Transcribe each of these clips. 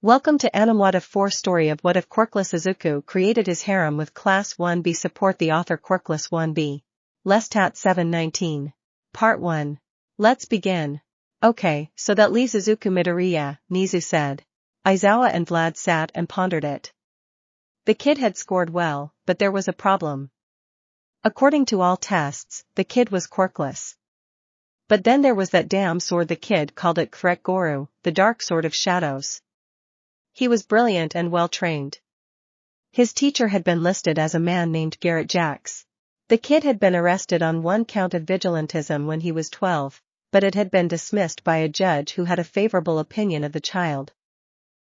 Welcome to What If 4 story of What If Quirkless Izuku created his harem with Class 1B. Support the author Quirkless 1B. Lestat 719. Part 1. Let's begin. Okay, so that leaves Izuku Midoriya, Nezu said. Aizawa and Vlad sat and pondered it. The kid had scored well, but there was a problem. According to all tests, the kid was quirkless. But then there was that damn sword. The kid called it Quirk, the dark sword of shadows. He was brilliant and well-trained. His teacher had been listed as a man named Garrett Jacks. The kid had been arrested on one count of vigilantism when he was 12, but it had been dismissed by a judge who had a favorable opinion of the child.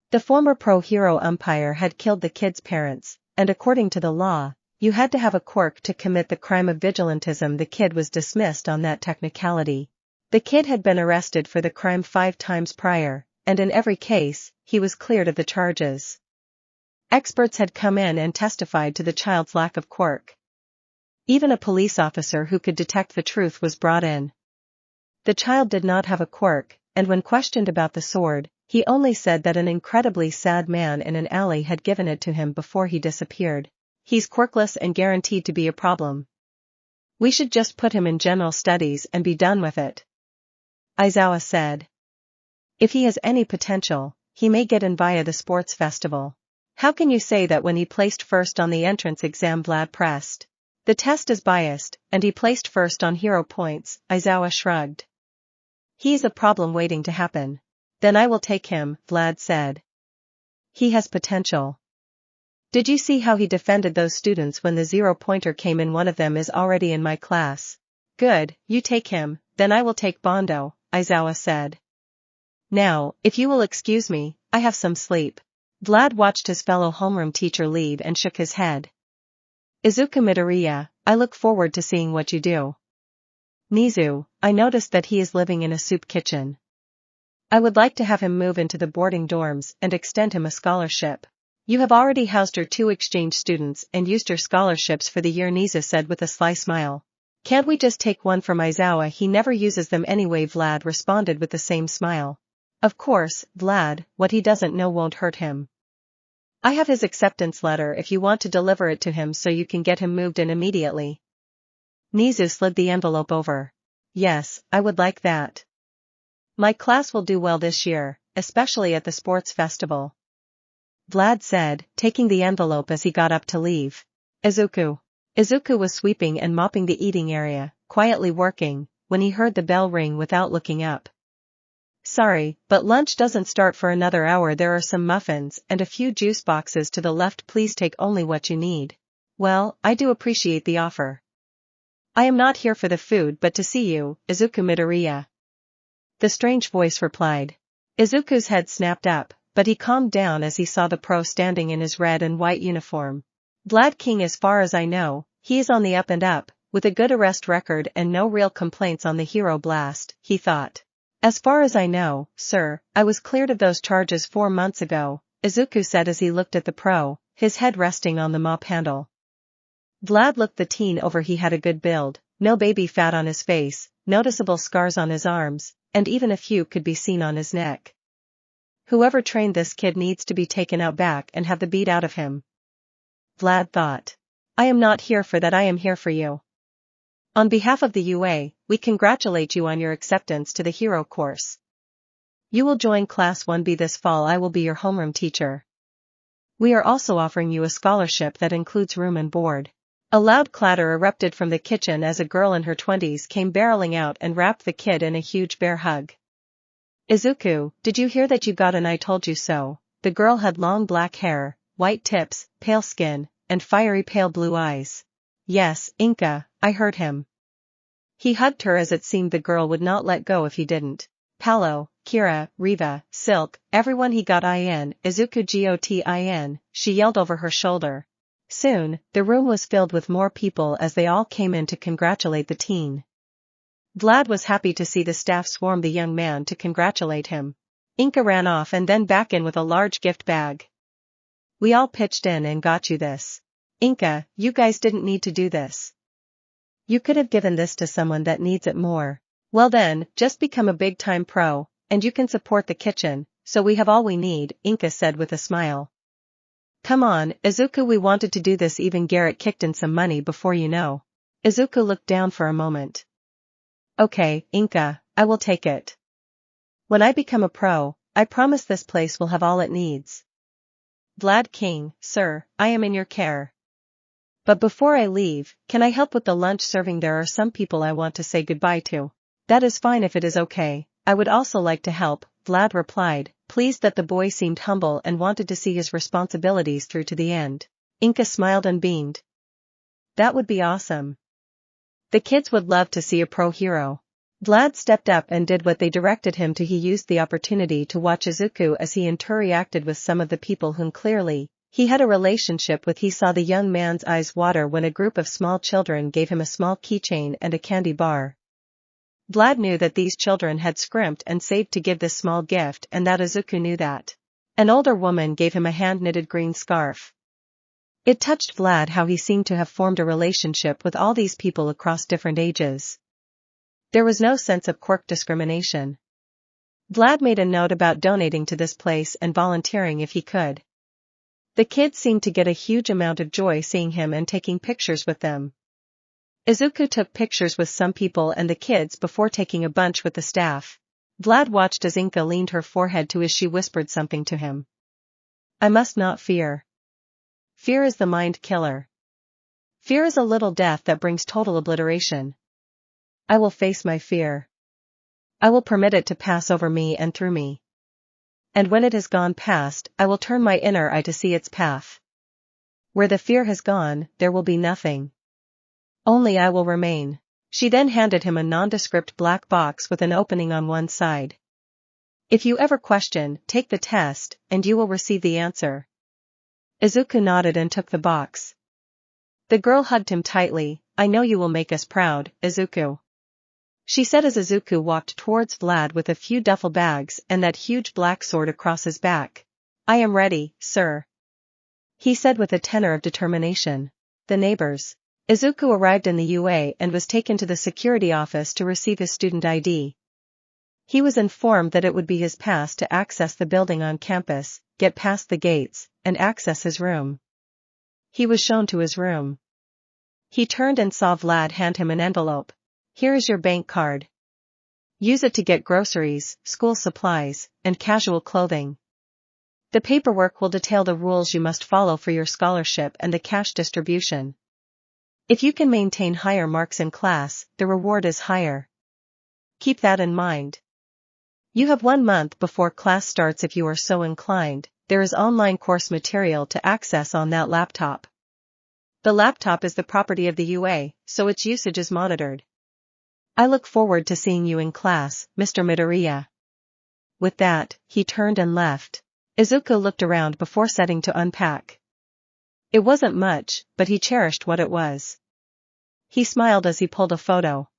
The former pro-hero umpire had killed the kid's parents, and according to the law, you had to have a quirk to commit the crime of vigilantism. The kid was dismissed on that technicality. The kid had been arrested for the crime 5 times prior, and in every case, he was cleared of the charges. Experts had come in and testified to the child's lack of quirk. Even a police officer who could detect the truth was brought in. The child did not have a quirk, and when questioned about the sword, he only said that an incredibly sad man in an alley had given it to him before he disappeared. He's quirkless and guaranteed to be a problem. We should just put him in general studies and be done with it. Aizawa said. If he has any potential, he may get in via the sports festival. How can you say that when he placed first on the entrance exam? Vlad pressed. The test is biased, and he placed first on hero points. Aizawa shrugged. He's a problem waiting to happen. Then I will take him, Vlad said. He has potential. Did you see how he defended those students when the 0-pointer came in? One of them is already in my class. Good, you take him, then I will take Bondo, Aizawa said. Now, if you will excuse me, I have some sleep. Vlad watched his fellow homeroom teacher leave and shook his head. Izuku Midoriya, I look forward to seeing what you do. Nezu, I noticed that he is living in a soup kitchen. I would like to have him move into the boarding dorms and extend him a scholarship. You have already housed your 2 exchange students and used your scholarships for the year, Nezu said with a sly smile. Can't we just take one from Aizawa? He never uses them anyway, Vlad responded with the same smile. Of course, Vlad, what he doesn't know won't hurt him. I have his acceptance letter if you want to deliver it to him so you can get him moved in immediately. Nezu slid the envelope over. Yes, I would like that. My class will do well this year, especially at the sports festival. Vlad said, taking the envelope as he got up to leave. Izuku. Izuku was sweeping and mopping the eating area, quietly working, when he heard the bell ring without looking up. Sorry, but lunch doesn't start for another hour. There are some muffins and a few juice boxes to the left. Please take only what you need. Well, I do appreciate the offer. I am not here for the food but to see you, Izuku Midoriya. The strange voice replied. Izuku's head snapped up, but he calmed down as he saw the pro standing in his red and white uniform. Vlad King, as far as I know, he is on the up and up, with a good arrest record and no real complaints on the hero blast, he thought. As far as I know, sir, I was cleared of those charges 4 months ago, Izuku said as he looked at the pro, his head resting on the mop handle. Vlad looked the teen over. He had a good build, no baby fat on his face, noticeable scars on his arms, and even a few could be seen on his neck. Whoever trained this kid needs to be taken out back and have the beat out of him. Vlad thought. I am not here for that. I am here for you. On behalf of the UA, we congratulate you on your acceptance to the hero course. You will join Class 1B this fall. I will be your homeroom teacher. We are also offering you a scholarship that includes room and board. A loud clatter erupted from the kitchen as a girl in her 20s came barreling out and wrapped the kid in a huge bear hug. Izuku, did you hear that you got an I told you so? The girl had long black hair, white tips, pale skin, and fiery pale blue eyes. Yes, Inka, I heard him. He hugged her as it seemed the girl would not let go if he didn't. Paolo, Kira, Riva, Silk, everyone he got in, Izuku got in, she yelled over her shoulder. Soon, the room was filled with more people as they all came in to congratulate the teen. Vlad was happy to see the staff swarm the young man to congratulate him. Inka ran off and then back in with a large gift bag. We all pitched in and got you this. Inka, you guys didn't need to do this. You could have given this to someone that needs it more. Well then, just become a big-time pro, and you can support the kitchen, so we have all we need, Inka said with a smile. Come on, Izuku, we wanted to do this, even Garrett kicked in some money before you know. Izuku looked down for a moment. Okay, Inka, I will take it. When I become a pro, I promise this place will have all it needs. Vlad King, sir, I am in your care. But before I leave, can I help with the lunch serving? There are some people I want to say goodbye to. That is fine if it is okay, I would also like to help, Vlad replied, pleased that the boy seemed humble and wanted to see his responsibilities through to the end. Inka smiled and beamed. That would be awesome. The kids would love to see a pro hero. Vlad stepped up and did what they directed him to. He used the opportunity to watch Izuku as he interacted with some of the people whom clearly he had a relationship with. He saw the young man's eyes water when a group of small children gave him a small keychain and a candy bar. Vlad knew that these children had scrimped and saved to give this small gift, and that Izuku knew that. An older woman gave him a hand-knitted green scarf. It touched Vlad how he seemed to have formed a relationship with all these people across different ages. There was no sense of quirk discrimination. Vlad made a note about donating to this place and volunteering if he could. The kids seemed to get a huge amount of joy seeing him and taking pictures with them. Izuku took pictures with some people and the kids before taking a bunch with the staff. Vlad watched as Inka leaned her forehead to as she whispered something to him. I must not fear. Fear is the mind killer. Fear is a little death that brings total obliteration. I will face my fear. I will permit it to pass over me and through me. And when it has gone past, I will turn my inner eye to see its path. Where the fear has gone, there will be nothing. Only I will remain. She then handed him a nondescript black box with an opening on one side. If you ever question, take the test, and you will receive the answer. Izuku nodded and took the box. The girl hugged him tightly. I know you will make us proud, Izuku. She said as Izuku walked towards Vlad with a few duffel bags and that huge black sword across his back. I am ready, sir. He said with a tenor of determination. The neighbors. Izuku arrived in the UA and was taken to the security office to receive his student ID. He was informed that it would be his pass to access the building on campus, get past the gates, and access his room. He was shown to his room. He turned and saw Vlad hand him an envelope. Here is your bank card. Use it to get groceries, school supplies, and casual clothing. The paperwork will detail the rules you must follow for your scholarship and the cash distribution. If you can maintain higher marks in class, the reward is higher. Keep that in mind. You have 1 month before class starts if you are so inclined. There is online course material to access on that laptop. The laptop is the property of the UA, so its usage is monitored. I look forward to seeing you in class, Mr. Midoriya. With that, he turned and left. Izuku looked around before setting to unpack. It wasn't much, but he cherished what it was. He smiled as he pulled a photo.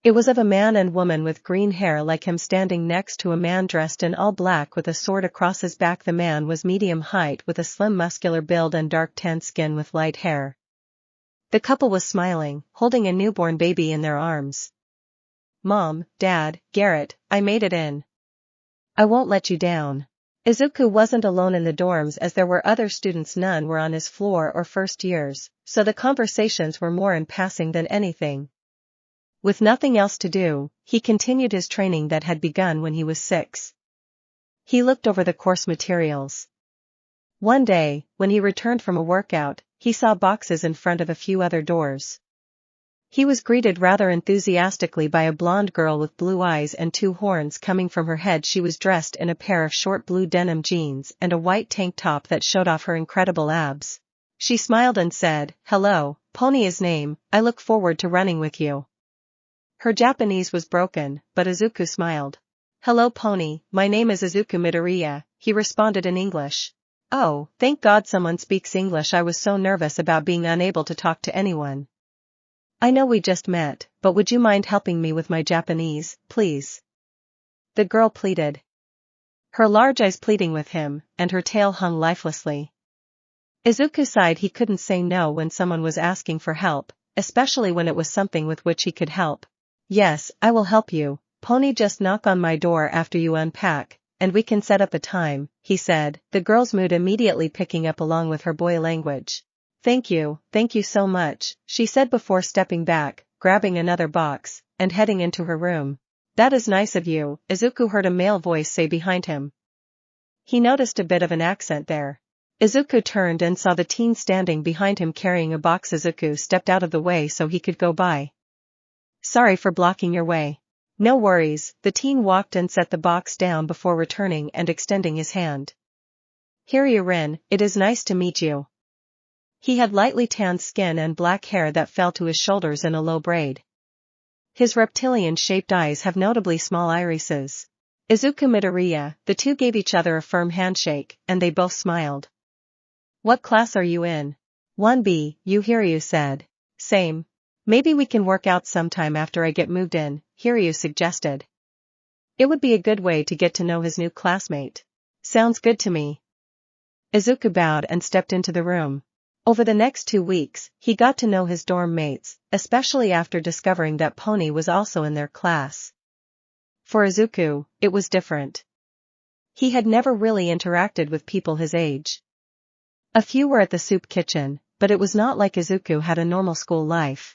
It was of a man and woman with green hair like him standing next to a man dressed in all black with a sword across his back. The man was medium height with a slim muscular build and dark tan skin with light hair. The couple was smiling, holding a newborn baby in their arms. Mom, Dad, Garrett, I made it in. I won't let you down. Izuku wasn't alone in the dorms as there were other students. None were on his floor or first years, so the conversations were more in passing than anything. With nothing else to do, he continued his training that had begun when he was 6. He looked over the course materials. One day, when he returned from a workout, he saw boxes in front of a few other doors. He was greeted rather enthusiastically by a blonde girl with blue eyes and 2 horns coming from her head. She was dressed in a pair of short blue denim jeans and a white tank top that showed off her incredible abs. She smiled and said, "Hello, Pony is name, I look forward to running with you." Her Japanese was broken, but Izuku smiled. "Hello Pony, my name is Izuku Midoriya," he responded in English. "Oh, thank God someone speaks English. I was so nervous about being unable to talk to anyone. I know we just met, but would you mind helping me with my Japanese, please?" The girl pleaded. Her large eyes pleading with him, and her tail hung lifelessly. Izuku sighed. He couldn't say no when someone was asking for help, especially when it was something with which he could help. "Yes, I will help you, Pony. Just knock on my door after you unpack. and we can set up a time, he said, the girl's mood immediately picking up along with her boy language. Thank you so much, she said before stepping back, grabbing another box, and heading into her room. That is nice of you, Izuku heard a male voice say behind him. He noticed a bit of an accent there. Izuku turned and saw the teen standing behind him carrying a box. Izuku stepped out of the way so he could go by. Sorry for blocking your way. No worries, the teen walked and set the box down before returning and extending his hand. Hiryu-rin, it is nice to meet you. He had lightly tanned skin and black hair that fell to his shoulders in a low braid. His reptilian-shaped eyes have notably small irises. Izuku Midoriya, the two gave each other a firm handshake, and they both smiled. What class are you in? 1B, Hiryu said. Same. Maybe we can work out sometime after I get moved in, Hiryu suggested. It would be a good way to get to know his new classmate. Sounds good to me. Izuku bowed and stepped into the room. Over the next 2 weeks, he got to know his dorm mates, especially after discovering that Pony was also in their class. For Izuku, it was different. He had never really interacted with people his age. A few were at the soup kitchen, but it was not like Izuku had a normal school life.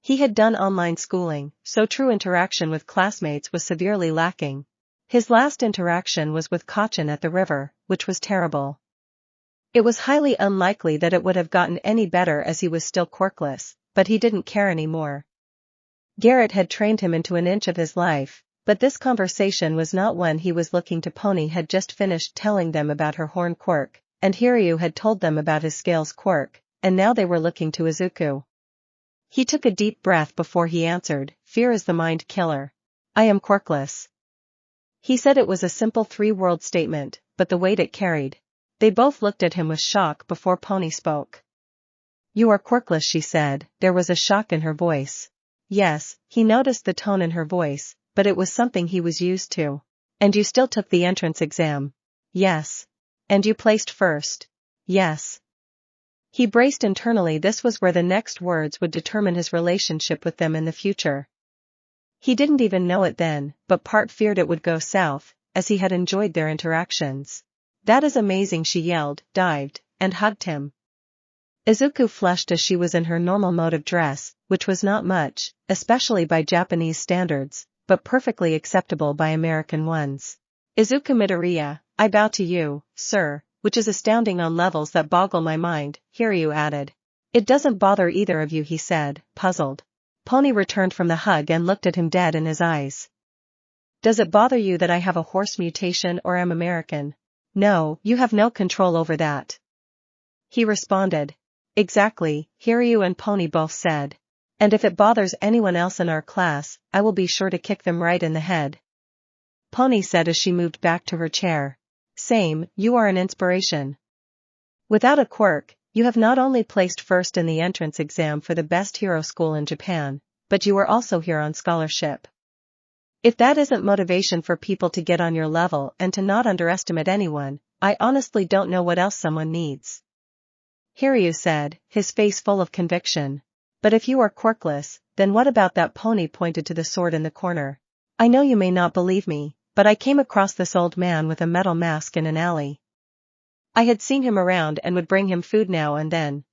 He had done online schooling, so true interaction with classmates was severely lacking. His last interaction was with Kachin at the river, which was terrible. It was highly unlikely that it would have gotten any better as he was still quirkless, but he didn't care anymore. Garrett had trained him into an inch of his life, but this conversation was not one he was looking to. Pony had just finished telling them about her horn quirk, and Hiryu had told them about his scales quirk, and now they were looking to Izuku. He took a deep breath before he answered, fear is the mind killer. I am quirkless. He said it was a simple 3-word statement, but the weight it carried. They both looked at him with shock before Pony spoke. You are quirkless, she said, there was a shock in her voice. Yes, he noticed the tone in her voice, but it was something he was used to. And you still took the entrance exam? Yes. And you placed first? Yes. He braced internally. This was where the next words would determine his relationship with them in the future. He didn't even know it then, but part feared it would go south, as he had enjoyed their interactions. That is amazing, she yelled, dived, and hugged him. Izuku flushed as she was in her normal mode of dress, which was not much, especially by Japanese standards, but perfectly acceptable by American ones. Izuku Midoriya, I bow to you, sir, which is astounding on levels that boggle my mind, Hiryu added. It doesn't bother either of you, he said, puzzled. Pony returned from the hug and looked at him dead in his eyes. Does it bother you that I have a horse mutation or am American? No, you have no control over that. He responded. Exactly, Hiryu and Pony both said. And if it bothers anyone else in our class, I will be sure to kick them right in the head. Pony said as she moved back to her chair. Same, you are an inspiration. Without a quirk, you have not only placed first in the entrance exam for the best hero school in Japan, but you are also here on scholarship. If that isn't motivation for people to get on your level and to not underestimate anyone, I honestly don't know what else someone needs. Hiryu said, his face full of conviction. But if you are quirkless, then what about that? Pony pointed to the sword in the corner. I know you may not believe me, but I came across this old man with a metal mask in an alley. I had seen him around and would bring him food now and then.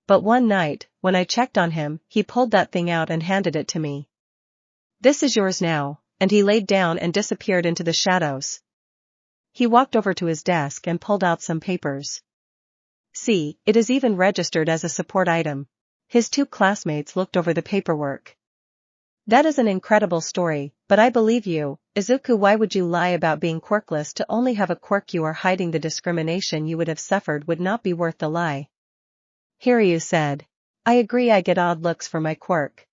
But one night, when I checked on him, he pulled that thing out and handed it to me. This is yours now, and he laid down and disappeared into the shadows. He walked over to his desk and pulled out some papers. See, it is even registered as a support item. His 2 classmates looked over the paperwork. That is an incredible story, but I believe you, Izuku. Why would you lie about being quirkless to only have a quirk? You are hiding the discrimination you would have suffered would not be worth the lie. Hiryu said. I agree, I get odd looks for my quirk.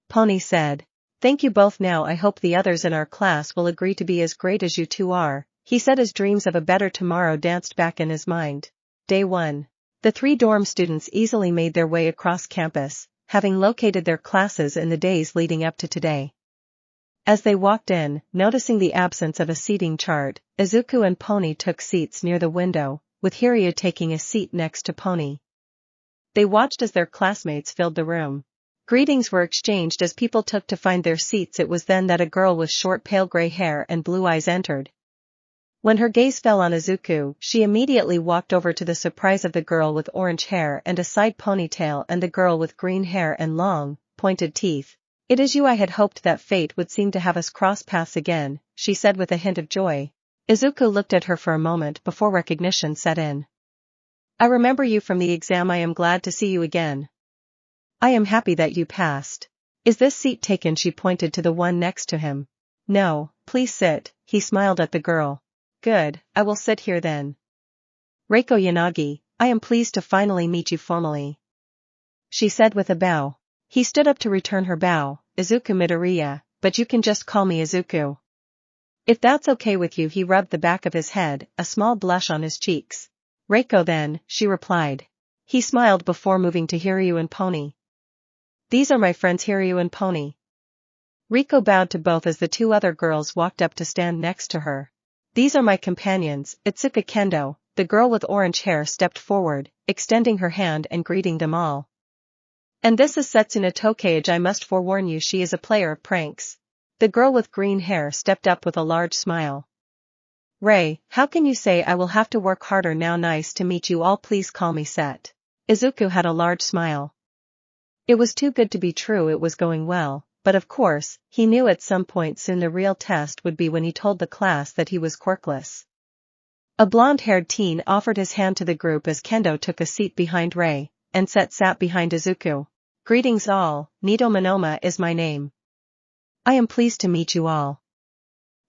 Pony said. Thank you both. Now I hope the others in our class will agree to be as great as you 2 are, he said as dreams of a better tomorrow danced back in his mind. Day 1. The 3 dorm students easily made their way across campus, having located their classes in the days leading up to today. As they walked in, noticing the absence of a seating chart, Izuku and Pony took seats near the window, with Hiryu taking a seat next to Pony. They watched as their classmates filled the room. Greetings were exchanged as people took to find their seats. It was then that a girl with short pale gray hair and blue eyes entered. When her gaze fell on Izuku, she immediately walked over to the surprise of the girl with orange hair and a side ponytail and the girl with green hair and long, pointed teeth. "It is you. I had hoped that fate would seem to have us cross paths again," she said with a hint of joy. Izuku looked at her for a moment before recognition set in. "I remember you from the exam. I am glad to see you again. I am happy that you passed. Is this seat taken?" She pointed to the one next to him. "No, please sit," he smiled at the girl. "Good, I will sit here then. Reiko Yanagi, I am pleased to finally meet you formally," she said with a bow. He stood up to return her bow. "Izuku Midoriya, but you can just call me Izuku. If that's okay with you." He rubbed the back of his head, a small blush on his cheeks. "Reiko then," she replied. He smiled before moving to Hiryu and Pony. "These are my friends Hiryu and Pony." Reiko bowed to both as the two other girls walked up to stand next to her. "These are my companions, Itsuka Kendo." The girl with orange hair stepped forward, extending her hand and greeting them all. "And this is Setsuna Tokage. I must forewarn you, she is a player of pranks." The girl with green hair stepped up with a large smile. "Rei, how can you say I will have to work harder now? Nice to meet you all. Please call me Set." Izuku had a large smile. It was too good to be true. It was going well, but of course, he knew at some point soon the real test would be when he told the class that he was quirkless. A blonde-haired teen offered his hand to the group as Kendo took a seat behind Rei, and Set sat behind Izuku. "Greetings all, Nito Monoma is my name. I am pleased to meet you all."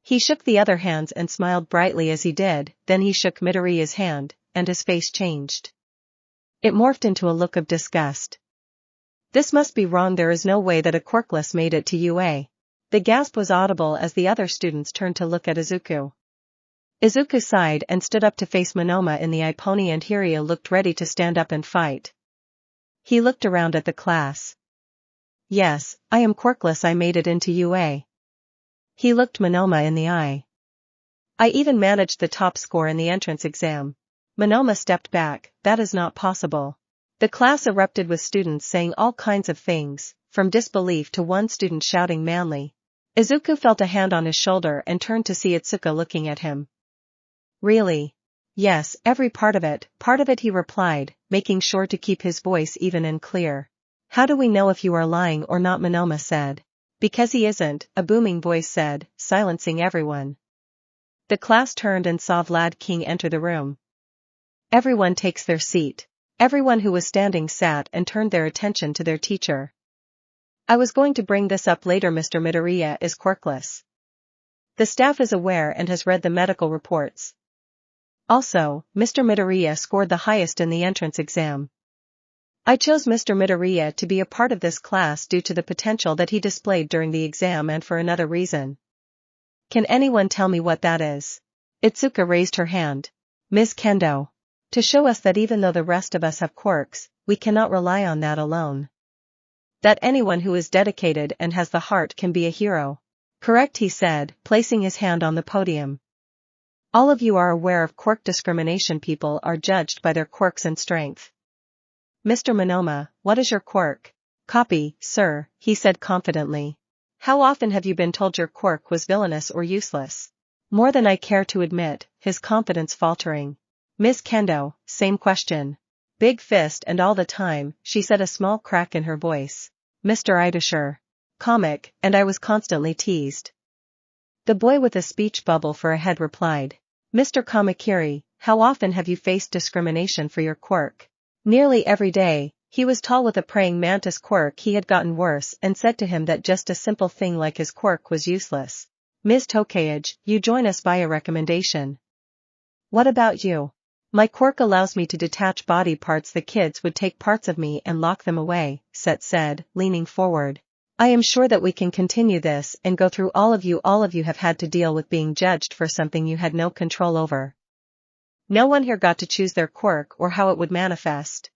He shook the other hands and smiled brightly as he did, then he shook Midoriya's hand, and his face changed. It morphed into a look of disgust. "This must be wrong. There is no way that a quirkless made it to UA. The gasp was audible as the other students turned to look at Izuku. Izuku sighed and stood up to face Monoma in the eye. Pony and Hiryu looked ready to stand up and fight. He looked around at the class. "Yes, I am quirkless. I made it into UA." He looked Monoma in the eye. "I even managed the top score in the entrance exam." Monoma stepped back. "That is not possible." The class erupted with students saying all kinds of things, from disbelief to one student shouting manly. Izuku felt a hand on his shoulder and turned to see Itsuka looking at him. "Really?" "Yes, every part of it," he replied, making sure to keep his voice even and clear. "How do we know if you are lying or not?" Monoma said. "Because he isn't," a booming voice said, silencing everyone. The class turned and saw Vlad King enter the room. Everyone takes their seat. Everyone who was standing sat and turned their attention to their teacher. "I was going to bring this up later. Mr. Midoriya is quirkless. The staff is aware and has read the medical reports. Also, Mr. Midoriya scored the highest in the entrance exam. I chose Mr. Midoriya to be a part of this class due to the potential that he displayed during the exam and for another reason." "Can anyone tell me what that is?" Itsuka raised her hand. "Ms. Kendo. To show us that even though the rest of us have quirks, we cannot rely on that alone. That anyone who is dedicated and has the heart can be a hero." "Correct," he said, placing his hand on the podium. "All of you are aware of quirk discrimination. People are judged by their quirks and strength. Mr. Monoma, what is your quirk?" "Copy, sir," he said confidently. "How often have you been told your quirk was villainous or useless?" "More than I care to admit," his confidence faltering. "Ms. Kendo, same question." "Big fist and all the time," she said, a small crack in her voice. "Mr. Idashir. Comic, and I was constantly teased." The boy with a speech bubble for a head replied. "Mr. Kamakiri, how often have you faced discrimination for your quirk?" "Nearly every day." He was tall with a praying mantis quirk. He had gotten worse and said to him that just a simple thing like his quirk was useless. "Ms. Tokage, you join us via recommendation." "What about you?" "My quirk allows me to detach body parts. The kids would take parts of me and lock them away," Set said, leaning forward. "I am sure that we can continue this and go through all of you. All of you have had to deal with being judged for something you had no control over. No one here got to choose their quirk or how it would manifest.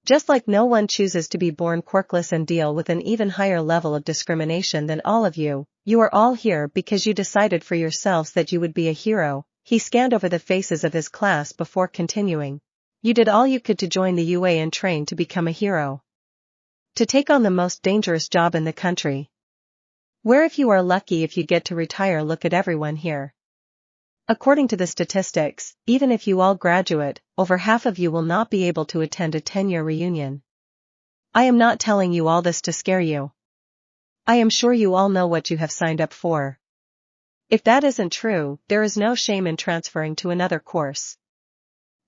Just like no one chooses to be born quirkless and deal with an even higher level of discrimination than all of you, you are all here because you decided for yourselves that you would be a hero." He scanned over the faces of his class before continuing. "You did all you could to join the UA and train to become a hero. To take on the most dangerous job in the country. Where if you are lucky if you get to retire, look at everyone here. According to the statistics, even if you all graduate, over half of you will not be able to attend a 10-year reunion. I am not telling you all this to scare you. I am sure you all know what you have signed up for. If that isn't true, there is no shame in transferring to another course.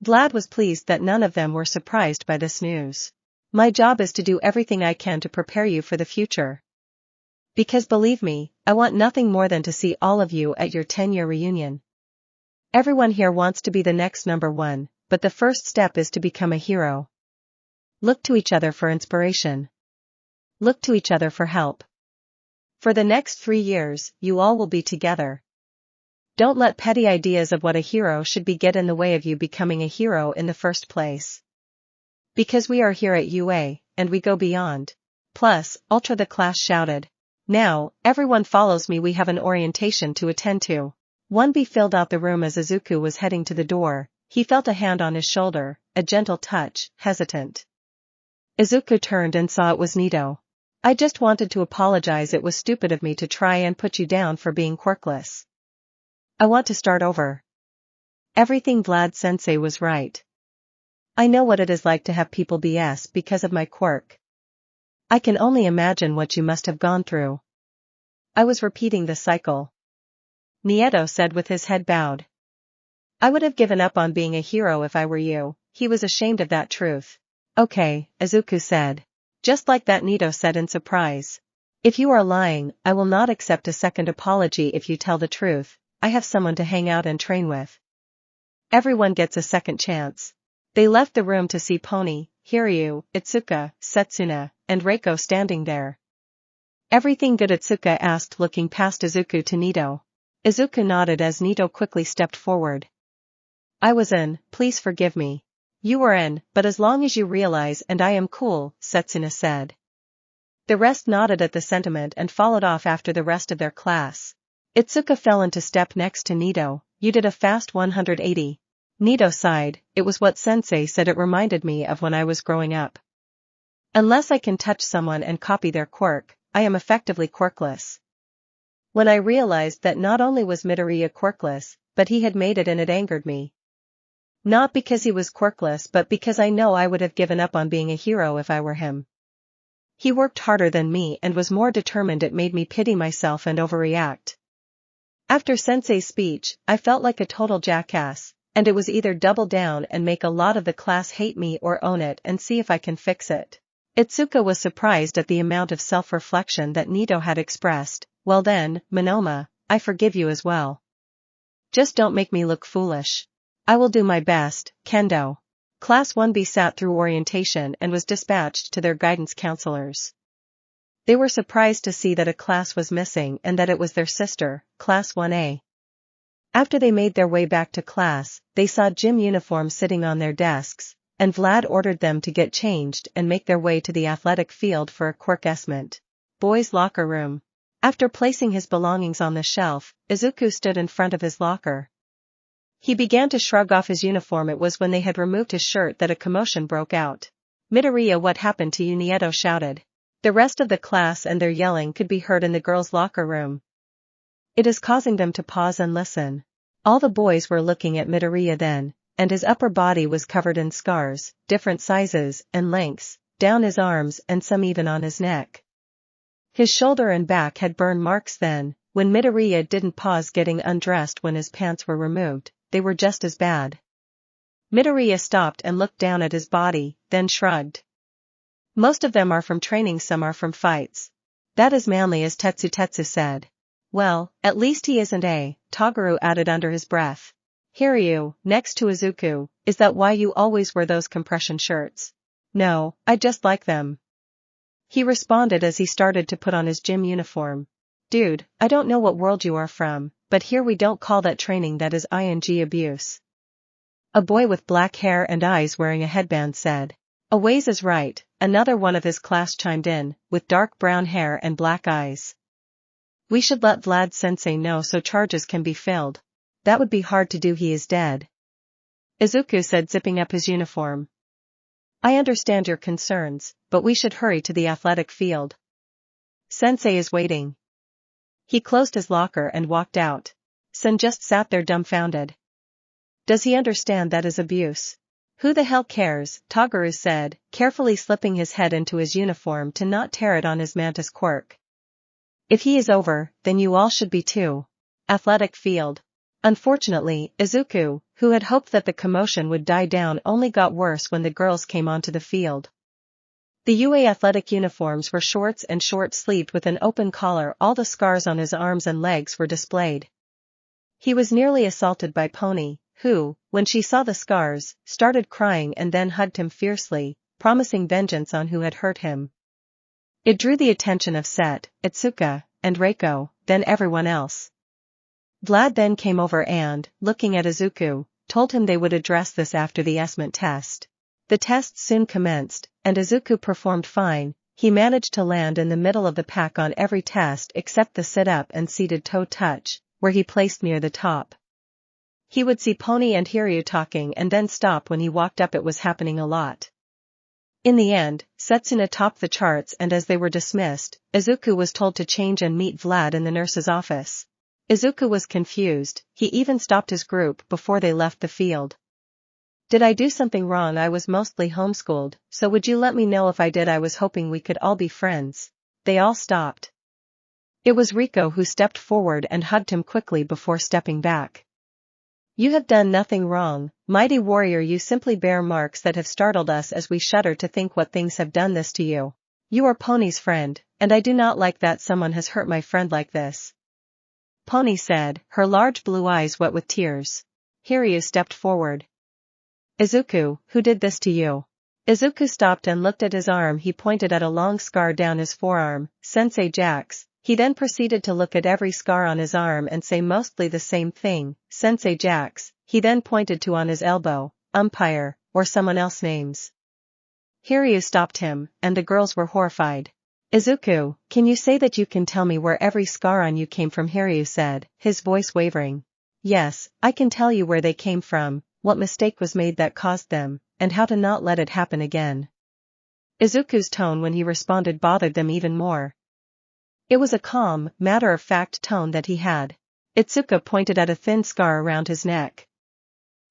Vlad was pleased that none of them were surprised by this news. My job is to do everything I can to prepare you for the future. Because believe me, I want nothing more than to see all of you at your 10-year reunion. Everyone here wants to be the next number one, but the first step is to become a hero. Look to each other for inspiration. Look to each other for help. For the next 3 years, you all will be together. Don't let petty ideas of what a hero should be get in the way of you becoming a hero in the first place. Because we are here at UA, and we go beyond. Plus, ultra, the class shouted. Now, everyone follows me, we have an orientation to attend to. 1B filled out the room as Izuku was heading to the door. He felt a hand on his shoulder, a gentle touch, hesitant. Izuku turned and saw it was Nito. I just wanted to apologize, it was stupid of me to try and put you down for being quirkless. I want to start over. Everything Vlad sensei was right. I know what it is like to have people BS because of my quirk. I can only imagine what you must have gone through. I was repeating the cycle. Nieto said with his head bowed. I would have given up on being a hero if I were you. He was ashamed of that truth. Okay, Izuku said. Just like that, Nito said in surprise. If you are lying, I will not accept a second apology if you tell the truth. I have someone to hang out and train with. Everyone gets a second chance. They left the room to see Pony, Hiryu, Itsuka, Setsuna, and Reiko standing there. Everything good? Itsuka asked, looking past Izuku to Nito. Izuku nodded as Nito quickly stepped forward. I was in, please forgive me. You were in, but as long as you realize and I am cool, Setsuna said. The rest nodded at the sentiment and followed off after the rest of their class. Itsuka fell into step next to Nito. You did a fast 180. Nito sighed, it was what sensei said, it reminded me of when I was growing up. Unless I can touch someone and copy their quirk, I am effectively quirkless. When I realized that not only was Midoriya quirkless, but he had made it, and it angered me. Not because he was quirkless, but because I know I would have given up on being a hero if I were him. He worked harder than me and was more determined, it made me pity myself and overreact. After sensei's speech, I felt like a total jackass, and it was either double down and make a lot of the class hate me or own it and see if I can fix it. Itsuka was surprised at the amount of self-reflection that Nito had expressed. Well then, Monoma, I forgive you as well. Just don't make me look foolish. I will do my best, Kendo. Class 1B sat through orientation and was dispatched to their guidance counselors. They were surprised to see that a class was missing and that it was their sister, Class 1A. After they made their way back to class, they saw gym uniforms sitting on their desks, and Vlad ordered them to get changed and make their way to the athletic field for a quirk assessment. Boys' locker room. After placing his belongings on the shelf, Izuku stood in front of his locker. He began to shrug off his uniform. It was when they had removed his shirt that a commotion broke out. Midoriya, what happened to you? Nieto shouted. The rest of the class and their yelling could be heard in the girls' locker room. It is causing them to pause and listen. All the boys were looking at Midoriya then, and his upper body was covered in scars, different sizes and lengths, down his arms and some even on his neck. His shoulder and back had burn marks then. When Midoriya didn't pause getting undressed when his pants were removed, they were just as bad. Midoriya stopped and looked down at his body, then shrugged. Most of them are from training, some are from fights. That is manly, as Tetsu said. Well, at least he isn't a, Toguru added under his breath. Hiryu, next to Izuku, is that why you always wear those compression shirts? No, I just like them. He responded as he started to put on his gym uniform. Dude, I don't know what world you are from, but here we don't call that training, that is ing abuse. A boy with black hair and eyes wearing a headband said. Aways is right, another one of his class chimed in, with dark brown hair and black eyes. We should let Vlad sensei know so charges can be filled. That would be hard to do, he is dead. Izuku said, zipping up his uniform. I understand your concerns, but we should hurry to the athletic field. Sensei is waiting. He closed his locker and walked out. Sen just sat there dumbfounded. Does he understand that is abuse? Who the hell cares, Toguru said, carefully slipping his head into his uniform to not tear it on his mantis quirk. If he is over, then you all should be too. Athletic field. Unfortunately, Izuku, who had hoped that the commotion would die down, only got worse when the girls came onto the field. The UA athletic uniforms were shorts and short-sleeved with an open collar. All the scars on his arms and legs were displayed. He was nearly assaulted by Pony, who, when she saw the scars, started crying and then hugged him fiercely, promising vengeance on who had hurt him. It drew the attention of Set, Itsuka, and Reiko, then everyone else. Vlad then came over and, looking at Izuku, told him they would address this after the assessment test. The test soon commenced, and Izuku performed fine. He managed to land in the middle of the pack on every test except the sit-up and seated toe touch, where he placed near the top. He would see Pony and Hiryu talking and then stop when he walked up. It was happening a lot. In the end, Setsuna topped the charts, and as they were dismissed, Izuku was told to change and meet Vlad in the nurse's office. Izuku was confused. He even stopped his group before they left the field. Did I do something wrong? I was mostly homeschooled, so would you let me know if I did? I was hoping we could all be friends. They all stopped. It was Reiko who stepped forward and hugged him quickly before stepping back. You have done nothing wrong, mighty warrior. You simply bear marks that have startled us as we shudder to think what things have done this to you. You are Pony's friend, and I do not like that someone has hurt my friend like this. Pony said, her large blue eyes wet with tears. Hiryu stepped forward. Izuku, who did this to you? Izuku stopped and looked at his arm. He pointed at a long scar down his forearm. Sensei Jax. He then proceeded to look at every scar on his arm and say mostly the same thing, Sensei Jax. He then pointed to on his elbow, umpire, or someone else's names. Hiryu stopped him, and the girls were horrified. Izuku, can you say that you can tell me where every scar on you came from? Hiryu said, his voice wavering. Yes, I can tell you where they came from, what mistake was made that caused them, and how to not let it happen again. Izuku's tone when he responded bothered them even more. It was a calm, matter-of-fact tone that he had. Itsuka pointed at a thin scar around his neck.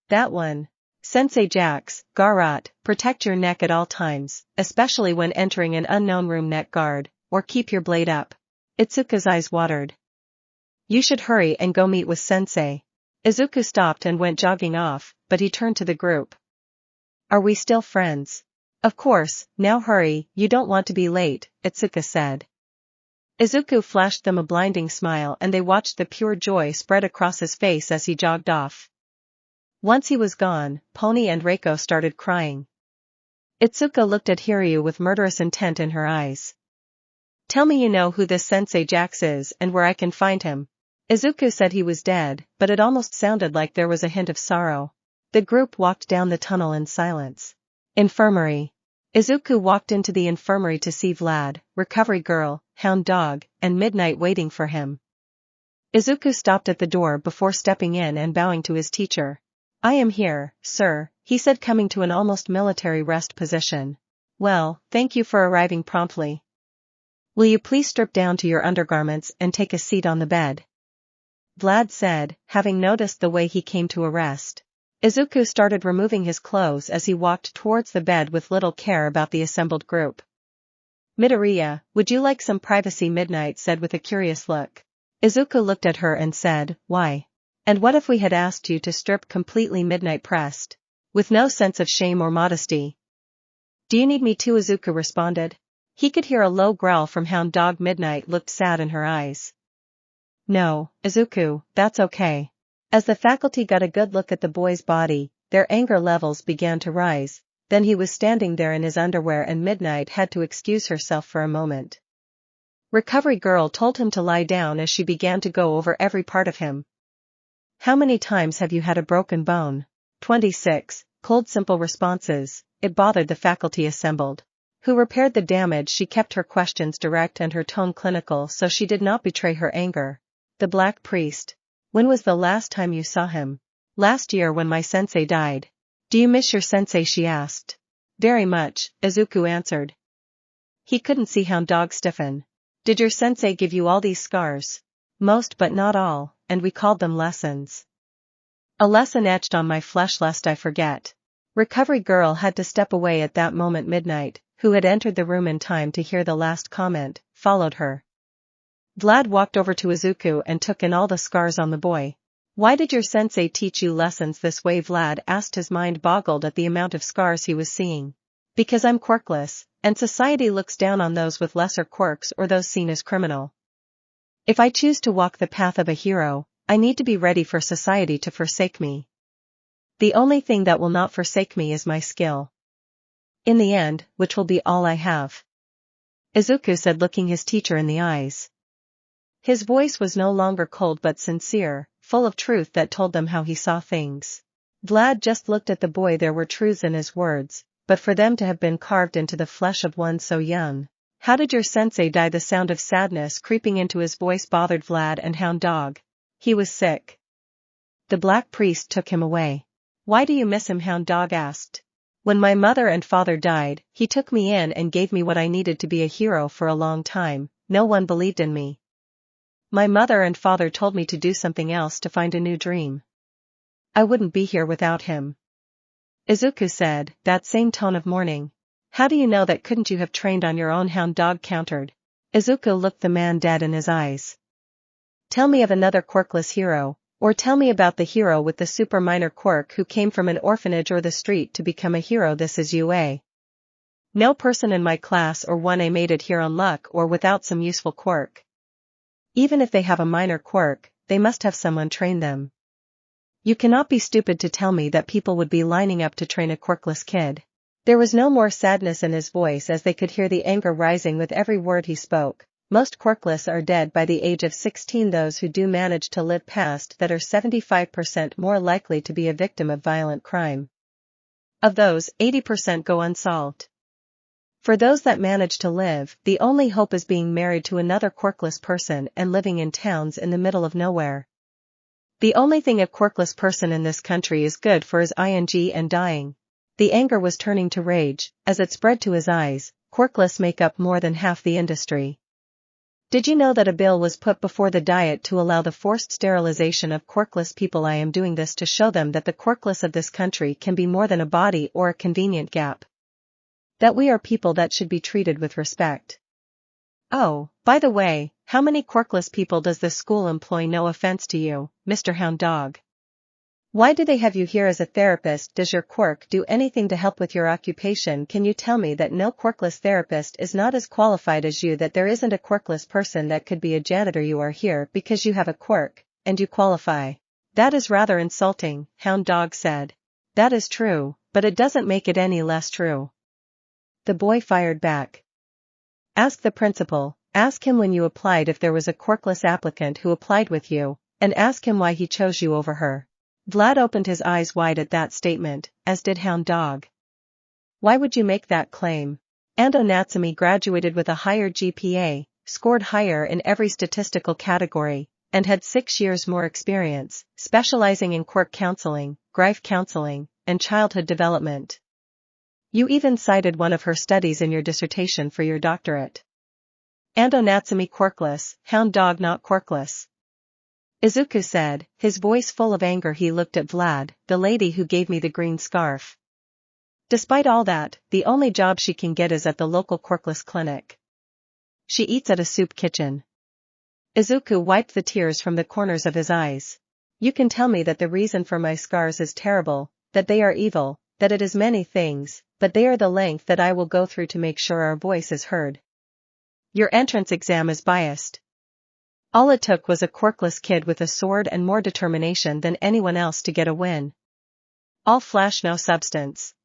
That one. Sensei Jax, Garat, protect your neck at all times, especially when entering an unknown room. Neck guard, or keep your blade up. Itsuka's eyes watered. You should hurry and go meet with Sensei. Izuku stopped and went jogging off, but he turned to the group. Are we still friends? Of course, now hurry, you don't want to be late, Itsuka said. Izuku flashed them a blinding smile and they watched the pure joy spread across his face as he jogged off. Once he was gone, Pony and Reiko started crying. Itsuka looked at Hiryu with murderous intent in her eyes. Tell me you know who this Sensei Jax is and where I can find him. Izuku said he was dead, but it almost sounded like there was a hint of sorrow. The group walked down the tunnel in silence. Infirmary. Izuku walked into the infirmary to see Vlad, Recovery Girl, Hound Dog, and Midnight waiting for him. Izuku stopped at the door before stepping in and bowing to his teacher. I am here, sir, he said, coming to an almost military rest position. Well, thank you for arriving promptly. Will you please strip down to your undergarments and take a seat on the bed? Vlad said, having noticed the way he came to a rest. Izuku started removing his clothes as he walked towards the bed with little care about the assembled group. Midoriya, would you like some privacy? Midnight said with a curious look. Izuku looked at her and said, why? And what if we had asked you to strip completely? Midnight pressed, with no sense of shame or modesty. Do you need me to? Izuku responded. He could hear a low growl from Hound Dog. Midnight looked sad in her eyes. No, Izuku, that's okay. As the faculty got a good look at the boy's body, their anger levels began to rise. Then he was standing there in his underwear and Midnight had to excuse herself for a moment. Recovery Girl told him to lie down as she began to go over every part of him. How many times have you had a broken bone? 26, cold simple responses. It bothered the faculty assembled. Who repaired the damage? She kept her questions direct and her tone clinical so she did not betray her anger. The Black Priest. When was the last time you saw him? Last year when my sensei died. Do you miss your sensei? She asked. Very much, Izuku answered. He couldn't see Hound Dog stiffen. Did your sensei give you all these scars? Most but not all, and we called them lessons. A lesson etched on my flesh lest I forget. Recovery Girl had to step away at that moment. Midnight, who had entered the room in time to hear the last comment, followed her. Vlad walked over to Izuku and took in all the scars on the boy. Why did your sensei teach you lessons this way? Vlad asked, his mind boggled at the amount of scars he was seeing. Because I'm quirkless, and society looks down on those with lesser quirks or those seen as criminal. If I choose to walk the path of a hero, I need to be ready for society to forsake me. The only thing that will not forsake me is my skill. In the end, which will be all I have. Izuku said, looking his teacher in the eyes. His voice was no longer cold but sincere, full of truth that told them how he saw things. Vlad just looked at the boy. There were truths in his words, but for them to have been carved into the flesh of one so young. How did your sensei die? The sound of sadness creeping into his voice bothered Vlad and Hound Dog. He was sick. The Black Priest took him away. Why do you miss him? Hound Dog asked. When my mother and father died, he took me in and gave me what I needed to be a hero. For a long time, no one believed in me. My mother and father told me to do something else, to find a new dream. I wouldn't be here without him. Izuku said, that same tone of mourning. How do you know that? Couldn't you have trained on your own? Hound Dog countered. Izuku looked the man dead in his eyes. Tell me of another quirkless hero, or tell me about the hero with the super minor quirk who came from an orphanage or the street to become a hero. This is UA. No person in my class or 1A made it here on luck or without some useful quirk. Even if they have a minor quirk, they must have someone train them. You cannot be stupid to tell me that people would be lining up to train a quirkless kid. There was no more sadness in his voice as they could hear the anger rising with every word he spoke. Most quirkless are dead by the age of 16. Those who do manage to live past that are 75% more likely to be a victim of violent crime. Of those, 80% go unsolved. For those that manage to live, the only hope is being married to another quirkless person and living in towns in the middle of nowhere. The only thing a quirkless person in this country is good for is ing and dying. The anger was turning to rage, as it spread to his eyes. Quirkless make up more than half the industry. Did you know that a bill was put before the Diet to allow the forced sterilization of quirkless people? I am doing this to show them that the quirkless of this country can be more than a body or a convenient gap. That we are people that should be treated with respect. Oh, by the way, how many quirkless people does this school employ? No offense to you, Mr. Hound Dog. Why do they have you here as a therapist? Does your quirk do anything to help with your occupation? Can you tell me that no quirkless therapist is not as qualified as you, that there isn't a quirkless person that could be a janitor? You are here because you have a quirk, and you qualify. That is rather insulting, Hound Dog said. That is true, but it doesn't make it any less true. The boy fired back. Ask the principal, ask him when you applied if there was a quirkless applicant who applied with you, and ask him why he chose you over her. Vlad opened his eyes wide at that statement, as did Hound Dog. Why would you make that claim? Ando Natsumi graduated with a higher GPA, scored higher in every statistical category, and had 6 years more experience, specializing in quirk counseling, grief counseling, and childhood development. You even cited one of her studies in your dissertation for your doctorate. Ando Natsumi quirkless, Hound Dog not quirkless. Izuku said, his voice full of anger. He looked at Vlad, the lady who gave me the green scarf. Despite all that, the only job she can get is at the local quirkless clinic. She eats at a soup kitchen. Izuku wiped the tears from the corners of his eyes. You can tell me that the reason for my scars is terrible, that they are evil, that it is many things, but they are the length that I will go through to make sure our voice is heard. Your entrance exam is biased. All it took was a quirkless kid with a sword and more determination than anyone else to get a win. All flash, no substance.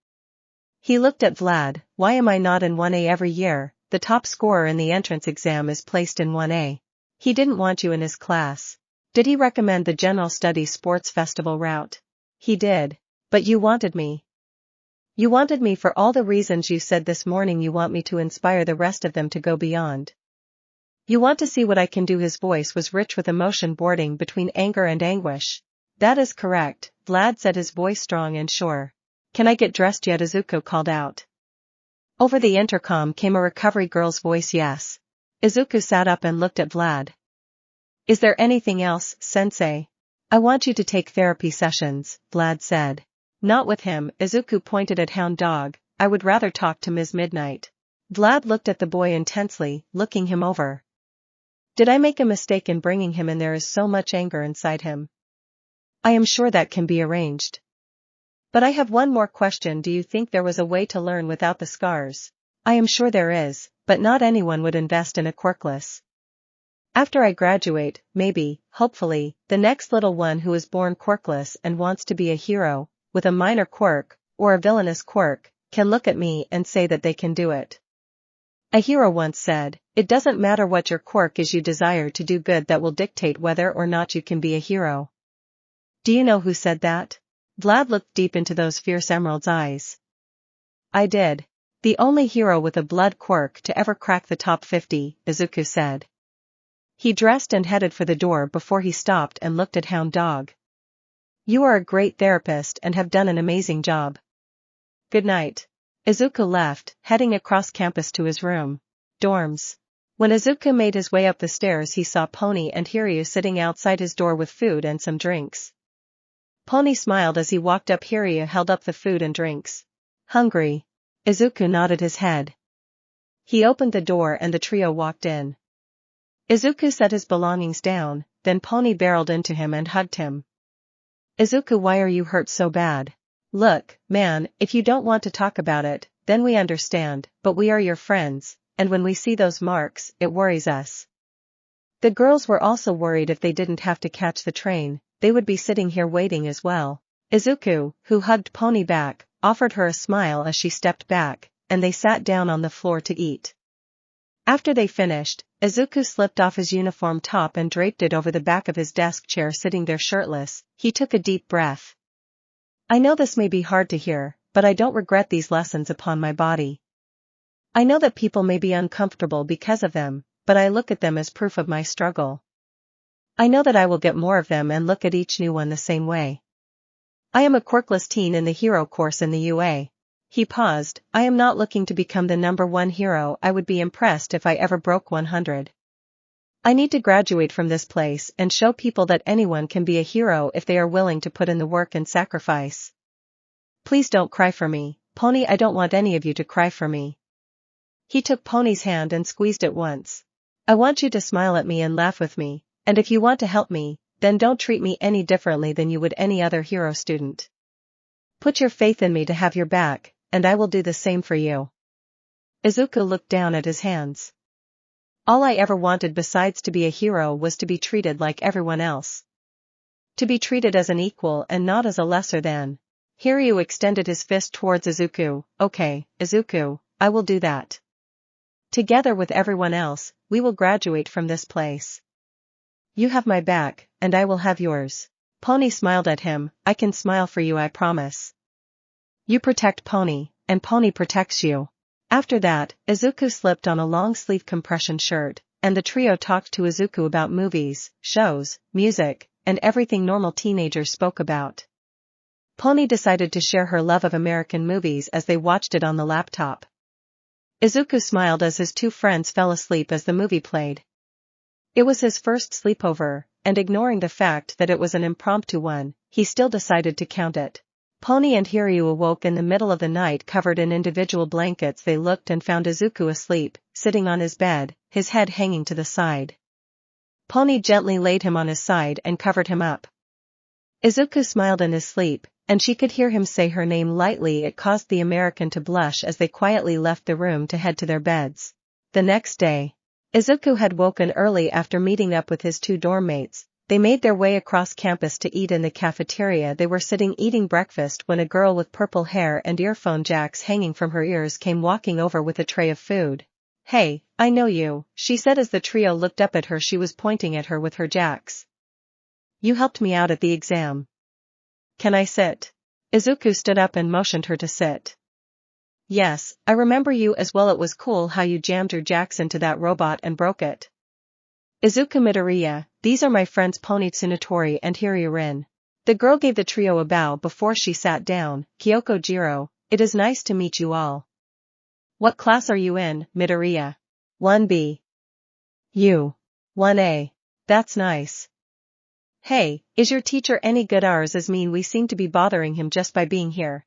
He looked at Vlad. Why am I not in 1A every year? The top scorer in the entrance exam is placed in 1A. He didn't want you in his class. Did he recommend the General Studies Sports Festival route? He did. But you wanted me. You wanted me for all the reasons you said this morning. You want me to inspire the rest of them to go beyond. You want to see what I can do. His voice was rich with emotion bordering between anger and anguish. That is correct, Vlad said, his voice strong and sure. Can I get dressed yet? Izuku called out. Over the intercom came a recovery girl's voice. Yes. Izuku sat up and looked at Vlad. Is there anything else, sensei? I want you to take therapy sessions, Vlad said. Not with him, Izuku pointed at Hound Dog. I would rather talk to Ms. Midnight. Vlad looked at the boy intensely, looking him over. Did I make a mistake in bringing him in? There is so much anger inside him. I am sure that can be arranged. But I have one more question. Do you think there was a way to learn without the scars? I am sure there is, but not anyone would invest in a Quirkless. After I graduate, maybe, hopefully, the next little one who is born Quirkless and wants to be a hero, with a minor quirk, or a villainous quirk, can look at me and say that they can do it. A hero once said, it doesn't matter what your quirk is, you desire to do good that will dictate whether or not you can be a hero. Do you know who said that? Vlad looked deep into those fierce emerald's eyes. I did. The only hero with a blood quirk to ever crack the top 50, Izuku said. He dressed and headed for the door before he stopped and looked at Hound Dog. You are a great therapist and have done an amazing job. Good night. Izuku left, heading across campus to his room. Dorms. When Izuku made his way up the stairs, he saw Pony and Hiryu sitting outside his door with food and some drinks. Pony smiled as he walked up. Hiryu held up the food and drinks. Hungry? Izuku nodded his head. He opened the door and the trio walked in. Izuku set his belongings down, then Pony barreled into him and hugged him. Izuku, why are you hurt so bad? Look, man, if you don't want to talk about it, then we understand, but we are your friends, and when we see those marks, it worries us. The girls were also worried. If they didn't have to catch the train, they would be sitting here waiting as well. Izuku, who hugged Pony back, offered her a smile as she stepped back, and they sat down on the floor to eat. After they finished, Izuku slipped off his uniform top and draped it over the back of his desk chair. Sitting there shirtless, he took a deep breath. I know this may be hard to hear, but I don't regret these lessons upon my body. I know that people may be uncomfortable because of them, but I look at them as proof of my struggle. I know that I will get more of them and look at each new one the same way. I am a Quirkless teen in the hero course in the UA. He paused. I am not looking to become the #1 hero. I would be impressed if I ever broke 100. I need to graduate from this place and show people that anyone can be a hero if they are willing to put in the work and sacrifice. Please don't cry for me, Pony. I don't want any of you to cry for me. He took Pony's hand and squeezed it once. I want you to smile at me and laugh with me, and if you want to help me, then don't treat me any differently than you would any other hero student. Put your faith in me to have your back, and I will do the same for you. Izuku looked down at his hands. All I ever wanted besides to be a hero was to be treated like everyone else. To be treated as an equal and not as a lesser than. Hiryu extended his fist towards Izuku. Okay, Izuku, I will do that. Together with everyone else, we will graduate from this place. You have my back, and I will have yours. Pony smiled at him. I can smile for you, I promise. You protect Pony, and Pony protects you. After that, Izuku slipped on a long-sleeve compression shirt, and the trio talked to Izuku about movies, shows, music, and everything normal teenagers spoke about. Pony decided to share her love of American movies as they watched it on the laptop. Izuku smiled as his two friends fell asleep as the movie played. It was his first sleepover, and ignoring the fact that it was an impromptu one, he still decided to count it. Pony and Hiryu awoke in the middle of the night covered in individual blankets. They looked and found Izuku asleep, sitting on his bed, his head hanging to the side. Pony gently laid him on his side and covered him up. Izuku smiled in his sleep, and she could hear him say her name lightly. It caused the American to blush as they quietly left the room to head to their beds. The next day, Izuku had woken early after meeting up with his two dorm mates. They made their way across campus to eat in the cafeteria. They were sitting eating breakfast when a girl with purple hair and earphone jacks hanging from her ears came walking over with a tray of food. Hey, I know you, she said as the trio looked up at her. She was pointing at her with her jacks. You helped me out at the exam. Can I sit? Izuku stood up and motioned her to sit. Yes, I remember you as well. It was cool how you jammed your jacks into that robot and broke it. Izuku Midoriya, these are my friends Pony Tsunotori and Hiryu Rin. The girl gave the trio a bow before she sat down. Kyoko Jiro, it is nice to meet you all. What class are you in, Midoriya? 1B. You. 1A. That's nice. Hey, is your teacher any good? Ours is mean. We seem to be bothering him just by being here.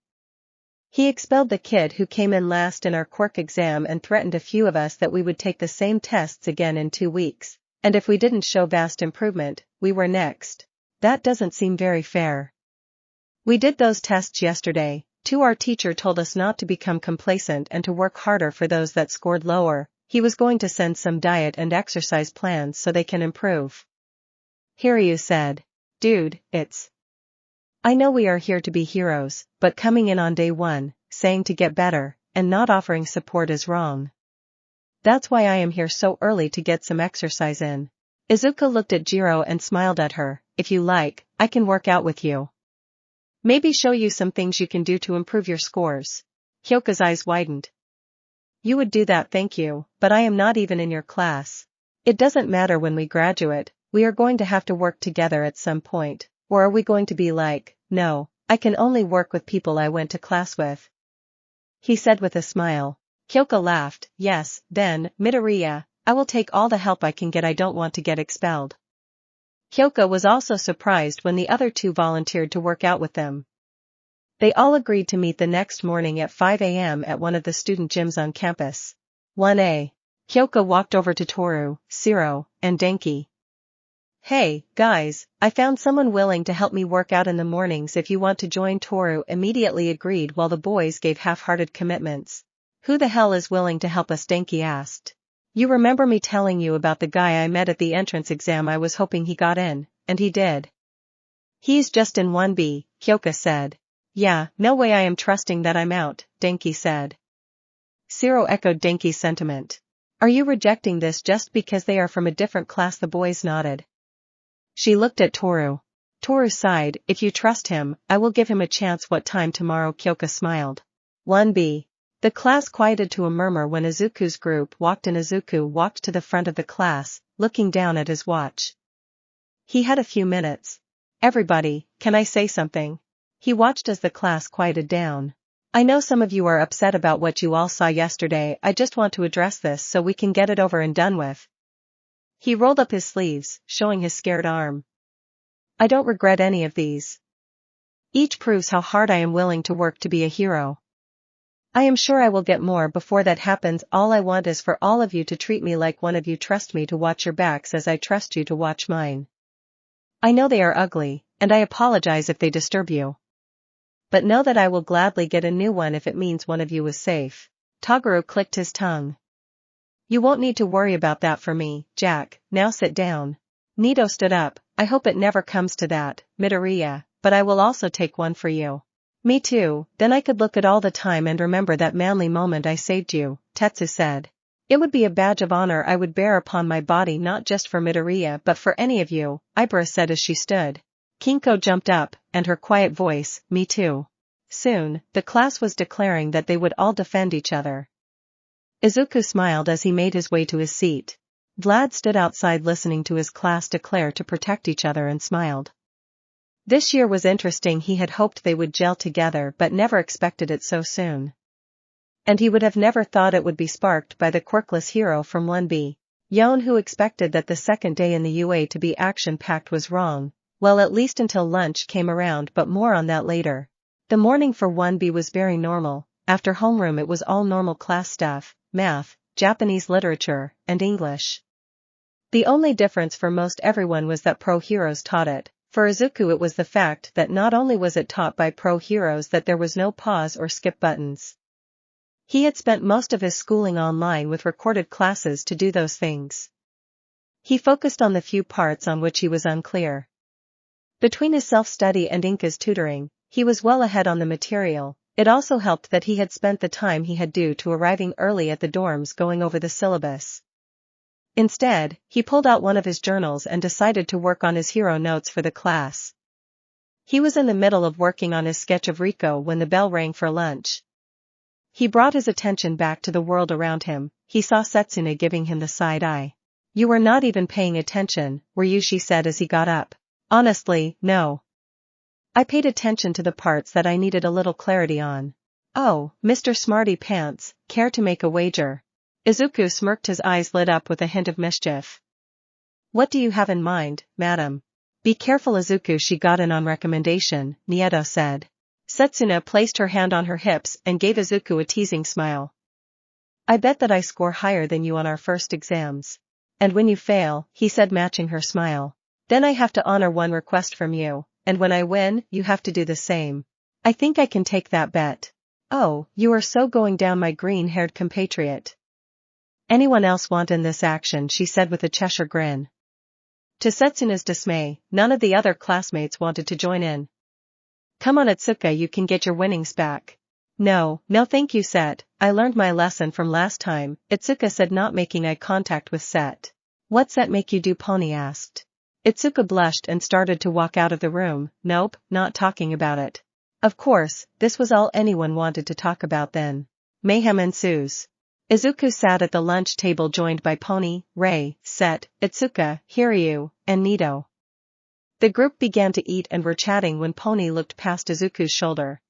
He expelled the kid who came in last in our Quirk exam and threatened a few of us that we would take the same tests again in 2 weeks, and if we didn't show vast improvement, we were next. That doesn't seem very fair. We did those tests yesterday, too. Our teacher told us not to become complacent and to work harder for those that scored lower. He was going to send some diet and exercise plans so they can improve. Hiryu said. Dude, I know we are here to be heroes, but coming in on day 1, saying to get better, and not offering support is wrong. That's why I am here so early to get some exercise in. Izuku looked at Jiro and smiled at her. If you like, I can work out with you. Maybe show you some things you can do to improve your scores. Hyoka's eyes widened. You would do that, thank you, but I am not even in your class. It doesn't matter when we graduate, we are going to have to work together at some point, or are we going to be like, no, I can only work with people I went to class with? He said with a smile. Hyoka laughed. Yes, then, Midoriya, I will take all the help I can get. I don't want to get expelled. Hyoka was also surprised when the other two volunteered to work out with them. They all agreed to meet the next morning at 5 a.m. at one of the student gyms on campus. 1A. Hyoka walked over to Toru, Shiro, and Denki. Hey, guys, I found someone willing to help me work out in the mornings if you want to join. Toru immediately agreed while the boys gave half-hearted commitments. Who the hell is willing to help us? Denki asked. You remember me telling you about the guy I met at the entrance exam? I was hoping he got in, and he did. He's just in 1B, Hyoka said. Yeah, no way I am trusting that. I'm out, Denki said. Shiro echoed Denki's sentiment. Are you rejecting this just because they are from a different class? The boys nodded. She looked at Toru. Toru sighed. If you trust him, I will give him a chance. What time tomorrow? Hyoka smiled. 1B. The class quieted to a murmur when Izuku's group walked in. Izuku walked to the front of the class, looking down at his watch. He had a few minutes. Everybody, can I say something? He watched as the class quieted down. I know some of you are upset about what you all saw yesterday. I just want to address this so we can get it over and done with. He rolled up his sleeves, showing his scared arm. I don't regret any of these. Each proves how hard I am willing to work to be a hero. I am sure I will get more before that happens. All I want is for all of you to treat me like one of you. Trust me to watch your backs as I trust you to watch mine. I know they are ugly, and I apologize if they disturb you. But know that I will gladly get a new one if it means one of you is safe. Toguro clicked his tongue. You won't need to worry about that for me, Jack. Now sit down. Nito stood up. I hope it never comes to that, Midoriya, but I will also take one for you. Me too, then I could look at all the time and remember that manly moment I saved you, Tetsu said. It would be a badge of honor I would bear upon my body, not just for Midoriya but for any of you, Ibara said as she stood. Kinko jumped up, and her quiet voice, me too. Soon, the class was declaring that they would all defend each other. Izuku smiled as he made his way to his seat. Vlad stood outside listening to his class declare to protect each other and smiled. This year was interesting. He had hoped they would gel together but never expected it so soon. And he would have never thought it would be sparked by the quirkless hero from 1B. Yon, who expected that the second day in the UA to be action-packed, was wrong, well, at least until lunch came around, but more on that later. The morning for 1B was very normal. After homeroom it was all normal class stuff, math, Japanese literature, and English. The only difference for most everyone was that pro heroes taught it. For Izuku it was the fact that not only was it taught by pro heroes that there was no pause or skip buttons. He had spent most of his schooling online with recorded classes to do those things. He focused on the few parts on which he was unclear. Between his self-study and Inka's tutoring, he was well ahead on the material. It also helped that he had spent the time he had due to arriving early at the dorms going over the syllabus. Instead, he pulled out one of his journals and decided to work on his hero notes for the class. He was in the middle of working on his sketch of Reiko when the bell rang for lunch. He brought his attention back to the world around him. He saw Setsuna giving him the side eye. You were not even paying attention, were you? She said as he got up. Honestly, no. I paid attention to the parts that I needed a little clarity on. Oh, Mr. Smarty Pants, care to make a wager? Izuku smirked, his eyes lit up with a hint of mischief. What do you have in mind, madam? Be careful, Izuku. She got in on recommendation, Nieto said. Setsuna placed her hand on her hips and gave Izuku a teasing smile. I bet that I score higher than you on our first exams. And when you fail, he said, matching her smile. Then I have to honor one request from you, and when I win, you have to do the same. I think I can take that bet. Oh, you are so going down, my green-haired compatriot. Anyone else want in this action? She said with a Cheshire grin. To Setsuna's dismay, none of the other classmates wanted to join in. Come on, Itsuka, you can get your winnings back. No thank you, Set, I learned my lesson from last time, Itsuka said, not making eye contact with Set. What's that make you do? Pony asked. Itsuka blushed and started to walk out of the room. Nope, not talking about it. Of course, this was all anyone wanted to talk about then. Mayhem ensues. Izuku sat at the lunch table joined by Pony, Rei, Set, Itsuka, Hiryu, and Nito. The group began to eat and were chatting when Pony looked past Izuku's shoulder.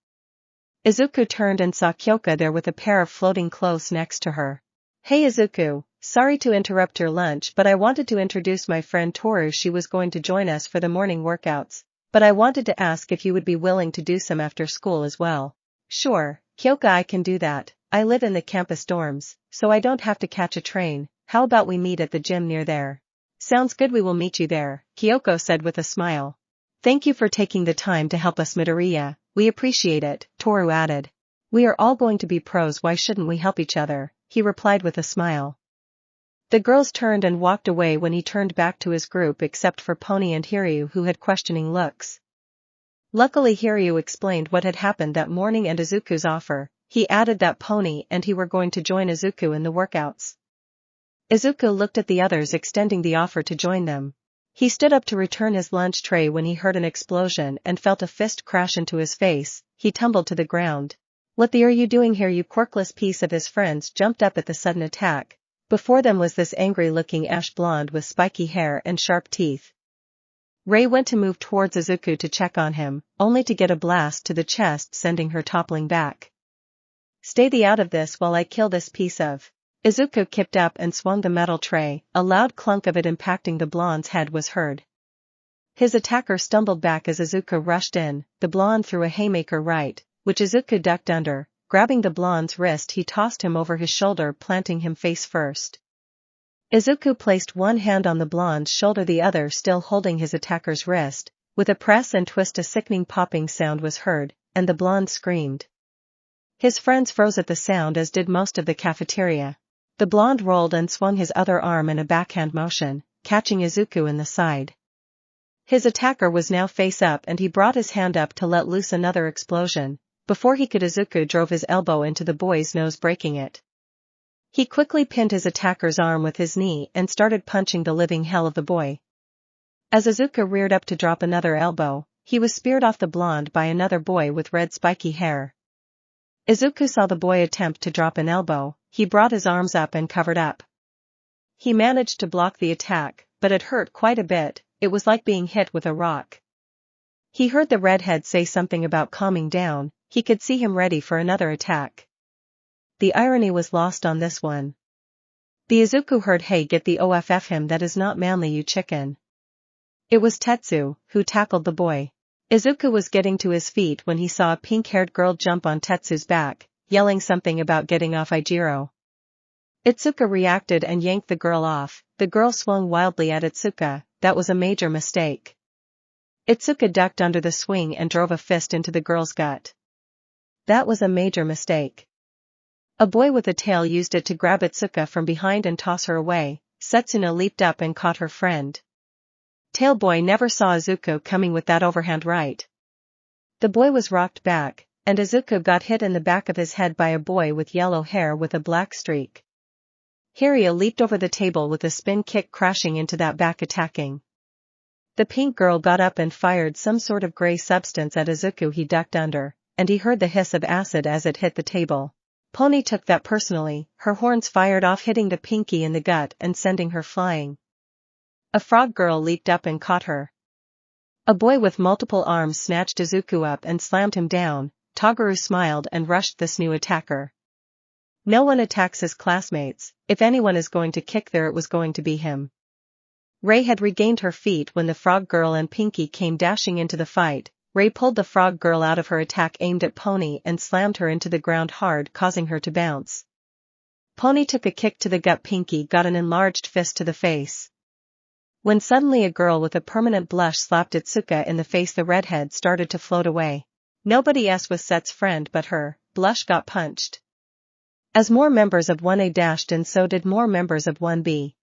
Izuku turned and saw Kyoka there with a pair of floating clothes next to her. Hey Izuku, sorry to interrupt your lunch, but I wanted to introduce my friend Toru. She was going to join us for the morning workouts, but I wanted to ask if you would be willing to do some after school as well. Sure, Kyoka, I can do that. I live in the campus dorms, so I don't have to catch a train. How about we meet at the gym near there? Sounds good, we will meet you there, Kyoko said with a smile. Thank you for taking the time to help us, Midoriya, we appreciate it, Toru added. We are all going to be pros, why shouldn't we help each other, he replied with a smile. The girls turned and walked away when he turned back to his group, except for Pony and Hiryu, who had questioning looks. Luckily Hiryu explained what had happened that morning and Izuku's offer. He added that Pony and he were going to join Izuku in the workouts. Izuku looked at the others extending the offer to join them. He stood up to return his lunch tray when he heard an explosion and felt a fist crash into his face. He tumbled to the ground. What the are you doing here, you quirkless piece? Of his friends jumped up at the sudden attack. Before them was this angry-looking ash blonde with spiky hair and sharp teeth. Rei went to move towards Izuku to check on him, only to get a blast to the chest, sending her toppling back. Stay the out of this while I kill this piece of. Izuku kicked up and swung the metal tray. A loud clunk of it impacting the blonde's head was heard. His attacker stumbled back as Izuku rushed in. The blonde threw a haymaker right, which Izuku ducked under. Grabbing the blonde's wrist, he tossed him over his shoulder, planting him face first. Izuku placed one hand on the blonde's shoulder, the other still holding his attacker's wrist. With a press and twist, a sickening popping sound was heard, and the blonde screamed. His friends froze at the sound, as did most of the cafeteria. The blonde rolled and swung his other arm in a backhand motion, catching Izuku in the side. His attacker was now face up and he brought his hand up to let loose another explosion. Before he could, Izuku drove his elbow into the boy's nose, breaking it. He quickly pinned his attacker's arm with his knee and started punching the living hell of the boy. As Izuku reared up to drop another elbow, he was speared off the blonde by another boy with red spiky hair. Izuku saw the boy attempt to drop an elbow. He brought his arms up and covered up. He managed to block the attack, but it hurt quite a bit. It was like being hit with a rock. He heard the redhead say something about calming down. He could see him ready for another attack. The irony was lost on this one. The Izuku heard, hey, get the off him, that is not manly, you chicken. It was Tetsu, who tackled the boy. Izuku was getting to his feet when he saw a pink-haired girl jump on Tetsu's back, yelling something about getting off Ajiro. Itsuka reacted and yanked the girl off. The girl swung wildly at Itsuka. That was a major mistake. Itsuka ducked under the swing and drove a fist into the girl's gut. That was a major mistake. A boy with a tail used it to grab Itsuka from behind and toss her away. Setsuna leaped up and caught her friend. Tail boy never saw Izuku coming with that overhand right. The boy was rocked back, and Izuku got hit in the back of his head by a boy with yellow hair with a black streak. Hiryu leaped over the table with a spin kick, crashing into that back, attacking. The pink girl got up and fired some sort of gray substance at Izuku. He ducked under, and he heard the hiss of acid as it hit the table. Pony took that personally. Her horns fired off, hitting the pinky in the gut and sending her flying. A frog girl leaped up and caught her. A boy with multiple arms snatched Izuku up and slammed him down. Toguro smiled and rushed this new attacker. No one attacks his classmates. If anyone is going to kick there, it was going to be him. Ray had regained her feet when the frog girl and Pinky came dashing into the fight. Ray pulled the frog girl out of her attack aimed at Pony and slammed her into the ground hard, causing her to bounce. Pony took a kick to the gut. Pinky got an enlarged fist to the face. When suddenly a girl with a permanent blush slapped Itsuka in the face, the redhead started to float away. Nobody else was Set's friend but her. Blush got punched. As more members of 1A dashed in, so did more members of 1B.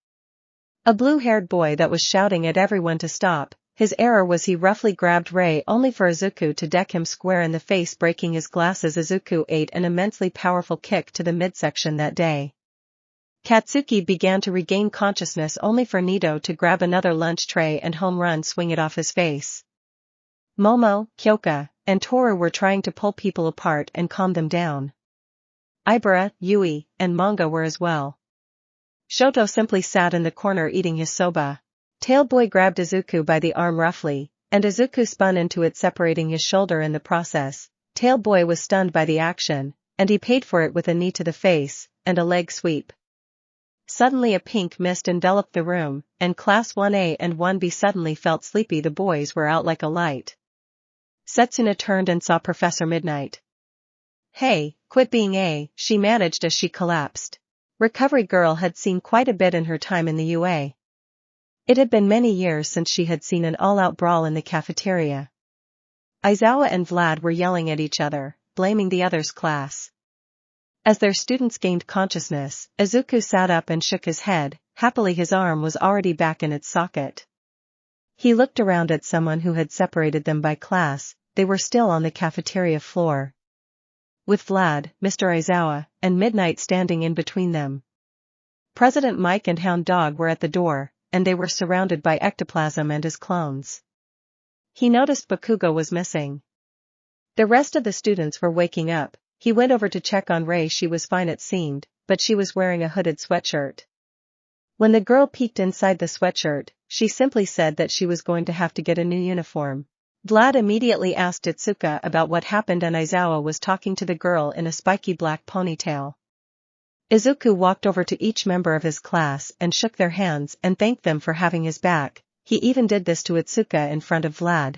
A blue-haired boy that was shouting at everyone to stop. His error was he roughly grabbed Ray only for Izuku to deck him square in the face, breaking his glasses. Izuku ate an immensely powerful kick to the midsection that day. Katsuki began to regain consciousness only for Nito to grab another lunch tray and home run swing it off his face. Momo, Kyoka, and Toru were trying to pull people apart and calm them down. Ibara, Yui, and Manga were as well. Shoto simply sat in the corner eating his soba. Tailboy grabbed Izuku by the arm roughly, and Izuku spun into it, separating his shoulder in the process. Tailboy was stunned by the action, and he paid for it with a knee to the face, and a leg sweep. Suddenly a pink mist enveloped the room, and Class 1A and 1B suddenly felt sleepy. The boys were out like a light. Setsuna turned and saw Professor Midnight. "Hey, quit being A," she managed as she collapsed. Recovery Girl had seen quite a bit in her time in the UA. It had been many years since she had seen an all-out brawl in the cafeteria. Aizawa and Vlad were yelling at each other, blaming the other's class. As their students gained consciousness, Izuku sat up and shook his head. Happily his arm was already back in its socket. He looked around at someone who had separated them by class. They were still on the cafeteria floor, with Vlad, Mr. Aizawa, and Midnight standing in between them. President Mike and Hound Dog were at the door, and they were surrounded by Ectoplasm and his clones. He noticed Bakugo was missing. The rest of the students were waking up. He went over to check on Ray. She was fine it seemed, but she was wearing a hooded sweatshirt. When the girl peeked inside the sweatshirt, she simply said that she was going to have to get a new uniform. Vlad immediately asked Itsuka about what happened, and Aizawa was talking to the girl in a spiky black ponytail. Izuku walked over to each member of his class and shook their hands and thanked them for having his back. He even did this to Itsuka in front of Vlad.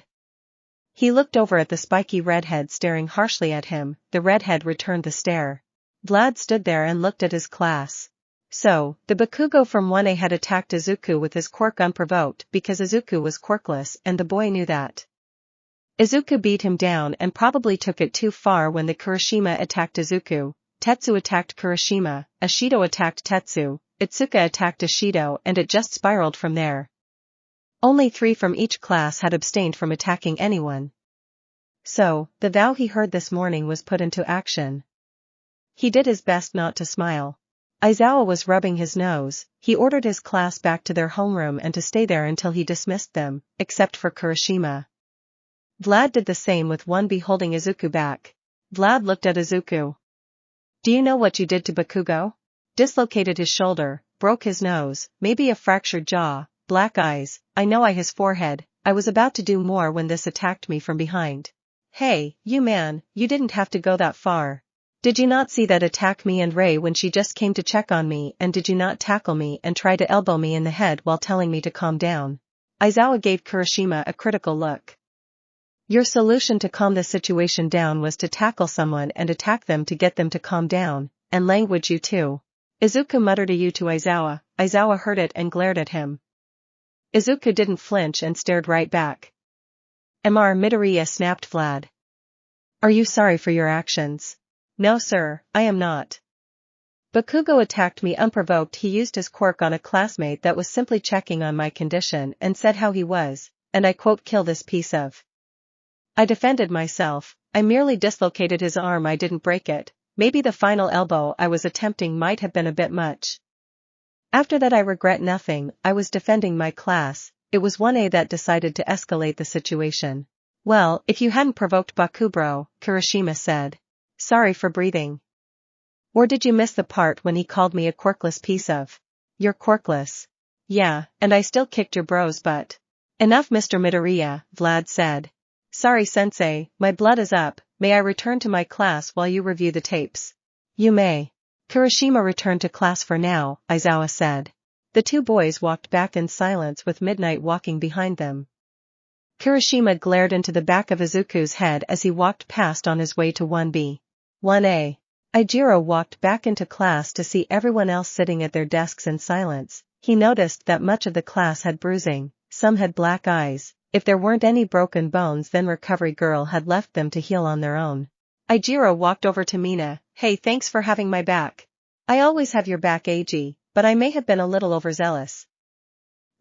He looked over at the spiky redhead staring harshly at him. The redhead returned the stare. Vlad stood there and looked at his class. So, the Bakugo from 1A had attacked Izuku with his quirk unprovoked because Izuku was quirkless, and the boy knew that. Izuku beat him down and probably took it too far. When the Kirishima attacked Izuku, Tetsu attacked Kirishima, Ashido attacked Tetsu, Itsuka attacked Ashido, and it just spiraled from there. Only 3 from each class had abstained from attacking anyone. So, the vow he heard this morning was put into action. He did his best not to smile. Aizawa was rubbing his nose. He ordered his class back to their homeroom and to stay there until he dismissed them, except for Kirishima. Vlad did the same with 1B holding Izuku back. Vlad looked at Izuku. "Do you know what you did to Bakugo? Dislocated his shoulder, broke his nose, maybe a fractured jaw, black eyes, I know his forehead. I was about to do more when this attacked me from behind. Hey, you man, you didn't have to go that far. Did you not see that attack me and Ray when she just came to check on me, and did you not tackle me and try to elbow me in the head while telling me to calm down?" Aizawa gave Kirishima a critical look. "Your solution to calm the situation down was to tackle someone and attack them to get them to calm down, and language you too." Izuku muttered a "you" to Aizawa. Aizawa heard it and glared at him. Izuku didn't flinch and stared right back. "Mr. Midoriya," snapped Vlad. "Are you sorry for your actions?" "No sir, I am not. Bakugo attacked me unprovoked. He used his quirk on a classmate that was simply checking on my condition and said how he was, and I quote kill this piece of. I defended myself. I merely dislocated his arm, I didn't break it. Maybe the final elbow I was attempting might have been a bit much. After that I regret nothing. I was defending my class. It was 1A that decided to escalate the situation." "Well, if you hadn't provoked Bakugo," Kirishima said. "Sorry for breathing." "Or did you miss the part when he called me a quirkless piece of? You're quirkless." "Yeah, and I still kicked your bro's butt." "Enough Mr. Midoriya," Vlad said. Sorry sensei, my blood is up, may I return to my class while you review the tapes? You may. Kirishima returned to class for now, Aizawa said. The two boys walked back in silence with Midnight walking behind them. Kirishima glared into the back of Izuku's head as he walked past on his way to 1B. 1A. Ajiro walked back into class to see everyone else sitting at their desks in silence. He noticed that much of the class had bruising, some had black eyes. If there weren't any broken bones, then Recovery Girl had left them to heal on their own. Ajiro walked over to Mina. Hey, thanks for having my back. I always have your back, Ag, but I may have been a little overzealous.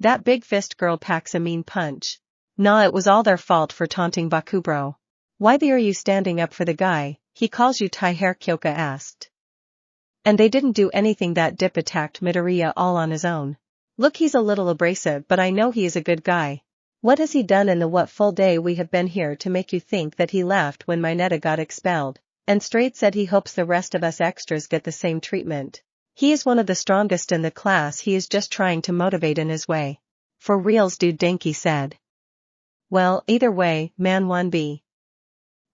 That big fist girl packs a mean punch. Nah, it was all their fault for taunting Bakugo. Why are you standing up for the guy? He calls you tie hair, Kyoka asked. And they didn't do anything. That dip attacked Midoriya all on his own. Look, he's a little abrasive, but I know he is a good guy. What has he done in the what full day we have been here to make you think that he left when Mineta got expelled? And straight said he hopes the rest of us extras get the same treatment. He is one of the strongest in the class. He is just trying to motivate in his way. For reals, dude, Denki said. Well, either way, man 1B.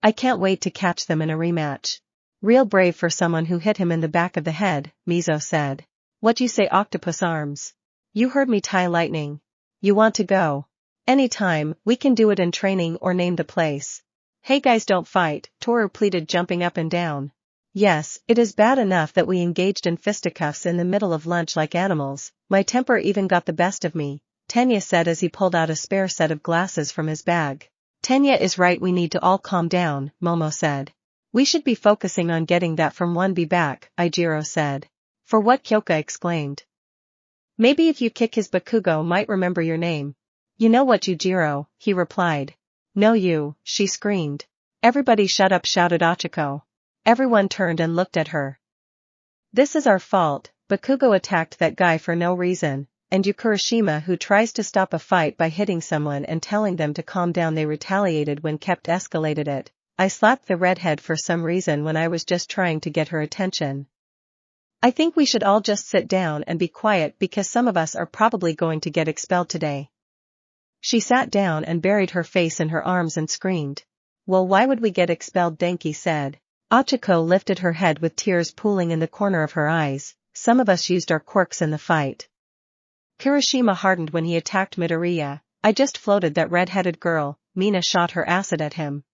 I can't wait to catch them in a rematch. Real brave for someone who hit him in the back of the head, Mizo said. What you say, octopus arms? You heard me, tie lightning. You want to go? Anytime, we can do it in training or name the place. Hey guys, don't fight, Toru pleaded, jumping up and down. Yes, it is bad enough that we engaged in fisticuffs in the middle of lunch like animals. My temper even got the best of me, Tenya said as he pulled out a spare set of glasses from his bag. Tenya is right, we need to all calm down, Momo said. We should be focusing on getting that from 1B back, Ajiro said. For what? Kyoka exclaimed. Maybe if you kick his Bakugo might remember your name. You know what, Yujiro, he replied. No you, she screamed. Everybody shut up, shouted Achiko. Everyone turned and looked at her. This is our fault, Bakugo attacked that guy for no reason, and Kirishima who tries to stop a fight by hitting someone and telling them to calm down, they retaliated when kept escalated it. I slapped the redhead for some reason when I was just trying to get her attention. I think we should all just sit down and be quiet because some of us are probably going to get expelled today. She sat down and buried her face in her arms and screamed. Well, why would we get expelled? Denki said. Achiko lifted her head with tears pooling in the corner of her eyes. Some of us used our quirks in the fight. Kirishima hardened when he attacked Midoriya. I just floated that red-headed girl. Mina shot her acid at him.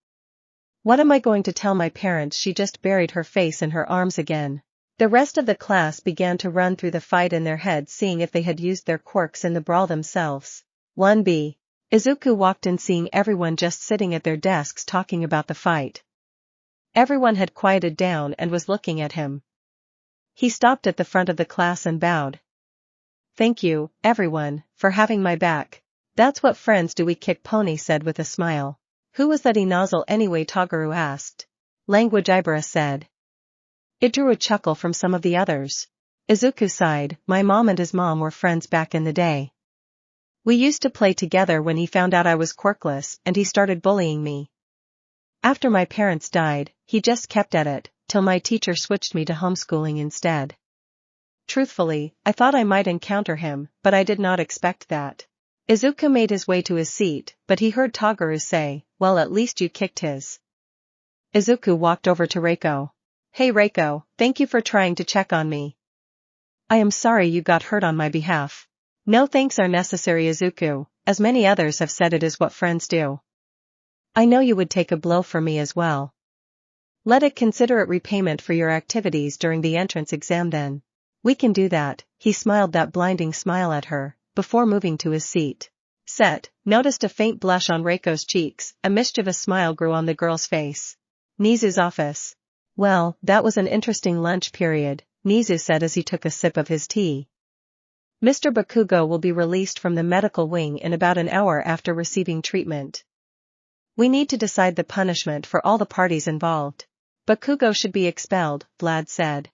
What am I going to tell my parents? She just buried her face in her arms again. The rest of the class began to run through the fight in their heads, seeing if they had used their quirks in the brawl themselves. 1B. Izuku walked in seeing everyone just sitting at their desks talking about the fight. Everyone had quieted down and was looking at him. He stopped at the front of the class and bowed. Thank you, everyone, for having my back. That's what friends do, we kick, Pony said with a smile. Who was that nozzle anyway? Toguru asked. Language Ibera said. It drew a chuckle from some of the others. Izuku sighed. My mom and his mom were friends back in the day. We used to play together when he found out I was quirkless and he started bullying me. After my parents died, he just kept at it, till my teacher switched me to homeschooling instead. Truthfully, I thought I might encounter him, but I did not expect that. Izuku made his way to his seat, but he heard Toguru say, well, at least you kicked his. Izuku walked over to Reiko. Hey Reiko, thank you for trying to check on me. I am sorry you got hurt on my behalf. No thanks are necessary, Izuku, as many others have said, it is what friends do. I know you would take a blow for me as well. Let it consider it repayment for your activities during the entrance exam then. We can do that, he smiled that blinding smile at her, before moving to his seat. Set, noticed a faint blush on Reiko's cheeks, a mischievous smile grew on the girl's face. Nezu's office. Well, that was an interesting lunch period, Nezu said as he took a sip of his tea. Mr. Bakugo will be released from the medical wing in about an hour after receiving treatment. We need to decide the punishment for all the parties involved. Bakugo should be expelled, Vlad said.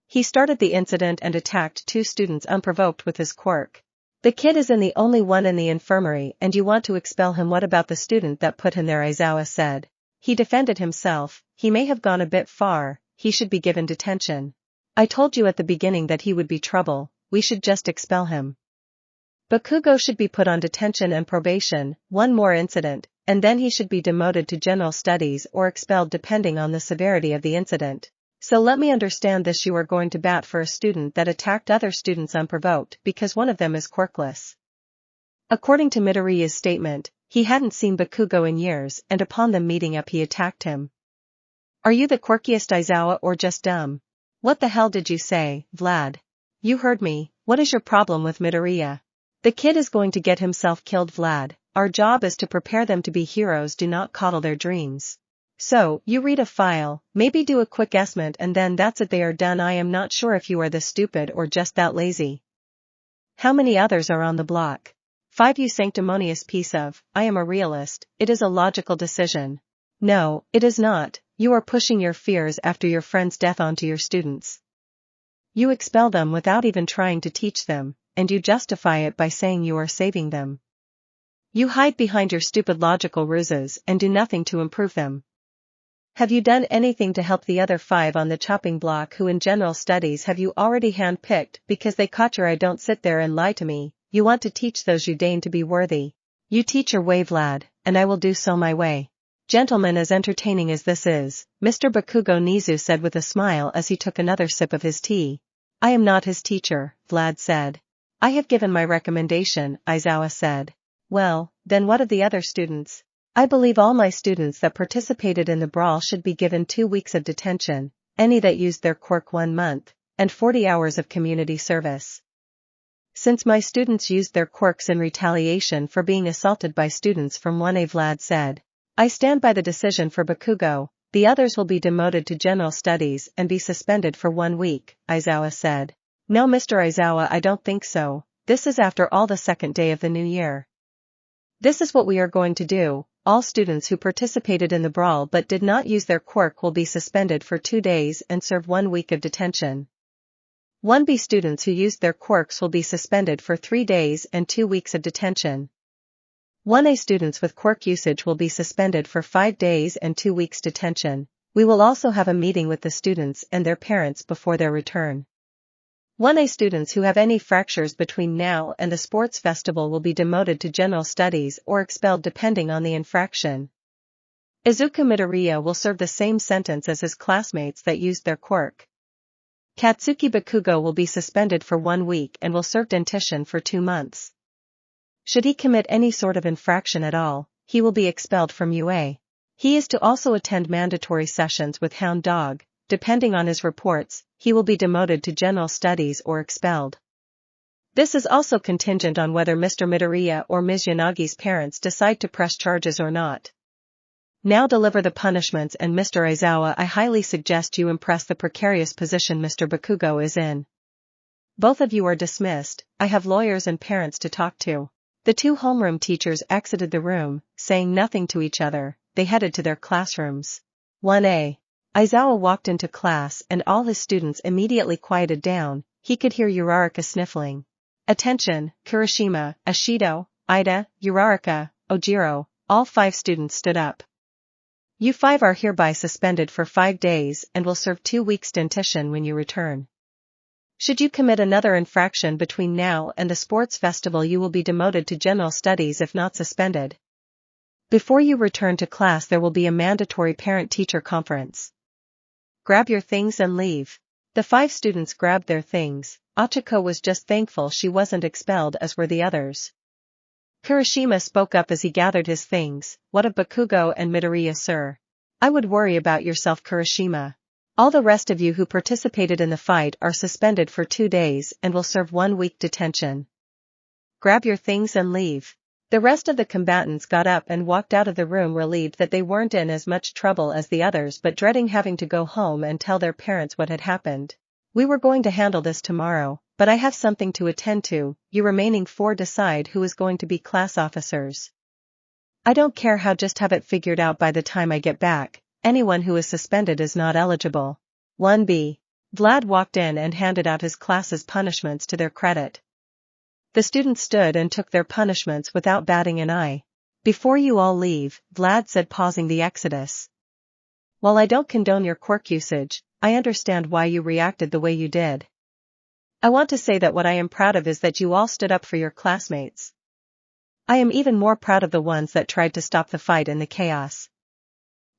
He started the incident and attacked 2 students unprovoked with his quirk. The kid isn't the only one in the infirmary and you want to expel him. What about the student that put him there? Aizawa said. He defended himself, he may have gone a bit far, he should be given detention. I told you at the beginning that he would be trouble, we should just expel him. Bakugo should be put on detention and probation. One more incident, and then he should be demoted to general studies or expelled depending on the severity of the incident. So let me understand this: you are going to bat for a student that attacked other students unprovoked because one of them is quirkless. According to Midoriya's statement, he hadn't seen Bakugo in years and upon them meeting up he attacked him. Are you the quirkiest Aizawa or just dumb? What the hell did you say, Vlad? You heard me. What is your problem with Midoriya? The kid is going to get himself killed, Vlad. Our job is to prepare them to be heroes, do not coddle their dreams. So, you read a file, maybe do a quick estimate and then that's it, they are done. I am not sure if you are this stupid or just that lazy. How many others are on the block? 5. You sanctimonious piece of, I am a realist, it is a logical decision. No, it is not, you are pushing your fears after your friend's death onto your students. You expel them without even trying to teach them, and you justify it by saying you are saving them. You hide behind your stupid logical ruses and do nothing to improve them. Have you done anything to help the other 5 on the chopping block who in general studies have you already handpicked because they caught your eye? Don't sit there and lie to me, you want to teach those you deign to be worthy. You teach your way, Vlad, and I will do so my way. Gentlemen, as entertaining as this is, Mr. Bakugo, Nezu said with a smile as he took another sip of his tea. I am not his teacher, Vlad said. I have given my recommendation, Aizawa said. Well, then what of the other students? I believe all my students that participated in the brawl should be given 2 weeks of detention, any that used their quirk 1 month, and 40 hours of community service. Since my students used their quirks in retaliation for being assaulted by students from 1A, Vlad said. I stand by the decision for Bakugo, the others will be demoted to general studies and be suspended for 1 week, Aizawa said. No, Mr. Aizawa, I don't think so, this is after all the second day of the new year. This is what we are going to do. All students who participated in the brawl but did not use their quirk will be suspended for 2 days and serve 1 week of detention. 1B students who used their quirks will be suspended for 3 days and 2 weeks of detention. 1A students with quirk usage will be suspended for 5 days and 2 weeks detention. We will also have a meeting with the students and their parents before their return. 1A students who have any fractures between now and the sports festival will be demoted to general studies or expelled depending on the infraction. Izuku Midoriya will serve the same sentence as his classmates that used their quirk. Katsuki Bakugo will be suspended for 1 week and will serve detention for 2 months. Should he commit any sort of infraction at all, he will be expelled from UA. He is to also attend mandatory sessions with Hound Dog. Depending on his reports, he will be demoted to general studies or expelled. This is also contingent on whether Mr. Midoriya or Ms. Yanagi's parents decide to press charges or not. Now deliver the punishments, and Mr. Aizawa, I highly suggest you impress the precarious position Mr. Bakugo is in. Both of you are dismissed, I have lawyers and parents to talk to. The 2 homeroom teachers exited the room, saying nothing to each other. They headed to their classrooms. 1A. Aizawa walked into class and all his students immediately quieted down. He could hear Uraraka sniffling. Attention, Kirishima, Ashido, Ida, Uraraka, Ajiro, all 5 students stood up. You 5 are hereby suspended for 5 days and will serve 2 weeks detention when you return. Should you commit another infraction between now and the sports festival, you will be demoted to general studies if not suspended. Before you return to class there will be a mandatory parent-teacher conference. Grab your things and leave. The 5 students grabbed their things. Achiko was just thankful she wasn't expelled as were the others. Kirishima spoke up as he gathered his things. What of Bakugo and Midoriya, sir? I would worry about yourself, Kirishima. All the rest of you who participated in the fight are suspended for 2 days and will serve 1 week detention. Grab your things and leave. The rest of the combatants got up and walked out of the room, relieved that they weren't in as much trouble as the others but dreading having to go home and tell their parents what had happened. We were going to handle this tomorrow, but I have something to attend to. You remaining 4 decide who is going to be class officers. I don't care how, just have it figured out by the time I get back. Anyone who is suspended is not eligible. 1B. Vlad walked in and handed out his class's punishments to their credit. The students stood and took their punishments without batting an eye. Before you all leave, Vlad said, pausing the exodus. While I don't condone your quirk usage, I understand why you reacted the way you did. I want to say that what I am proud of is that you all stood up for your classmates. I am even more proud of the ones that tried to stop the fight in the chaos.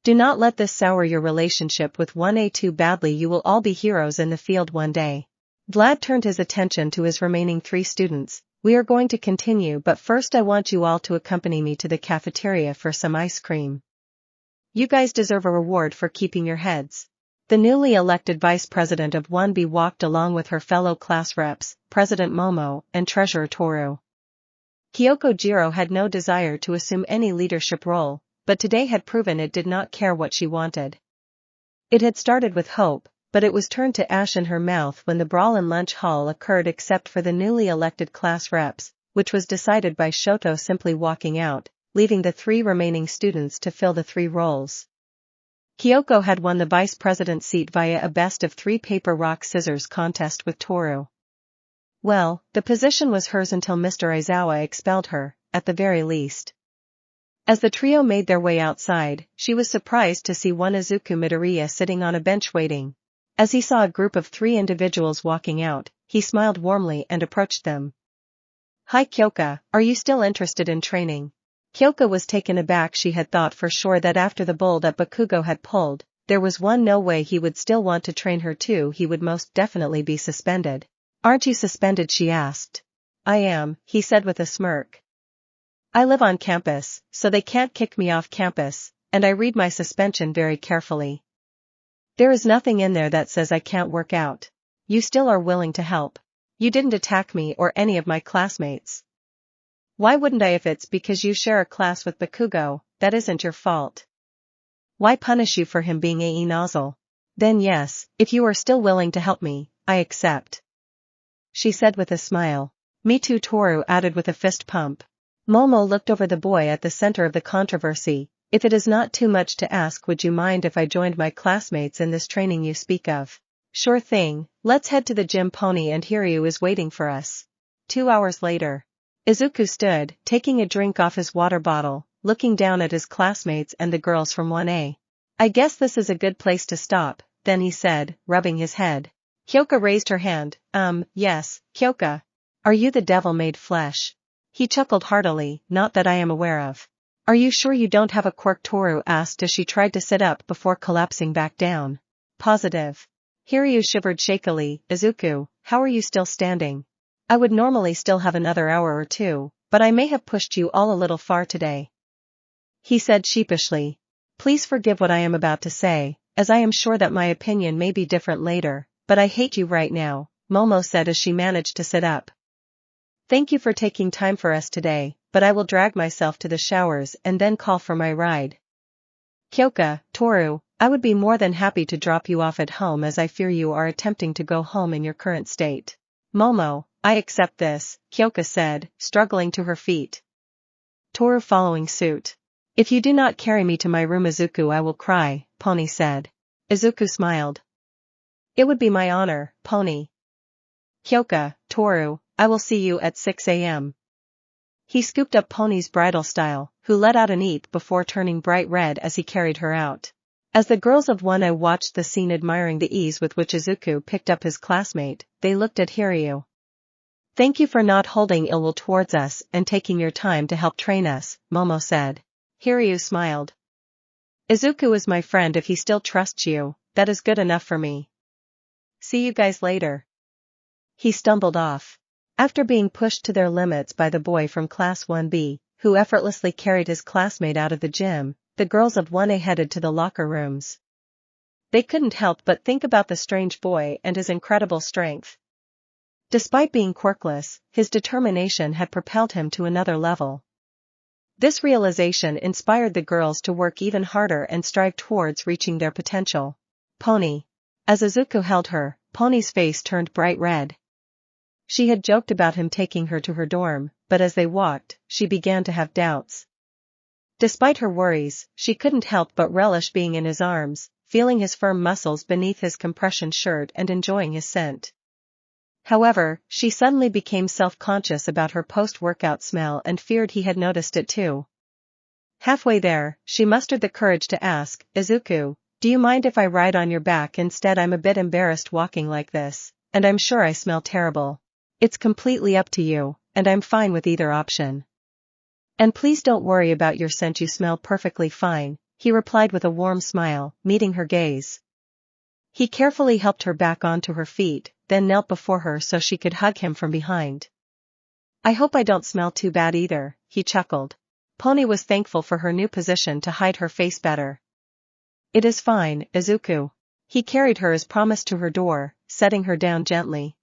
Do not let this sour your relationship with 1A too badly. You will all be heroes in the field one day. Vlad turned his attention to his remaining 3 students. We are going to continue, but first I want you all to accompany me to the cafeteria for some ice cream. You guys deserve a reward for keeping your heads. The newly elected vice president of 1B walked along with her fellow class reps, President Momo, and Treasurer Toru. Kyoko Jiro had no desire to assume any leadership role, but today had proven it did not care what she wanted. It had started with hope, but it was turned to ash in her mouth when the brawl in lunch hall occurred except for the newly elected class reps, which was decided by Shoto simply walking out, leaving the 3 remaining students to fill the 3 roles. Kyoko had won the vice president seat via a best of 3 paper rock scissors contest with Toru. Well, the position was hers until Mr. Aizawa expelled her, at the very least. As the trio made their way outside, she was surprised to see one Izuku Midoriya sitting on a bench waiting. As he saw a group of 3 individuals walking out, he smiled warmly and approached them. Hi Kyoka, are you still interested in training? Kyoka was taken aback. She had thought for sure that after the bull that Bakugo had pulled, there was no way he would still want to train her too. He would most definitely be suspended. Aren't you suspended? She asked. I am, he said with a smirk. I live on campus, so they can't kick me off campus, and I read my suspension very carefully. There is nothing in there that says I can't work out. You still are willing to help. You didn't attack me or any of my classmates. Why wouldn't I if it's because you share a class with Bakugo? That isn't your fault. Why punish you for him being a nozzle? Then yes, if you are still willing to help me, I accept. She said with a smile. Me too, Toru added with a fist pump. Momo looked over the boy at the center of the controversy. If it is not too much to ask, would you mind if I joined my classmates in this training you speak of? Sure thing, let's head to the gym. Pony and Hiryu is waiting for us. 2 hours later. Izuku stood, taking a drink off his water bottle, looking down at his classmates and the girls from 1A. I guess this is a good place to stop, then he said, rubbing his head. Kyoka raised her hand. Yes, Kyoka. Are you the devil made flesh? He chuckled heartily. Not that I am aware of. Are you sure you don't have a quirk? Toru asked as she tried to sit up before collapsing back down. Positive. Hiryu shivered shakily. Izuku, how are you still standing? I would normally still have another hour or 2, but I may have pushed you all a little far today. He said sheepishly. Please forgive what I am about to say, as I am sure that my opinion may be different later, but I hate you right now, Momo said as she managed to sit up. Thank you for taking time for us today, but I will drag myself to the showers and then call for my ride. Kyoka, Toru, I would be more than happy to drop you off at home as I fear you are attempting to go home in your current state. Momo, I accept this, Kyoka said, struggling to her feet. Toru following suit. If you do not carry me to my room Izuku, I will cry, Pony said. Izuku smiled. It would be my honor, Pony. Kyoka, Toru, I will see you at 6 a.m. He scooped up Pony's bridal style, who let out an eep before turning bright red as he carried her out. As the girls of 1A watched the scene admiring the ease with which Izuku picked up his classmate, they looked at Hiryu. Thank you for not holding ill will towards us and taking your time to help train us, Momo said. Hiryu smiled. Izuku is my friend. If he still trusts you, that is good enough for me. See you guys later. He stumbled off. After being pushed to their limits by the boy from Class 1B, who effortlessly carried his classmate out of the gym, the girls of 1A headed to the locker rooms. They couldn't help but think about the strange boy and his incredible strength. Despite being quirkless, his determination had propelled him to another level. This realization inspired the girls to work even harder and strive towards reaching their potential. Pony. As Izuku held her, Pony's face turned bright red. She had joked about him taking her to her dorm, but as they walked, she began to have doubts. Despite her worries, she couldn't help but relish being in his arms, feeling his firm muscles beneath his compression shirt and enjoying his scent. However, she suddenly became self-conscious about her post-workout smell and feared he had noticed it too. Halfway there, she mustered the courage to ask, Izuku, do you mind if I ride on your back instead? I'm a bit embarrassed walking like this, and I'm sure I smell terrible. It's completely up to you, and I'm fine with either option. And please don't worry about your scent, you smell perfectly fine, he replied with a warm smile, meeting her gaze. He carefully helped her back onto her feet, then knelt before her so she could hug him from behind. I hope I don't smell too bad either, he chuckled. Pony was thankful for her new position to hide her face better. It is fine, Izuku. He carried her as promised to her door, setting her down gently.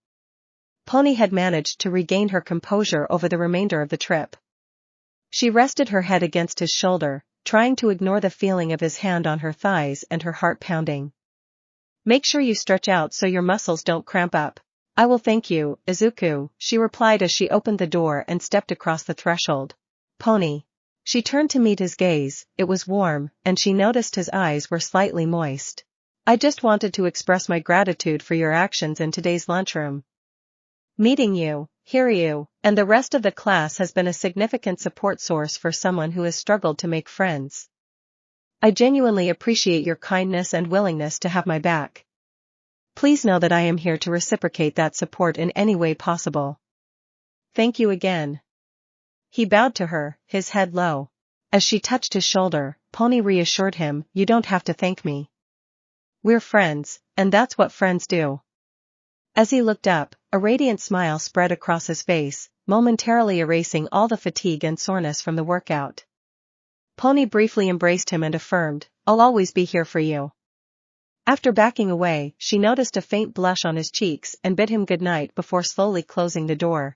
Pony had managed to regain her composure over the remainder of the trip. She rested her head against his shoulder, trying to ignore the feeling of his hand on her thighs and her heart pounding. Make sure you stretch out so your muscles don't cramp up. I will, thank you, Izuku, she replied as she opened the door and stepped across the threshold. Pony. She turned to meet his gaze, it was warm, and she noticed his eyes were slightly moist. I just wanted to express my gratitude for your actions in today's lunchroom. Meeting you, Hiryu, and the rest of the class has been a significant support source for someone who has struggled to make friends. I genuinely appreciate your kindness and willingness to have my back. Please know that I am here to reciprocate that support in any way possible. Thank you again. He bowed to her, his head low. As she touched his shoulder, Pony reassured him, you don't have to thank me. We're friends, and that's what friends do. As he looked up, a radiant smile spread across his face, momentarily erasing all the fatigue and soreness from the workout. Pony briefly embraced him and affirmed, I'll always be here for you. After backing away, she noticed a faint blush on his cheeks and bid him goodnight before slowly closing the door.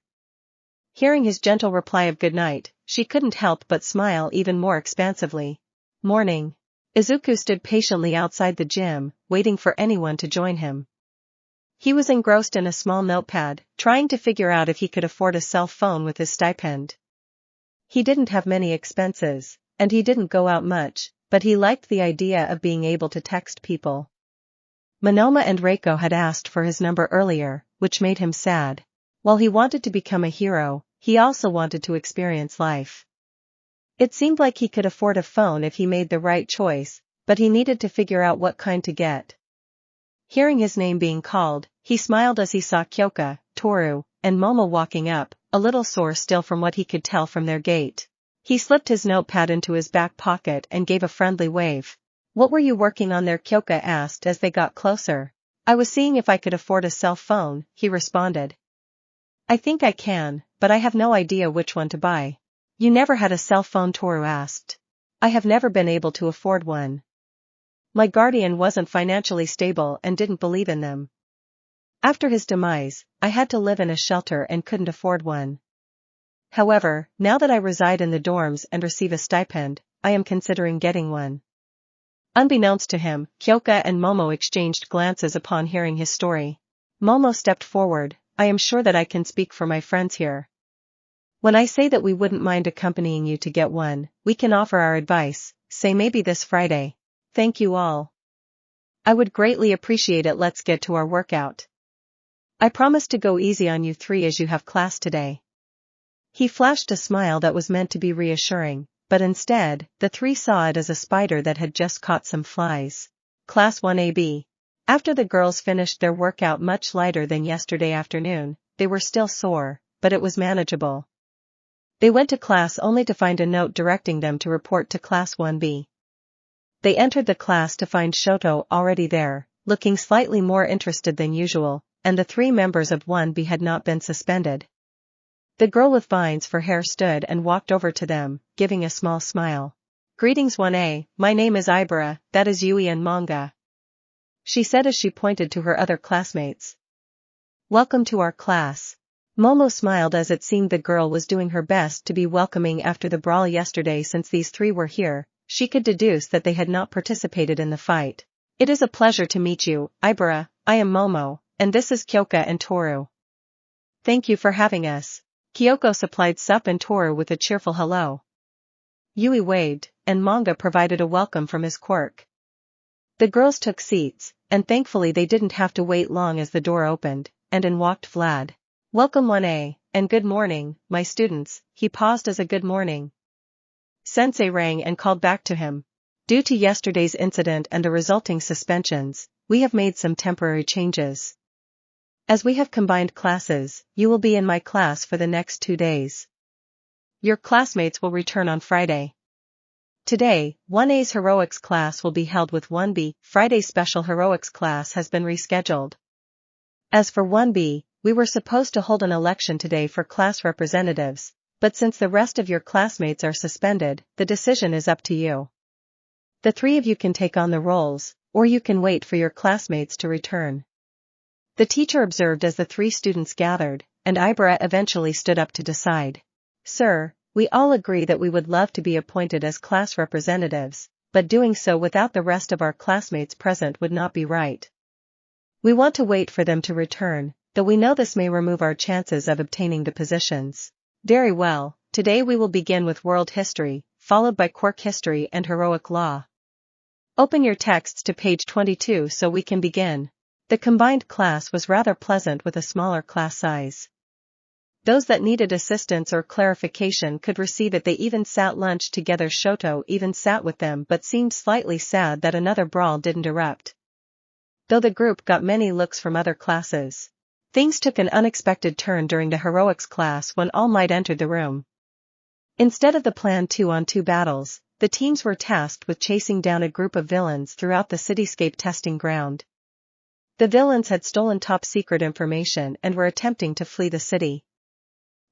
Hearing his gentle reply of goodnight, she couldn't help but smile even more expansively. Morning. Izuku stood patiently outside the gym, waiting for anyone to join him. He was engrossed in a small notepad, trying to figure out if he could afford a cell phone with his stipend. He didn't have many expenses, and he didn't go out much, but he liked the idea of being able to text people. Monoma and Reiko had asked for his number earlier, which made him sad. While he wanted to become a hero, he also wanted to experience life. It seemed like he could afford a phone if he made the right choice, but he needed to figure out what kind to get. Hearing his name being called, he smiled as he saw Kyoka, Toru, and Momo walking up, a little sore still from what he could tell from their gait. He slipped his notepad into his back pocket and gave a friendly wave. What were you working on there? Kyoka asked as they got closer. I was seeing if I could afford a cell phone, he responded. I think I can, but I have no idea which one to buy. You never had a cell phone? Toru asked. I have never been able to afford one. My guardian wasn't financially stable and didn't believe in them. After his demise, I had to live in a shelter and couldn't afford one. However, now that I reside in the dorms and receive a stipend, I am considering getting one. Unbeknownst to him, Kyoka and Momo exchanged glances upon hearing his story. Momo stepped forward, I am sure that I can speak for my friends here. When I say that we wouldn't mind accompanying you to get one, we can offer our advice, say maybe this Friday. Thank you all. I would greatly appreciate it. Let's get to our workout. I promise to go easy on you three as you have class today. He flashed a smile that was meant to be reassuring, but instead, the three saw it as a spider that had just caught some flies. Class 1AB. After the girls finished their workout much lighter than yesterday afternoon, they were still sore, but it was manageable. They went to class only to find a note directing them to report to Class 1B. They entered the class to find Shoto already there, looking slightly more interested than usual, and the three members of 1B had not been suspended. The girl with vines for hair stood and walked over to them, giving a small smile. Greetings 1A, my name is Ibara, that is Yui and Manga. She said as she pointed to her other classmates. Welcome to our class. Momo smiled as it seemed the girl was doing her best to be welcoming after the brawl yesterday. Since these three were here, she could deduce that they had not participated in the fight. It is a pleasure to meet you, Ibara. I am Momo, and this is Kyoka and Toru. Thank you for having us. Kyoko supplied Sup and Toru with a cheerful hello. Yui waved, and Manga provided a welcome from his quirk. The girls took seats, and thankfully they didn't have to wait long as the door opened, and in walked Vlad. Welcome 1A, and good morning, my students. He paused as a good morning. Sensei rang and called back to him. Due to yesterday's incident and the resulting suspensions, we have made some temporary changes. As we have combined classes, you will be in my class for the next 2 days. Your classmates will return on Friday. Today, 1A's heroics class will be held with 1B. Friday's special heroics class has been rescheduled. As for 1B, we were supposed to hold an election today for class representatives, but since the rest of your classmates are suspended, the decision is up to you. The three of you can take on the roles, or you can wait for your classmates to return. The teacher observed as the three students gathered, and Ibra eventually stood up to decide. Sir, we all agree that we would love to be appointed as class representatives, but doing so without the rest of our classmates present would not be right. We want to wait for them to return, though we know this may remove our chances of obtaining the positions. Very well, today we will begin with world history, followed by quirk history and heroic law. Open your texts to page 22 so we can begin. The combined class was rather pleasant with a smaller class size. Those that needed assistance or clarification could receive it. They even sat lunch together. Shoto even sat with them but seemed slightly sad that another brawl didn't erupt. Though the group got many looks from other classes. Things took an unexpected turn during the heroics class when All Might entered the room. Instead of the planned 2-on-2 battles, the teams were tasked with chasing down a group of villains throughout the cityscape testing ground. The villains had stolen top-secret information and were attempting to flee the city.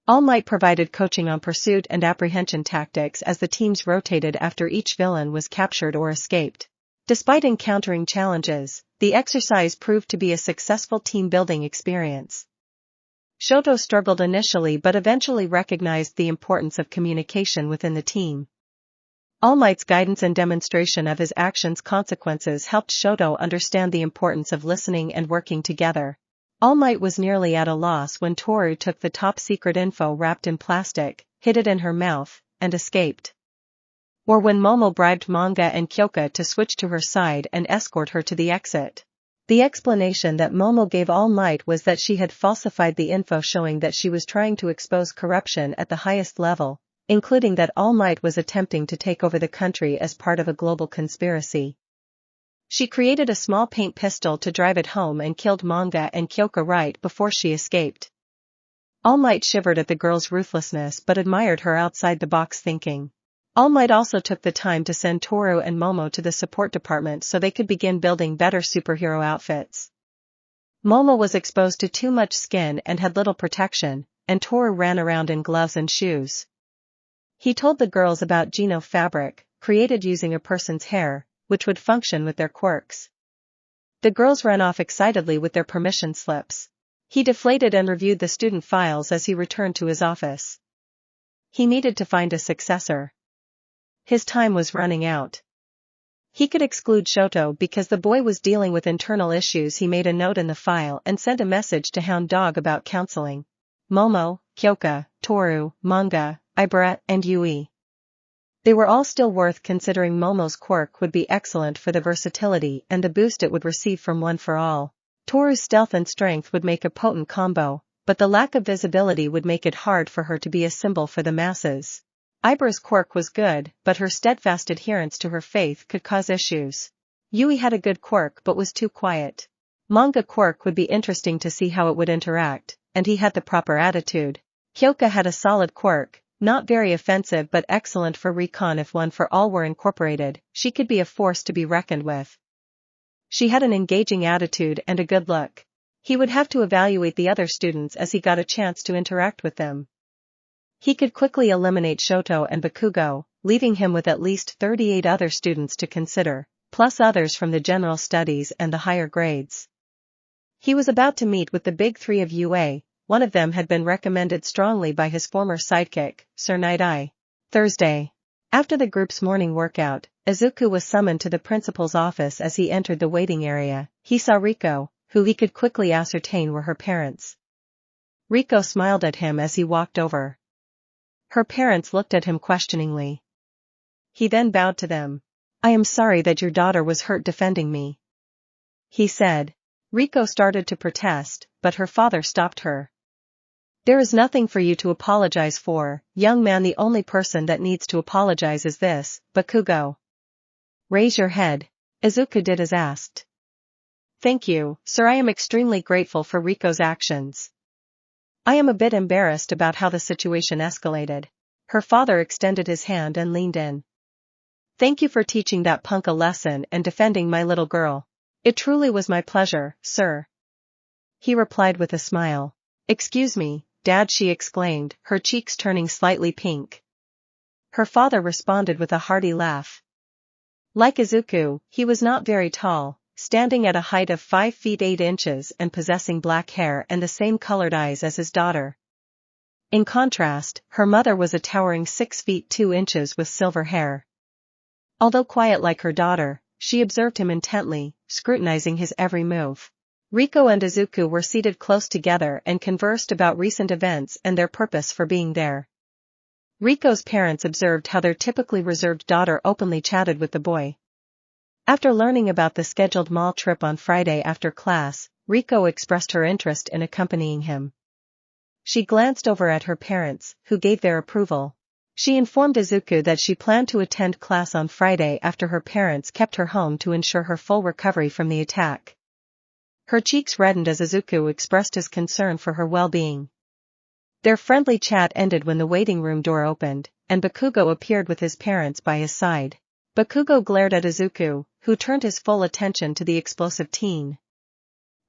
All Might provided coaching on pursuit and apprehension tactics as the teams rotated after each villain was captured or escaped. Despite encountering challenges, the exercise proved to be a successful team-building experience. Shoto struggled initially but eventually recognized the importance of communication within the team. All Might's guidance and demonstration of his actions' consequences helped Shoto understand the importance of listening and working together. All Might was nearly at a loss when Toru took the top-secret info wrapped in plastic, hid it in her mouth, and escaped. Or when Momo bribed Manga and Kyoka to switch to her side and escort her to the exit. The explanation that Momo gave All Might was that she had falsified the info showing that she was trying to expose corruption at the highest level, including that All Might was attempting to take over the country as part of a global conspiracy. She created a small paint pistol to drive it home and killed Manga and Kyoka right before she escaped. All Might shivered at the girl's ruthlessness but admired her outside-the-box thinking. All Might also took the time to send Toru and Momo to the support department so they could begin building better superhero outfits. Momo was exposed to too much skin and had little protection, and Toru ran around in gloves and shoes. He told the girls about Geno fabric, created using a person's hair, which would function with their quirks. The girls ran off excitedly with their permission slips. He deflated and reviewed the student files as he returned to his office. He needed to find a successor. His time was running out. He could exclude Shoto because the boy was dealing with internal issues. He made a note in the file and sent a message to Hound Dog about counseling. Momo, Kyoka, Toru, Manga, Ibara, and Yui. They were all still worth considering. Momo's quirk would be excellent for the versatility and the boost it would receive from One for All. Toru's stealth and strength would make a potent combo, but the lack of visibility would make it hard for her to be a symbol for the masses. Ibara's quirk was good, but her steadfast adherence to her faith could cause issues. Yui had a good quirk but was too quiet. Manga quirk would be interesting to see how it would interact, and he had the proper attitude. Kyoka had a solid quirk, not very offensive but excellent for recon. If One for All were incorporated, she could be a force to be reckoned with. She had an engaging attitude and a good look. He would have to evaluate the other students as he got a chance to interact with them. He could quickly eliminate Shoto and Bakugo, leaving him with at least 38 other students to consider, plus others from the general studies and the higher grades. He was about to meet with the big three of UA. One of them had been recommended strongly by his former sidekick, Sir Night-Eye. Thursday. After the group's morning workout, Izuku was summoned to the principal's office. As he entered the waiting area, he saw Reiko, who he could quickly ascertain were her parents. Reiko smiled at him as he walked over. Her parents looked at him questioningly. He then bowed to them. "I am sorry that your daughter was hurt defending me," he said. Reiko started to protest, but her father stopped her. "There is nothing for you to apologize for, young man. The only person that needs to apologize is this, Bakugo. Raise your head." Izuku did as asked. "Thank you, sir. I am extremely grateful for Riko's actions. I am a bit embarrassed about how the situation escalated." Her father extended his hand and leaned in. "Thank you for teaching that punk a lesson and defending my little girl. It truly was my pleasure, sir," he replied with a smile. "Excuse me, Dad," she exclaimed, her cheeks turning slightly pink. Her father responded with a hearty laugh. Like Izuku, he was not very tall, standing at a height of 5 feet 8 inches and possessing black hair and the same colored eyes as his daughter. In contrast, her mother was a towering 6 feet 2 inches with silver hair. Although quiet like her daughter, she observed him intently, scrutinizing his every move. Reiko and Izuku were seated close together and conversed about recent events and their purpose for being there. Riko's parents observed how their typically reserved daughter openly chatted with the boy. After learning about the scheduled mall trip on Friday after class, Reiko expressed her interest in accompanying him. She glanced over at her parents, who gave their approval. She informed Izuku that she planned to attend class on Friday after her parents kept her home to ensure her full recovery from the attack. Her cheeks reddened as Izuku expressed his concern for her well-being. Their friendly chat ended when the waiting room door opened, and Bakugo appeared with his parents by his side. Bakugo glared at Izuku, who turned his full attention to the explosive teen.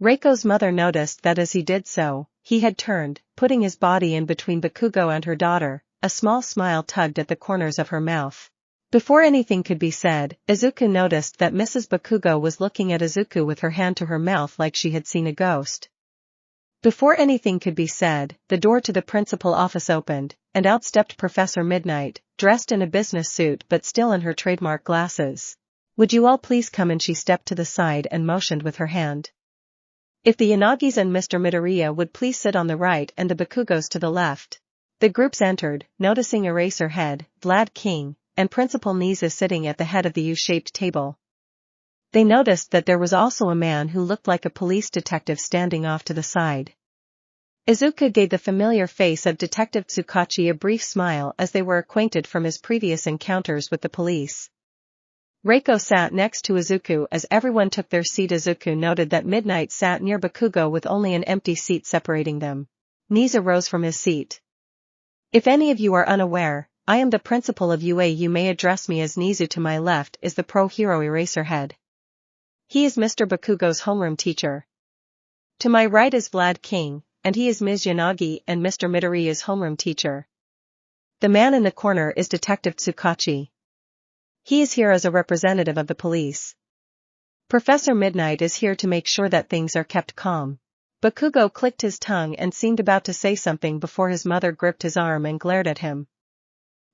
Reiko's mother noticed that as he did so, he had turned, putting his body in between Bakugo and her daughter. A small smile tugged at the corners of her mouth. Before anything could be said, Izuku noticed that Mrs. Bakugo was looking at Izuku with her hand to her mouth like she had seen a ghost. Before anything could be said, the door to the principal office opened, and out stepped Professor Midnight, dressed in a business suit but still in her trademark glasses. "Would you all please come in?" She stepped to the side and motioned with her hand. "If the Yanagis and Mr. Midoriya would please sit on the right and the Bakugos to the left." The groups entered, noticing Eraserhead, Vlad King, and Principal Nezu sitting at the head of the U-shaped table. They noticed that there was also a man who looked like a police detective standing off to the side. Izuku gave the familiar face of Detective Tsukachi a brief smile as they were acquainted from his previous encounters with the police. Reiko sat next to Izuku as everyone took their seat. Izuku noted that Midnight sat near Bakugo with only an empty seat separating them. Nezu rose from his seat. "If any of you are unaware, I am the principal of UA. You may address me as Nezu. To my left is the pro-hero Eraserhead. He is Mr. Bakugo's homeroom teacher. To my right is Vlad King, and he is Ms. Yanagi and Mr. Midoriya's homeroom teacher. The man in the corner is Detective Tsukachi. He is here as a representative of the police. Professor Midnight is here to make sure that things are kept calm." Bakugo clicked his tongue and seemed about to say something before his mother gripped his arm and glared at him.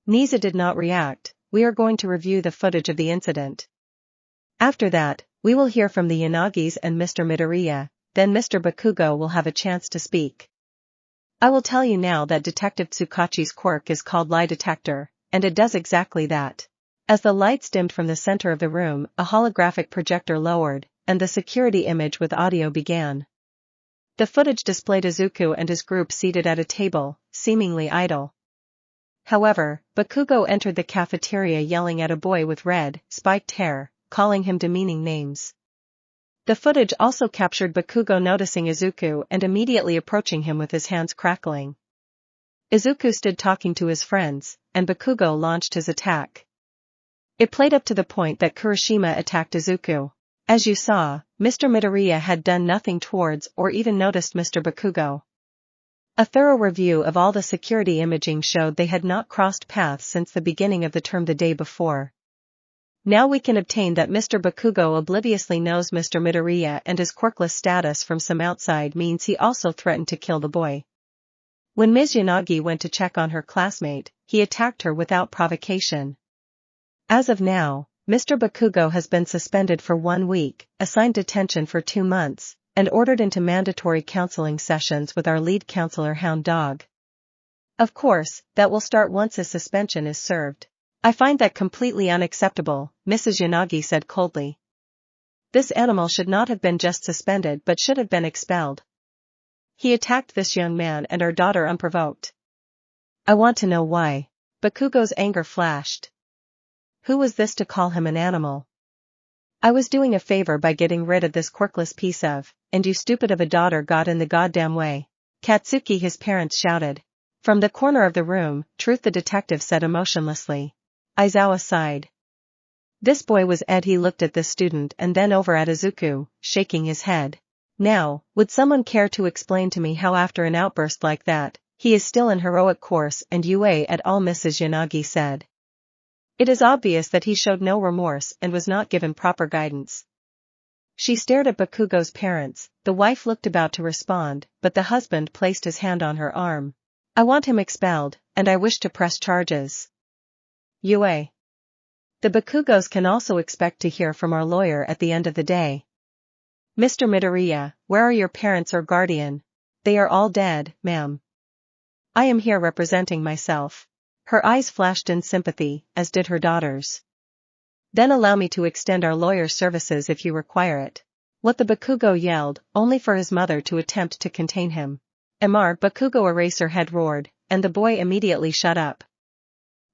Nezu did not react. "We are going to review the footage of the incident. After that, we will hear from the Yanagis and Mr. Midoriya, then Mr. Bakugo will have a chance to speak. I will tell you now that Detective Tsukachi's quirk is called Lie Detector, and it does exactly that." As the lights dimmed from the center of the room, a holographic projector lowered, and the security image with audio began. The footage displayed Izuku and his group seated at a table, seemingly idle. However, Bakugo entered the cafeteria yelling at a boy with red, spiked hair, calling him demeaning names. The footage also captured Bakugo noticing Izuku and immediately approaching him with his hands crackling. Izuku stood talking to his friends, and Bakugo launched his attack. It played up to the point that Kurashima attacked Izuku. As you saw, Mr. Midoriya had done nothing towards or even noticed Mr. Bakugo. A thorough review of all the security imaging showed they had not crossed paths since the beginning of the term the day before. Now we can obtain that Mr. Bakugo obliviously knows Mr. Midoriya, and his quirkless status from some outside means he also threatened to kill the boy. When Ms. Yanagi went to check on her classmate, he attacked her without provocation. As of now, Mr. Bakugo has been suspended for 1 week, assigned detention for 2 months, and ordered into mandatory counseling sessions with our lead counselor Hound Dog. Of course, that will start once his suspension is served. I find that completely unacceptable, Mrs. Yanagi said coldly. This animal should not have been just suspended but should have been expelled. He attacked this young man and our daughter unprovoked. I want to know why. Bakugo's anger flashed. Who was this to call him an animal? I was doing a favor by getting rid of this quirkless piece of, and you stupid of a daughter got in the goddamn way. Katsuki his parents shouted. From the corner of the room, Truth the detective said emotionlessly. Aizawa sighed. This boy was Ed. He looked at this student and then over at Izuku, shaking his head. Now, would someone care to explain to me how after an outburst like that, he is still in heroic course and UA at all, Mrs. Yanagi said. It is obvious that he showed no remorse and was not given proper guidance. She stared at Bakugo's parents. The wife looked about to respond, but the husband placed his hand on her arm. I want him expelled, and I wish to press charges. UA. The Bakugos can also expect to hear from our lawyer at the end of the day. Mr. Midoriya, where are your parents or guardian? They are all dead, ma'am. I am here representing myself. Her eyes flashed in sympathy, as did her daughters. Then allow me to extend our lawyer's services if you require it. What the Bakugo yelled, only for his mother to attempt to contain him. Mr. Bakugo Eraserhead roared, and the boy immediately shut up.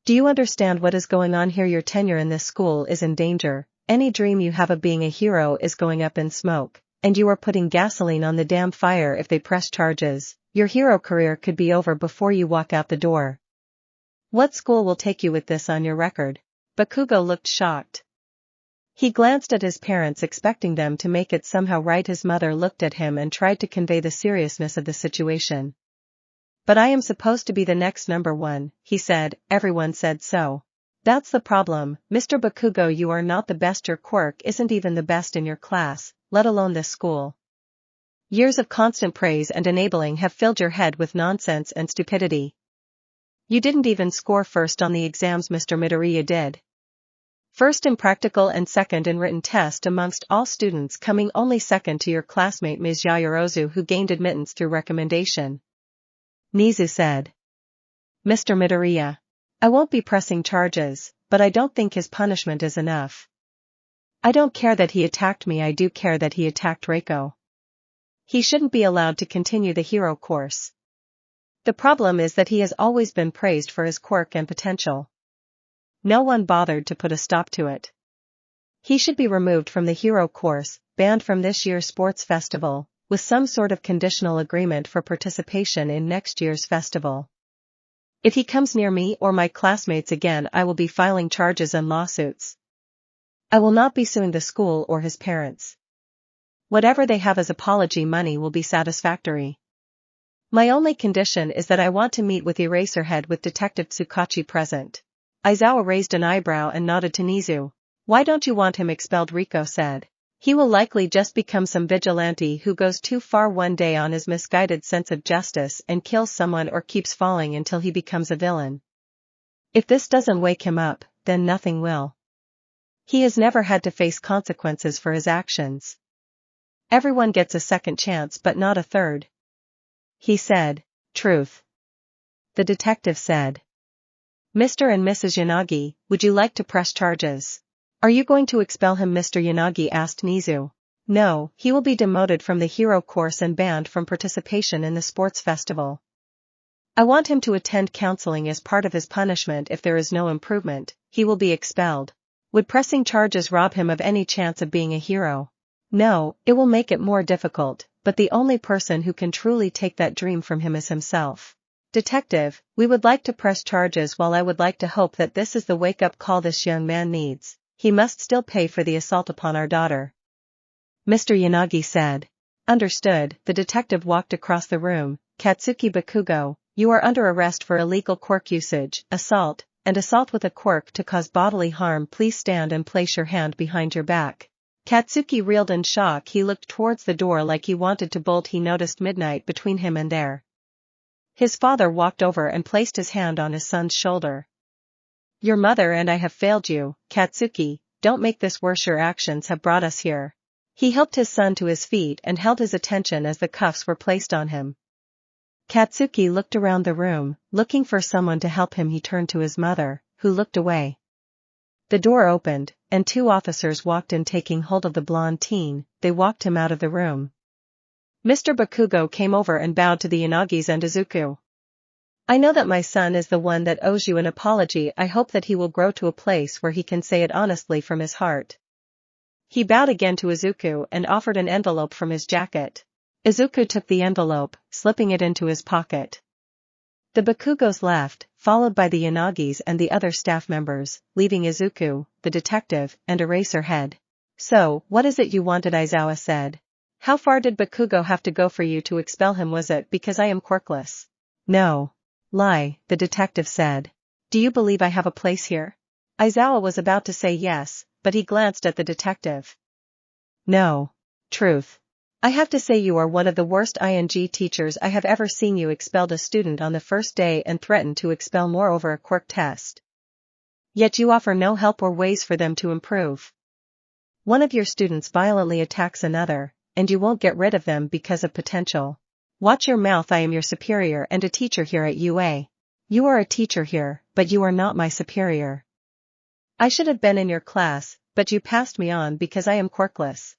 Do you understand what is going on here? Your tenure in this school is in danger. Any dream you have of being a hero is going up in smoke, and you are putting gasoline on the damn fire. If they press charges, your hero career could be over before you walk out the door. What school will take you with this on your record? Bakugo looked shocked. He glanced at his parents expecting them to make it somehow right. His mother looked at him and tried to convey the seriousness of the situation. But I am supposed to be the next number one, he said. Everyone said so. That's the problem, Mr. Bakugo. You are not the best. Your Quirk isn't even the best in your class, let alone this school. Years of constant praise and enabling have filled your head with nonsense and stupidity. You didn't even score first on the exams. Mr. Midoriya did. First in practical and second in written test amongst all students, coming only second to your classmate Ms. Yaoyorozu, who gained admittance through recommendation. Nezu said. Mr. Midoriya. I won't be pressing charges, but I don't think his punishment is enough. I don't care that he attacked me. I do care that he attacked Reiko. He shouldn't be allowed to continue the hero course. The problem is that he has always been praised for his quirk and potential. No one bothered to put a stop to it. He should be removed from the hero course, banned from this year's sports festival, with some sort of conditional agreement for participation in next year's festival. If he comes near me or my classmates again, I will be filing charges and lawsuits. I will not be suing the school or his parents. Whatever they have as apology money will be satisfactory. My only condition is that I want to meet with Eraserhead with Detective Tsukachi present. Aizawa raised an eyebrow and nodded to Nezu. Why don't you want him expelled? Reiko said. He will likely just become some vigilante who goes too far one day on his misguided sense of justice and kills someone or keeps falling until he becomes a villain. If this doesn't wake him up, then nothing will. He has never had to face consequences for his actions. Everyone gets a second chance but not a third. He said. Truth. The detective said. Mr. and Mrs. Yanagi, would you like to press charges? Are you going to expel him? Mr. Yanagi asked Nezu. No, he will be demoted from the hero course and banned from participation in the sports festival. I want him to attend counseling as part of his punishment. If there is no improvement, he will be expelled. Would pressing charges rob him of any chance of being a hero? No, it will make it more difficult, but the only person who can truly take that dream from him is himself. Detective, we would like to press charges. While I would like to hope that this is the wake-up call this young man needs, he must still pay for the assault upon our daughter. Mr. Yanagi said. Understood. The detective walked across the room. Katsuki Bakugo, you are under arrest for illegal quirk usage, assault, and assault with a quirk to cause bodily harm. Please stand and place your hand behind your back. Katsuki reeled in shock. He looked towards the door like he wanted to bolt. He noticed midnight between him and there. His father walked over and placed his hand on his son's shoulder. Your mother and I have failed you, Katsuki, don't make this worse. Your actions have brought us here. He helped his son to his feet and held his attention as the cuffs were placed on him. Katsuki looked around the room, looking for someone to help him. He turned to his mother, who looked away. The door opened, and two officers walked in. Taking hold of the blonde teen, they walked him out of the room. Mr. Bakugo came over and bowed to the Yanagis and Izuku. I know that my son is the one that owes you an apology. I hope that he will grow to a place where he can say it honestly from his heart. He bowed again to Izuku and offered an envelope from his jacket. Izuku took the envelope, slipping it into his pocket. The Bakugos left, followed by the Yanagis and the other staff members, leaving Izuku, the detective, and Eraserhead. So, what is it you wanted? Aizawa said. How far did Bakugo have to go for you to expel him? Was it because I am quirkless? No. Lie, the detective said. Do you believe I have a place here? Aizawa was about to say yes, but he glanced at the detective. No. Truth. I have to say you are one of the worst ING teachers I have ever seen. You expelled a student on the first day and threatened to expel more over a quirk test. Yet you offer no help or ways for them to improve. One of your students violently attacks another, and you won't get rid of them because of potential. Watch your mouth. I am your superior and a teacher here at UA. You are a teacher here, but you are not my superior. I should have been in your class, but you passed me on because I am quirkless.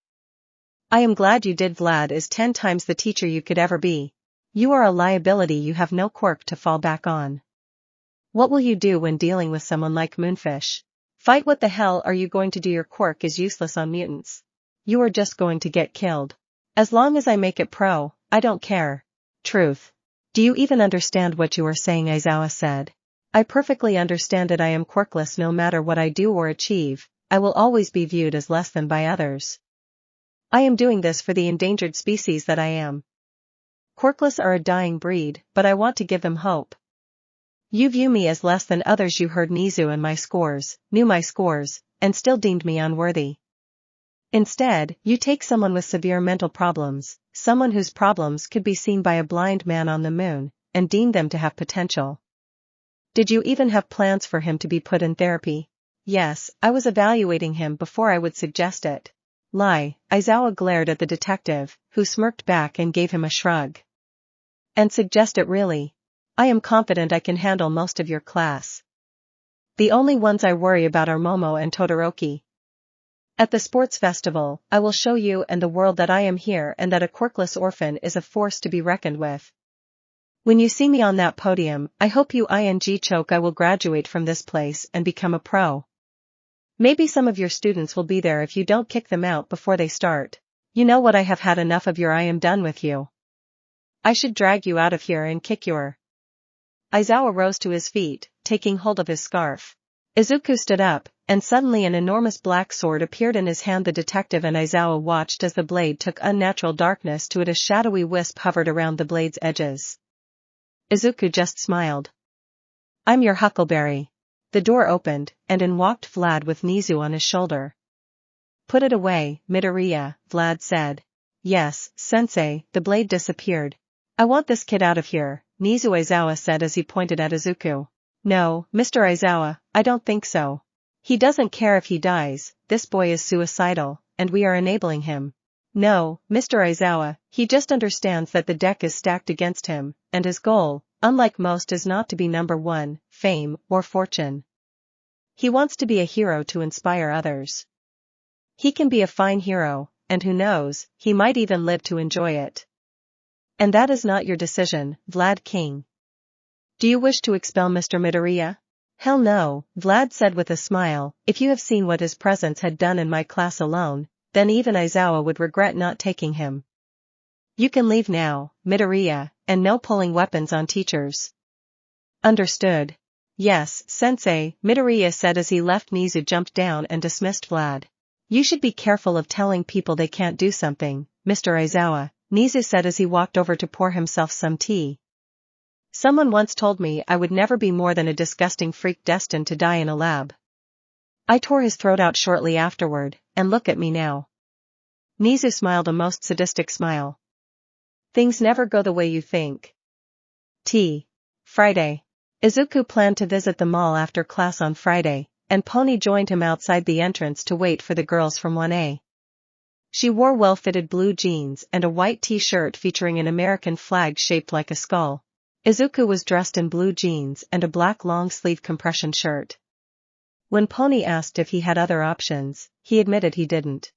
I am glad you did. Vlad is 10 times the teacher you could ever be. You are a liability. You have no quirk to fall back on. What will you do when dealing with someone like Moonfish? Fight. What the hell are you going to do? Your quirk is useless on mutants. You are just going to get killed. As long as I make it pro, I don't care. Truth. Do you even understand what you are saying? Aizawa said. I perfectly understand it. I am quirkless. No matter what I do or achieve, I will always be viewed as less than by others. I am doing this for the endangered species that I am. Quirkless are a dying breed, but I want to give them hope. You view me as less than others. You heard Nezu and my scores, knew my scores, and still deemed me unworthy. Instead, you take someone with severe mental problems, someone whose problems could be seen by a blind man on the moon, and deem them to have potential. Did you even have plans for him to be put in therapy? Yes, I was evaluating him before I would suggest it. Lie. Aizawa glared at the detective, who smirked back and gave him a shrug. And suggest it really? I am confident I can handle most of your class. The only ones I worry about are Momo and Todoroki. At the sports festival, I will show you and the world that I am here and that a quirkless orphan is a force to be reckoned with. When you see me on that podium, I hope you ing choke. I will graduate from this place and become a pro. Maybe some of your students will be there if you don't kick them out before they start. You know what? I have had enough of your. I am done with you. I should drag you out of here and kick your. Aizawa rose to his feet, taking hold of his scarf. Izuku stood up, and suddenly an enormous black sword appeared in his hand. The detective and Aizawa watched as the blade took unnatural darkness to it. A shadowy wisp hovered around the blade's edges. Izuku just smiled. I'm your huckleberry. The door opened, and in walked Vlad with Nezu on his shoulder. Put it away, Midoriya, Vlad said. Yes, sensei. The blade disappeared. I want this kid out of here, Nezu, Aizawa said as he pointed at Izuku. No, Mr. Aizawa, I don't think so. He doesn't care if he dies. This boy is suicidal, and we are enabling him. No, Mr. Aizawa, he just understands that the deck is stacked against him, and his goal, unlike most, is not to be number one, fame, or fortune. He wants to be a hero to inspire others. He can be a fine hero, and who knows, he might even live to enjoy it. And that is not your decision, Vlad King. Do you wish to expel Mr. Midoriya? Hell no, Vlad said with a smile. If you have seen what his presence had done in my class alone, then even Aizawa would regret not taking him. You can leave now, Midoriya, and no pulling weapons on teachers. Understood. Yes, sensei, Midoriya said as he left. Nezu jumped down and dismissed Vlad. You should be careful of telling people they can't do something, Mr. Aizawa, Nezu said as he walked over to pour himself some tea. Someone once told me I would never be more than a disgusting freak destined to die in a lab. I tore his throat out shortly afterward, and look at me now. Nezu smiled a most sadistic smile. Things never go the way you think. Friday. Izuku planned to visit the mall after class on Friday, and Pony joined him outside the entrance to wait for the girls from 1A. She wore well-fitted blue jeans and a white t-shirt featuring an American flag shaped like a skull. Izuku was dressed in blue jeans and a black long-sleeve compression shirt. When Pony asked if he had other options, he admitted he didn't.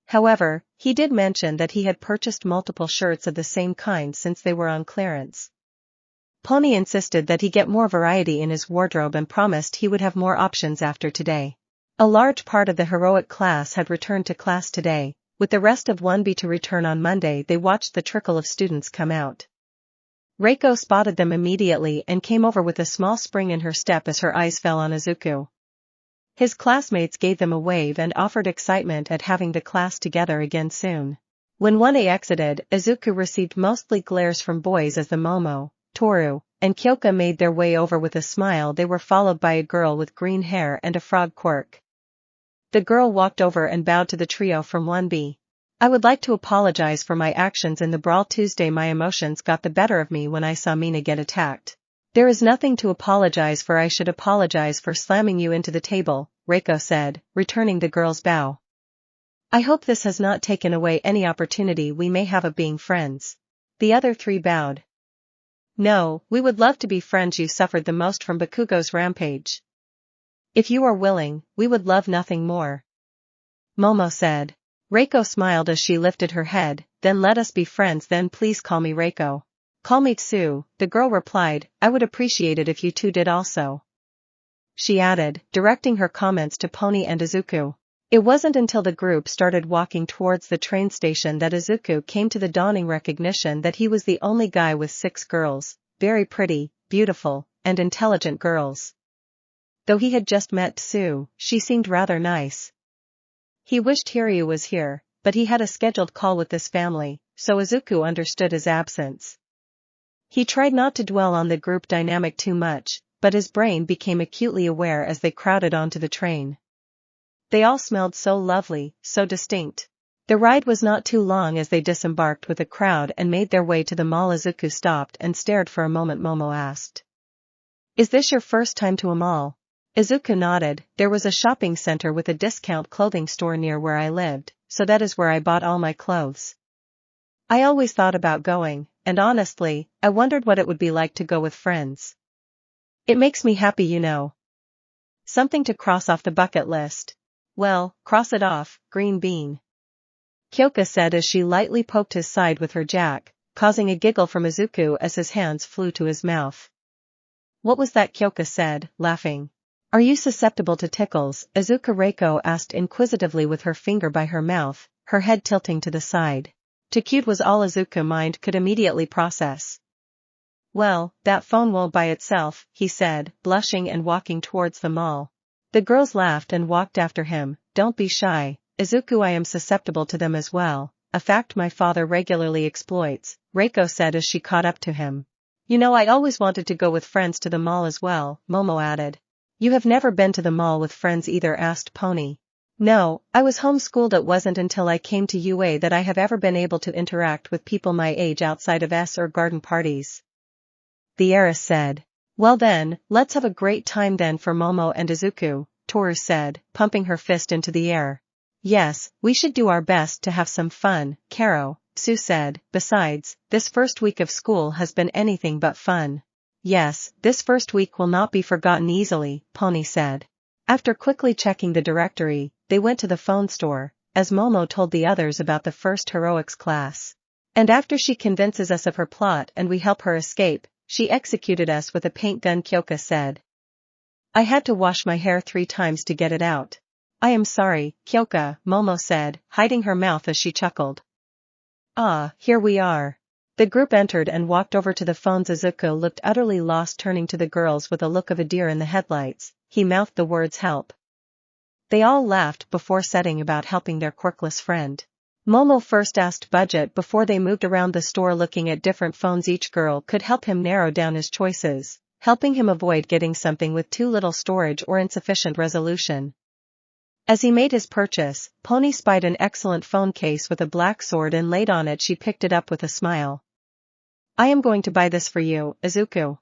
However, he did mention that he had purchased multiple shirts of the same kind since they were on clearance. Pony insisted that he get more variety in his wardrobe and promised he would have more options after today. A large part of the heroic class had returned to class today, with the rest of 1B to return on Monday. They watched the trickle of students come out. Reiko spotted them immediately and came over with a small spring in her step as her eyes fell on Izuku. His classmates gave them a wave and offered excitement at having the class together again soon. When 1A exited, Izuku received mostly glares from boys as the Momo, Toru, and Kyoka made their way over with a smile. They were followed by a girl with green hair and a frog quirk. The girl walked over and bowed to the trio from 1B. I would like to apologize for my actions in the brawl Tuesday. My emotions got the better of me when I saw Mina get attacked. There is nothing to apologize for. I should apologize for slamming you into the table, Reiko said, returning the girl's bow. I hope this has not taken away any opportunity we may have of being friends. The other three bowed. No, we would love to be friends. You suffered the most from Bakugo's rampage. If you are willing, we would love nothing more. Momo said. Reiko smiled as she lifted her head. Then let us be friends. Then please call me Reiko. Call me Tsu, the girl replied. I would appreciate it if you two did also. She added, directing her comments to Pony and Izuku. It wasn't until the group started walking towards the train station that Izuku came to the dawning recognition that he was the only guy with 6 girls, very pretty, beautiful, and intelligent girls. Though he had just met Tsu, she seemed rather nice. He wished Hiryu was here, but he had a scheduled call with this family, so Izuku understood his absence. He tried not to dwell on the group dynamic too much, but his brain became acutely aware as they crowded onto the train. They all smelled so lovely, so distinct. The ride was not too long as they disembarked with a crowd and made their way to the mall. Izuku stopped and stared for a moment. Momo asked. Is this your first time to a mall? Izuku nodded. There was a shopping center with a discount clothing store near where I lived, so that is where I bought all my clothes. I always thought about going, and honestly, I wondered what it would be like to go with friends. It makes me happy, you know. Something to cross off the bucket list. Well, cross it off, green bean. Kyoka said as she lightly poked his side with her jack, causing a giggle from Izuku as his hands flew to his mouth. What was that? Kyoka said, laughing. Are you susceptible to tickles? Izuku Reiko asked inquisitively with her finger by her mouth, her head tilting to the side. Too cute was all Izuku's mind could immediately process. Well, that phone will by itself, he said, blushing and walking towards the mall. The girls laughed and walked after him. Don't be shy, Izuku. I am susceptible to them as well, a fact my father regularly exploits, Reiko said as she caught up to him. You know, I always wanted to go with friends to the mall as well, Momo added. You have never been to the mall with friends either? Asked Pony. No, I was homeschooled. It wasn't until I came to UA that I have ever been able to interact with people my age outside of S or garden parties. The heiress said. Well then, let's have a great time then for Momo and Izuku, Toru said, pumping her fist into the air. Yes, we should do our best to have some fun, Karo, Tsu said. Besides, this first week of school has been anything but fun. Yes, this first week will not be forgotten easily, Pony said. After quickly checking the directory, they went to the phone store, as Momo told the others about the first heroics class. And after she convinces us of her plot and we help her escape, she executed us with a paint gun, Kyoka said. I had to wash my hair 3 times to get it out. I am sorry, Kyoka, Momo said, hiding her mouth as she chuckled. Ah, here we are. The group entered and walked over to the phones. Izuku looked utterly lost, turning to the girls with a look of a deer in the headlights. He mouthed the words help. They all laughed before setting about helping their quirkless friend. Momo first asked budget before they moved around the store looking at different phones. Each girl could help him narrow down his choices, helping him avoid getting something with too little storage or insufficient resolution. As he made his purchase, Pony spied an excellent phone case with a black sword inlaid on it. She picked it up with a smile. I am going to buy this for you, Izuku,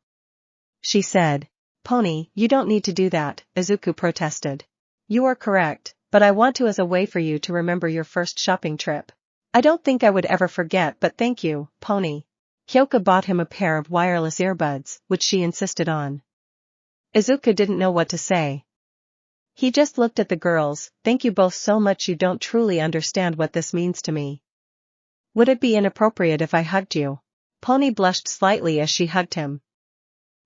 she said. Pony, you don't need to do that, Izuku protested. You are correct, but I want to as a way for you to remember your first shopping trip. I don't think I would ever forget, but thank you, Pony. Kyoka bought him a pair of wireless earbuds, which she insisted on. Izuku didn't know what to say. He just looked at the girls. Thank you both so much. You don't truly understand what this means to me. Would it be inappropriate if I hugged you? Pony blushed slightly as she hugged him.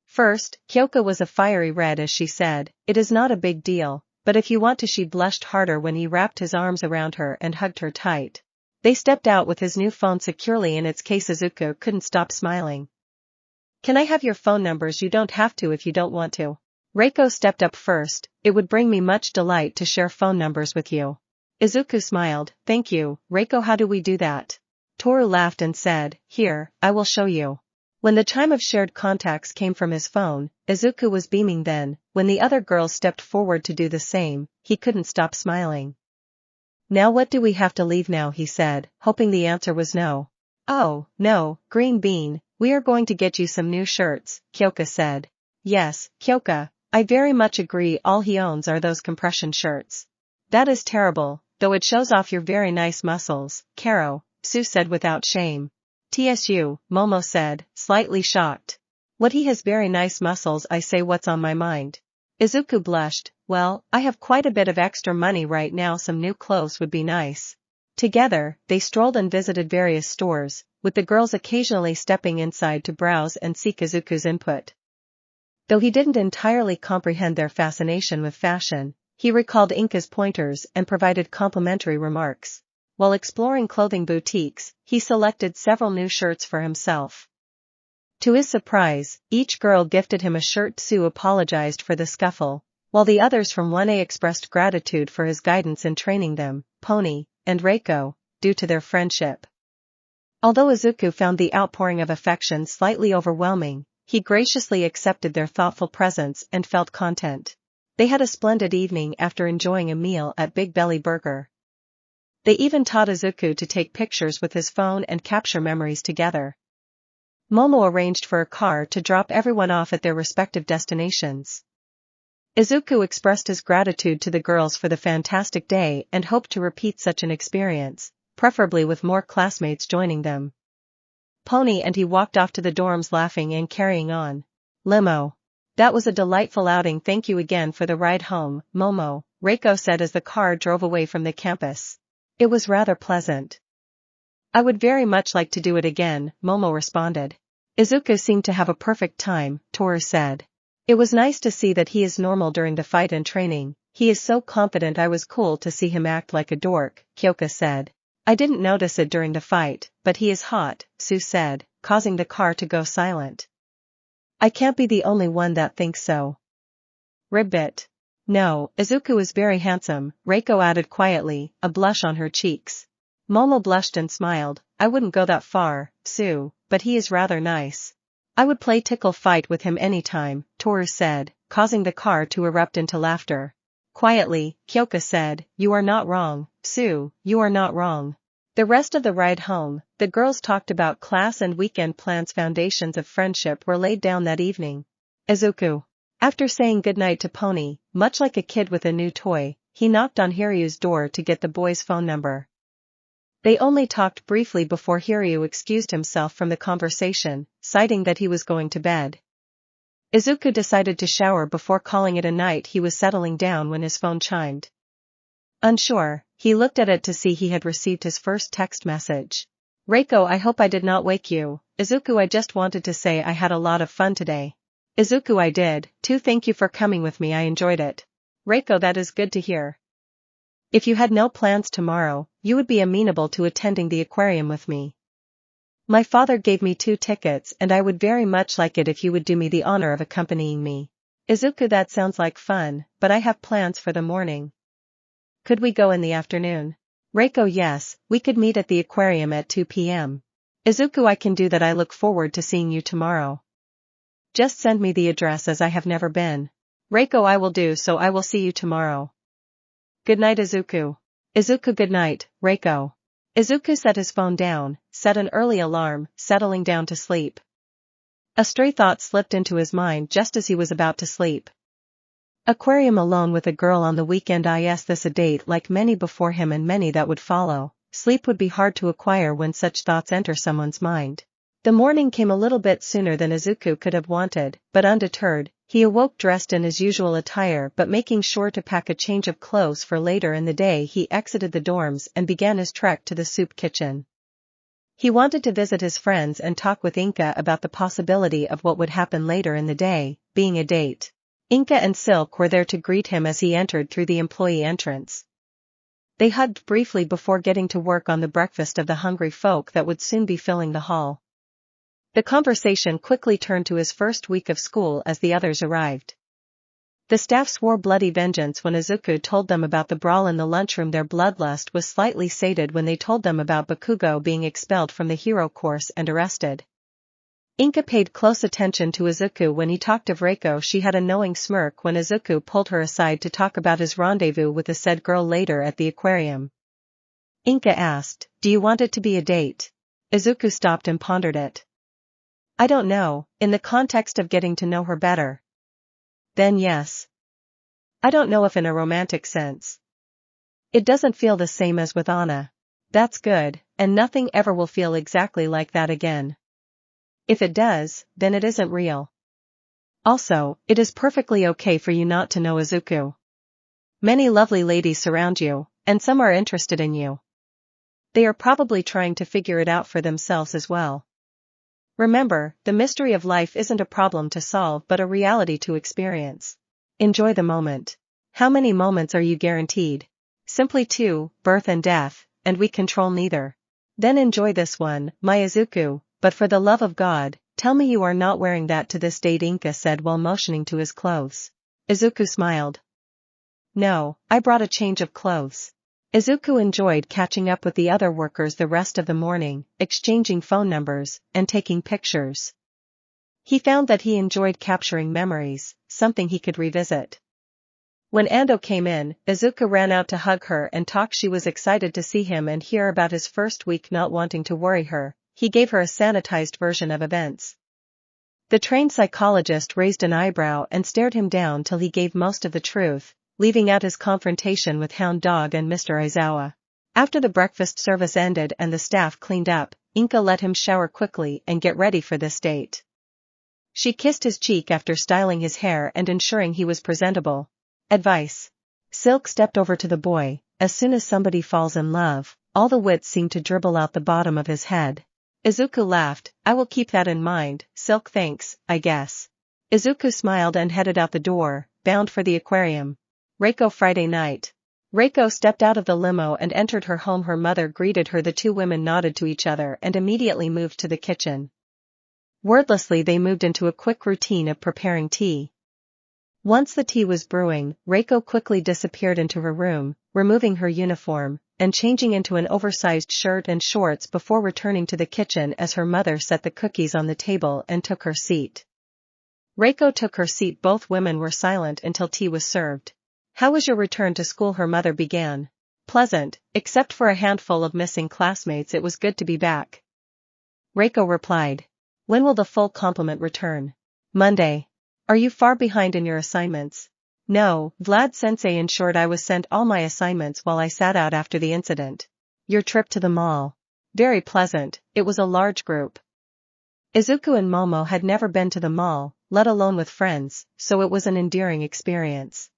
First, Kyoka was a fiery red as she said, it is not a big deal, but if you want to. She blushed harder when he wrapped his arms around her and hugged her tight. They stepped out with his new phone securely in its case. Izuku couldn't stop smiling. Can I have your phone numbers? You don't have to if you don't want to. Reiko stepped up first. It would bring me much delight to share phone numbers with you. Izuku smiled. Thank you, Reiko. How do we do that? Toru laughed and said, here, I will show you. When the chime of shared contacts came from his phone, Izuku was beaming. Then, when the other girls stepped forward to do the same, he couldn't stop smiling. Now what do we have to leave now? He said, hoping the answer was no. Oh, no, Green Bean, we are going to get you some new shirts, Kyoka said. Yes, Kyoka, I very much agree. All he owns are those compression shirts. That is terrible, though it shows off your very nice muscles, Karo, Sue said without shame. TSU, Momo said, slightly shocked. What, he has very nice muscles? I say, what's on my mind? Izuku blushed. Well, I have quite a bit of extra money right now. Some new clothes would be nice. Together, they strolled and visited various stores, with the girls occasionally stepping inside to browse and seek Izuku's input. Though he didn't entirely comprehend their fascination with fashion, he recalled Inka's pointers and provided complimentary remarks. While exploring clothing boutiques, he selected several new shirts for himself. To his surprise, each girl gifted him a shirt. Sue apologized for the scuffle, while the others from 1A expressed gratitude for his guidance in training them, Pony, and Reiko, due to their friendship. Although Izuku found the outpouring of affection slightly overwhelming, he graciously accepted their thoughtful presence and felt content. They had a splendid evening after enjoying a meal at Big Belly Burger. They even taught Izuku to take pictures with his phone and capture memories together. Momo arranged for a car to drop everyone off at their respective destinations. Izuku expressed his gratitude to the girls for the fantastic day and hoped to repeat such an experience, preferably with more classmates joining them. Pony and he walked off to the dorms laughing and carrying on. Limo. That was a delightful outing. Thank you again for the ride home, Momo, Reiko said as the car drove away from the campus. It was rather pleasant. I would very much like to do it again, Momo responded. Izuku seemed to have a perfect time, Toru said. It was nice to see that he is normal during the fight and training. He is so confident. I was cool to see him act like a dork, Kyoka said. I didn't notice it during the fight, but he is hot, Sue said, causing the car to go silent. I can't be the only one that thinks so. Ribbit. No, Izuku is very handsome, Reiko added quietly, a blush on her cheeks. Momo blushed and smiled. I wouldn't go that far, Sue, but he is rather nice. I would play tickle fight with him anytime, Toru said, causing the car to erupt into laughter. Quietly, Kyoka said, you are not wrong, Sue, you are not wrong. The rest of the ride home, the girls talked about class and weekend plans. Foundations of friendship were laid down that evening. Izuku. After saying goodnight to Pony, much like a kid with a new toy, he knocked on Hiryu's door to get the boy's phone number. They only talked briefly before Hiryu excused himself from the conversation, citing that he was going to bed. Izuku decided to shower before calling it a night. He was settling down when his phone chimed. Unsure, he looked at it to see he had received his first text message. Reiko, I hope I did not wake you. Izuku, I just wanted to say I had a lot of fun today. Izuku, I did, too. Thank you for coming with me. I enjoyed it. Reiko, that is good to hear. If you had no plans tomorrow, you would be amenable to attending the aquarium with me. My father gave me 2 tickets and I would very much like it if you would do me the honor of accompanying me. Izuku, that sounds like fun, but I have plans for the morning. Could we go in the afternoon? Reiko, yes, we could meet at the aquarium at 2 p.m. Izuku, I can do that. I look forward to seeing you tomorrow. Just send me the address as I have never been. Reiko, I will do so. I will see you tomorrow. Good night, Izuku. Izuku, good night, Reiko. Izuku set his phone down, set an early alarm, settling down to sleep. A stray thought slipped into his mind just as he was about to sleep. Aquarium alone with a girl on the weekend. Is this a date like many before him and many that would follow? Sleep would be hard to acquire when such thoughts enter someone's mind. The morning came a little bit sooner than Izuku could have wanted, but undeterred, he awoke dressed in his usual attire but making sure to pack a change of clothes for later in the day. He exited the dorms and began his trek to the soup kitchen. He wanted to visit his friends and talk with Inka about the possibility of what would happen later in the day, being a date. Inka and Silk were there to greet him as he entered through the employee entrance. They hugged briefly before getting to work on the breakfast of the hungry folk that would soon be filling the hall. The conversation quickly turned to his first week of school as the others arrived. The staff swore bloody vengeance when Izuku told them about the brawl in the lunchroom. Their bloodlust was slightly sated when they told them about Bakugo being expelled from the hero course and arrested. Inka paid close attention to Izuku when he talked of Reiko. She had a knowing smirk when Izuku pulled her aside to talk about his rendezvous with the said girl later at the aquarium. Inka asked, "Do you want it to be a date?" Izuku stopped and pondered it. "I don't know, in the context of getting to know her better. Then yes. I don't know if in a romantic sense. It doesn't feel the same as with Anna." "That's good, and nothing ever will feel exactly like that again. If it does, then it isn't real. Also, it is perfectly okay for you not to know Izuku. Many lovely ladies surround you, and some are interested in you. They are probably trying to figure it out for themselves as well. Remember, the mystery of life isn't a problem to solve but a reality to experience. Enjoy the moment. How many moments are you guaranteed? Simply 2, birth and death, and we control neither. Then enjoy this one, my Izuku, but for the love of God, tell me you are not wearing that to this date," Inka said while motioning to his clothes. Izuku smiled. "No, I brought a change of clothes." Izuku enjoyed catching up with the other workers the rest of the morning, exchanging phone numbers, and taking pictures. He found that he enjoyed capturing memories, something he could revisit. When Ando came in, Izuku ran out to hug her and talk. She was excited to see him and hear about his first week. Not wanting to worry her, he gave her a sanitized version of events. The trained psychologist raised an eyebrow and stared him down till he gave most of the truth, leaving out his confrontation with Hound Dog and Mr. Aizawa. After the breakfast service ended and the staff cleaned up, Inka let him shower quickly and get ready for this date. She kissed his cheek after styling his hair and ensuring he was presentable. Advice. Silk stepped over to the boy. As soon as somebody falls in love, all the wits seem to dribble out the bottom of his head. Izuku laughed. "I will keep that in mind, Silk. Thanks, I guess." Izuku smiled and headed out the door, bound for the aquarium. Reiko Friday night. Reiko stepped out of the limo and entered her home. Her mother greeted her. The two women nodded to each other and immediately moved to the kitchen. Wordlessly they moved into a quick routine of preparing tea. Once the tea was brewing, Reiko quickly disappeared into her room, removing her uniform, and changing into an oversized shirt and shorts before returning to the kitchen as her mother set the cookies on the table and took her seat. Reiko took her seat. Both women were silent until tea was served. "How was your return to school?" her mother began. "Pleasant, except for a handful of missing classmates. It was good to be back," Reiko replied. "When will the full complement return?" "Monday." "Are you far behind in your assignments?" "No, Vlad-sensei ensured I was sent all my assignments while I sat out after the incident." "Your trip to the mall?" "Very pleasant, it was a large group." Izuku and Momo had never been to the mall, let alone with friends, so it was an endearing experience.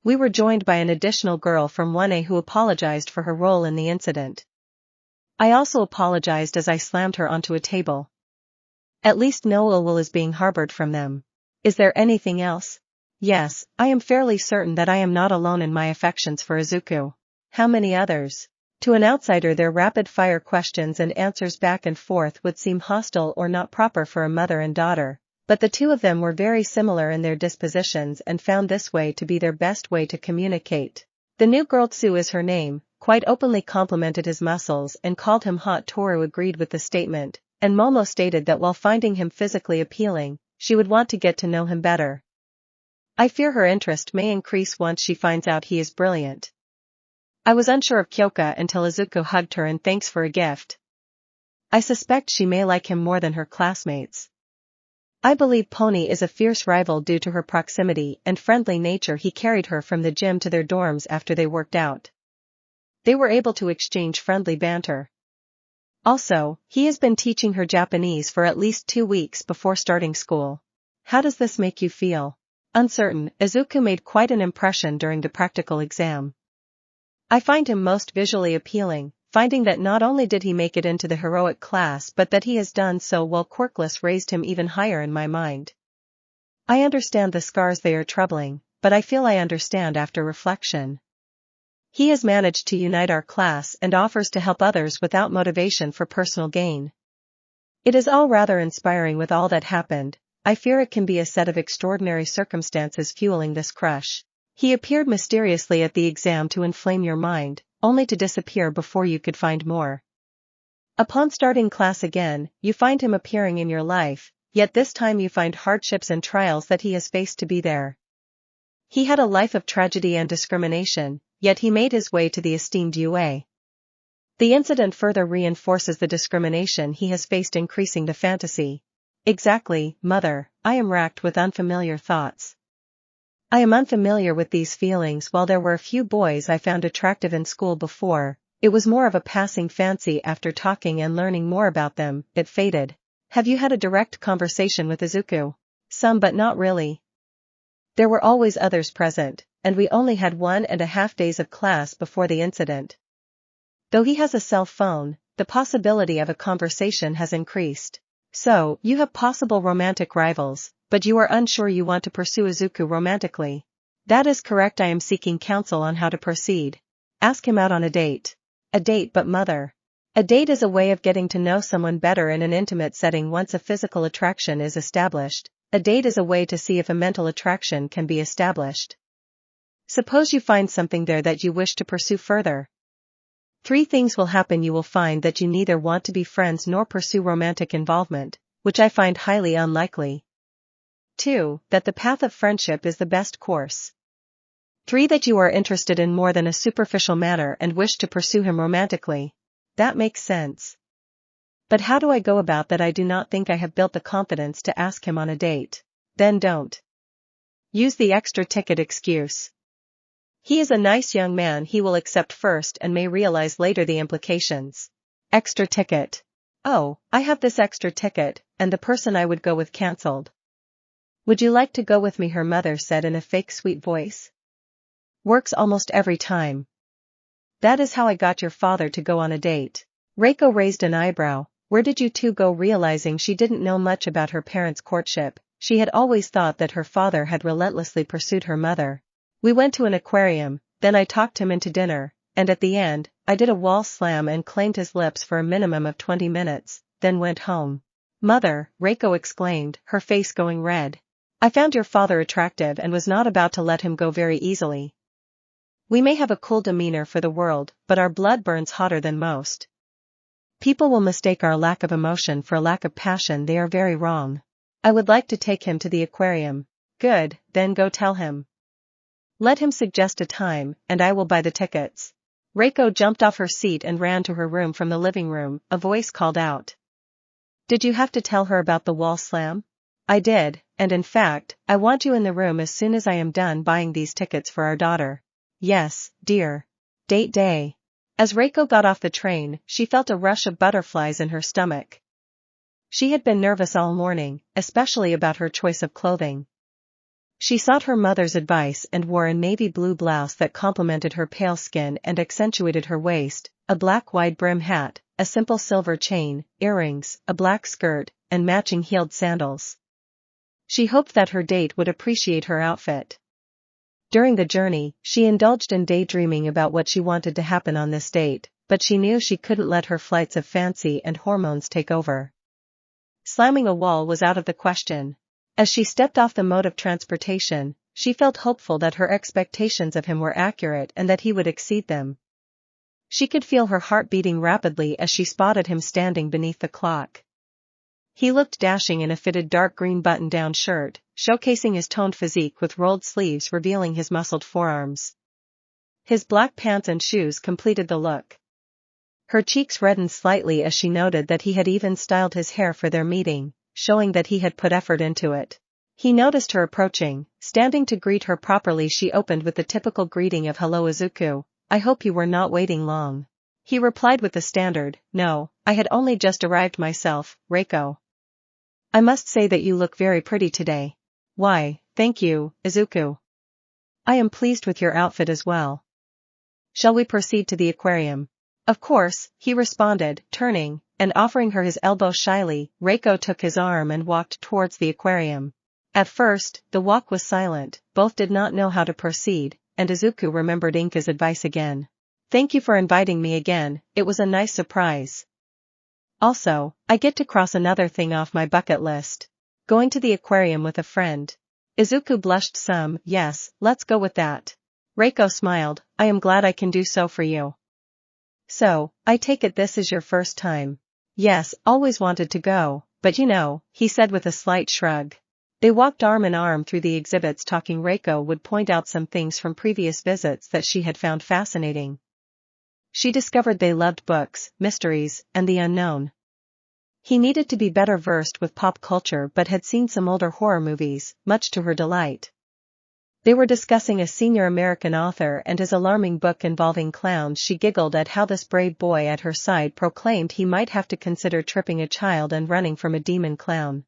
We were joined by an additional girl from 1A who apologized for her role in the incident. I also apologized as I slammed her onto a table. At least no ill will is being harbored from them. Is there anything else? Yes, I am fairly certain that I am not alone in my affections for Izuku. How many others? To an outsider their rapid-fire questions and answers back and forth would seem hostile or not proper for a mother and daughter, but the two of them were very similar in their dispositions and found this way to be their best way to communicate. The new girl, Tsu is her name, quite openly complimented his muscles and called him hot. Toru agreed with the statement, and Momo stated that while finding him physically appealing, she would want to get to know him better. I fear her interest may increase once she finds out he is brilliant. I was unsure of Kyoka until Izuku hugged her and thanks for a gift. I suspect she may like him more than her classmates. I believe Pony is a fierce rival due to her proximity and friendly nature. He carried her from the gym to their dorms after they worked out. They were able to exchange friendly banter. Also, he has been teaching her Japanese for at least 2 weeks before starting school. How does this make you feel? Uncertain. Izuku made quite an impression during the practical exam. I find him most visually appealing, finding that not only did he make it into the heroic class but that he has done so while Quirkless raised him even higher in my mind. I understand the scars, they are troubling, but I feel I understand after reflection. He has managed to unite our class and offers to help others without motivation for personal gain. It is all rather inspiring with all that happened. I fear it can be a set of extraordinary circumstances fueling this crush. He appeared mysteriously at the exam to inflame your mind, only to disappear before you could find more. Upon starting class again, you find him appearing in your life, yet this time you find hardships and trials that he has faced to be there. He had a life of tragedy and discrimination, yet he made his way to the esteemed UA. The incident further reinforces the discrimination he has faced, increasing the fantasy. Exactly, mother, I am racked with unfamiliar thoughts. I am unfamiliar with these feelings. While there were a few boys I found attractive in school before, it was more of a passing fancy. After talking and learning more about them, it faded. Have you had a direct conversation with Izuku? Some, but not really. There were always others present, and we only had 1.5 days of class before the incident. Though he has a cell phone, the possibility of a conversation has increased. So, you have possible romantic rivals, but you are unsure you want to pursue Izuku romantically. That is correct. I am seeking counsel on how to proceed. Ask him out on a date. A date, but mother. A date is a way of getting to know someone better in an intimate setting. Once a physical attraction is established, a date is a way to see if a mental attraction can be established. Suppose you find something there that you wish to pursue further. 3 things will happen. You will find that you neither want to be friends nor pursue romantic involvement, which I find highly unlikely. 2. That the path of friendship is the best course. 3. That you are interested in more than a superficial manner and wish to pursue him romantically. That makes sense. But how do I go about that? I do not think I have built the confidence to ask him on a date. Then don't use the extra ticket excuse. He is a nice young man. He will accept first and may realize later the implications. Extra ticket. Oh, I have this extra ticket, and the person I would go with cancelled. Would you like to go with me? Her mother said in a fake sweet voice. Works almost every time. That is how I got your father to go on a date. Reiko raised an eyebrow. Where did you two go? Realizing she didn't know much about her parents' courtship, she had always thought that her father had relentlessly pursued her mother. We went to an aquarium, then I talked him into dinner, and at the end, I did a wall slam and claimed his lips for a minimum of 20 minutes, then went home. Mother, Reiko exclaimed, her face going red. I found your father attractive and was not about to let him go very easily. We may have a cool demeanor for the world, but our blood burns hotter than most. People will mistake our lack of emotion for a lack of passion. They are very wrong. I would like to take him to the aquarium. Good, then go tell him. Let him suggest a time, and I will buy the tickets. Reiko jumped off her seat and ran to her room. From the living room, a voice called out. Did you have to tell her about the wall slam? I did, and in fact, I want you in the room as soon as I am done buying these tickets for our daughter. Yes, dear. Date day. As Reiko got off the train, she felt a rush of butterflies in her stomach. She had been nervous all morning, especially about her choice of clothing. She sought her mother's advice and wore a navy blue blouse that complemented her pale skin and accentuated her waist, a black wide-brim hat, a simple silver chain, earrings, a black skirt, and matching heeled sandals. She hoped that her date would appreciate her outfit. During the journey, she indulged in daydreaming about what she wanted to happen on this date, but she knew she couldn't let her flights of fancy and hormones take over. Slamming a wall was out of the question. As she stepped off the mode of transportation, she felt hopeful that her expectations of him were accurate and that he would exceed them. She could feel her heart beating rapidly as she spotted him standing beneath the clock. He looked dashing in a fitted dark green button-down shirt, showcasing his toned physique with rolled sleeves revealing his muscled forearms. His black pants and shoes completed the look. Her cheeks reddened slightly as she noted that he had even styled his hair for their meeting, showing that he had put effort into it. He noticed her approaching, standing to greet her properly. She opened with the typical greeting of "Hello Izuku, I hope you were not waiting long." He replied with the standard, "No, I had only just arrived myself, Reiko. I must say that you look very pretty today." "Why, thank you, Izuku. I am pleased with your outfit as well. Shall we proceed to the aquarium?" "Of course," he responded, turning, and offering her his elbow shyly. Reiko took his arm and walked towards the aquarium. At first, the walk was silent, both did not know how to proceed, and Izuku remembered Inka's advice again. "Thank you for inviting me again, it was a nice surprise." Also, I get to cross another thing off my bucket list. Going to the aquarium with a friend. Izuku blushed some. Yes, let's go with that. Reiko smiled. I am glad I can do so for you. So, I take it this is your first time. Yes, always wanted to go, but you know, he said with a slight shrug. They walked arm in arm through the exhibits talking. Reiko would point out some things from previous visits that she had found fascinating. She discovered they loved books, mysteries, and the unknown. He needed to be better versed with pop culture but had seen some older horror movies, much to her delight. They were discussing a senior American author and his alarming book involving clowns. She giggled at how this brave boy at her side proclaimed he might have to consider tripping a child and running from a demon clown.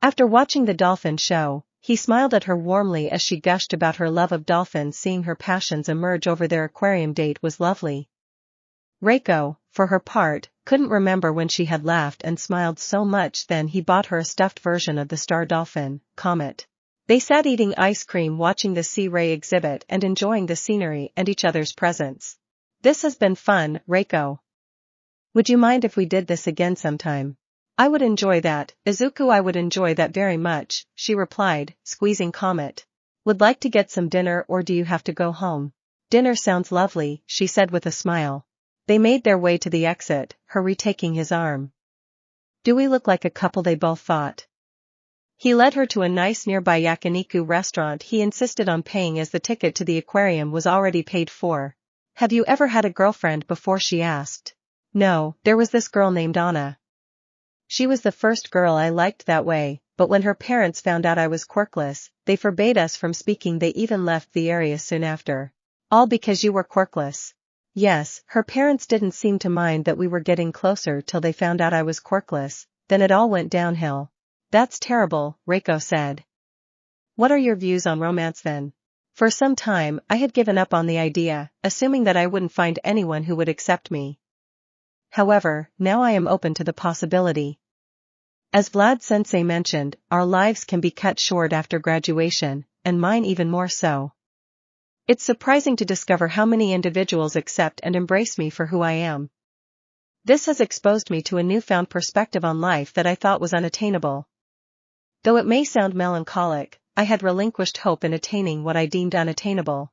After watching the dolphin show, he smiled at her warmly as she gushed about her love of dolphins. Seeing her passions emerge over their aquarium date was lovely. Reiko, for her part, couldn't remember when she had laughed and smiled so much. Then he bought her a stuffed version of the star dolphin, Comet. They sat eating ice cream, watching the Sea Ray exhibit and enjoying the scenery and each other's presence. This has been fun, Reiko. Would you mind if we did this again sometime? I would enjoy that, Izuku. I would enjoy that very much, she replied, squeezing Comet. Would like to get some dinner or do you have to go home? Dinner sounds lovely, she said with a smile. They made their way to the exit, her retaking his arm. Do we look like a couple? They both thought. He led her to a nice nearby yakiniku restaurant. He insisted on paying as the ticket to the aquarium was already paid for. Have you ever had a girlfriend before? She asked. No, there was this girl named Anna. She was the first girl I liked that way, but when her parents found out I was quirkless, they forbade us from speaking. They even left the area soon after. All because you were quirkless. Yes, her parents didn't seem to mind that we were getting closer till they found out I was quirkless, then it all went downhill. That's terrible, Reiko said. What are your views on romance then? For some time, I had given up on the idea, assuming that I wouldn't find anyone who would accept me. However, now I am open to the possibility. As Vlad Sensei mentioned, our lives can be cut short after graduation, and mine even more so. It's surprising to discover how many individuals accept and embrace me for who I am. This has exposed me to a newfound perspective on life that I thought was unattainable. Though it may sound melancholic, I had relinquished hope in attaining what I deemed unattainable.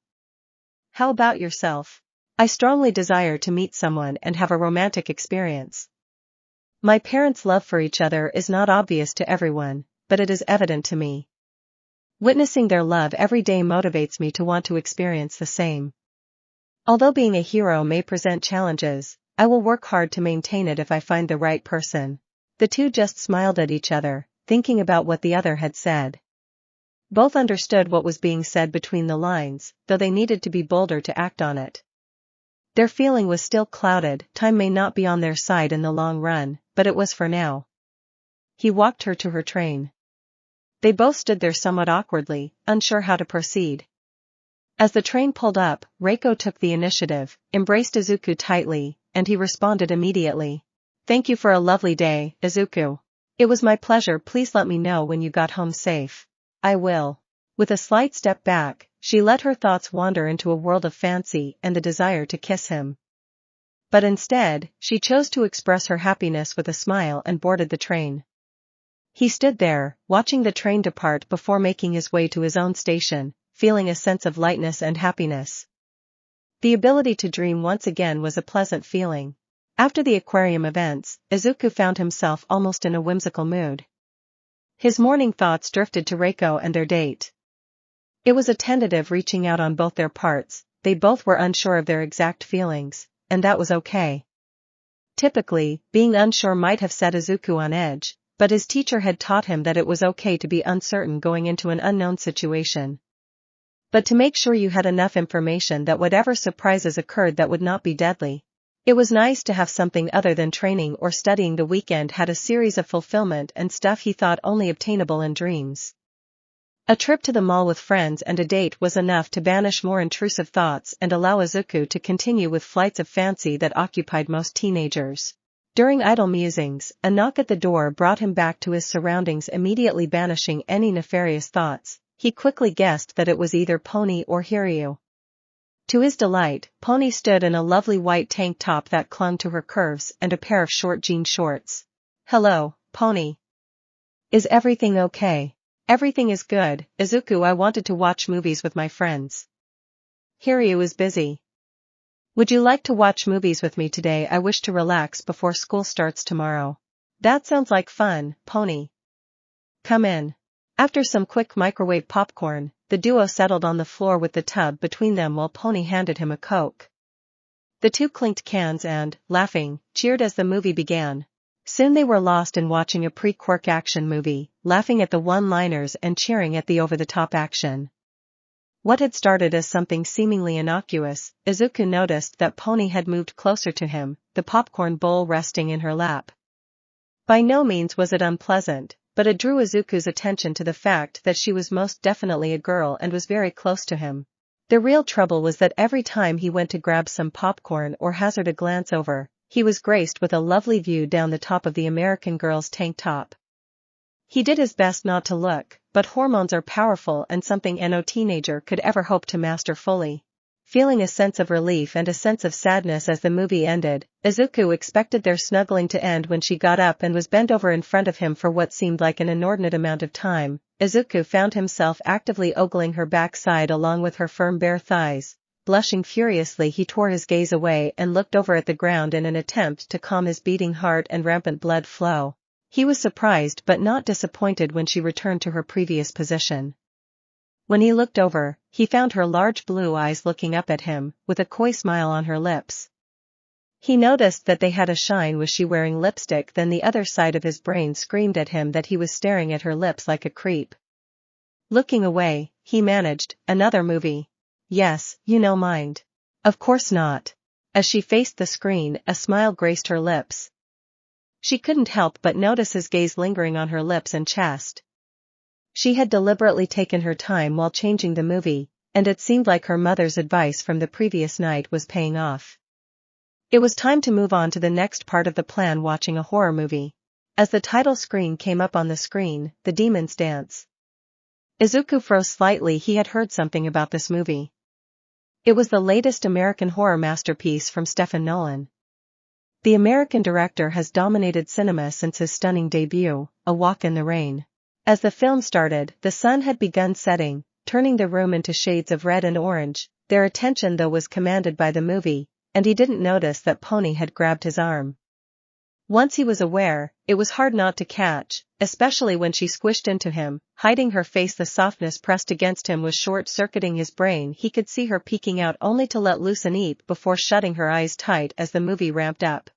How about yourself? I strongly desire to meet someone and have a romantic experience. My parents' love for each other is not obvious to everyone, but it is evident to me. Witnessing their love every day motivates me to want to experience the same. Although being a hero may present challenges, I will work hard to maintain it if I find the right person. The two just smiled at each other, thinking about what the other had said. Both understood what was being said between the lines, though they needed to be bolder to act on it. Their feeling was still clouded. Time may not be on their side in the long run, but it was for now. He walked her to her train. They both stood there somewhat awkwardly, unsure how to proceed. As the train pulled up, Reiko took the initiative, embraced Izuku tightly, and he responded immediately. Thank you for a lovely day, Izuku. It was my pleasure. Please let me know when you got home safe. I will. With a slight step back, she let her thoughts wander into a world of fancy and the desire to kiss him. But instead, she chose to express her happiness with a smile and boarded the train. He stood there, watching the train depart before making his way to his own station, feeling a sense of lightness and happiness. The ability to dream once again was a pleasant feeling. After the aquarium events, Izuku found himself almost in a whimsical mood. His morning thoughts drifted to Reiko and their date. It was a tentative reaching out on both their parts. They both were unsure of their exact feelings, and that was okay. Typically, being unsure might have set Izuku on edge, but his teacher had taught him that it was okay to be uncertain going into an unknown situation. But to make sure you had enough information that whatever surprises occurred that would not be deadly. It was nice to have something other than training or studying. The weekend had a series of fulfillment and stuff he thought only obtainable in dreams. A trip to the mall with friends and a date was enough to banish more intrusive thoughts and allow Izuku to continue with flights of fancy that occupied most teenagers. During idle musings, a knock at the door brought him back to his surroundings, immediately banishing any nefarious thoughts. He quickly guessed that it was either Pony or Hiryu. To his delight, Pony stood in a lovely white tank top that clung to her curves and a pair of short jean shorts. "Hello, Pony. Is everything okay?" "Everything is good, Izuku. I wanted to watch movies with my friends. Hiryu is busy. Would you like to watch movies with me today? I wish to relax before school starts tomorrow." "That sounds like fun, Pony. Come in." After some quick microwave popcorn, the duo settled on the floor with the tub between them while Pony handed him a Coke. The two clinked cans and, laughing, cheered as the movie began. Soon they were lost in watching a pre-Quirk action movie, laughing at the one-liners and cheering at the over-the-top action. What had started as something seemingly innocuous, Izuku noticed that Pony had moved closer to him, the popcorn bowl resting in her lap. By no means was it unpleasant, but it drew Izuku's attention to the fact that she was most definitely a girl and was very close to him. The real trouble was that every time he went to grab some popcorn or hazard a glance over, he was graced with a lovely view down the top of the American girl's tank top. He did his best not to look, but hormones are powerful and something no teenager could ever hope to master fully. Feeling a sense of relief and a sense of sadness as the movie ended, Izuku expected their snuggling to end when she got up and was bent over in front of him for what seemed like an inordinate amount of time. Izuku found himself actively ogling her backside along with her firm bare thighs. Blushing furiously, he tore his gaze away and looked over at the ground in an attempt to calm his beating heart and rampant blood flow. He was surprised but not disappointed when she returned to her previous position. When he looked over, he found her large blue eyes looking up at him, with a coy smile on her lips. He noticed that they had a shine. Was she wearing lipstick? Then the other side of his brain screamed at him that he was staring at her lips like a creep. Looking away, he managed, "Another movie?" "Yes, you know mind." "Of course not." As she faced the screen, a smile graced her lips. She couldn't help but notice his gaze lingering on her lips and chest. She had deliberately taken her time while changing the movie, and it seemed like her mother's advice from the previous night was paying off. It was time to move on to the next part of the plan, watching a horror movie. As the title screen came up on the screen, The Demon's Dance. Izuku froze slightly. He had heard something about this movie. It was the latest American horror masterpiece from Stephen Nolan. The American director has dominated cinema since his stunning debut, A Walk in the Rain. As the film started, the sun had begun setting, turning the room into shades of red and orange. Their attention though was commanded by the movie, and he didn't notice that Pony had grabbed his arm. Once he was aware, it was hard not to catch, especially when she squished into him, hiding her face. The softness pressed against him was short-circuiting his brain. He could see her peeking out only to let loose an eep before shutting her eyes tight as the movie ramped up.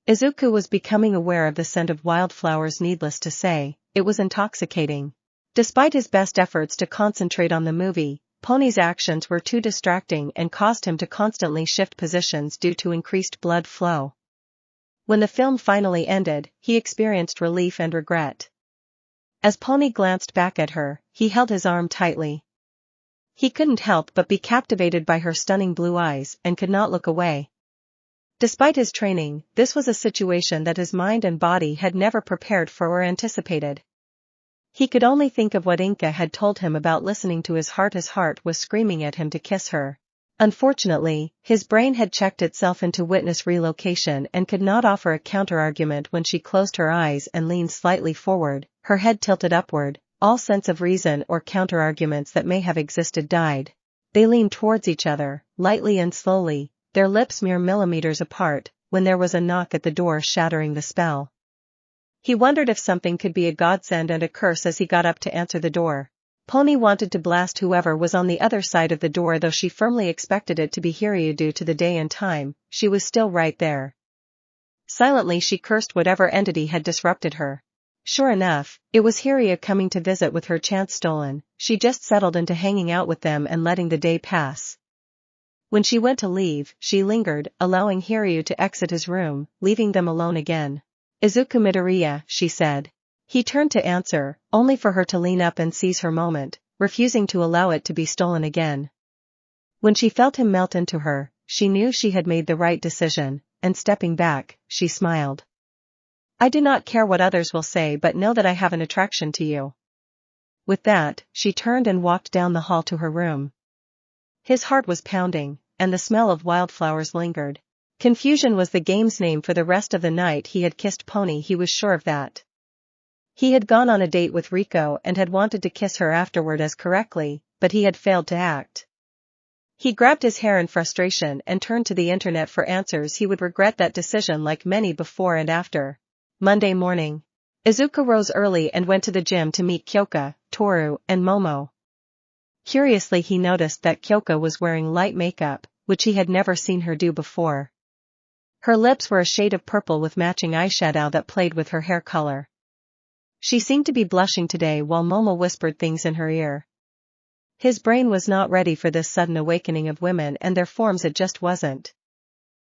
Izuku was becoming aware of the scent of wildflowers. Needless to say, it was intoxicating. Despite his best efforts to concentrate on the movie, Pony's actions were too distracting and caused him to constantly shift positions due to increased blood flow. When the film finally ended, he experienced relief and regret. As Pony glanced back at her, he held his arm tightly. He couldn't help but be captivated by her stunning blue eyes and could not look away. Despite his training, this was a situation that his mind and body had never prepared for or anticipated. He could only think of what Inka had told him about listening to his heart. His heart was screaming at him to kiss her. Unfortunately, his brain had checked itself into witness relocation and could not offer a counter-argument. When she closed her eyes and leaned slightly forward, her head tilted upward, all sense of reason or counter-arguments that may have existed died. They leaned towards each other, lightly and slowly, their lips mere millimeters apart, when there was a knock at the door, shattering the spell. He wondered if something could be a godsend and a curse as he got up to answer the door. Pony wanted to blast whoever was on the other side of the door, though she firmly expected it to be Hiryu due to the day and time. She was still right there. Silently she cursed whatever entity had disrupted her. Sure enough, it was Hiryu coming to visit with her chance stolen. She just settled into hanging out with them and letting the day pass. When she went to leave, she lingered, allowing Hiryu to exit his room, leaving them alone again. "Izuku Midoriya," she said. He turned to answer, only for her to lean up and seize her moment, refusing to allow it to be stolen again. When she felt him melt into her, she knew she had made the right decision, and stepping back, she smiled. "I do not care what others will say, but know that I have an attraction to you." With that, she turned and walked down the hall to her room. His heart was pounding, and the smell of wildflowers lingered. Confusion was the game's name for the rest of the night. He had kissed Pony, he was sure of that. He had gone on a date with Reiko and had wanted to kiss her afterward as correctly, but he had failed to act. He grabbed his hair in frustration and turned to the internet for answers. He would regret that decision like many before and after. Monday morning. Izuku rose early and went to the gym to meet Kyoka, Toru, and Momo. Curiously, he noticed that Kyoka was wearing light makeup, which he had never seen her do before. Her lips were a shade of purple with matching eyeshadow that played with her hair color. She seemed to be blushing today while Momo whispered things in her ear. His brain was not ready for this sudden awakening of women and their forms, it just wasn't.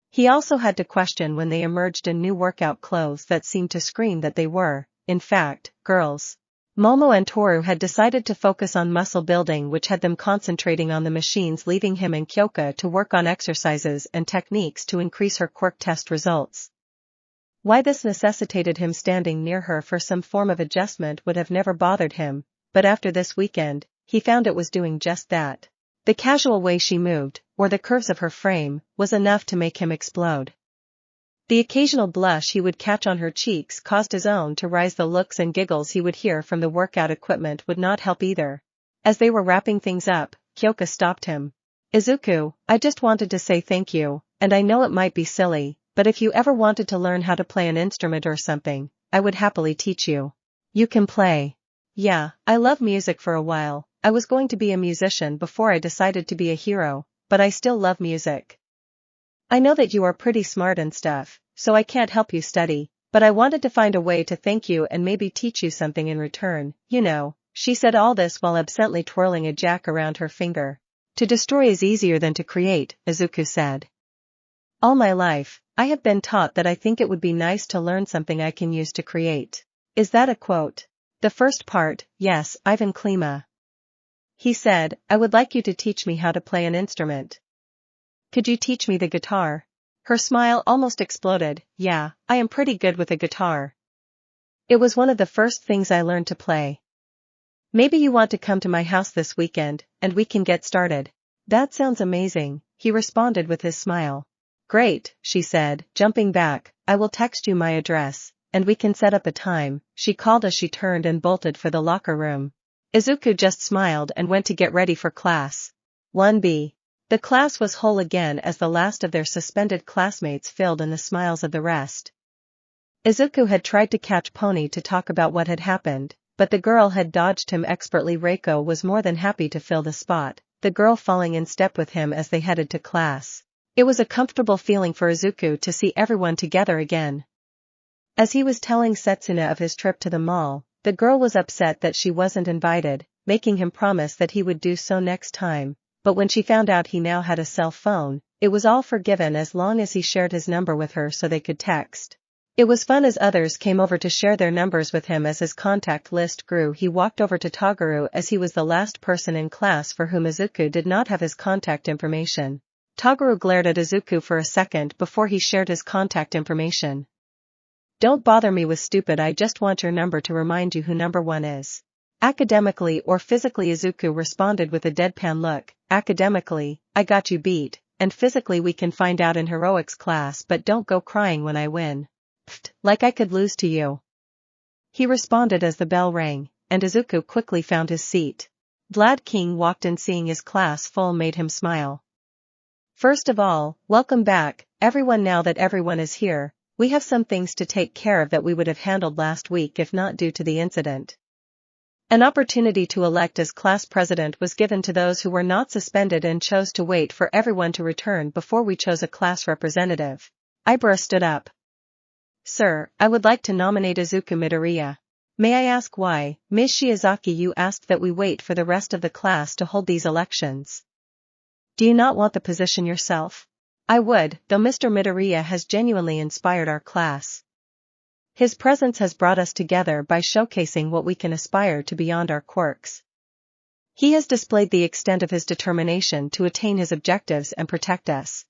He also had to question when they emerged in new workout clothes that seemed to scream that they were, in fact, girls. Momo and Toru had decided to focus on muscle building, which had them concentrating on the machines, leaving him and Kyoka to work on exercises and techniques to increase her quirk test results. Why this necessitated him standing near her for some form of adjustment would have never bothered him, but after this weekend, he found it was doing just that. The casual way she moved, or the curves of her frame, was enough to make him explode. The occasional blush he would catch on her cheeks caused his own to rise. The looks and giggles he would hear from the workout equipment would not help either. As they were wrapping things up, Kyoka stopped him. Izuku, I just wanted to say thank you, and I know it might be silly, but if you ever wanted to learn how to play an instrument or something, I would happily teach you. You can play. Yeah, I love music. For a while, I was going to be a musician before I decided to be a hero, but I still love music. I know that you are pretty smart and stuff, so I can't help you study, but I wanted to find a way to thank you and maybe teach you something in return, you know. She said all this while absently twirling a jack around her finger. To destroy is easier than to create, Izuku said. All my life, I have been taught that I think it would be nice to learn something I can use to create. Is that a quote? The first part, yes, Ivan Klima. He said, I would like you to teach me how to play an instrument. Could you teach me the guitar? Her smile almost exploded. Yeah, I am pretty good with a guitar. It was one of the first things I learned to play. Maybe you want to come to my house this weekend, and we can get started. That sounds amazing, he responded with his smile. Great, she said, jumping back, I will text you my address, and we can set up a time, she called as she turned and bolted for the locker room. Izuku just smiled and went to get ready for class. 1B. The class was whole again as the last of their suspended classmates filled in the smiles of the rest. Izuku had tried to catch Pony to talk about what had happened, but the girl had dodged him expertly. Reiko was more than happy to fill the spot, the girl falling in step with him as they headed to class. It was a comfortable feeling for Izuku to see everyone together again. As he was telling Setsuna of his trip to the mall, the girl was upset that she wasn't invited, making him promise that he would do so next time. But when she found out he now had a cell phone, it was all forgiven as long as he shared his number with her so they could text. It was fun as others came over to share their numbers with him. As his contact list grew, he walked over to Toguro as he was the last person in class for whom Izuku did not have his contact information. Toguro glared at Izuku for a second before he shared his contact information. Don't bother me with stupid, I just want your number to remind you who number one is. Academically or physically? Izuku responded with a deadpan look. Academically, I got you beat, and physically we can find out in heroics class, but don't go crying when I win. Pfft, like I could lose to you. He responded as the bell rang, and Izuku quickly found his seat. Vlad King walked in. Seeing his class full made him smile. First of all, welcome back, everyone. Now that everyone is here, we have some things to take care of that we would have handled last week if not due to the incident. An opportunity to elect as class president was given to those who were not suspended and chose to wait for everyone to return before we chose a class representative. Ibara stood up. Sir, I would like to nominate Izuku Midoriya. May I ask why, Ms. Shiozaki, you asked that we wait for the rest of the class to hold these elections? Do you not want the position yourself? I would, though Mr. Midoriya has genuinely inspired our class. His presence has brought us together by showcasing what we can aspire to beyond our quirks. He has displayed the extent of his determination to attain his objectives and protect us.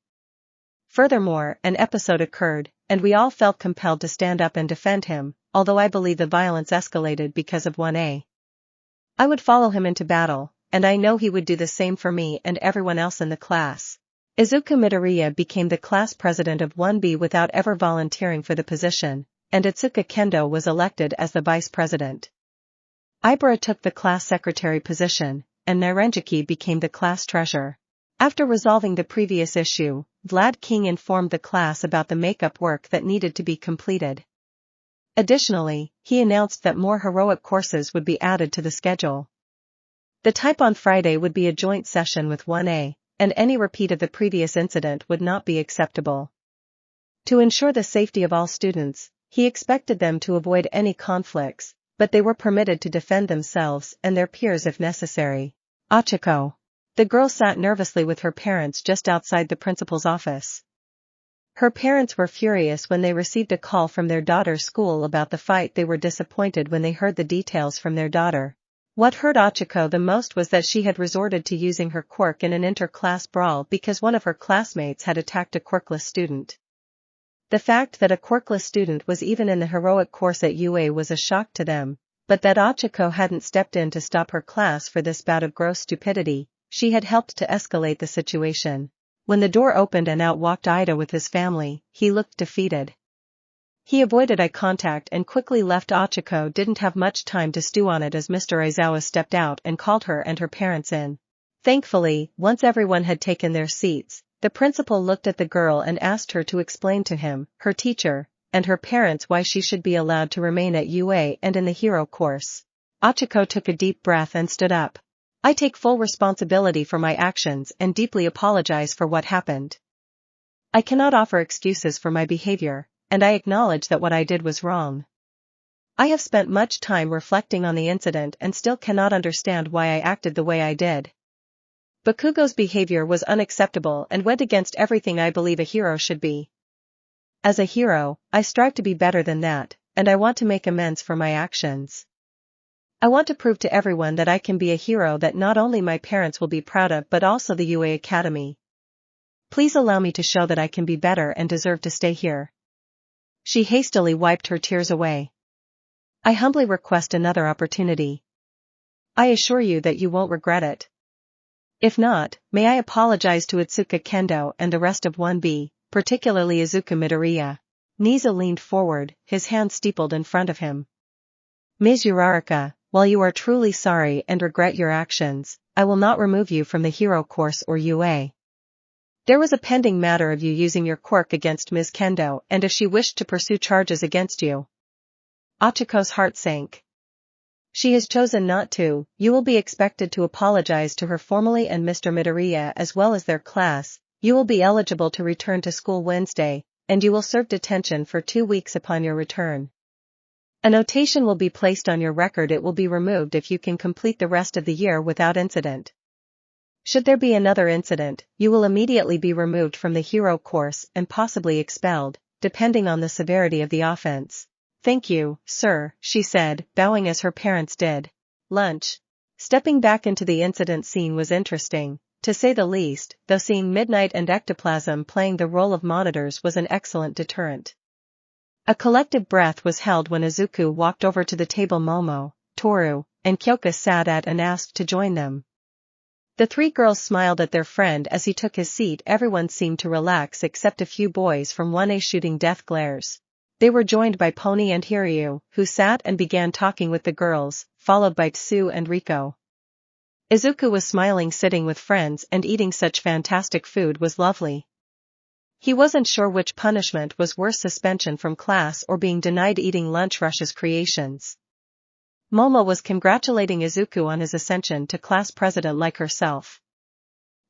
Furthermore, an episode occurred, and we all felt compelled to stand up and defend him, although I believe the violence escalated because of 1A. I would follow him into battle, and I know he would do the same for me and everyone else in the class. Izuku Midoriya became the class president of 1B without ever volunteering for the position, and Itsuka Kendo was elected as the vice president. Ibara took the class secretary position, and Nirenjiki became the class treasurer. After resolving the previous issue, Vlad King informed the class about the makeup work that needed to be completed. Additionally, he announced that more heroic courses would be added to the schedule. The type on Friday would be a joint session with 1A, and any repeat of the previous incident would not be acceptable. To ensure the safety of all students, he expected them to avoid any conflicts, but they were permitted to defend themselves and their peers if necessary. Achiko. The girl sat nervously with her parents just outside the principal's office. Her parents were furious when they received a call from their daughter's school about the fight. They were disappointed when they heard the details from their daughter. What hurt Achiko the most was that she had resorted to using her quirk in an inter-class brawl because one of her classmates had attacked a quirkless student. The fact that a quirkless student was even in the heroic course at UA was a shock to them, but that Achiko hadn't stepped in to stop her class for this bout of gross stupidity, she had helped to escalate the situation. When the door opened and out walked Ida with his family, he looked defeated. He avoided eye contact and quickly left. Achiko didn't have much time to stew on it as Mr. Aizawa stepped out and called her and her parents in. Thankfully, once everyone had taken their seats, the principal looked at the girl and asked her to explain to him, her teacher, and her parents why she should be allowed to remain at UA and in the hero course. Achiko took a deep breath and stood up. I take full responsibility for my actions and deeply apologize for what happened. I cannot offer excuses for my behavior, and I acknowledge that what I did was wrong. I have spent much time reflecting on the incident and still cannot understand why I acted the way I did. Bakugo's behavior was unacceptable and went against everything I believe a hero should be. As a hero, I strive to be better than that, and I want to make amends for my actions. I want to prove to everyone that I can be a hero that not only my parents will be proud of but also the UA Academy. Please allow me to show that I can be better and deserve to stay here. She hastily wiped her tears away. I humbly request another opportunity. I assure you that you won't regret it. If not, may I apologize to Itsuka Kendo and the rest of 1B, particularly Izuku Midoriya. Nezu leaned forward, his hand steepled in front of him. Ms. Uraraka, while you are truly sorry and regret your actions, I will not remove you from the hero course or UA. There was a pending matter of you using your quirk against Ms. Kendo and if she wished to pursue charges against you. Achiko's heart sank. She has chosen not to. You will be expected to apologize to her formally and Mr. Midoriya as well as their class. You will be eligible to return to school Wednesday, and you will serve detention for 2 weeks upon your return. A notation will be placed on your record. It will be removed if you can complete the rest of the year without incident. Should there be another incident, you will immediately be removed from the hero course and possibly expelled, depending on the severity of the offense. Thank you, sir, she said, bowing as her parents did. Lunch. Stepping back into the incident scene was interesting, to say the least, though seeing Midnight and Ectoplasm playing the role of monitors was an excellent deterrent. A collective breath was held when Izuku walked over to the table Momo, Toru, and Kyoka sat at and asked to join them. The 3 girls smiled at their friend as he took his seat. Everyone seemed to relax except a few boys from 1A shooting death glares. They were joined by Pony and Hiryu, who sat and began talking with the girls, followed by Tsu and Reiko. Izuku was smiling. Sitting with friends and eating such fantastic food was lovely. He wasn't sure which punishment was worse, suspension from class or being denied eating lunch. Rush's creations. Momo was congratulating Izuku on his ascension to class president like herself.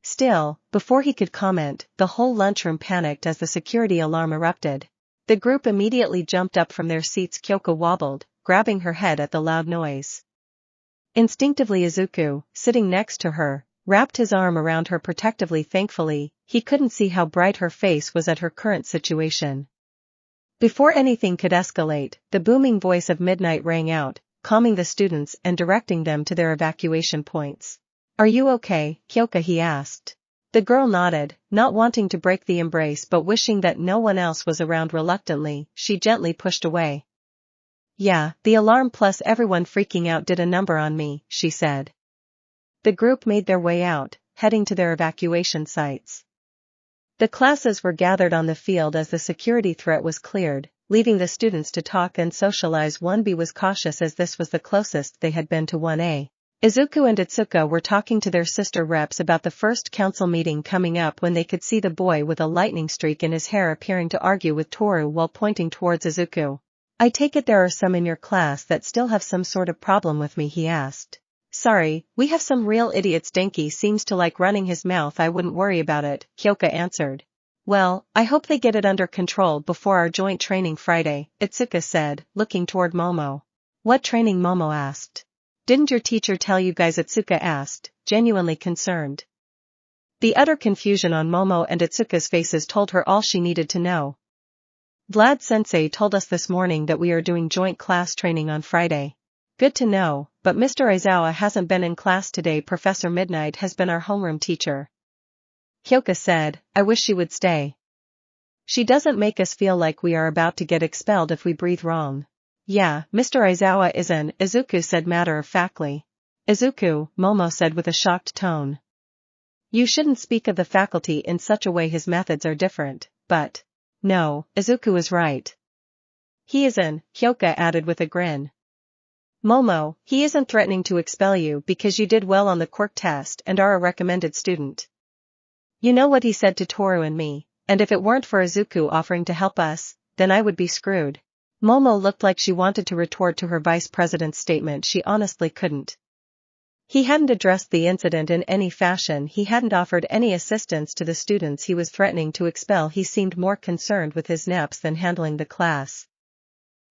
Still, before he could comment, the whole lunchroom panicked as the security alarm erupted. The group immediately jumped up from their seats. Kyoka wobbled, grabbing her head at the loud noise. Instinctively Izuku, sitting next to her, wrapped his arm around her protectively. Thankfully, he couldn't see how bright her face was at her current situation. Before anything could escalate, the booming voice of Midnight rang out, calming the students and directing them to their evacuation points. Are you okay, Kyoka? He asked. The girl nodded, not wanting to break the embrace but wishing that no one else was around. Reluctantly, she gently pushed away. Yeah, the alarm plus everyone freaking out did a number on me, she said. The group made their way out, heading to their evacuation sites. The classes were gathered on the field as the security threat was cleared, leaving the students to talk and socialize. 1B was cautious as this was the closest they had been to 1A. Izuku and Itsuka were talking to their sister reps about the first council meeting coming up when they could see the boy with a lightning streak in his hair appearing to argue with Toru while pointing towards Izuku. I take it there are some in your class that still have some sort of problem with me, he asked. Sorry, we have some real idiots. Denki seems to like running his mouth. I wouldn't worry about it, Kyoka answered. Well, I hope they get it under control before our joint training Friday, Itsuka said, looking toward Momo. What training? Momo asked. Didn't your teacher tell you guys? Itsuka asked, genuinely concerned. The utter confusion on Momo and Itsuka's faces told her all she needed to know. Vlad-sensei told us this morning that we are doing joint class training on Friday. Good to know, but Mr. Aizawa hasn't been in class today. Professor Midnight has been our homeroom teacher. Kyoka said, I wish she would stay. She doesn't make us feel like we are about to get expelled if we breathe wrong. Yeah, Mr. Aizawa isn't, Izuku said matter-of-factly. Izuku, Momo said with a shocked tone. You shouldn't speak of the faculty in such a way. His methods are different, but… No, Izuku is right. He isn't, Kyoka added with a grin. Momo, he isn't threatening to expel you because you did well on the Quirk test and are a recommended student. You know what he said to Toru and me, and if it weren't for Izuku offering to help us, then I would be screwed. Momo looked like she wanted to retort to her vice president's statement. She honestly couldn't. He hadn't addressed the incident in any fashion. He hadn't offered any assistance to the students he was threatening to expel. He seemed more concerned with his naps than handling the class.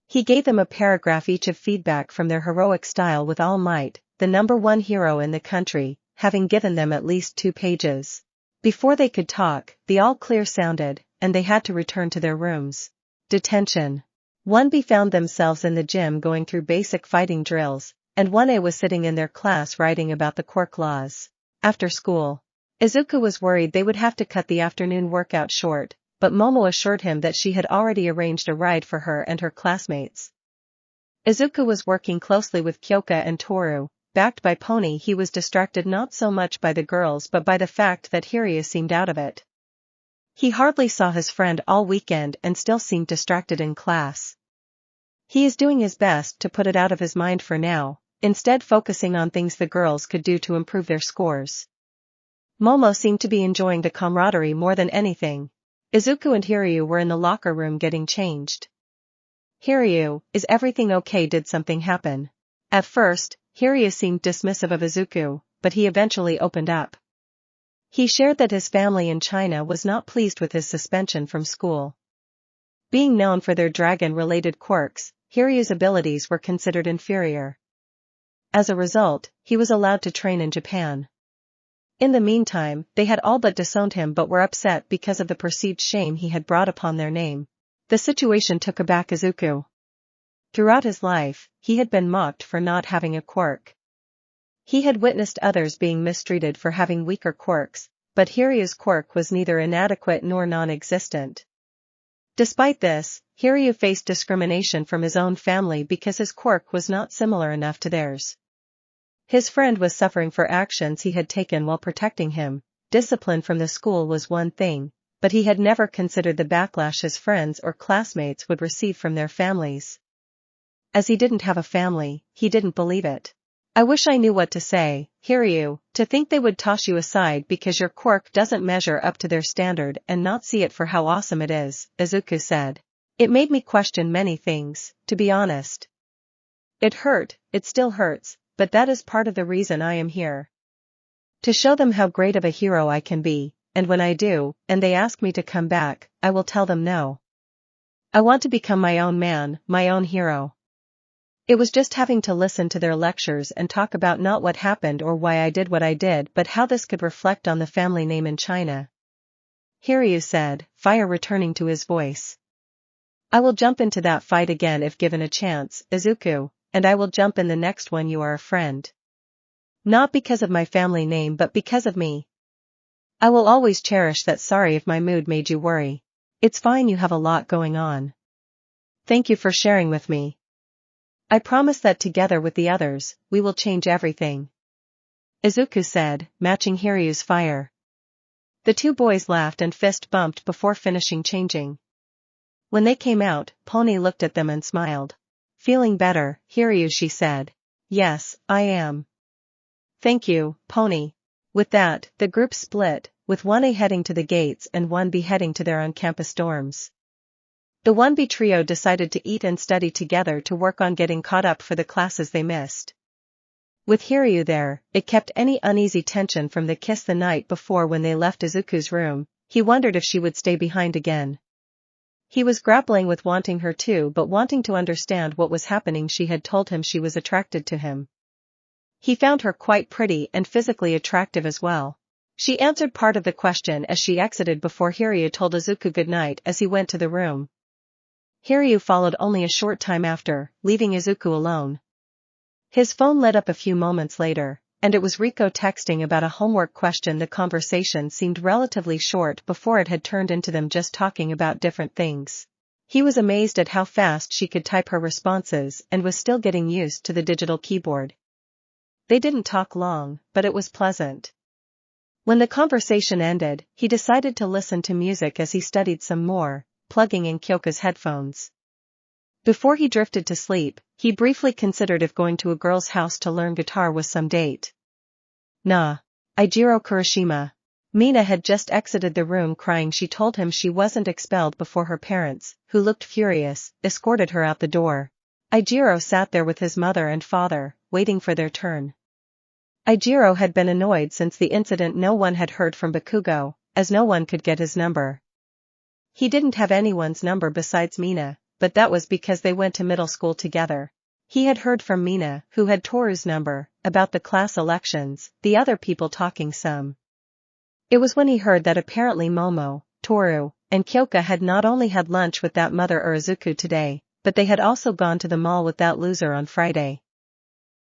He gave them a paragraph each of feedback from their heroic style with all might, the #1 hero in the country, having given them at least 2 pages. Before they could talk, the all clear sounded, and they had to return to their rooms. Detention. 1B found themselves in the gym going through basic fighting drills, and 1A was sitting in their class writing about the Quirk laws. After school, Izuku was worried they would have to cut the afternoon workout short, but Momo assured him that she had already arranged a ride for her and her classmates. Izuku was working closely with Kyoka and Toru. Backed by Pony, he was distracted not so much by the girls but by the fact that Hiryu seemed out of it. He hardly saw his friend all weekend and still seemed distracted in class. He is doing his best to put it out of his mind for now, instead focusing on things the girls could do to improve their scores. Momo seemed to be enjoying the camaraderie more than anything. Izuku and Hiryu were in the locker room getting changed. Hiryu, is everything okay? Did something happen? At first, Hiryu seemed dismissive of Izuku, but he eventually opened up. He shared that his family in China was not pleased with his suspension from school. Being known for their dragon-related quirks, Hiryu's abilities were considered inferior. As a result, he was allowed to train in Japan. In the meantime, they had all but disowned him but were upset because of the perceived shame he had brought upon their name. The situation took aback Izuku. Throughout his life, he had been mocked for not having a quirk. He had witnessed others being mistreated for having weaker quirks, but Hiryu's quirk was neither inadequate nor non-existent. Despite this, Hiryu faced discrimination from his own family because his quirk was not similar enough to theirs. His friend was suffering for actions he had taken while protecting him. Discipline from the school was one thing, but he had never considered the backlash his friends or classmates would receive from their families. As he didn't have a family, he didn't believe it. I wish I knew what to say, Hiryu, to think they would toss you aside because your quirk doesn't measure up to their standard and not see it for how awesome it is, Izuku said. It made me question many things, to be honest. It hurt, it still hurts, but that is part of the reason I am here. To show them how great of a hero I can be, and when I do, and they ask me to come back, I will tell them no. I want to become my own man, my own hero. It was just having to listen to their lectures and talk about not what happened or why I did what I did but how this could reflect on the family name in China. Hiryu said, fire returning to his voice. I will jump into that fight again if given a chance, Izuku, and I will jump in the next one. You are a friend. Not because of my family name but because of me. I will always cherish that. Sorry if my mood made you worry. It's fine, you have a lot going on. Thank you for sharing with me. I promise that together with the others, we will change everything. Izuku said, matching Hiryu's fire. The two boys laughed and fist bumped before finishing changing. When they came out, Pony looked at them and smiled. Feeling better, Hiryu, she said. Yes, I am. Thank you, Pony. With that, the group split, with 1A heading to the gates and 1B heading to their on-campus dorms. The 1B trio decided to eat and study together to work on getting caught up for the classes they missed. With Hiryu there, it kept any uneasy tension from the kiss the night before when they left Izuku's room. He wondered if she would stay behind again. He was grappling with wanting her too, but wanting to understand what was happening. She had told him she was attracted to him. He found her quite pretty and physically attractive as well. She answered part of the question as she exited before Hiryu told Izuku goodnight as he went to the room. Hiryu followed only a short time after, leaving Izuku alone. His phone lit up a few moments later, and it was Reiko texting about a homework question. The conversation seemed relatively short before it had turned into them just talking about different things. He was amazed at how fast she could type her responses and was still getting used to the digital keyboard. They didn't talk long, but it was pleasant. When the conversation ended, he decided to listen to music as he studied some more, plugging in Kyoka's headphones. Before he drifted to sleep, he briefly considered if going to a girl's house to learn guitar was some date. Nah. Ajiro Kurishima. Mina had just exited the room crying. She told him she wasn't expelled before her parents, who looked furious, escorted her out the door. Ajiro sat there with his mother and father, waiting for their turn. Ajiro had been annoyed since the incident. No one had heard from Bakugo, as no one could get his number. He didn't have anyone's number besides Mina, but that was because they went to middle school together. He had heard from Mina, who had Toru's number, about the class elections, the other people talking some. It was when he heard that apparently Momo, Toru, and Kyoka had not only had lunch with that mother or Izuku today, but they had also gone to the mall with that loser on Friday.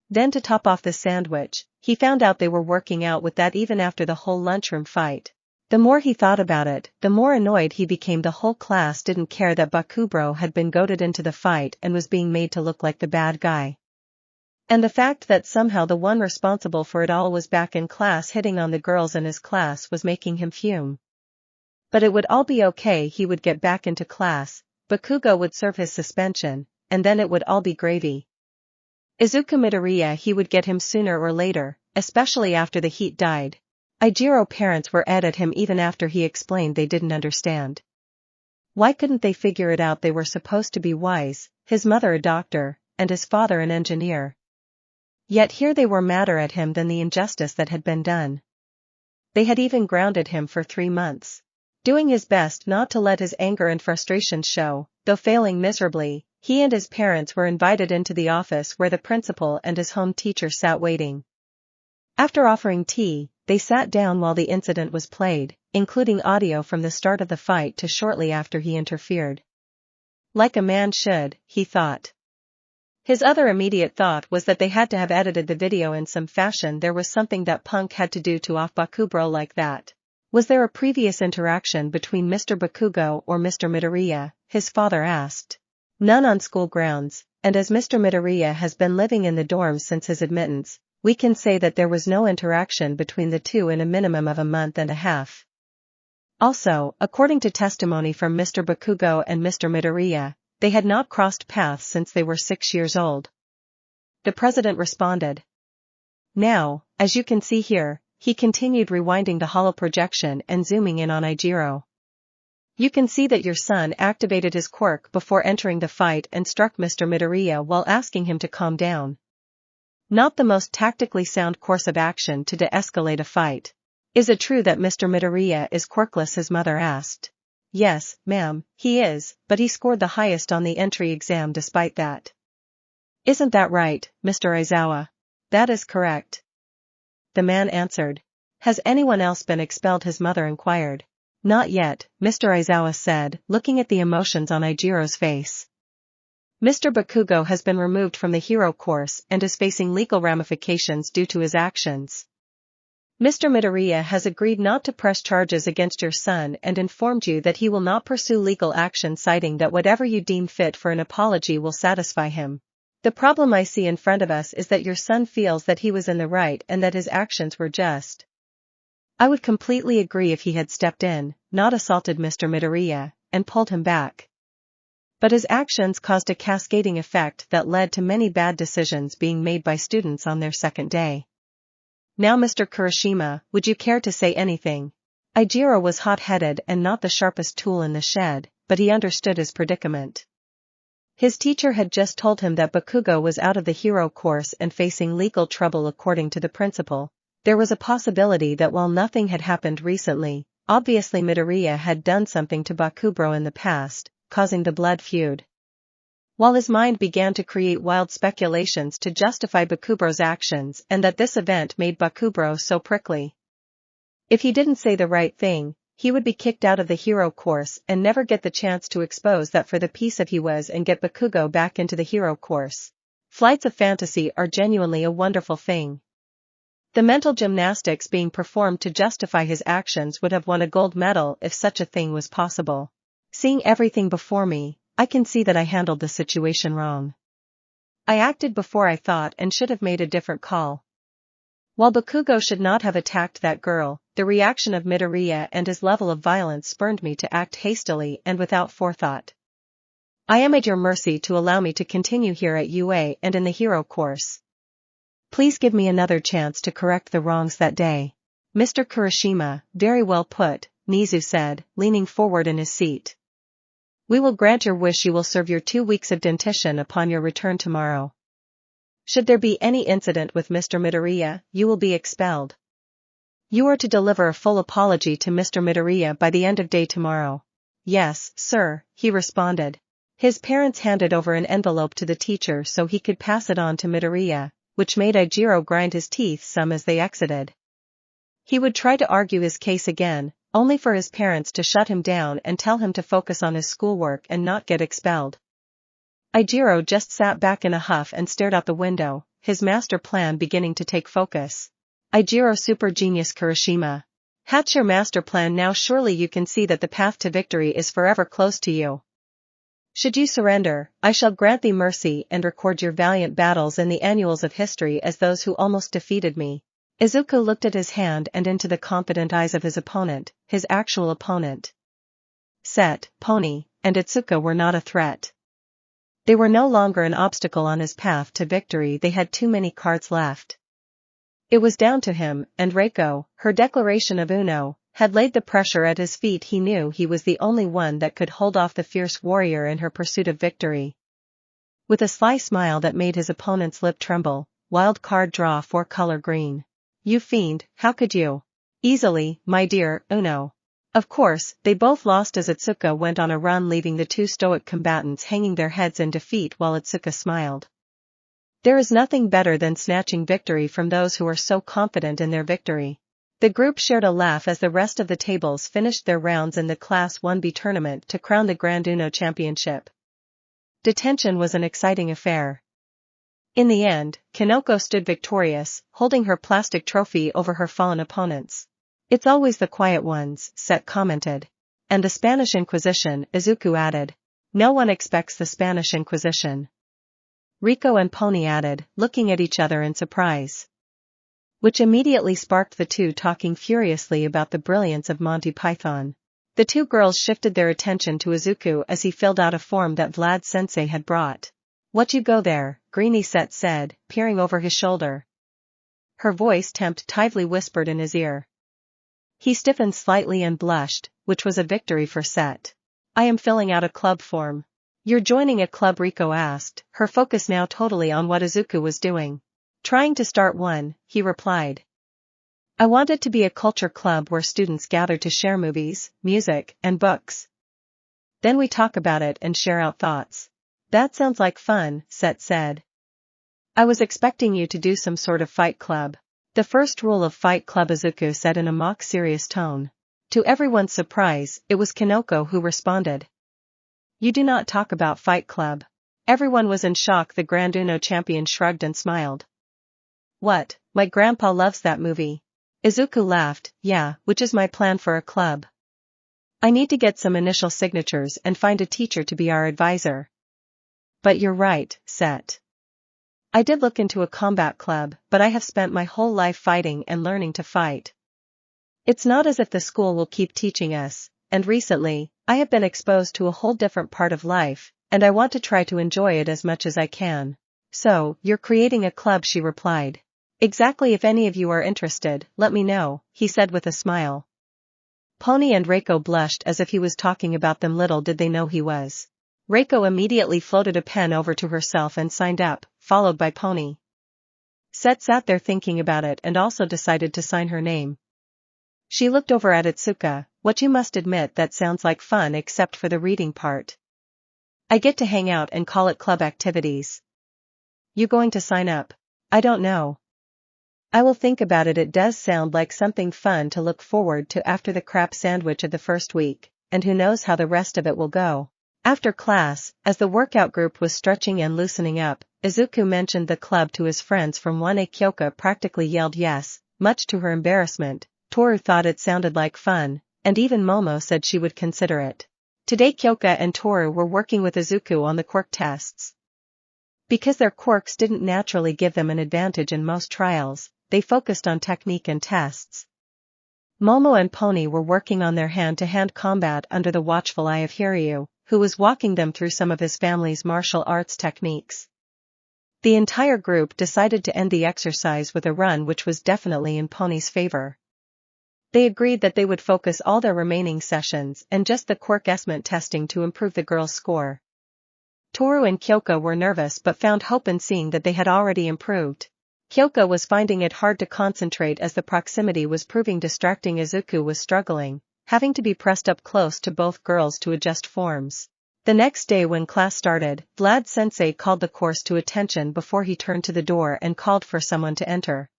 Then to top off the sandwich, he found out they were working out with that even after the whole lunchroom fight. The more he thought about it, the more annoyed he became. The whole class didn't care that Bakugo had been goaded into the fight and was being made to look like the bad guy. And the fact that somehow the one responsible for it all was back in class hitting on the girls in his class was making him fume. But it would all be okay. He would get back into class, Bakugo would serve his suspension, and then it would all be gravy. Izuku Midoriya, he would get him sooner or later, especially after the heat died. Ajiro parents were at him even after he explained they didn't understand. Why couldn't they figure it out? They were supposed to be wise, his mother a doctor, and his father an engineer. Yet here they were madder at him than the injustice that had been done. They had even grounded him for 3 months. Doing his best not to let his anger and frustration show, though failing miserably, he and his parents were invited into the office where the principal and his home teacher sat waiting. After offering tea, they sat down while the incident was played, including audio from the start of the fight to shortly after he interfered. Like a man should, he thought. His other immediate thought was that they had to have edited the video in some fashion. There was something that Punk had to do to off Bakugo like that. Was there a previous interaction between Mr. Bakugo or Mr. Midoriya? His father asked. None on school grounds, and as Mr. Midoriya has been living in the dorms since his admittance, we can say that there was no interaction between the two in a minimum of a month and a half. Also, according to testimony from Mr. Bakugo and Mr. Midoriya, they had not crossed paths since they were 6 years old. The president responded. Now, as you can see here, he continued rewinding the holo projection and zooming in on Ajiro. You can see that your son activated his quirk before entering the fight and struck Mr. Midoriya while asking him to calm down. Not the most tactically sound course of action to de-escalate a fight. Is it true that Mr. Midoriya is quirkless? His mother asked. Yes, ma'am, he is, but he scored the highest on the entry exam despite that. Isn't that right, Mr. Aizawa? That is correct. The man answered. Has anyone else been expelled? His mother inquired. Not yet, Mr. Aizawa said, looking at the emotions on Ajiro's face. Mr. Bakugo has been removed from the hero course and is facing legal ramifications due to his actions. Mr. Midoriya has agreed not to press charges against your son and informed you that he will not pursue legal action, citing that whatever you deem fit for an apology will satisfy him. The problem I see in front of us is that your son feels that he was in the right and that his actions were just. I would completely agree if he had stepped in, not assaulted Mr. Midoriya, and pulled him back. But his actions caused a cascading effect that led to many bad decisions being made by students on their second day. Now Mr. Kurashima, would you care to say anything? Ajiro was hot-headed and not the sharpest tool in the shed, but he understood his predicament. His teacher had just told him that Bakugo was out of the hero course and facing legal trouble according to the principal. There was a possibility that while nothing had happened recently, obviously Midoriya had done something to Bakugo in the past, causing the blood feud. While his mind began to create wild speculations to justify Bakugo's actions and that this event made Bakugo so prickly. If he didn't say the right thing, he would be kicked out of the hero course and never get the chance to expose that for the piece of he was and get Bakugo back into the hero course. Flights of fantasy are genuinely a wonderful thing. The mental gymnastics being performed to justify his actions would have won a gold medal if such a thing was possible. Seeing everything before me, I can see that I handled the situation wrong. I acted before I thought and should have made a different call. While Bakugo should not have attacked that girl, the reaction of Midoriya and his level of violence spurred me to act hastily and without forethought. I am at your mercy to allow me to continue here at UA and in the hero course. Please give me another chance to correct the wrongs that day. Mr. Kurashima, very well put, Nezu said, leaning forward in his seat. We will grant your wish. You will serve your 2 weeks of detention upon your return tomorrow. Should there be any incident with Mr. Midoriya, you will be expelled. You are to deliver a full apology to Mr. Midoriya by the end of day tomorrow. Yes, sir, he responded. His parents handed over an envelope to the teacher so he could pass it on to Midoriya, which made Ajiro grind his teeth some as they exited. He would try to argue his case again, only for his parents to shut him down and tell him to focus on his schoolwork and not get expelled. Ajiro just sat back in a huff and stared out the window, his master plan beginning to take focus. Ajiro super genius Kurashima. Hatch your master plan now. Surely you can see that the path to victory is forever close to you. Should you surrender, I shall grant thee mercy and record your valiant battles in the annals of history as those who almost defeated me. Izuku looked at his hand and into the confident eyes of his opponent, his actual opponent. Set, Pony, and Itsuka were not a threat. They were no longer an obstacle on his path to victory. They had too many cards left. It was down to him, and Reiko, her declaration of Uno, had laid the pressure at his feet. He knew he was the only one that could hold off the fierce warrior in her pursuit of victory. With a sly smile that made his opponent's lip tremble, wild card draw 4 color green. You fiend, how could you? Easily, my dear, Uno. Of course, they both lost as Itsuka went on a run, leaving the 2 stoic combatants hanging their heads in defeat while Itsuka smiled. There is nothing better than snatching victory from those who are so confident in their victory. The group shared a laugh as the rest of the tables finished their rounds in the Class 1B tournament to crown the Grand Uno Championship. Detention was an exciting affair. In the end, Kanoko stood victorious, holding her plastic trophy over her fallen opponents. It's always the quiet ones, Set commented. And the Spanish Inquisition, Izuku added. No one expects the Spanish Inquisition. Reiko and Pony added, looking at each other in surprise. Which immediately sparked the two talking furiously about the brilliance of Monty Python. The 2 girls shifted their attention to Izuku as he filled out a form that Vlad Sensei had brought. What you go there, Greenie Set said, peering over his shoulder. Her voice temptively whispered in his ear. He stiffened slightly and blushed, which was a victory for Set. I am filling out a club form. You're joining a club? Reiko asked, her focus now totally on what Izuku was doing. Trying to start one, he replied. I want it to be a culture club where students gather to share movies, music, and books. Then we talk about it and share out thoughts. That sounds like fun, Set said. I was expecting you to do some sort of fight club. The first rule of Fight Club, Izuku said in a mock-serious tone. To everyone's surprise, it was Kanoko who responded. You do not talk about Fight Club. Everyone was in shock. The Grand Uno champion shrugged and smiled. What, my grandpa loves that movie. Izuku laughed, yeah, which is my plan for a club. I need to get some initial signatures and find a teacher to be our advisor. But you're right, Set. I did look into a combat club, but I have spent my whole life fighting and learning to fight. It's not as if the school will keep teaching us, and recently, I have been exposed to a whole different part of life, and I want to try to enjoy it as much as I can. So, you're creating a club, she replied. Exactly, if any of you are interested, let me know, he said with a smile. Pony and Reiko blushed as if he was talking about them. Little did they know he was. Reiko immediately floated a pen over to herself and signed up, followed by Pony. Set sat there thinking about it and also decided to sign her name. She looked over at Itsuka. What, you must admit that sounds like fun except for the reading part. I get to hang out and call it club activities. You going to sign up? I don't know. I will think about it. It does sound like something fun to look forward to after the crap sandwich of the first week, and who knows how the rest of it will go. After class, as the workout group was stretching and loosening up, Izuku mentioned the club to his friends from 1A. Kyoka practically yelled yes, much to her embarrassment. Toru thought it sounded like fun, and even Momo said she would consider it. Today Kyoka and Toru were working with Izuku on the quirk tests. Because their quirks didn't naturally give them an advantage in most trials, they focused on technique and tests. Momo and Pony were working on their hand-to-hand combat under the watchful eye of Hiryu, who was walking them through some of his family's martial arts techniques. The entire group decided to end the exercise with a run, which was definitely in Pony's favor. They agreed that they would focus all their remaining sessions and just the quirk assessment testing to improve the girls' score. Toru and Kyoka were nervous but found hope in seeing that they had already improved. Kyoka was finding it hard to concentrate as the proximity was proving distracting. Izuku was struggling, having to be pressed up close to both girls to adjust forms. The next day when class started, Vlad Sensei called the course to attention before he turned to the door and called for someone to enter.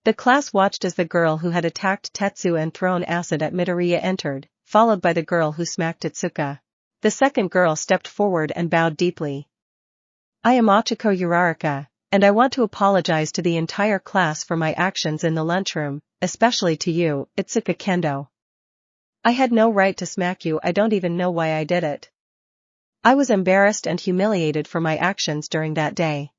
The class watched as the girl who had attacked Tetsu and thrown acid at Midoriya entered, followed by the girl who smacked Itsuka. The second girl stepped forward and bowed deeply. I am Achiko Uraraka, and I want to apologize to the entire class for my actions in the lunchroom, especially to you, Itsuka Kendo. I had no right to smack you. I don't even know why I did it. I was embarrassed and humiliated for my actions during that day.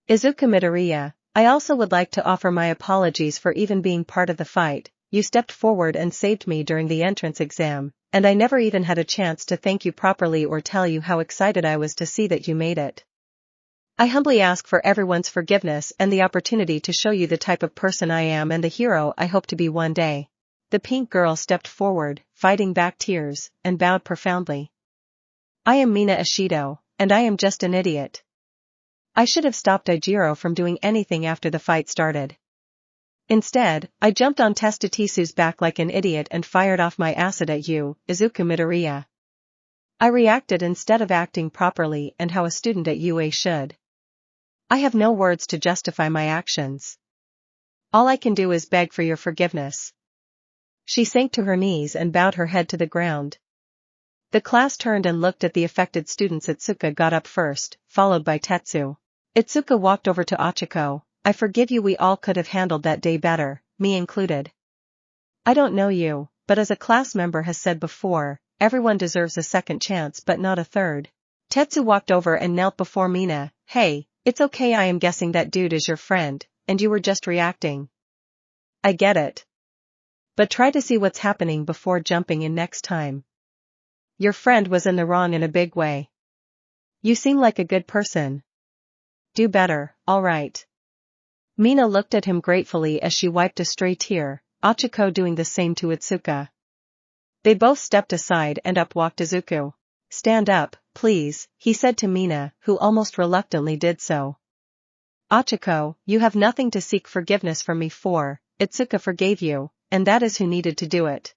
Izuku Midoriya, I also would like to offer my apologies for even being part of the fight. You stepped forward and saved me during the entrance exam, and I never even had a chance to thank you properly or tell you how excited I was to see that you made it. I humbly ask for everyone's forgiveness and the opportunity to show you the type of person I am and the hero I hope to be one day. The pink girl stepped forward, fighting back tears, and bowed profoundly. I am Mina Ishido, and I am just an idiot. I should have stopped Ajiro from doing anything after the fight started. Instead, I jumped on Testatisu's back like an idiot and fired off my acid at you, Izuku Midoriya. I reacted instead of acting properly and how a student at UA should. I have no words to justify my actions. All I can do is beg for your forgiveness. She sank to her knees and bowed her head to the ground. The class turned and looked at the affected students. Itsuka got up first, followed by Tetsu. Itsuka walked over to Achiko. I forgive you, we all could have handled that day better, me included. I don't know you, but as a class member has said before, everyone deserves a second chance but not a third. Tetsu walked over and knelt before Mina. Hey, it's okay, I am guessing that dude is your friend, and you were just reacting. I get it. But try to see what's happening before jumping in next time. Your friend was in the wrong in a big way. You seem like a good person. Do better, alright. Mina looked at him gratefully as she wiped a stray tear, Achiko doing the same to Itsuka. They both stepped aside and up walked Izuku. Stand up, please, he said to Mina, who almost reluctantly did so. Achiko, you have nothing to seek forgiveness from me for, Itsuka forgave you, and that is who needed to do it.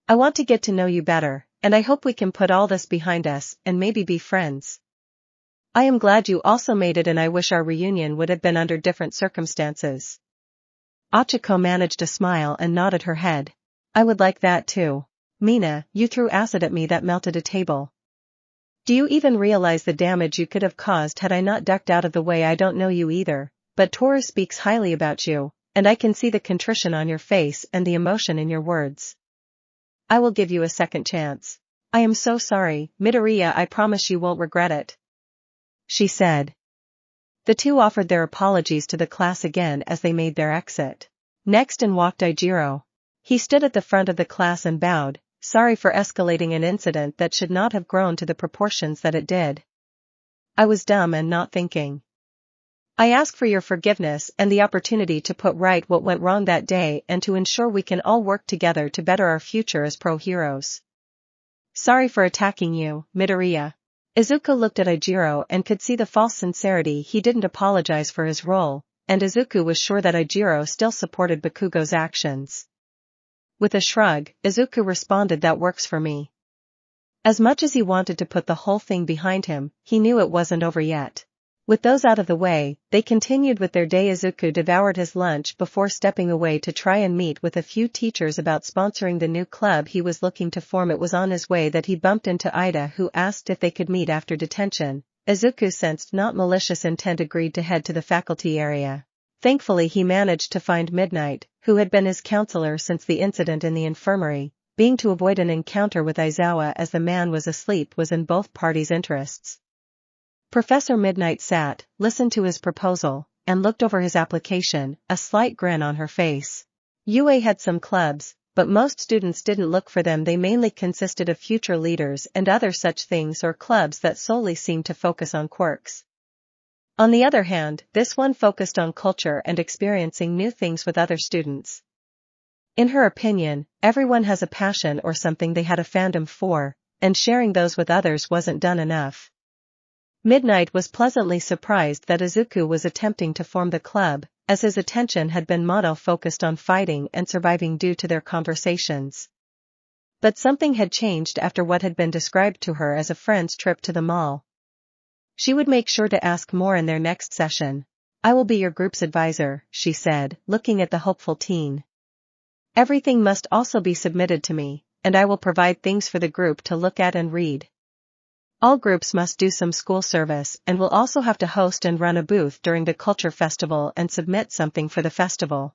I want to get to know you better, and I hope we can put all this behind us and maybe be friends. I am glad you also made it, and I wish our reunion would have been under different circumstances. Achiko managed a smile and nodded her head. I would like that too. Mina, you threw acid at me that melted a table. Do you even realize the damage you could have caused had I not ducked out of the way? I don't know you either, but Toru speaks highly about you, and I can see the contrition on your face and the emotion in your words. I will give you a second chance. I am so sorry, Midoriya, I promise you won't regret it. She said. The two offered their apologies to the class again as they made their exit. Next in walked Ajiro. He stood at the front of the class and bowed, sorry for escalating an incident that should not have grown to the proportions that it did. I was dumb and not thinking. I ask for your forgiveness and the opportunity to put right what went wrong that day and to ensure we can all work together to better our future as pro-heroes. Sorry for attacking you, Midoriya. Izuku looked at Ajiro and could see the false sincerity. He didn't apologize for his role, and Izuku was sure that Ajiro still supported Bakugo's actions. With a shrug, Izuku responded, that works for me. As much as he wanted to put the whole thing behind him, he knew it wasn't over yet. With those out of the way, they continued with their day. Izuku devoured his lunch before stepping away to try and meet with a few teachers about sponsoring the new club he was looking to form. It was on his way that he bumped into Ida, who asked if they could meet after detention. Izuku sensed not malicious intent, agreed to head to the faculty area. Thankfully he managed to find Midnight, who had been his counselor since the incident in the infirmary, being to avoid an encounter with Aizawa as the man was asleep was in both parties' interests. Professor Midnight sat, listened to his proposal, and looked over his application, a slight grin on her face. UA had some clubs, but most students didn't look for them. They mainly consisted of future leaders and other such things, or clubs that solely seemed to focus on quirks. On the other hand, this one focused on culture and experiencing new things with other students. In her opinion, everyone has a passion or something they had a fandom for, and sharing those with others wasn't done enough. Midnight was pleasantly surprised that Izuku was attempting to form the club, as his attention had been focused on fighting and surviving due to their conversations. But something had changed after what had been described to her as a friend's trip to the mall. She would make sure to ask more in their next session. I will be your group's advisor, she said, looking at the hopeful teen. Everything must also be submitted to me, and I will provide things for the group to look at and read. All groups must do some school service and will also have to host and run a booth during the culture festival and submit something for the festival.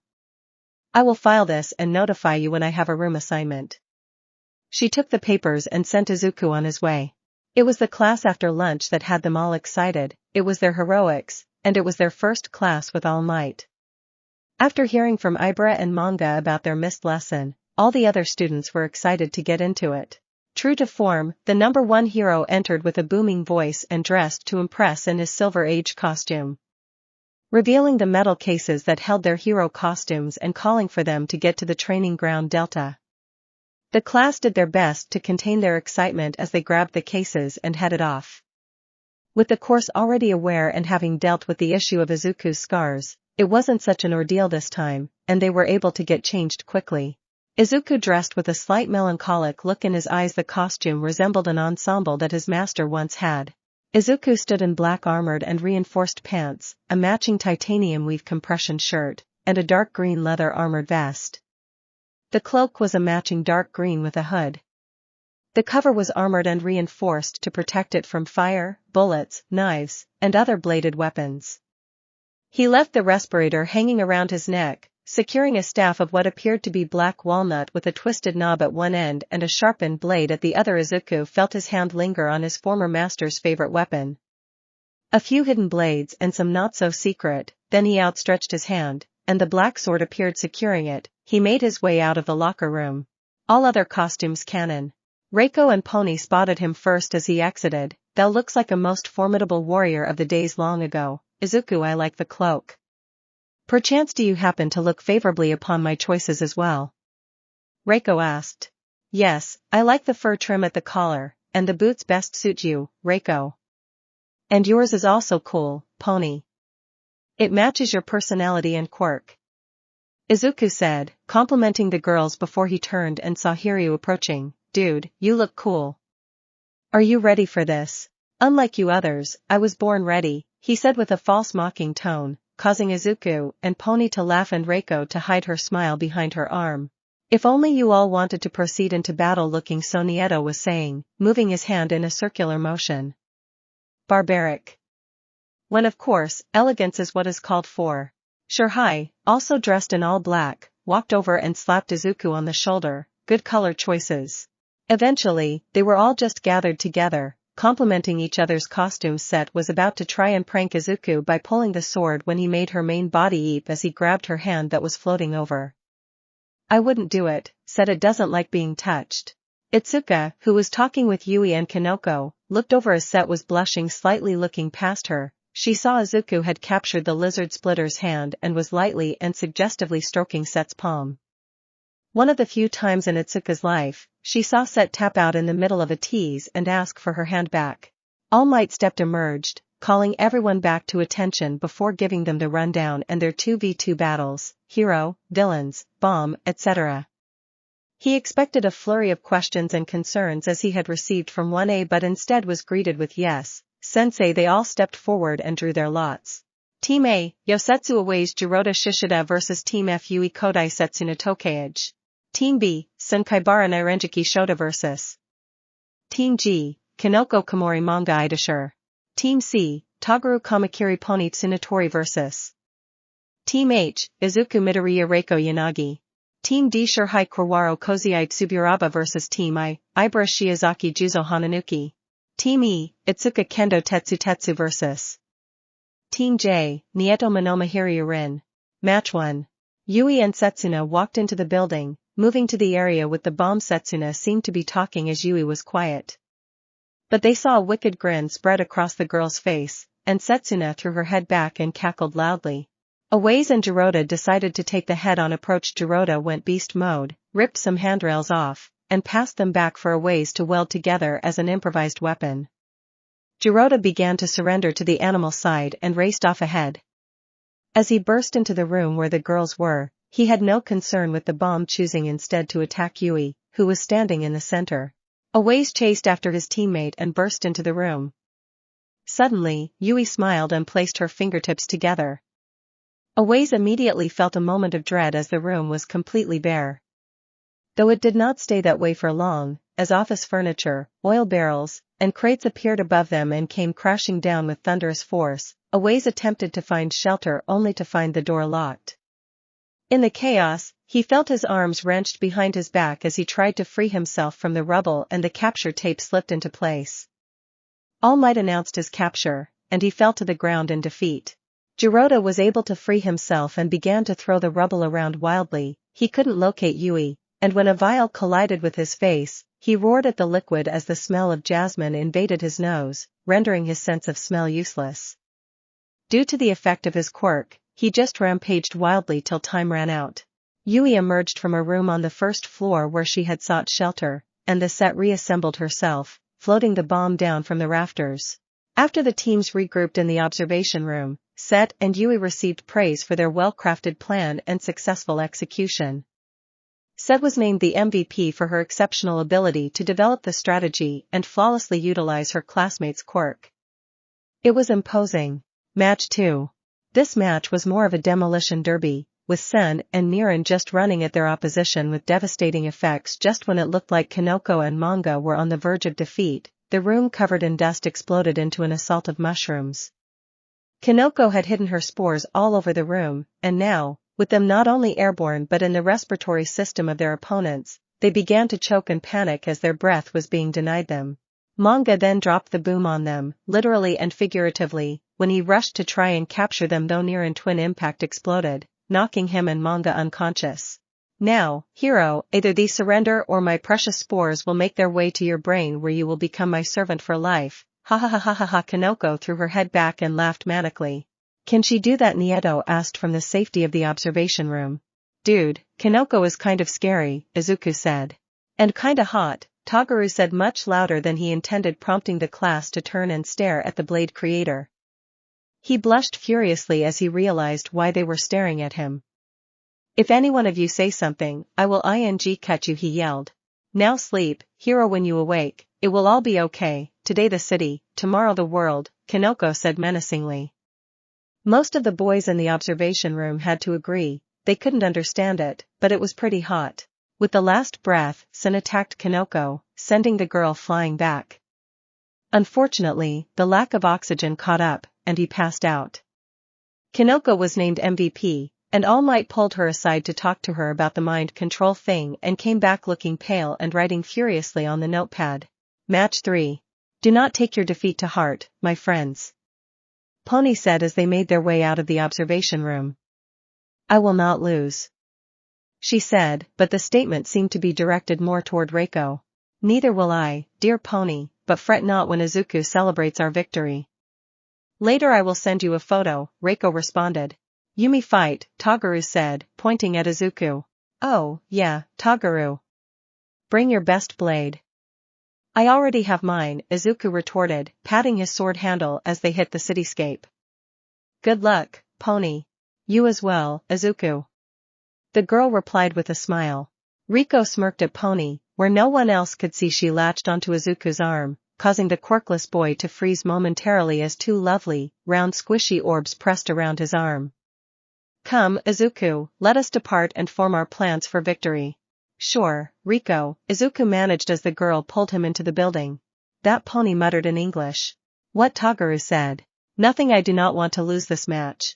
I will file this and notify you when I have a room assignment. She took the papers and sent Izuku on his way. It was the class after lunch that had them all excited. It was their heroics, and it was their first class with All Might. After hearing from Ibra and Manga about their missed lesson, all the other students were excited to get into it. True to form, the number one hero entered with a booming voice and dressed to impress in his Silver Age costume, revealing the metal cases that held their hero costumes and calling for them to get to the training ground Delta. The class did their best to contain their excitement as they grabbed the cases and headed off. With the course already aware and having dealt with the issue of Izuku's scars, it wasn't such an ordeal this time, and they were able to get changed quickly. Izuku dressed with a slight melancholic look in his eyes. The costume resembled an ensemble that his master once had. Izuku stood in black armored and reinforced pants, a matching titanium weave compression shirt, and a dark green leather armored vest. The cloak was a matching dark green with a hood. The cover was armored and reinforced to protect it from fire, bullets, knives, and other bladed weapons. He left the respirator hanging around his neck, securing a staff of what appeared to be black walnut with a twisted knob at one end and a sharpened blade at the other. Izuku felt his hand linger on his former master's favorite weapon. A few hidden blades and some not so secret, then he outstretched his hand, and the black sword appeared securing it. He made his way out of the locker room. All other costumes canon. Reiko and Pony spotted him first as he exited. Thou looks like a most formidable warrior of the days long ago. Izuku, I like the cloak. Perchance do you happen to look favorably upon my choices as well? Reiko asked. Yes, I like the fur trim at the collar, and the boots best suit you, Reiko. And yours is also cool, Pony. It matches your personality and quirk. Izuku said, complimenting the girls before he turned and saw Hiryu approaching. Dude, you look cool. Are you ready for this? Unlike you others, I was born ready, he said with a false mocking tone, causing Izuku and Pony to laugh and Reiko to hide her smile behind her arm. If only you all wanted to proceed into battle looking so, Nieto was saying, moving his hand in a circular motion. Barbaric. When of course, elegance is what is called for. Shirhai, also dressed in all black, walked over and slapped Izuku on the shoulder. Good color choices. Eventually, they were all just gathered together, complementing each other's costumes. Set was about to try and prank Izuku by pulling the sword when he made her main body eep as he grabbed her hand that was floating over. I wouldn't do it, Set. It doesn't like being touched. Itsuka, who was talking with Yui and Kanoko, looked over as Set was blushing slightly. Looking past her, she saw Izuku had captured the lizard splitter's hand and was lightly and suggestively stroking Set's palm. One of the few times in Itsuka's life, she saw Set tap out in the middle of a tease and ask for her hand back. All Might stepped emerged, calling everyone back to attention before giving them the rundown and their 2v2 battles, hero, villains, bomb, etc. He expected a flurry of questions and concerns as he had received from 1A, but instead was greeted with yes, sensei. They all stepped forward and drew their lots. Team A, Yosetsu Aways Jiroda Shishida vs Team F Yui Kodai Setsuna Tokeage. Team B, Sunkaibara Nairenjiki Shoda vs. Team G, Kanoko Komori Manga Idashur. Team C, Toguru Kamakiri Pony Tsunatori vs. Team H, Izuku Midoriya Reiko Yanagi. Team D, Shurhai Korwaro Koziai Tsuburaba vs Team I, Ibara Shiozaki Juzo Hananuki. Team E, Itsuka Kendo Tetsu vs. Team J, Nieto Monoma Hiryu. Match 1. Yui and Setsuna walked into the building, moving to the area with the bomb. Setsuna seemed to be talking as Yui was quiet. But they saw a wicked grin spread across the girl's face, and Setsuna threw her head back and cackled loudly. Aways and Jiroda decided to take the head-on approach. Jiroda went beast mode, ripped some handrails off, and passed them back for Aways to weld together as an improvised weapon. Jiroda began to surrender to the animal side and raced off ahead. As he burst into the room where the girls were, he had no concern with the bomb, choosing instead to attack Yui, who was standing in the center. Aways chased after his teammate and burst into the room. Suddenly, Yui smiled and placed her fingertips together. Aways immediately felt a moment of dread as the room was completely bare. Though it did not stay that way for long, as office furniture, oil barrels, and crates appeared above them and came crashing down with thunderous force, Aways attempted to find shelter only to find the door locked. In the chaos, he felt his arms wrenched behind his back as he tried to free himself from the rubble, and the capture tape slipped into place. All Might announced his capture, and he fell to the ground in defeat. Jiroda was able to free himself and began to throw the rubble around wildly. He couldn't locate Yui, and when a vial collided with his face, he roared at the liquid as the smell of jasmine invaded his nose, rendering his sense of smell useless. Due to the effect of his quirk, he just rampaged wildly till time ran out. Yui emerged from a room on the first floor where she had sought shelter, and the set reassembled herself, floating the bomb down from the rafters. After the teams regrouped in the observation room, Set and Yui received praise for their well-crafted plan and successful execution. Set was named the MVP for her exceptional ability to develop the strategy and flawlessly utilize her classmates' quirk. It was imposing. Match 2. This match was more of a demolition derby, with Sen and Miran just running at their opposition with devastating effects. Just when it looked like Kanoko and Manga were on the verge of defeat, the room covered in dust exploded into an assault of mushrooms. Kanoko had hidden her spores all over the room, and now, with them not only airborne but in the respiratory system of their opponents, they began to choke and panic as their breath was being denied them. Manga then dropped the boom on them, literally and figuratively, when he rushed to try and capture them, though Niran twin impact exploded, knocking him and Manga unconscious. Now, hero, either these surrender or my precious spores will make their way to your brain where you will become my servant for life. Ha ha ha ha ha ha. Kanoko threw her head back and laughed manically. Can she do that? Nieto asked from the safety of the observation room. Dude, Kanoko is kind of scary, Izuku said. And kinda hot, Toguru said much louder than he intended, prompting the class to turn and stare at the blade creator. He blushed furiously as he realized why they were staring at him. If any one of you say something, I will cut you, he yelled. Now sleep, hero. When you awake, it will all be okay. Today the city, tomorrow the world, Kanoko said menacingly. Most of the boys in the observation room had to agree. They couldn't understand it, but it was pretty hot. With the last breath, Sen attacked Kanoko, sending the girl flying back. Unfortunately, the lack of oxygen caught up, and he passed out. Kanoko was named MVP, and All Might pulled her aside to talk to her about the mind control thing and came back looking pale and writing furiously on the notepad. Match 3. Do not take your defeat to heart, my friends. Pony said as they made their way out of the observation room. I will not lose, she said, but the statement seemed to be directed more toward Reiko. Neither will I, dear Pony, but fret not when Izuku celebrates our victory. Later I will send you a photo, Reiko responded. Yumi fight, Toguru said, pointing at Izuku. Oh, yeah, Toguru. Bring your best blade. I already have mine, Izuku retorted, patting his sword handle as they hit the cityscape. Good luck, Pony. You as well, Izuku. The girl replied with a smile. Reiko smirked at Pony, where no one else could see. She latched onto Izuku's arm, causing the quirkless boy to freeze momentarily as two lovely, round squishy orbs pressed around his arm. Come, Izuku, let us depart and form our plans for victory. Sure, Reiko, Izuku managed as the girl pulled him into the building. That Pony muttered in English. What Toguru said. Nothing, I do not want to lose this match.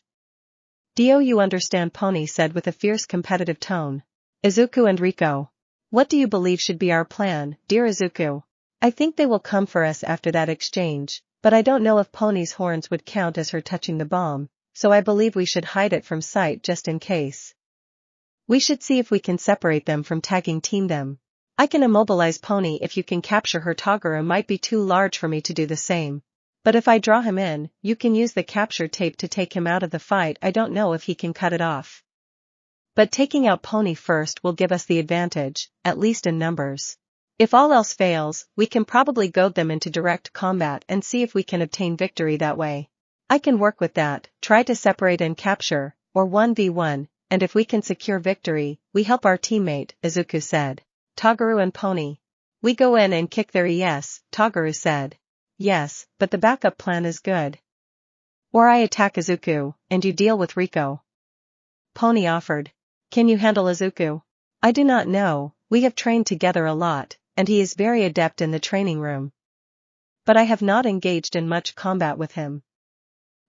Do you understand, Pony said with a fierce competitive tone. Izuku and Reiko. What do you believe should be our plan, dear Izuku? I think they will come for us after that exchange, but I don't know if Pony's horns would count as her touching the bomb, so I believe we should hide it from sight just in case. We should see if we can separate them from tagging team them. I can immobilize Pony if you can capture her. Toguru might be too large for me to do the same. But if I draw him in, you can use the capture tape to take him out of the fight. I don't know if he can cut it off. But taking out Pony first will give us the advantage, at least in numbers. If all else fails, we can probably goad them into direct combat and see if we can obtain victory that way. I can work with that, try to separate and capture, or 1v1, and if we can secure victory, we help our teammate, Izuku said. Toguru and Pony. We go in and kick their ass, Toguru said. Yes, but the backup plan is good. Or I attack Izuku, and you deal with Reiko. Pony offered. Can you handle Izuku? I do not know, we have trained together a lot, and he is very adept in the training room. But I have not engaged in much combat with him.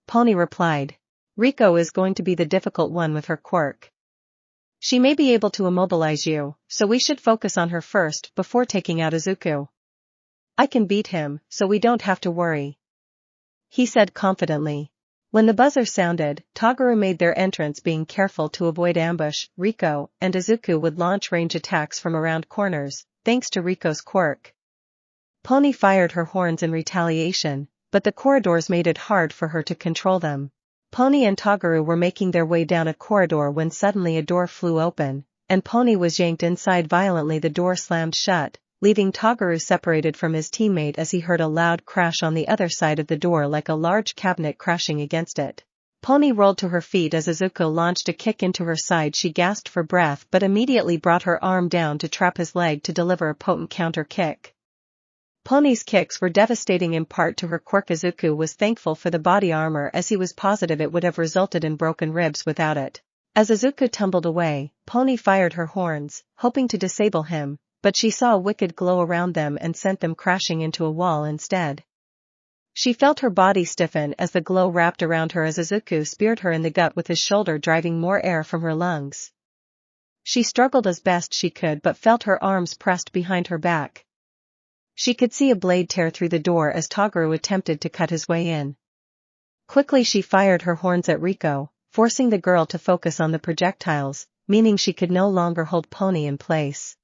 Pony replied. Reiko is going to be the difficult one with her quirk. She may be able to immobilize you, so we should focus on her first before taking out Izuku. I can beat him, so we don't have to worry, he said confidently. When the buzzer sounded, Toguru made their entrance, being careful to avoid ambush. Reiko and Izuku would launch range attacks from around corners, thanks to Reiko's quirk. Pony fired her horns in retaliation, but the corridors made it hard for her to control them. Pony and Toguru were making their way down a corridor when suddenly a door flew open, and Pony was yanked inside violently. The door slammed shut, leaving Toguru separated from his teammate as he heard a loud crash on the other side of the door, like a large cabinet crashing against it. Pony rolled to her feet as Izuku launched a kick into her side. She gasped for breath but immediately brought her arm down to trap his leg to deliver a potent counter kick. Pony's kicks were devastating, in part to her quirk. Izuku was thankful for the body armor, as he was positive it would have resulted in broken ribs without it. As Izuku tumbled away, Pony fired her horns, hoping to disable him, but she saw a wicked glow around them and sent them crashing into a wall instead. She felt her body stiffen as the glow wrapped around her as Izuku speared her in the gut with his shoulder, driving more air from her lungs. She struggled as best she could but felt her arms pressed behind her back. She could see a blade tear through the door as Toguru attempted to cut his way in. Quickly she fired her horns at Reiko, forcing the girl to focus on the projectiles, meaning she could no longer hold Pony in place.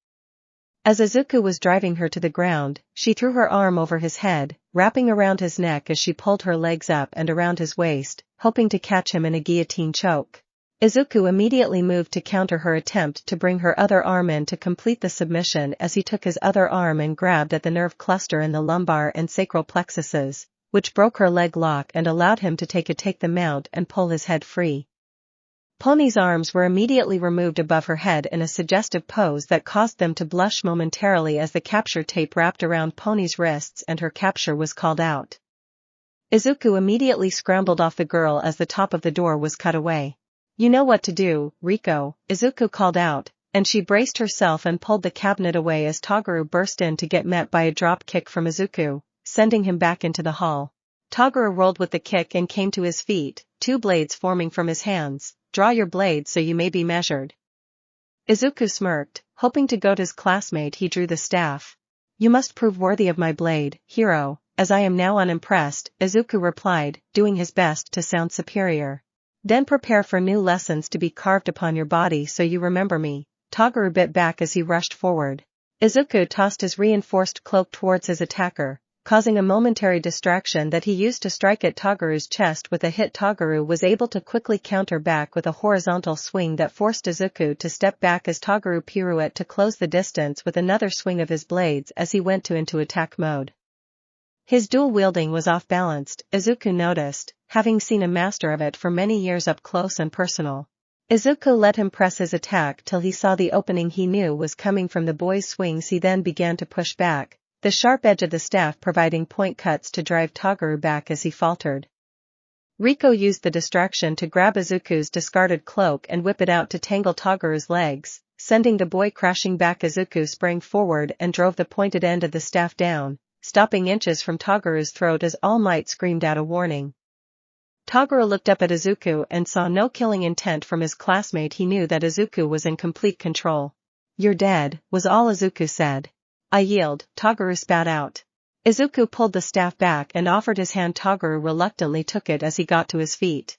As Izuku was driving her to the ground, she threw her arm over his head, wrapping around his neck as she pulled her legs up and around his waist, hoping to catch him in a guillotine choke. Izuku immediately moved to counter her attempt to bring her other arm in to complete the submission, as he took his other arm and grabbed at the nerve cluster in the lumbar and sacral plexuses, which broke her leg lock and allowed him to take the mount and pull his head free. Pony's arms were immediately removed above her head in a suggestive pose that caused them to blush momentarily as the capture tape wrapped around Pony's wrists and her capture was called out. Izuku immediately scrambled off the girl as the top of the door was cut away. You know what to do, Reiko, Izuku called out, and she braced herself and pulled the cabinet away as Toguru burst in to get met by a drop kick from Izuku, sending him back into the hall. Toguru rolled with the kick and came to his feet, two blades forming from his hands. Draw your blade so you may be measured. Izuku smirked, hoping to goad his classmate. He drew the staff. You must prove worthy of my blade, hero, as I am now unimpressed, Izuku replied, doing his best to sound superior. Then prepare for new lessons to be carved upon your body so you remember me. Toguro bit back as he rushed forward. Izuku tossed his reinforced cloak towards his attacker, causing a momentary distraction that he used to strike at Toguru's chest with a hit. Toguro was able to quickly counter back with a horizontal swing that forced Izuku to step back as Toguro pirouetted to close the distance with another swing of his blades as he went into attack mode. His dual wielding was off-balanced, Izuku noticed, having seen a master of it for many years up close and personal. Izuku let him press his attack till he saw the opening he knew was coming from the boy's swings. He then began to push back, the sharp edge of the staff providing point cuts to drive Toguro back as he faltered. Reiko used the distraction to grab Izuku's discarded cloak and whip it out to tangle Toguro's legs, sending the boy crashing back. Izuku sprang forward and drove the pointed end of the staff down, stopping inches from Toguro's throat as All Might screamed out a warning. Toguro looked up at Izuku and saw no killing intent from his classmate. He knew that Izuku was in complete control. "You're dead," was all Izuku said. "I yield," Toguro spat out. Izuku pulled the staff back and offered his hand. Toguro reluctantly took it as he got to his feet.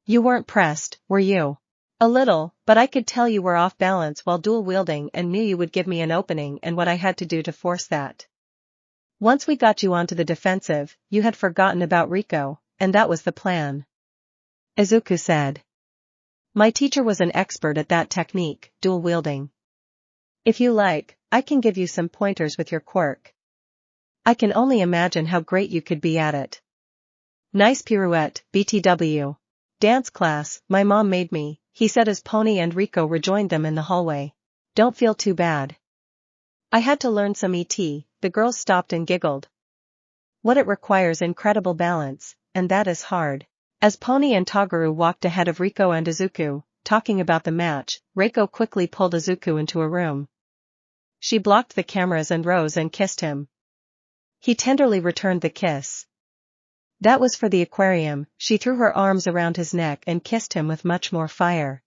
"You weren't pressed, were you?" "A little, but I could tell you were off balance while dual wielding and knew you would give me an opening and what I had to do to force that. Once we got you onto the defensive, you had forgotten about Reiko, and that was the plan," Izuku said. "My teacher was an expert at that technique, dual wielding. If you like, I can give you some pointers with your quirk. I can only imagine how great you could be at it." "Nice pirouette, BTW. Dance class, my mom made me," he said as Pony and Reiko rejoined them in the hallway. "Don't feel too bad. I had to learn some ET." The girls stopped and giggled. "What it requires incredible balance, and that is hard." As Pony and Toguro walked ahead of Reiko and Izuku, talking about the match, Reiko quickly pulled Izuku into a room. She blocked the cameras and rose and kissed him. He tenderly returned the kiss. That was for the aquarium. She threw her arms around his neck and kissed him with much more fire.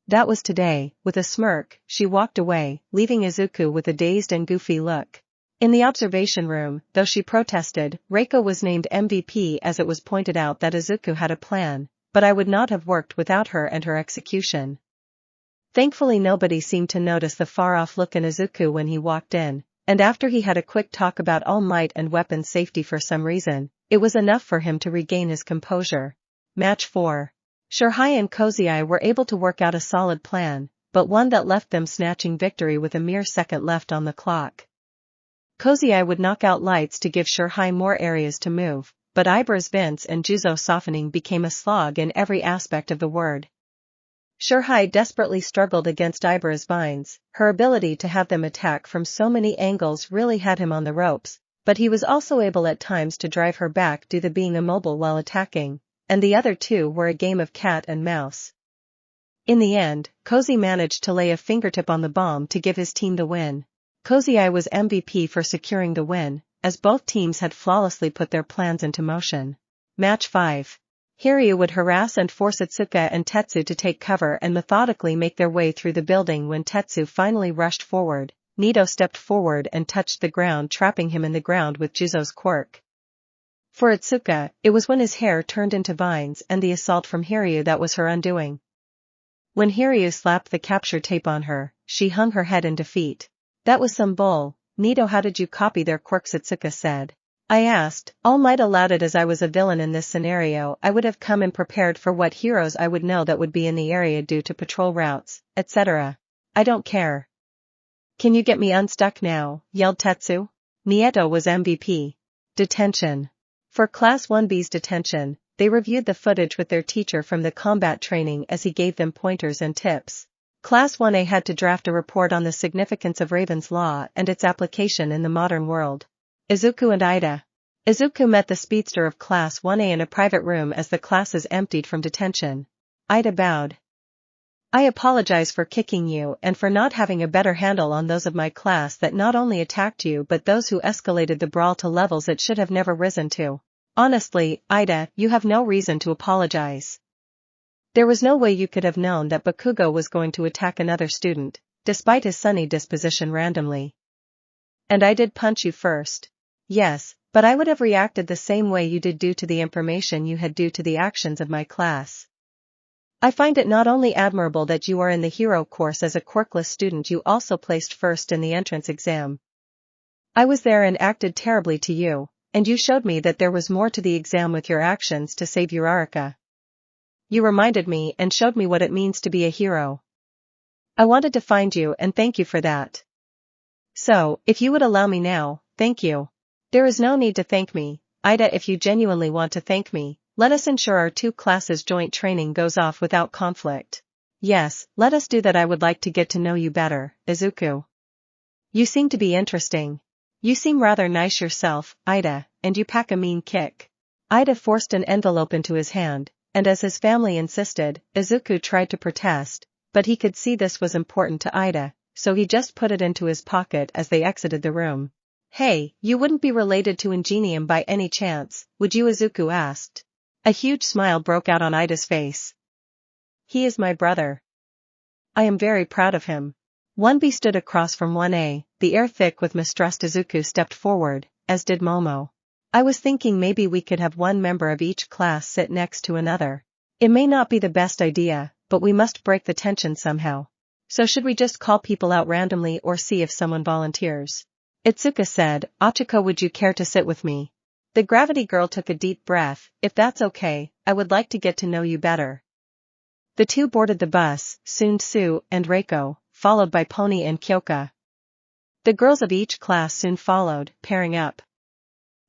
That was today. With a smirk, she walked away, leaving Izuku with a dazed and goofy look. In the observation room, though she protested, Reiko was named MVP as it was pointed out that Izuku had a plan, but I would not have worked without her and her execution. Thankfully nobody seemed to notice the far-off look in Izuku when he walked in, and after he had a quick talk about All Might and weapon safety for some reason, it was enough for him to regain his composure. Match 4. Shirhai and Kozai were able to work out a solid plan, but one that left them snatching victory with a mere second left on the clock. Kozai would knock out lights to give Shirhai more areas to move, but Ibra's Vince and Juzo softening became a slog in every aspect of the word. Shirhai desperately struggled against Ibra's vines. Her ability to have them attack from so many angles really had him on the ropes, but he was also able at times to drive her back due to being immobile while attacking, and the other two were a game of cat and mouse. In the end, Kozai managed to lay a fingertip on the bomb to give his team the win. Kozai was MVP for securing the win, as both teams had flawlessly put their plans into motion. Match 5. Hiryu would harass and force Itsuka and Tetsu to take cover and methodically make their way through the building. When Tetsu finally rushed forward, Nito stepped forward and touched the ground, trapping him in the ground with Juzo's quirk. For Itsuka, it was when his hair turned into vines and the assault from Hiryu that was her undoing. When Hiryu slapped the capture tape on her, she hung her head in defeat. "That was some bull, Nito. How did you copy their quirks?" Itsuka said. "I asked. All Might allowed it. As I was a villain in this scenario, I would have come in prepared for what heroes I would know that would be in the area due to patrol routes, etc. I don't care." "Can you get me unstuck now?" yelled Tetsu. Nieto was MVP. Detention. For Class 1B's detention, they reviewed the footage with their teacher from the combat training as he gave them pointers and tips. Class 1A had to draft a report on the significance of Raven's Law and its application in the modern world. Izuku and Ida. Izuku met the speedster of Class 1A in a private room as the classes emptied from detention. Ida bowed. "I apologize for kicking you and for not having a better handle on those of my class that not only attacked you but those who escalated the brawl to levels it should have never risen to. Honestly, Ida, you have no reason to apologize. There was no way you could have known that Bakugo was going to attack another student, despite his sunny disposition randomly. And I did punch you first." "Yes, But I would have reacted the same way you did due to the information you had due to the actions of my class. I find it not only admirable that you are in the hero course as a quirkless student, you also placed first in the entrance exam. I was there and acted terribly to you, and you showed me that there was more to the exam with your actions to save Uraraka. You reminded me and showed me what it means to be a hero. I wanted to find you and thank you for that. So, if you would allow me now, thank you. There is no need to thank me, Ida. If you genuinely want to thank me, let us ensure our two classes' joint training goes off without conflict. Yes, let us do that. I would like to get to know you better, Izuku. You seem to be interesting. You seem rather nice yourself, Ida, and you pack a mean kick. Ida forced an envelope into his hand, and as his family insisted, Izuku tried to protest, but he could see this was important to Ida, so he just put it into his pocket as they exited the room. Hey, you wouldn't be related to Ingenium by any chance, would you? Izuku asked. A huge smile broke out on Ida's face. He is my brother. I am very proud of him. 1B stood across from 1A, the air thick with mistrust. Izuku stepped forward, as did Momo. I was thinking maybe we could have one member of each class sit next to another. It may not be the best idea, but we must break the tension somehow. So should we just call people out randomly or see if someone volunteers? Itsuka said, Achiko, would you care to sit with me? The gravity girl took a deep breath. If that's okay, I would like to get to know you better. The two boarded the bus, soon Sue and Reiko, followed by Pony and Kyoka. The girls of each class soon followed, pairing up.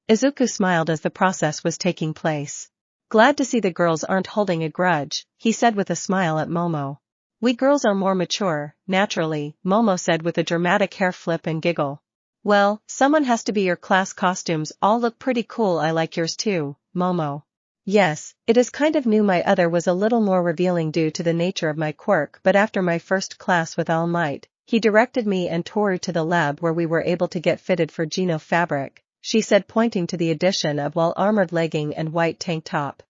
Izuku smiled as the process was taking place. Glad to see the girls aren't holding a grudge, he said with a smile at Momo. We girls are more mature, naturally, Momo said with a dramatic hair flip and giggle. Well, someone has to be. Your class costumes all look pretty cool. I like yours too, Momo. Yes, it is kind of new. My other was a little more revealing due to the nature of my quirk, but after my first class with All Might, he directed me and Toru to the lab where we were able to get fitted for Geno fabric, she said, pointing to the addition of well-armored legging and white tank top.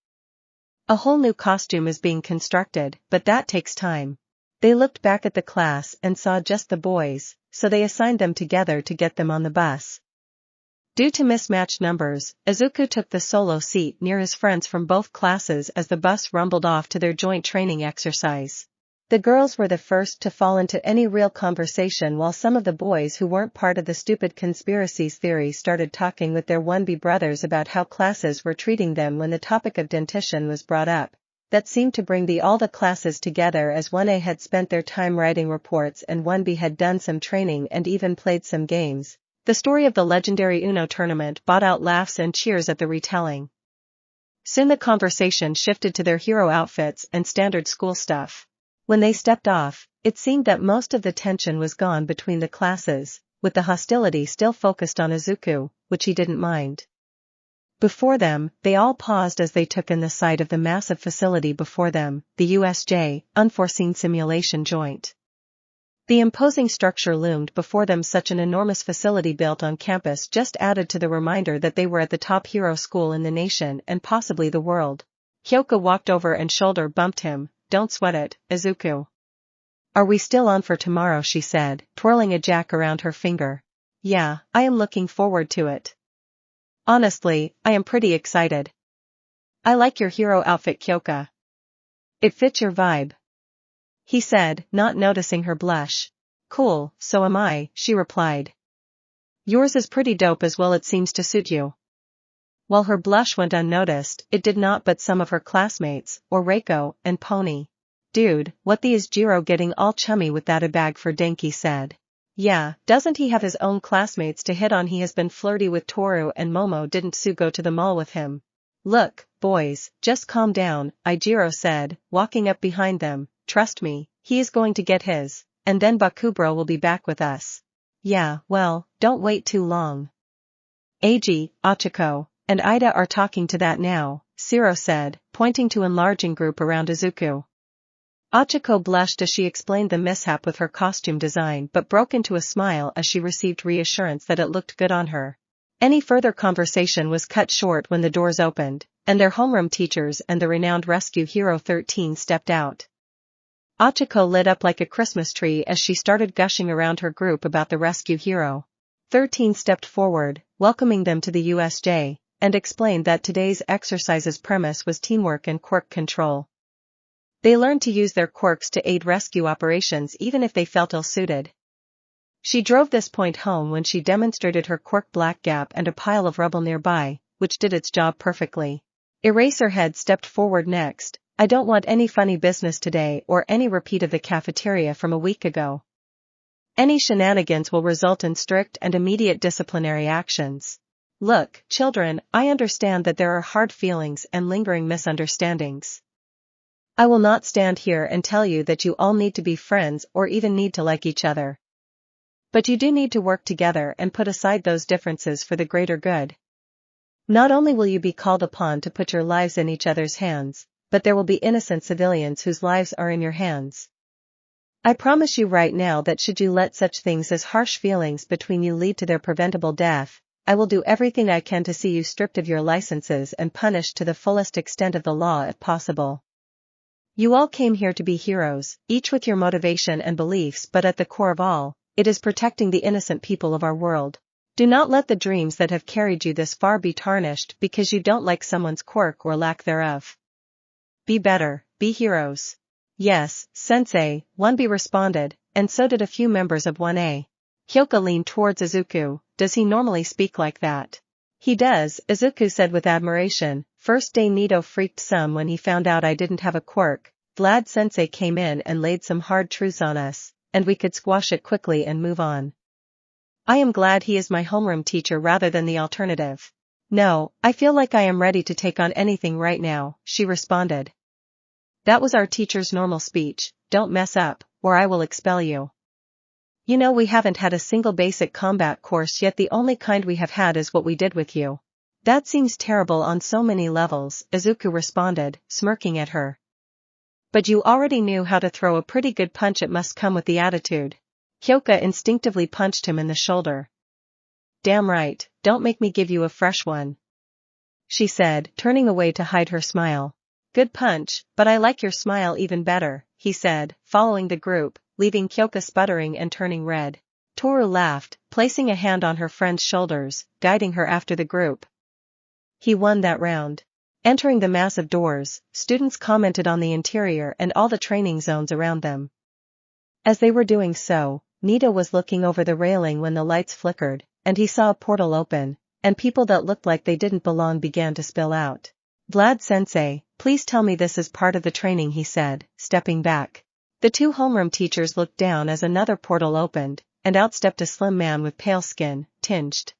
A whole new costume is being constructed, but that takes time. They looked back at the class and saw just the boys, so they assigned them together to get them on the bus. Due to mismatched numbers, Izuku took the solo seat near his friends from both classes as the bus rumbled off to their joint training exercise. The girls were the first to fall into any real conversation, while some of the boys who weren't part of the stupid conspiracies theory started talking with their 1B brothers about how classes were treating them when the topic of dentition was brought up. That seemed to bring all the classes together, as 1A had spent their time writing reports and 1B had done some training and even played some games. The story of the legendary Uno tournament brought out laughs and cheers at the retelling. Soon the conversation shifted to their hero outfits and standard school stuff. When they stepped off, it seemed that most of the tension was gone between the classes, with the hostility still focused on Izuku, which he didn't mind. Before them, they all paused as they took in the sight of the massive facility before them, the USJ, Unforeseen Simulation Joint. The imposing structure loomed before them. Such an enormous facility built on campus just added to the reminder that they were at the top hero school in the nation and possibly the world. Kyoka walked over and shoulder bumped him. Don't sweat it, Izuku. Are we still on for tomorrow? She said, twirling a jack around her finger. Yeah, I am looking forward to it. Honestly, I am pretty excited. I like your hero outfit, Kyoka. It fits your vibe. He said, not noticing her blush. Cool, so am I, she replied. Yours is pretty dope as well. It seems to suit you. While her blush went unnoticed, it did not but some of her classmates, or Reiko and Pony. Dude, what the is Jiro getting all chummy with that? A bag for Denki said. Yeah, doesn't he have his own classmates to hit on? He has been flirty with Toru and Momo. Didn't Sue go to the mall with him? Look, boys, just calm down, Ajiro said, walking up behind them. Trust me, he is going to get his, and then Bakubro will be back with us. Yeah, well, don't wait too long. Eiji, Achiko, and Ida are talking to that now, Shiro said, pointing to enlarging group around Izuku. Achiko blushed as she explained the mishap with her costume design but broke into a smile as she received reassurance that it looked good on her. Any further conversation was cut short when the doors opened, and their homeroom teachers and the renowned rescue hero 13 stepped out. Achiko lit up like a Christmas tree as she started gushing around her group about the rescue hero. 13 stepped forward, welcoming them to the USJ, and explained that today's exercise's premise was teamwork and quirk control. They learned to use their quirks to aid rescue operations even if they felt ill-suited. She drove this point home when she demonstrated her quirk black gap and a pile of rubble nearby, which did its job perfectly. Eraserhead stepped forward next. I don't want any funny business today or any repeat of the cafeteria from a week ago. Any shenanigans will result in strict and immediate disciplinary actions. Look, children, I understand that there are hard feelings and lingering misunderstandings. I will not stand here and tell you that you all need to be friends or even need to like each other. But you do need to work together and put aside those differences for the greater good. Not only will you be called upon to put your lives in each other's hands, but there will be innocent civilians whose lives are in your hands. I promise you right now that should you let such things as harsh feelings between you lead to their preventable death, I will do everything I can to see you stripped of your licenses and punished to the fullest extent of the law if possible. You all came here to be heroes, each with your motivation and beliefs, but at the core of all, it is protecting the innocent people of our world. Do not let the dreams that have carried you this far be tarnished because you don't like someone's quirk or lack thereof. Be better, be heroes. Yes, Sensei, 1B responded, and so did a few members of 1A. Hyoka leaned towards Izuku. Does he normally speak like that? He does, Izuku said with admiration. First day Nito freaked some when he found out I didn't have a quirk. Vlad Sensei came in and laid some hard truths on us, and we could squash it quickly and move on. I am glad he is my homeroom teacher rather than the alternative. No, I feel like I am ready to take on anything right now, she responded. That was our teacher's normal speech, don't mess up, or I will expel you. You know we haven't had a single basic combat course yet, the only kind we have had is what we did with you. That seems terrible on so many levels, Izuku responded, smirking at her. But you already knew how to throw a pretty good punch, it must come with the attitude. Hyoka instinctively punched him in the shoulder. Damn right, don't make me give you a fresh one, she said, turning away to hide her smile. Good punch, but I like your smile even better, he said, following the group, leaving Hyoka sputtering and turning red. Toru laughed, placing a hand on her friend's shoulders, guiding her after the group. He won that round. Entering the massive doors, students commented on the interior and all the training zones around them. As they were doing so, Nito was looking over the railing when the lights flickered, and he saw a portal open, and people that looked like they didn't belong began to spill out. Vlad Sensei, please tell me this is part of the training, he said, stepping back. The two homeroom teachers looked down as another portal opened, and out stepped a slim man with pale skin, tinged.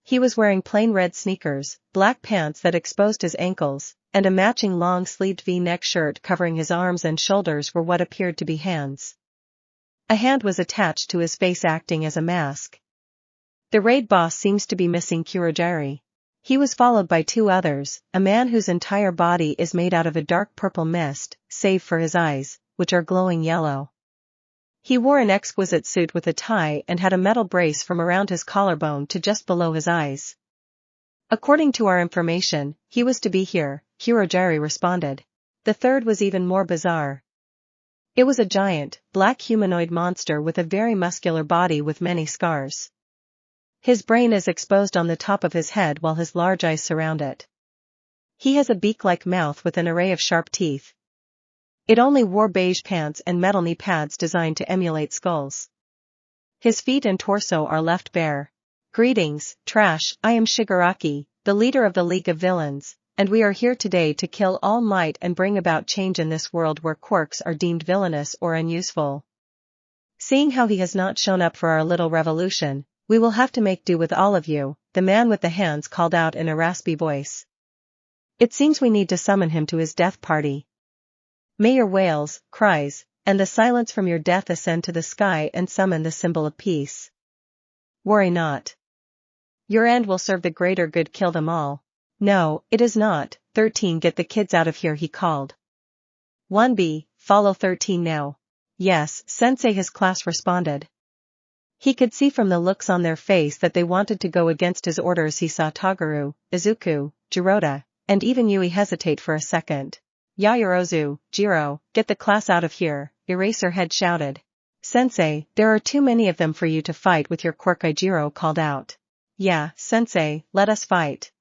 He was wearing plain red sneakers, black pants that exposed his ankles, and a matching long-sleeved V-neck shirt covering his arms and shoulders were what appeared to be hands. A hand was attached to his face acting as a mask. The raid boss seems to be missing Kurogiri. He was followed by two others, a man whose entire body is made out of a dark purple mist, save for his eyes, which are glowing yellow. He wore an exquisite suit with a tie and had a metal brace from around his collarbone to just below his eyes. According to our information, he was to be here, Kurogiri responded. The third was even more bizarre. It was a giant, black humanoid monster with a very muscular body with many scars. His brain is exposed on the top of his head while his large eyes surround it. He has a beak-like mouth with an array of sharp teeth. It only wore beige pants and metal knee pads designed to emulate skulls. His feet and torso are left bare. Greetings, Trash, I am Shigaraki, the leader of the League of Villains, and we are here today to kill All Might and bring about change in this world where quirks are deemed villainous or unuseful. Seeing how he has not shown up for our little revolution, we will have to make do with all of you, the man with the hands called out in a raspy voice. It seems we need to summon him to his death party. May your wails, cries, and the silence from your death ascend to the sky and summon the symbol of peace. Worry not. Your end will serve the greater good, kill them all. No, it is not. 13 Get the kids out of here, he called. 1B, follow 13 now. Yes, Sensei, his class responded. He could see from the looks on their face that they wanted to go against his orders. He saw Tagaru, Izuku, Jirota, and even Yui hesitate for a second. Yayorozu, Jiro, get the class out of here, Eraserhead shouted. Sensei, there are too many of them for you to fight with your quirk, Ajiro called out. Yeah, Sensei, let us fight.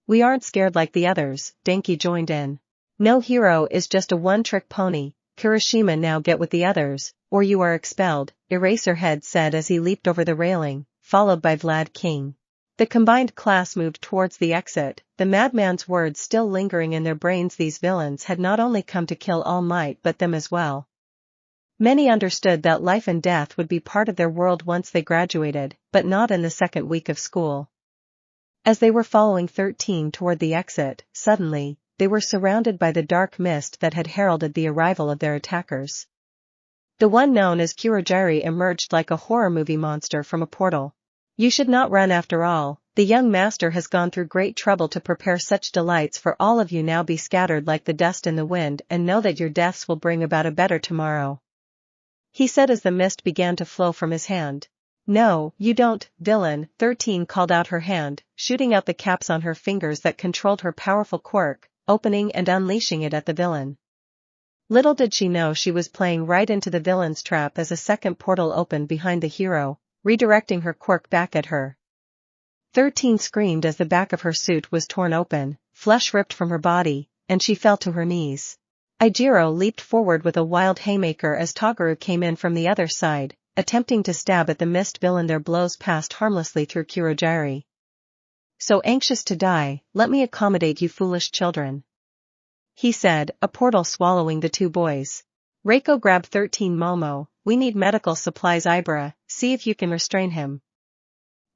We aren't scared like the others, Denki joined in. No hero is just a one-trick pony, Kirishima, now get with the others, or you are expelled, Eraserhead said as he leaped over the railing, followed by Vlad King. The combined class moved towards the exit, the madman's words still lingering in their brains. These villains had not only come to kill All Might but them as well. Many understood that life and death would be part of their world once they graduated, but not in the second week of school. As they were following 13 toward the exit, suddenly, they were surrounded by the dark mist that had heralded the arrival of their attackers. The one known as Kurogiri emerged like a horror movie monster from a portal. You should not run after all, the young master has gone through great trouble to prepare such delights for all of you. Now be scattered like the dust in the wind and know that your deaths will bring about a better tomorrow. He said as the mist began to flow from his hand. No, you don't, villain, 13 called out, her hand, shooting out the caps on her fingers that controlled her powerful quirk, opening and unleashing it at the villain. Little did she know she was playing right into the villain's trap as a second portal opened behind the hero, redirecting her quirk back at her. 13 screamed as the back of her suit was torn open, flesh ripped from her body, and she fell to her knees. Ajiro leaped forward with a wild haymaker as Toguro came in from the other side, attempting to stab at the mist villain. Their blows passed harmlessly through Kurogiri. So anxious to die, let me accommodate you foolish children, he said, a portal swallowing the two boys. Reiko grabbed 13 Momo, we need medical supplies. Ibra, see if you can restrain him.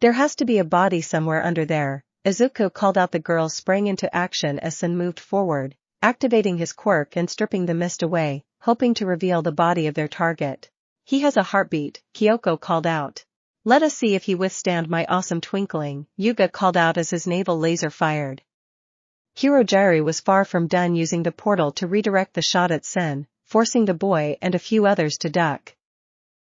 There has to be a body somewhere under there, Izuku called out. The girls sprang into action as Sun moved forward, activating his quirk and stripping the mist away, hoping to reveal the body of their target. He has a heartbeat, Kyoko called out. Let us see if he withstand my awesome twinkling, Yuga called out as his naval laser fired. Kurogiri was far from done using the portal to redirect the shot at Sen, forcing the boy and a few others to duck.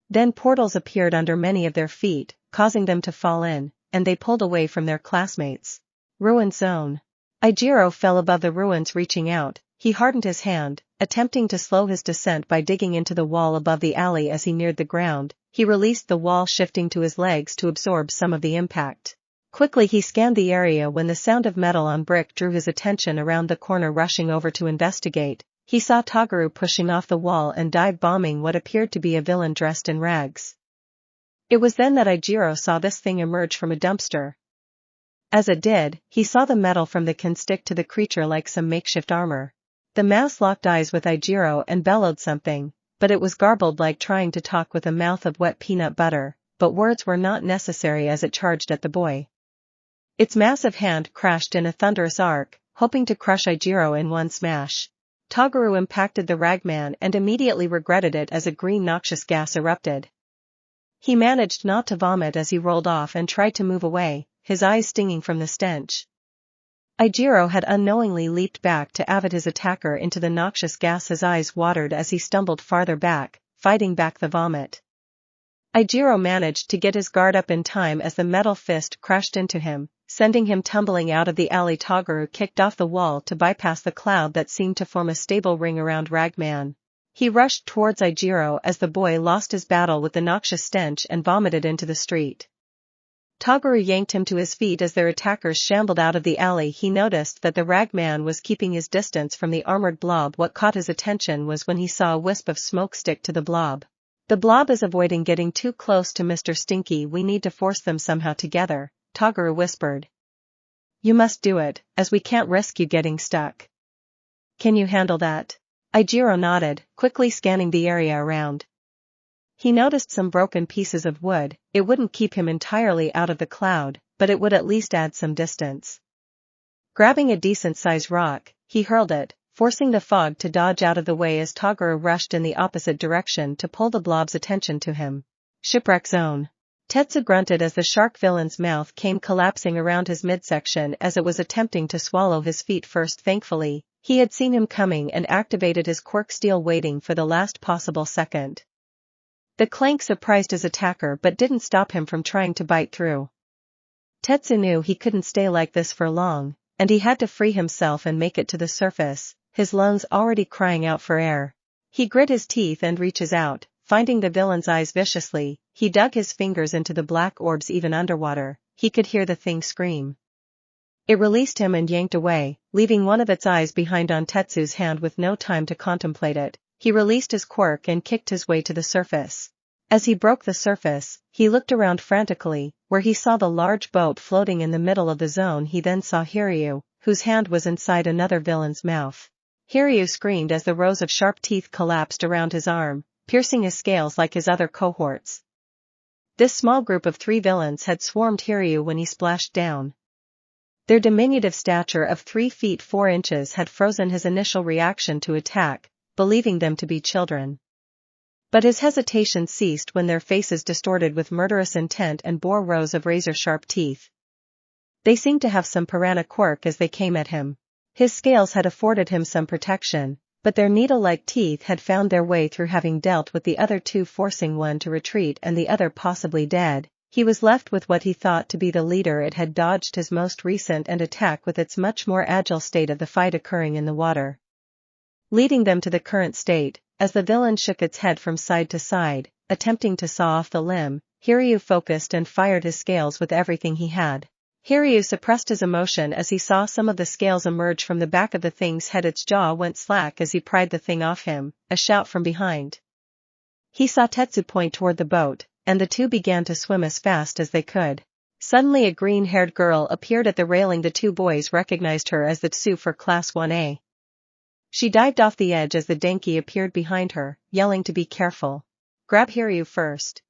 Then portals appeared under many of their feet, causing them to fall in, and they pulled away from their classmates. Ruin zone. Ajiro fell above the ruins. Reaching out, he hardened his hand, attempting to slow his descent by digging into the wall above the alley. As he neared the ground, he released the wall, shifting to his legs to absorb some of the impact. Quickly he scanned the area when the sound of metal on brick drew his attention. Around the corner, rushing over to investigate, he saw Toguro pushing off the wall and dive-bombing what appeared to be a villain dressed in rags. It was then that Ajiro saw this thing emerge from a dumpster. As it did, he saw the metal from the can stick to the creature like some makeshift armor. The mouse locked eyes with Ajiro and bellowed something, but it was garbled like trying to talk with a mouth of wet peanut butter, but words were not necessary as it charged at the boy. Its massive hand crashed in a thunderous arc, hoping to crush Ajiro in one smash. Toguro impacted the ragman and immediately regretted it as a green noxious gas erupted. He managed not to vomit as he rolled off and tried to move away, his eyes stinging from the stench. Ajiro had unknowingly leaped back to avid his attacker into the noxious gas. His eyes watered as he stumbled farther back, fighting back the vomit. Ajiro managed to get his guard up in time as the metal fist crashed into him, sending him tumbling out of the alley. Toguro kicked off the wall to bypass the cloud that seemed to form a stable ring around Ragman. He rushed towards Ajiro as the boy lost his battle with the noxious stench and vomited into the street. Toguro yanked him to his feet as their attackers shambled out of the alley. He noticed that the ragman was keeping his distance from the armored blob. What caught his attention was when he saw a wisp of smoke stick to the blob. The blob is avoiding getting too close to Mr. Stinky. We need to force them somehow together, Toguro whispered. You must do it, as we can't risk you getting stuck. Can you handle that? Ajiro nodded, quickly scanning the area around. He noticed some broken pieces of wood. It wouldn't keep him entirely out of the cloud, but it would at least add some distance. Grabbing a decent-sized rock, he hurled it, forcing the fog to dodge out of the way as Toguro rushed in the opposite direction to pull the blob's attention to him. Shipwreck zone. Tetsu grunted as the shark villain's mouth came collapsing around his midsection as it was attempting to swallow his feet first. Thankfully, he had seen him coming and activated his quirk, steel waiting for the last possible second. The clank surprised his attacker but didn't stop him from trying to bite through. Tetsu knew he couldn't stay like this for long, and he had to free himself and make it to the surface, his lungs already crying out for air. He grit his teeth and reaches out, finding the villain's eyes viciously, he dug his fingers into the black orbs even underwater. He could hear the thing scream. It released him and yanked away, leaving one of its eyes behind on Tetsu's hand with no time to contemplate it. He released his quirk and kicked his way to the surface. As he broke the surface, he looked around frantically, where he saw the large boat floating in the middle of the zone. He then saw Hiryu, whose hand was inside another villain's mouth. Hiryu screamed as the rows of sharp teeth collapsed around his arm, piercing his scales like his other cohorts. This small group of 3 villains had swarmed Hiryu when he splashed down. Their diminutive stature of 3 feet 4 inches had frozen his initial reaction to attack, believing them to be children. But his hesitation ceased when their faces distorted with murderous intent and bore rows of razor-sharp teeth. They seemed to have some piranha quirk as they came at him. His scales had afforded him some protection, but their needle-like teeth had found their way through, having dealt with the other 2, forcing one to retreat and the other possibly dead. He was left with what he thought to be the leader. It had dodged his most recent attack with its much more agile state of the fight occurring in the water, leading them to the current state. As the villain shook its head from side to side, attempting to saw off the limb, Hiryu focused and fired his scales with everything he had. Hiryu suppressed his emotion as he saw some of the scales emerge from the back of the thing's head. Its jaw went slack as he pried the thing off him. A shout from behind. He saw Tetsu point toward the boat, and the 2 began to swim as fast as they could. Suddenly a green-haired girl appeared at the railing. The 2 boys recognized her as the Tsu for Class 1A. She dived off the edge as the Denki appeared behind her, yelling to be careful. Grab Hiryu first.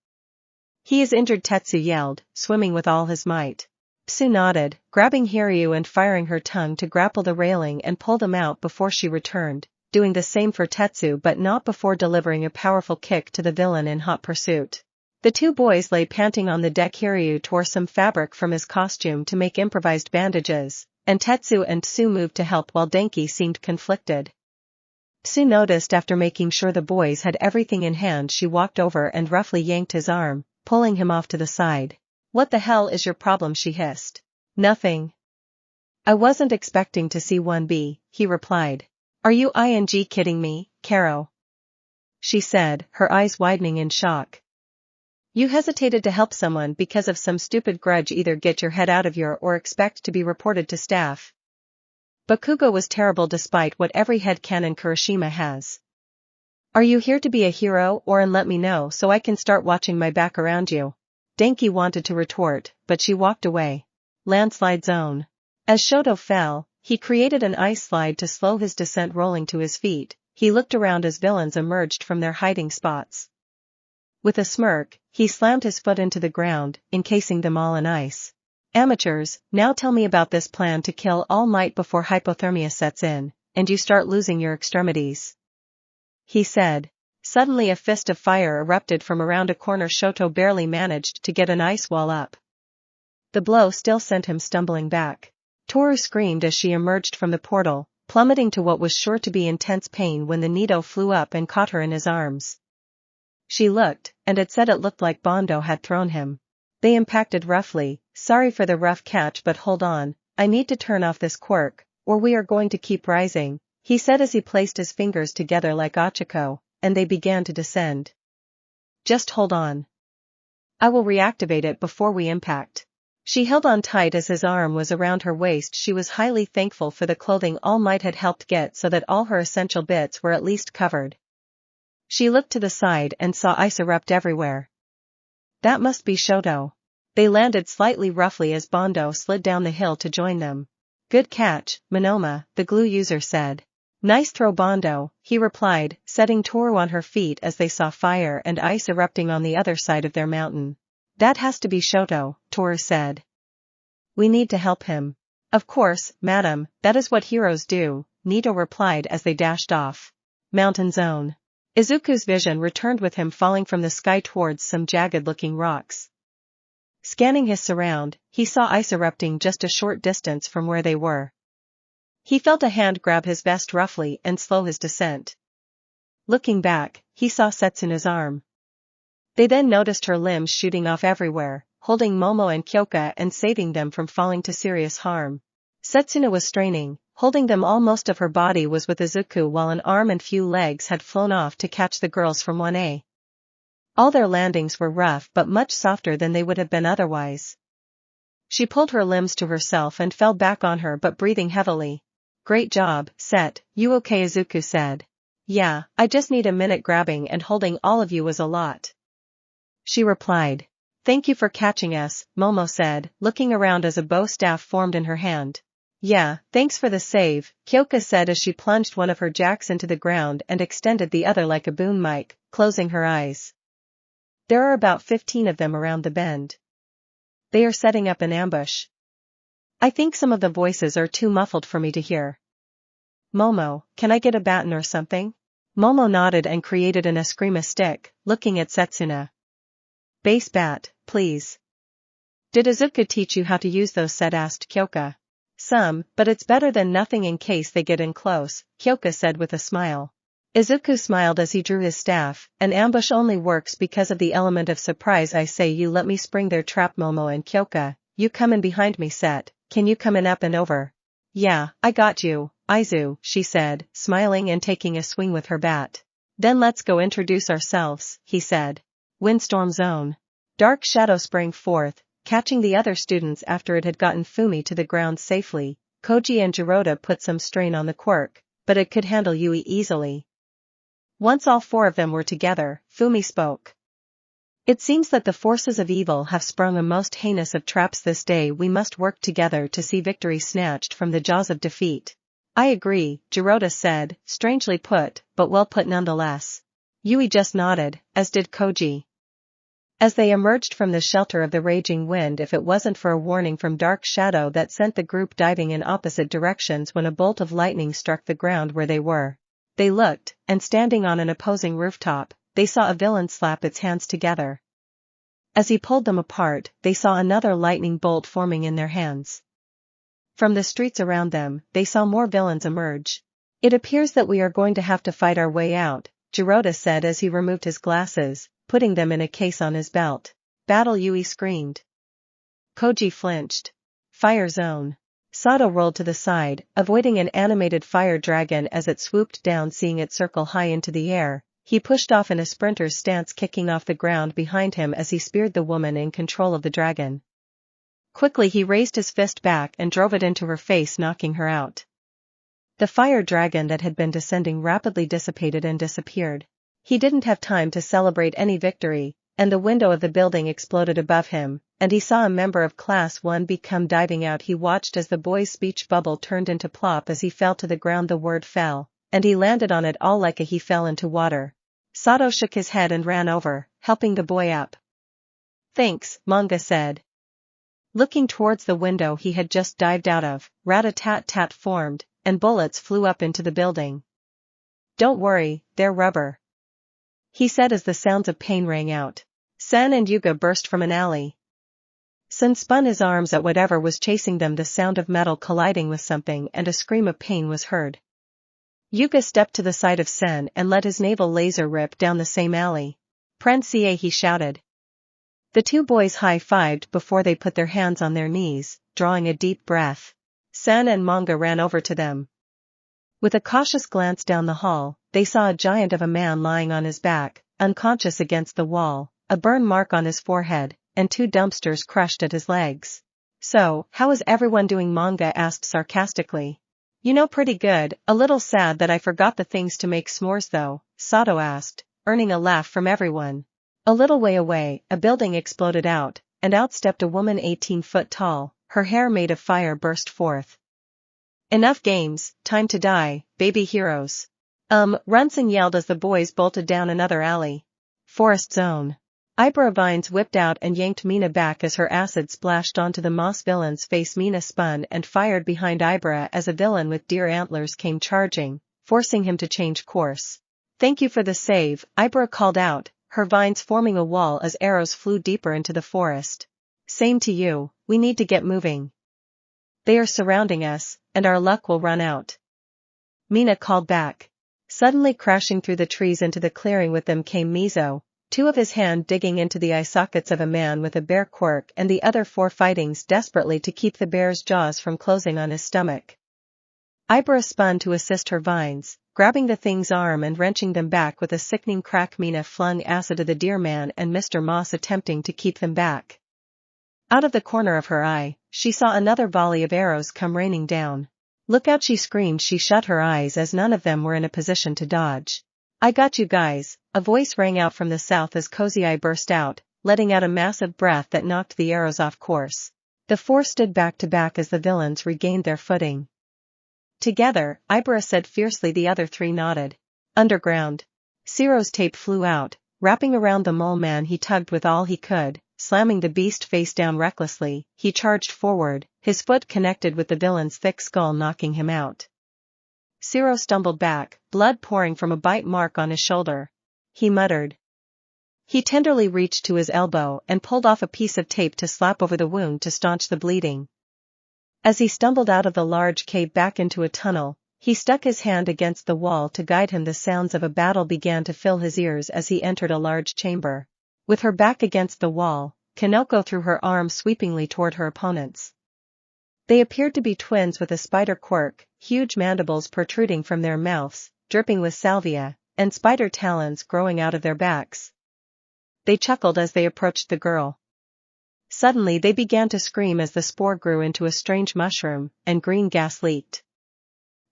He is injured, Tetsu yelled, swimming with all his might. Tsu nodded, grabbing Hiryu and firing her tongue to grapple the railing and pull them out before she returned, doing the same for Tetsu but not before delivering a powerful kick to the villain in hot pursuit. The 2 boys lay panting on the deck. Hiryu tore some fabric from his costume to make improvised bandages, and Tetsu and Tsu moved to help while Denki seemed conflicted. Tsu noticed after making sure the boys had everything in hand. She walked over and roughly yanked his arm, pulling him off to the side. What the hell is your problem? She hissed. Nothing. I wasn't expecting to see 1B, he replied. Are you kidding me, Karo? She said, her eyes widening in shock. You hesitated to help someone because of some stupid grudge. Either get your head out of your or expect to be reported to staff. Bakugo was terrible despite what every headcanon Kirishima has. Are you here to be a hero or and let me know so I can start watching my back around you? Denki wanted to retort, but she walked away. Landslide zone. As Shoto fell, he created an ice slide to slow his descent. Rolling to his feet, he looked around as villains emerged from their hiding spots. With a smirk, he slammed his foot into the ground, encasing them all in ice. Amateurs, now tell me about this plan to kill All Might before hypothermia sets in, and you start losing your extremities. He said. Suddenly a fist of fire erupted from around a corner. Shoto barely managed to get an ice wall up. The blow still sent him stumbling back. Toru screamed as she emerged from the portal, plummeting to what was sure to be intense pain when the Nido flew up and caught her in his arms. She looked, and it said it looked like Bondo had thrown him. They impacted roughly. Sorry for the rough catch, but hold on, I need to turn off this quirk, or we are going to keep rising, he said as he placed his fingers together like Ochiko, and they began to descend. Just hold on. I will reactivate it before we impact. She held on tight as his arm was around her waist. She was highly thankful for the clothing All Might had helped get so that all her essential bits were at least covered. She looked to the side and saw ice erupt everywhere. That must be Shoto. They landed slightly roughly as Bondo slid down the hill to join them. Good catch, Monoma, the glue user said. Nice throw, Bondo, he replied, setting Toru on her feet as they saw fire and ice erupting on the other side of their mountain. That has to be Shoto, Toru said. We need to help him. Of course, madam, that is what heroes do, Nito replied as they dashed off. Mountain zone. Izuku's vision returned with him falling from the sky towards some jagged-looking rocks. Scanning his surround, he saw ice erupting just a short distance from where they were. He felt a hand grab his vest roughly and slow his descent. Looking back, he saw Setsuna's arm. They then noticed her limbs shooting off everywhere, holding Momo and Kyoka and saving them from falling to serious harm. Setsuna was straining, holding them all. Most of her body was with Izuku while an arm and few legs had flown off to catch the girls from 1A. All their landings were rough but much softer than they would have been otherwise. She pulled her limbs to herself and fell back on her but breathing heavily. Great job, Set, you okay? Izuku said. Yeah, I just need a minute. Grabbing and holding all of you was a lot. She replied. Thank you for catching us, Momo said, looking around as a bow staff formed in her hand. Yeah, thanks for the save, Kyoka said as she plunged one of her jacks into the ground and extended the other like a boom mic, closing her eyes. There are about 15 of them around the bend. They are setting up an ambush. I think some of the voices are too muffled for me to hear. Momo, can I get a baton or something? Momo nodded and created an eskrima stick, looking at Setsuna. Base bat, please. Did Izuku teach you how to use those? Set asked Kyoka. Some, but it's better than nothing in case they get in close, Kyoka said with a smile. Izuku smiled as he drew his staff. An ambush only works because of the element of surprise. I say you let me spring their trap. Momo and Kyoka, you come in behind me. Set, can you come in up and over? Yeah, I got you, Aizu, she said, smiling and taking a swing with her bat. Then let's go introduce ourselves, he said. Windstorm zone. Dark shadow sprang forth, catching the other students after it had gotten Fumi to the ground safely. Koji and Jirota put some strain on the quirk, but it could handle Yui easily. Once all 4 of them were together, Fumi spoke. It seems that the forces of evil have sprung a most heinous of traps this day. We must work together to see victory snatched from the jaws of defeat. I agree, Jirota said, strangely put, but well put nonetheless. Yui just nodded, as did Koji. As they emerged from the shelter of the raging wind, if it wasn't for a warning from Dark Shadow that sent the group diving in opposite directions when a bolt of lightning struck the ground where they were. They looked, and standing on an opposing rooftop, they saw a villain slap its hands together. As he pulled them apart, they saw another lightning bolt forming in their hands. From the streets around them, they saw more villains emerge. It appears that we are going to have to fight our way out, Jirota said as he removed his glasses, putting them in a case on his belt. Battle, Yui screamed. Koji flinched. Fire zone. Sato rolled to the side, avoiding an animated fire dragon as it swooped down. Seeing it circle high into the air, he pushed off in a sprinter's stance, kicking off the ground behind him as he speared the woman in control of the dragon. Quickly he raised his fist back and drove it into her face, knocking her out. The fire dragon that had been descending rapidly dissipated and disappeared. He didn't have time to celebrate any victory, and the window of the building exploded above him, and he saw a member of Class 1B come diving out. He watched as the boy's speech bubble turned into plop as he fell to the ground. The word fell, and he landed on it all like he fell into water. Sato shook his head and ran over, helping the boy up. Thanks, Manga said. Looking towards the window he had just dived out of, rat-a-tat-tat formed, and bullets flew up into the building. Don't worry, they're rubber, he said as the sounds of pain rang out. Sen and Yuga burst from an alley. Sen spun his arms at whatever was chasing them. The sound of metal colliding with something and a scream of pain was heard. Yuga stepped to the side of Sen and let his naval laser rip down the same alley. Prensier, he shouted. The 2 boys high-fived before they put their hands on their knees, drawing a deep breath. Sen and Manga ran over to them. With a cautious glance down the hall, they saw a giant of a man lying on his back, unconscious against the wall, a burn mark on his forehead, and 2 dumpsters crushed at his legs. So, how is everyone doing? Manga asked sarcastically. You know, pretty good. A little sad that I forgot the things to make s'mores though, Sato asked, earning a laugh from everyone. A little way away, a building exploded out, and out stepped a woman 18 foot tall, her hair made of fire burst forth. Enough games, time to die, baby heroes. Runson yelled as the boys bolted down another alley. Forest zone. Ibra vines whipped out and yanked Mina back as her acid splashed onto the moss villain's face. Mina spun and fired behind Ibra as a villain with deer antlers came charging, forcing him to change course. Thank you for the save, Ibra called out, her vines forming a wall as arrows flew deeper into the forest. Same to you, we need to get moving. They are surrounding us, and our luck will run out. Mina called back. Suddenly crashing through the trees into the clearing with them came Mizo, 2 of his hand digging into the eye sockets of a man with a bear quirk and the other 4 fighting desperately to keep the bear's jaws from closing on his stomach. Ibra spun to assist her vines, grabbing the thing's arm and wrenching them back with a sickening crack. Mina flung acid at the deer man and Mr. Moss attempting to keep them back. Out of the corner of her eye, she saw another volley of arrows come raining down. "Look out," she screamed. She shut her eyes as none of them were in a position to dodge. "I got you guys," a voice rang out from the south as Kozai burst out, letting out a massive breath that knocked the arrows off course. The four stood back to back as the villains regained their footing. "Together," Ibara said fiercely. The other three nodded. "Underground." Zero's tape flew out, wrapping around the mole man. He tugged with all he could, slamming the beast face down recklessly. He charged forward, his foot connected with the villain's thick skull, knocking him out. Zero stumbled back, blood pouring from a bite mark on his shoulder. He muttered. He tenderly reached to his elbow and pulled off a piece of tape to slap over the wound to staunch the bleeding. As he stumbled out of the large cave back into a tunnel, he stuck his hand against the wall to guide him. The sounds of a battle began to fill his ears as he entered a large chamber. With her back against the wall, Kanoko threw her arm sweepingly toward her opponents. They appeared to be twins with a spider quirk, huge mandibles protruding from their mouths, dripping with salvia, and spider talons growing out of their backs. They chuckled as they approached the girl. Suddenly they began to scream as the spore grew into a strange mushroom, and green gas leaked.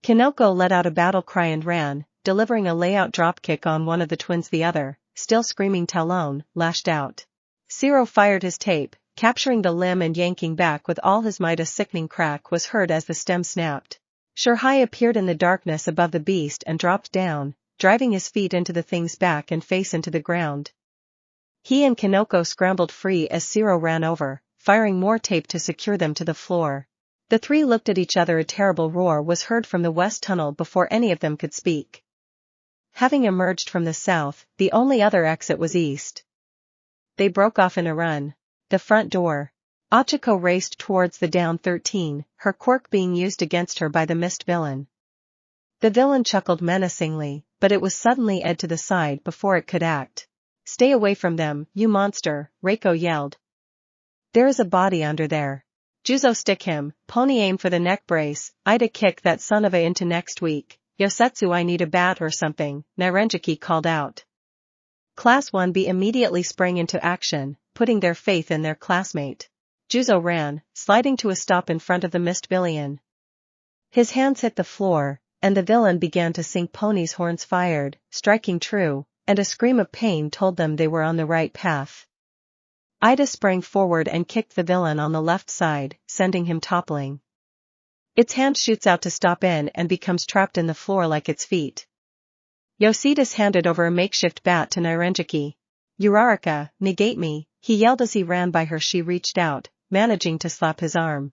Kanoko let out a battle cry and ran, delivering a layout dropkick on one of the twins. The other, still screaming Talon, lashed out. Zero fired his tape, capturing the limb and yanking back with all his might. A sickening crack was heard as the stem snapped. Shurhai appeared in the darkness above the beast and dropped down, driving his feet into the thing's back and face into the ground. He and Kanoko scrambled free as Zero ran over, firing more tape to secure them to the floor. The three looked at each other. A terrible roar was heard from the west tunnel before any of them could speak. Having emerged from the south, the only other exit was east. They broke off in a run. The front door. Achiko raced towards the down 13, her quirk being used against her by the mist villain. The villain chuckled menacingly, but it was suddenly edged to the side before it could act. "Stay away from them, you monster," Reiko yelled. "There is a body under there. Juzo, stick him." Pony, aim for the neck brace. "Ida, kick that son of a into next week." "Yosetsu, I need a bat or something," Nairenjiki called out. Class 1B immediately sprang into action, putting their faith in their classmate. Juzo ran, sliding to a stop in front of the mist villain. His hands hit the floor, and the villain began to sink. Pony's horns fired, striking true, and a scream of pain told them they were on the right path. Ida sprang forward and kicked the villain on the left side, sending him toppling. Its hand shoots out to stop in and becomes trapped in the floor like its feet. Yoshida handed over a makeshift bat to Nairenjiki. "Uraraka, negate me," he yelled as he ran by her. She reached out, managing to slap his arm.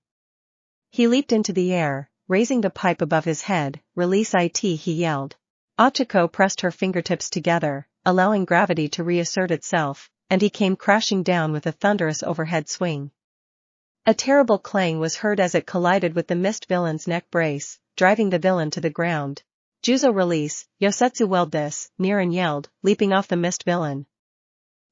He leaped into the air, raising the pipe above his head. "Release it," he yelled. Achiko pressed her fingertips together, allowing gravity to reassert itself, and he came crashing down with a thunderous overhead swing. A terrible clang was heard as it collided with the mist villain's neck brace, driving the villain to the ground. "Juzo, release." Yosetsu willed this, Niran yelled, leaping off the mist villain.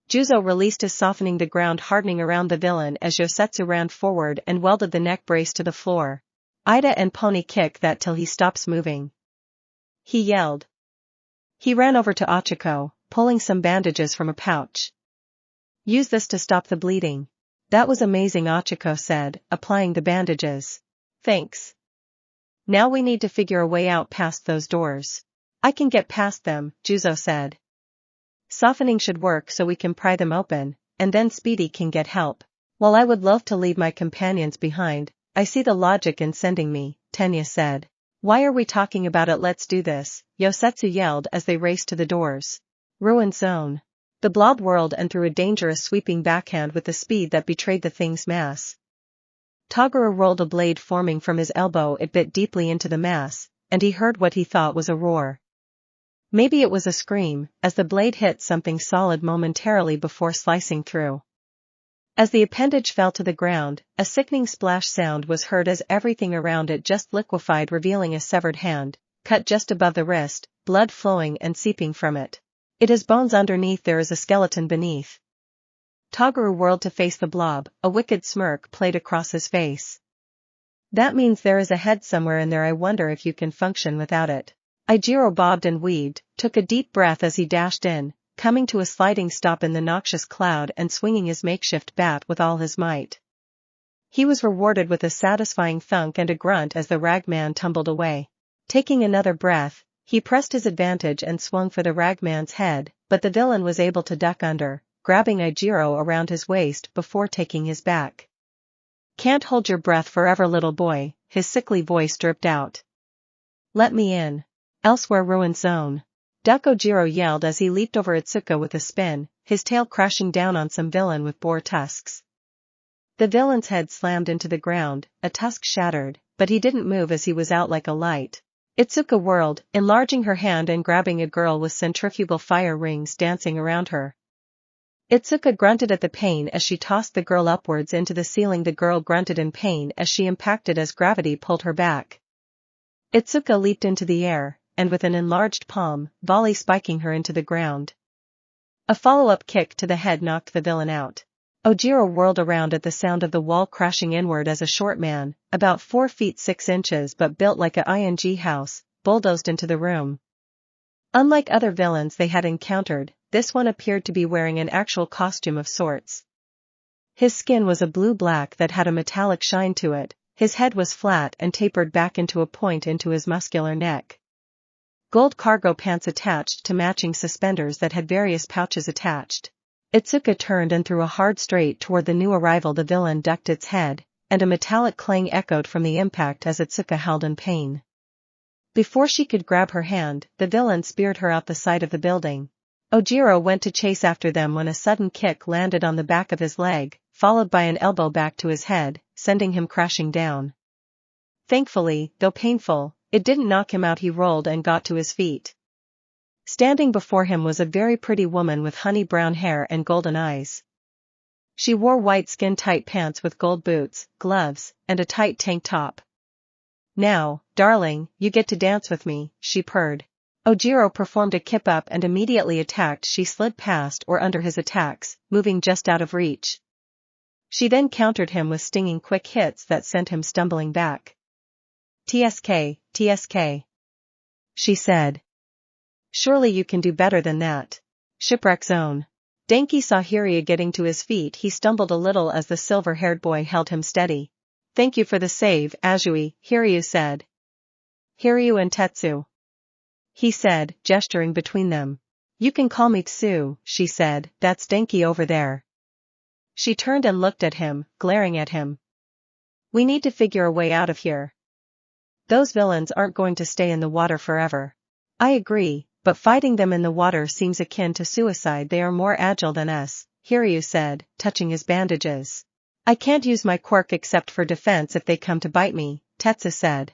Juzo released his, softening the ground, hardening around the villain as Yosetsu ran forward and welded the neck brace to the floor. "Ida and Pony, kick that till he stops moving," he yelled. He ran over to Achiko, pulling some bandages from a pouch. "Use this to stop the bleeding." "That was amazing," Achiko said, applying the bandages. "Thanks. Now we need to figure a way out past those doors." "I can get past them," Juzo said. "Softening should work so we can pry them open, and then Speedy can get help." "While I would love to leave my companions behind, I see the logic in sending me," Tenya said. "Why are we talking about it? Let's do this," Yosetsu yelled as they raced to the doors. Ruin zone. The blob whirled and threw a dangerous sweeping backhand with the speed that betrayed the thing's mass. Toguro rolled a blade forming from his elbow. It bit deeply into the mass, and he heard what he thought was a roar. Maybe it was a scream, as the blade hit something solid momentarily before slicing through. As the appendage fell to the ground, a sickening splash sound was heard as everything around it just liquefied, revealing a severed hand, cut just above the wrist, blood flowing and seeping from it. "It has bones underneath. There is a skeleton beneath." Toguro whirled to face the blob, a wicked smirk played across his face. "That means there is a head somewhere in there. I wonder if you can function without it." Ajiro bobbed and weaved, took a deep breath as he dashed in, coming to a sliding stop in the noxious cloud and swinging his makeshift bat with all his might. He was rewarded with a satisfying thunk and a grunt as the ragman tumbled away. Taking another breath, he pressed his advantage and swung for the ragman's head, but the villain was able to duck under, grabbing Ajiro around his waist before taking his back. "Can't hold your breath forever, little boy," his sickly voice dripped out. "Let me in. Elsewhere ruined zone." Ajiro yelled as he leaped over Izuku with a spin, his tail crashing down on some villain with boar tusks. The villain's head slammed into the ground, a tusk shattered, but he didn't move as he was out like a light. Izuku whirled, enlarging her hand and grabbing a girl with centrifugal fire rings dancing around her. Izuku grunted at the pain as she tossed the girl upwards into the ceiling. The girl grunted in pain as she impacted as gravity pulled her back. Izuku leaped into the air, and with an enlarged palm, volley spiking her into the ground. A follow-up kick to the head knocked the villain out. Ajiro whirled around at the sound of the wall crashing inward as a short man, about 4 feet 6 inches but built like a ing house, bulldozed into the room. Unlike other villains they had encountered, this one appeared to be wearing an actual costume of sorts. His skin was a blue-black that had a metallic shine to it, his head was flat and tapered back into a point into his muscular neck. Gold cargo pants attached to matching suspenders that had various pouches attached. Izuku turned and threw a hard straight toward the new arrival. The villain ducked its head, and a metallic clang echoed from the impact as Izuku howled in pain. Before she could grab her hand, the villain speared her out the side of the building. Ajiro went to chase after them when a sudden kick landed on the back of his leg, followed by an elbow back to his head, sending him crashing down. Thankfully, though painful, it didn't knock him out. He rolled and got to his feet. Standing before him was a very pretty woman with honey brown hair and golden eyes. She wore white skin-tight pants with gold boots, gloves, and a tight tank top. "Now, darling, you get to dance with me," she purred. Ajiro performed a kip-up and immediately attacked. She slid past or under his attacks, moving just out of reach. She then countered him with stinging quick hits that sent him stumbling back. "TSK, TSK," she said. "Surely you can do better than that." Shipwreck zone. Denki saw Hiryu getting to his feet. He stumbled a little as the silver-haired boy held him steady. "Thank you for the save, Azui," Hiryu said. "Hiryu and Tetsu," he said, gesturing between them. "You can call me Tsu," she said, "that's Denki over there." She turned and looked at him, glaring at him. "We need to figure a way out of here. Those villains aren't going to stay in the water forever." "I agree, but fighting them in the water seems akin to suicide. They are more agile than us," Hiryu said, touching his bandages. "I can't use my quirk except for defense if they come to bite me," Tetsu said.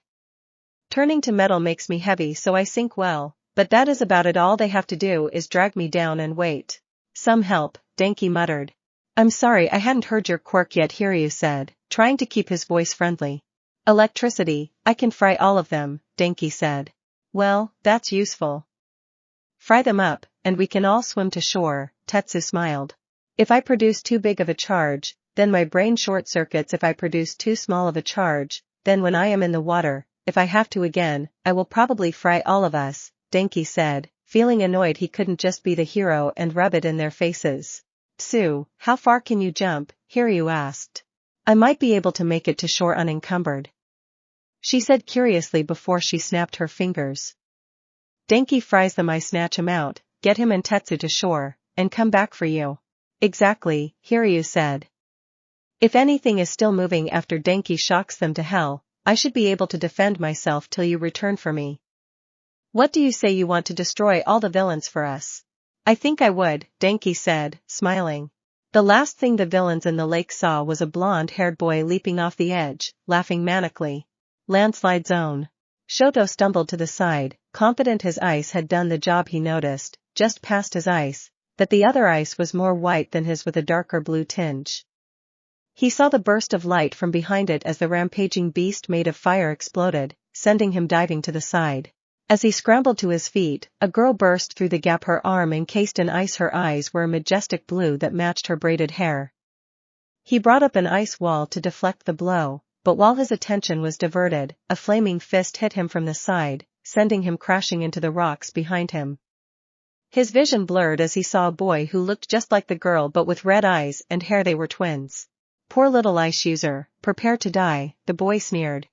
"Turning to metal makes me heavy so I sink well, but that is about it. All they have to do is drag me down and wait." "Some help," Denki muttered. "I'm sorry, I hadn't heard your quirk yet," Hiryu said, trying to keep his voice friendly. "Electricity, I can fry all of them," Denki said. "Well, that's useful. Fry them up, and we can all swim to shore," Tetsu smiled. "If I produce too big of a charge, then my brain short-circuits. If I produce too small of a charge, then when I am in the water, if I have to again, I will probably fry all of us," Denki said, feeling annoyed he couldn't just be the hero and rub it in their faces. "Tsu, how far can you jump?" Hiryu asked. "I might be able to make it to shore unencumbered," she said curiously before she snapped her fingers. "Denki fries them. I snatch him out, get him and Tetsu to shore, and come back for you." "Exactly," Hiryu said. "If anything is still moving after Denki shocks them to hell, I should be able to defend myself till you return for me. What do you say? You want to destroy all the villains for us?" "I think I would," Denki said, smiling. The last thing the villains in the lake saw was a blonde-haired boy leaping off the edge, laughing manically. Landslide zone. Shoto stumbled to the side, confident his ice had done the job. He noticed, just past his ice, that the other ice was more white than his with a darker blue tinge. He saw the burst of light from behind it as the rampaging beast made of fire exploded, sending him diving to the side. As he scrambled to his feet, a girl burst through the gap, her arm encased in ice. Her eyes were a majestic blue that matched her braided hair. He brought up an ice wall to deflect the blow, but while his attention was diverted, a flaming fist hit him from the side, sending him crashing into the rocks behind him. His vision blurred as he saw a boy who looked just like the girl but with red eyes and hair. They were twins. Poor little ice user, prepare to die, the boy sneered.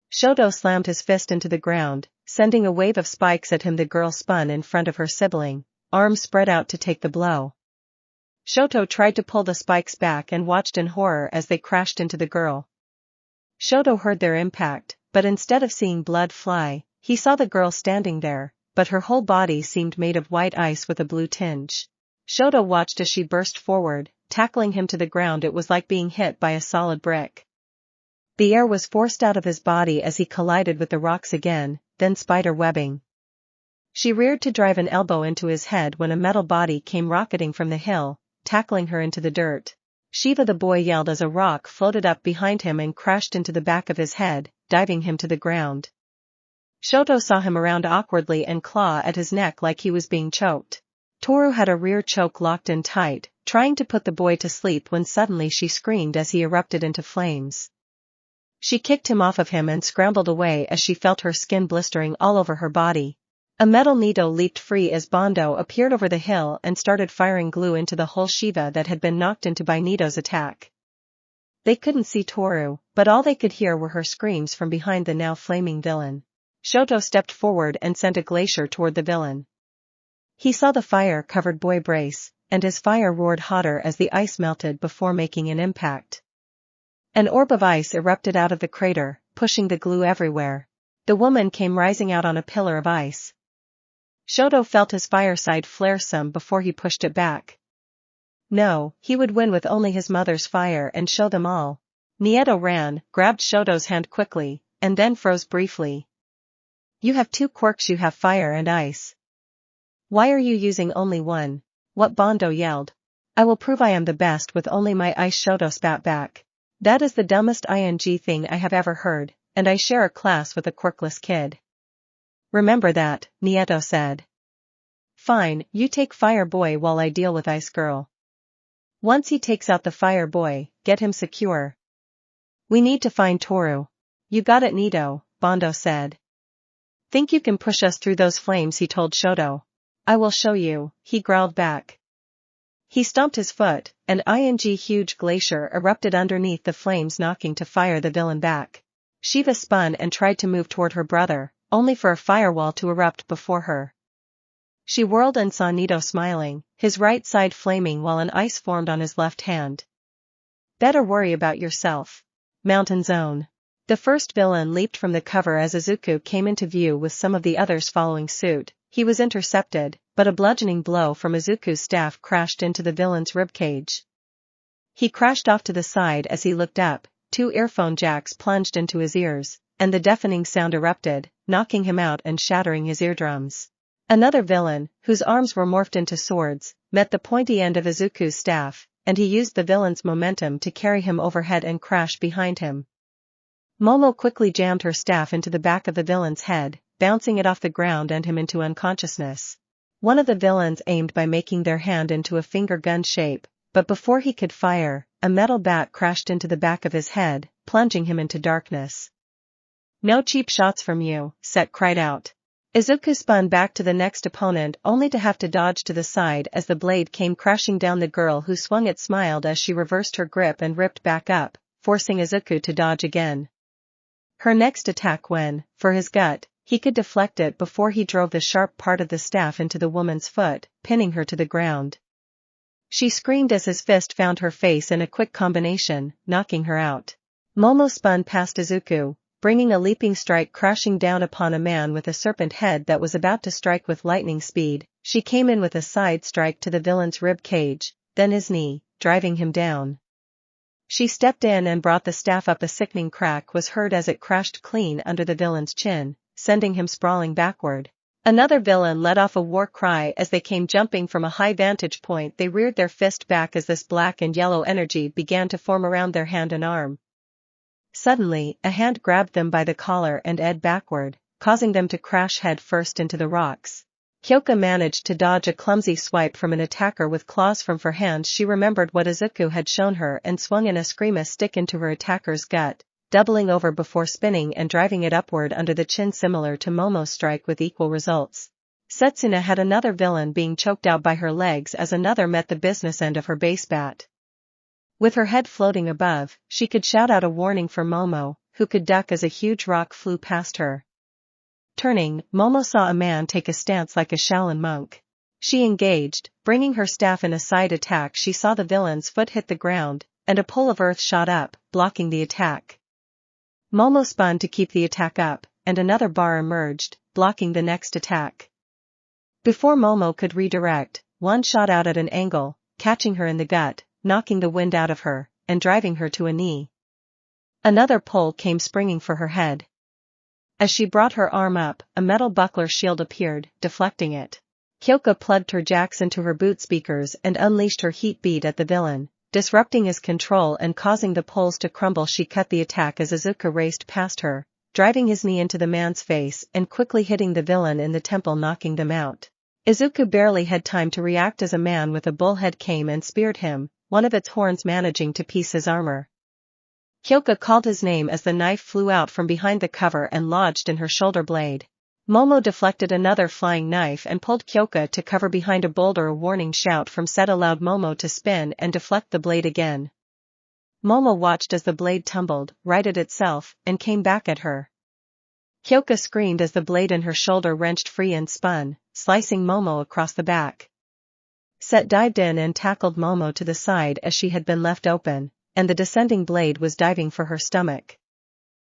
Shoto slammed his fist into the ground, sending a wave of spikes at him. The girl spun in front of her sibling, arms spread out to take the blow. Shoto tried to pull the spikes back and watched in horror as they crashed into the girl. Shoto heard their impact, but instead of seeing blood fly, he saw the girl standing there, but her whole body seemed made of white ice with a blue tinge. Shoto watched as she burst forward, tackling him to the ground. It was like being hit by a solid brick. The air was forced out of his body as he collided with the rocks again, then spider webbing. She reared to drive an elbow into his head when a metal body came rocketing from the hill, tackling her into the dirt. Shiva, the boy, yelled as a rock floated up behind him and crashed into the back of his head, diving him to the ground. Shoto saw him around awkwardly and claw at his neck like he was being choked. Toru had a rear choke locked in tight, trying to put the boy to sleep when suddenly she screamed as he erupted into flames. She kicked him off of him and scrambled away as she felt her skin blistering all over her body. A metal needle leaped free as Bondo appeared over the hill and started firing glue into the hole Shiva that had been knocked into by Nito's attack. They couldn't see Toru, but all they could hear were her screams from behind the now flaming villain. Shoto stepped forward and sent a glacier toward the villain. He saw the fire-covered boy brace, and his fire roared hotter as the ice melted before making an impact. An orb of ice erupted out of the crater, pushing the glue everywhere. The woman came rising out on a pillar of ice. Shoto felt his fireside flare some before he pushed it back. No, he would win with only his mother's fire and show them all. Nieto ran, grabbed Shoto's hand quickly, and then froze briefly. You have two quirks. You have fire and ice. Why are you using only one? What? Bondo yelled. I will prove I am the best with only my ice. Shoto spat back. That is the dumbest thing I have ever heard, and I share a class with a quirkless kid. Remember that, Nieto said. Fine, you take Fire Boy while I deal with Ice Girl. Once he takes out the Fire Boy, get him secure. We need to find Toru. You got it, Nito, Bondo said. Think you can push us through those flames? He told Shoto. I will show you, he growled back. He stomped his foot, and huge glacier erupted underneath the flames, knocking to fire the villain back. Shiva spun and tried to move toward her brother, only for a firewall to erupt before her. She whirled and saw Nito smiling, his right side flaming while an ice formed on his left hand. Better worry about yourself. Mountain Zone. The first villain leaped from the cover as Izuku came into view with some of the others following suit. He was intercepted, but a bludgeoning blow from Izuku's staff crashed into the villain's ribcage. He crashed off to the side as he looked up, two earphone jacks plunged into his ears, and the deafening sound erupted, knocking him out and shattering his eardrums. Another villain, whose arms were morphed into swords, met the pointy end of Izuku's staff, and he used the villain's momentum to carry him overhead and crash behind him. Momo quickly jammed her staff into the back of the villain's head, bouncing it off the ground and him into unconsciousness. One of the villains aimed by making their hand into a finger gun shape, but before he could fire, a metal bat crashed into the back of his head, plunging him into darkness. No cheap shots from you, Set cried out. Izuku spun back to the next opponent only to have to dodge to the side as the blade came crashing down. The girl who swung it smiled as she reversed her grip and ripped back up, forcing Izuku to dodge again. Her next attack when, for his gut, he could deflect it before he drove the sharp part of the staff into the woman's foot, pinning her to the ground. She screamed as his fist found her face in a quick combination, knocking her out. Momo spun past Izuku, bringing a leaping strike crashing down upon a man with a serpent head that was about to strike with lightning speed. She came in with a side strike to the villain's rib cage, then his knee, driving him down. She stepped in and brought the staff up. A sickening crack was heard as it crashed clean under the villain's chin, sending him sprawling backward. Another villain let off a war cry as they came jumping from a high vantage point. They reared their fist back as this black and yellow energy began to form around their hand and arm. Suddenly, a hand grabbed them by the collar and edged backward, causing them to crash head first into the rocks. Kyoka managed to dodge a clumsy swipe from an attacker with claws from her hands. She remembered what Izuku had shown her and swung in a screamer stick into her attacker's gut, doubling over before spinning and driving it upward under the chin, similar to Momo's strike with equal results. Setsuna had another villain being choked out by her legs as another met the business end of her base bat. With her head floating above, she could shout out a warning for Momo, who could duck as a huge rock flew past her. Turning, Momo saw a man take a stance like a Shaolin monk. She engaged, bringing her staff in a side attack. She saw the villain's foot hit the ground, and a pole of earth shot up, blocking the attack. Momo spun to keep the attack up, and another bar emerged, blocking the next attack. Before Momo could redirect, one shot out at an angle, catching her in the gut, knocking the wind out of her, and driving her to a knee. Another pole came springing for her head. As she brought her arm up, a metal buckler shield appeared, deflecting it. Kyoko plugged her jacks into her boot speakers and unleashed her heat beat at the villain, disrupting his control and causing the poles to crumble. She cut the attack as Izuku raced past her, driving his knee into the man's face and quickly hitting the villain in the temple, knocking them out. Izuku barely had time to react as a man with a bullhead came and speared him, one of its horns managing to piece his armor. Kyoko called his name as the knife flew out from behind the cover and lodged in her shoulder blade. Momo deflected another flying knife and pulled Kyoko to cover behind a boulder. A warning shout from Set allowed Momo to spin and deflect the blade again. Momo watched as the blade tumbled, righted itself, and came back at her. Kyoko screamed as the blade in her shoulder wrenched free and spun, slicing Momo across the back. Set dived in and tackled Momo to the side as she had been left open, and the descending blade was diving for her stomach.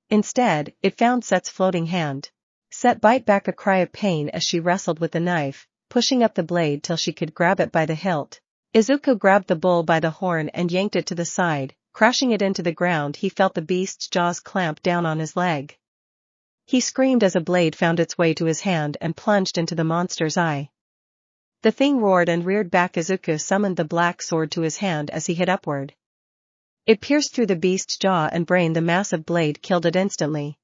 Instead, it found Set's floating hand. Set bite back a cry of pain as she wrestled with the knife, pushing up the blade till she could grab it by the hilt. Izuku grabbed the bull by the horn and yanked it to the side, crashing it into the ground. He felt the beast's jaws clamp down on his leg. He screamed as a blade found its way to his hand and plunged into the monster's eye. The thing roared and reared back. Izuku summoned the black sword to his hand as he hit upward. It pierced through the beast's jaw and brain. The massive blade killed it instantly.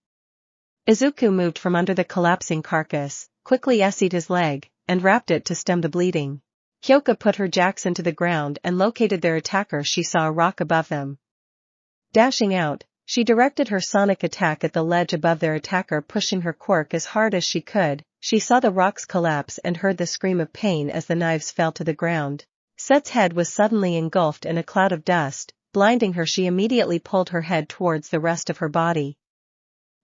Izuku moved from under the collapsing carcass, quickly essayed his leg, and wrapped it to stem the bleeding. Kyoko put her jacks into the ground and located their attacker. She saw a rock above them. Dashing out, she directed her sonic attack at the ledge above their attacker, pushing her quirk as hard as she could. She saw the rocks collapse and heard the scream of pain as the knives fell to the ground. Set's head was suddenly engulfed in a cloud of dust, blinding her. She immediately pulled her head towards the rest of her body.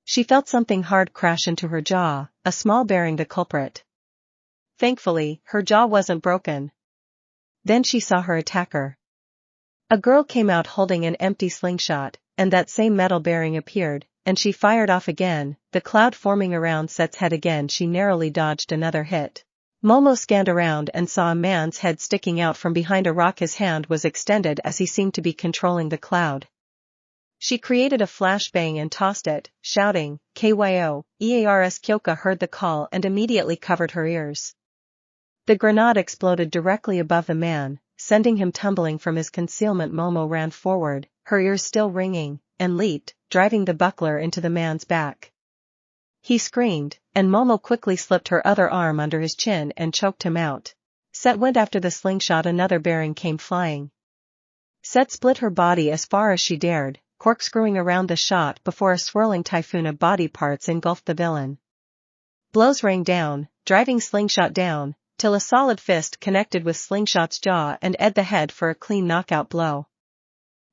She felt something hard crash into her jaw, a small bearing the culprit. Thankfully, her jaw wasn't broken. Then she saw her attacker. A girl came out holding an empty slingshot, and that same metal bearing appeared, and she fired off again, the cloud forming around Set's head again. She narrowly dodged another hit. Momo scanned around and saw a man's head sticking out from behind a rock. His hand was extended as he seemed to be controlling the cloud. She created a flashbang and tossed it, shouting, "KYO, EARS!" Kyoko heard the call and immediately covered her ears. The grenade exploded directly above the man, sending him tumbling from his concealment. Momo ran forward, her ears still ringing, and leaped, driving the buckler into the man's back. He screamed, and Momo quickly slipped her other arm under his chin and choked him out. Set went after the slingshot. Another bearing came flying. Set split her body as far as she dared, corkscrewing around the shot before a swirling typhoon of body parts engulfed the villain. Blows rained down, driving slingshot down, till a solid fist connected with slingshot's jaw and edged the head for a clean knockout blow.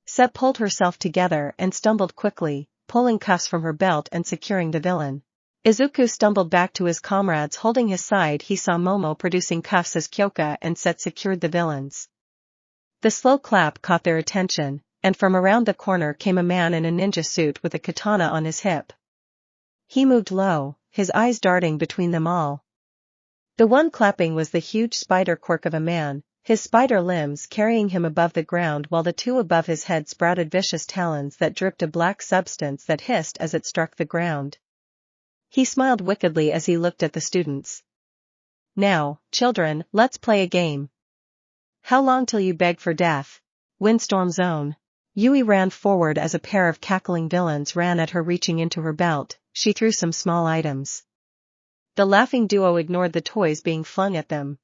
Set pulled herself together and stumbled quickly, pulling cuffs from her belt and securing the villain. Izuku stumbled back to his comrades holding his side. He saw Momo producing cuffs as Kyoko and Set secured the villains. The slow clap caught their attention, and from around the corner came a man in a ninja suit with a katana on his hip. He moved low, his eyes darting between them all. The one clapping was the huge spider Quirk of a man, his spider limbs carrying him above the ground, while the two above his head sprouted vicious talons that dripped a black substance that hissed as it struck the ground. He smiled wickedly as he looked at the students. "Now, children, let's play a game. How long till you beg for death? Windstorm zone." Yui ran forward as a pair of cackling villains ran at her. Reaching into her belt, she threw some small items. The laughing duo ignored the toys being flung at them.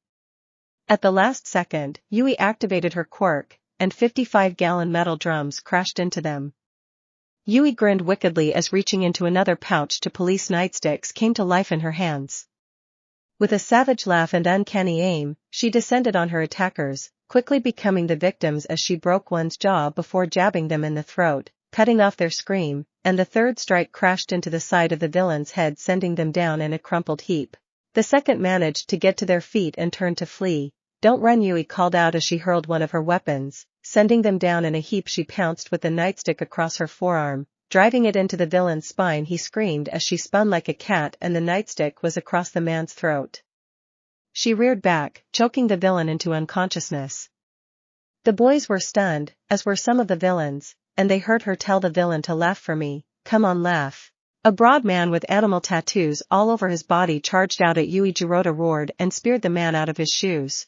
At the last second, Yui activated her quirk, and 55-gallon metal drums crashed into them. Yui grinned wickedly as reaching into another pouch to police nightsticks came to life in her hands. With a savage laugh and uncanny aim, she descended on her attackers, quickly becoming the victims as she broke one's jaw before jabbing them in the throat, cutting off their scream, and the third strike crashed into the side of the villain's head, sending them down in a crumpled heap. The second managed to get to their feet and turned to flee. "Don't run," Yui called out as she hurled one of her weapons, sending them down in a heap. She pounced with the nightstick across her forearm, driving it into the villain's spine. He screamed as she spun like a cat and the nightstick was across the man's throat. She reared back, choking the villain into unconsciousness. The boys were stunned, as were some of the villains, and they heard her tell the villain to laugh for me. "Come on, laugh." A broad man with animal tattoos all over his body charged out at Yui. Jirota roared and speared the man out of his shoes.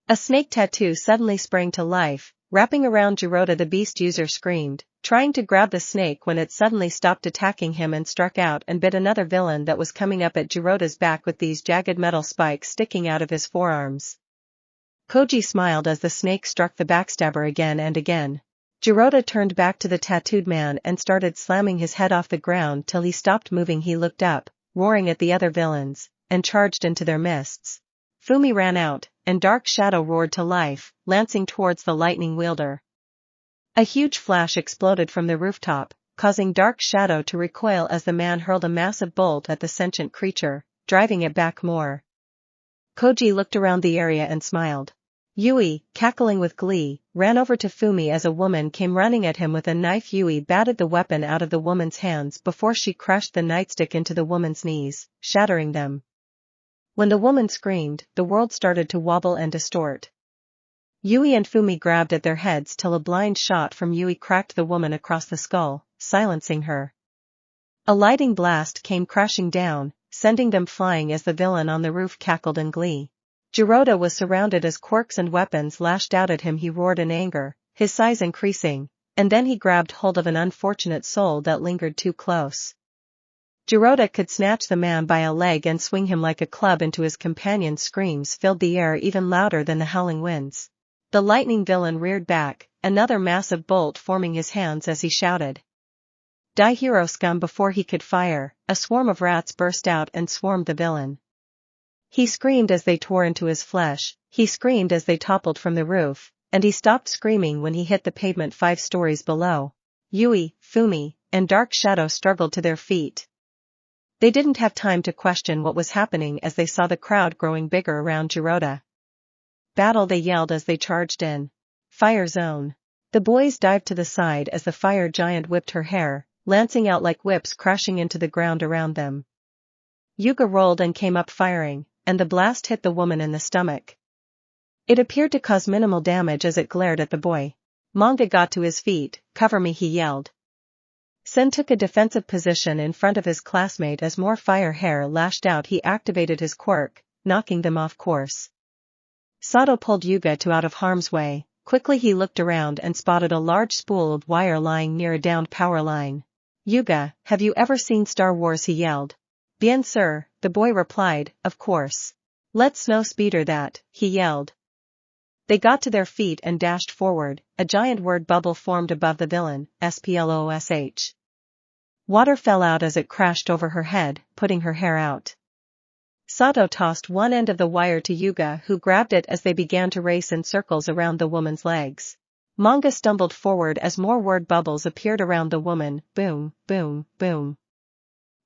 A snake tattoo suddenly sprang to life, wrapping around Jirota. The beast user screamed, trying to grab the snake when it suddenly stopped attacking him and struck out and bit another villain that was coming up at Jirota's back with these jagged metal spikes sticking out of his forearms. Koji smiled as the snake struck the backstabber again and again. Jirota turned back to the tattooed man and started slamming his head off the ground till he stopped moving. He looked up, roaring at the other villains, and charged into their midst. Fumi ran out, and Dark Shadow roared to life, lancing towards the lightning wielder. A huge flash exploded from the rooftop, causing Dark Shadow to recoil as the man hurled a massive bolt at the sentient creature, driving it back more. Koji looked around the area and smiled. Yui, cackling with glee, ran over to Fumi as a woman came running at him with a knife. Yui batted the weapon out of the woman's hands before she crushed the nightstick into the woman's knees, shattering them. When the woman screamed, the world started to wobble and distort. Yui and Fumi grabbed at their heads till a blind shot from Yui cracked the woman across the skull, silencing her. A lightning blast came crashing down, sending them flying as the villain on the roof cackled in glee. Jirota was surrounded as quirks and weapons lashed out at him. He roared in anger, his size increasing, and then he grabbed hold of an unfortunate soul that lingered too close. Jirota could snatch the man by a leg and swing him like a club into his companion's screams filled the air even louder than the howling winds. The lightning villain reared back, another massive bolt forming his hands as he shouted, "Die, hero scum!" Before he could fire, a swarm of rats burst out and swarmed the villain. He screamed as they tore into his flesh, he screamed as they toppled from the roof, and he stopped screaming when he hit the pavement 5 stories below. Yui, Fumi, and Dark Shadow struggled to their feet. They didn't have time to question what was happening as they saw the crowd growing bigger around Jirota. "Battle!" they yelled as they charged in. "Fire zone!" The boys dived to the side as the fire giant whipped her hair, lancing out like whips crashing into the ground around them. Yuga rolled and came up firing, and the blast hit the woman in the stomach. It appeared to cause minimal damage as it glared at the boy. Manga got to his feet. "Cover me!" he yelled. Sen took a defensive position in front of his classmate as more fire hair lashed out. He activated his quirk, knocking them off course. Sato pulled Yuga to out of harm's way. Quickly he looked around and spotted a large spool of wire lying near a downed power line. "Yuga, have you ever seen Star Wars?" he yelled. "Bien sir," the boy replied, "of course." "Let's snow speeder that," he yelled. They got to their feet and dashed forward. A giant word bubble formed above the villain, splosh. Water fell out as it crashed over her head, putting her hair out. Sato tossed one end of the wire to Yuga, who grabbed it as they began to race in circles around the woman's legs. Manga stumbled forward as more word bubbles appeared around the woman. Boom, boom, boom.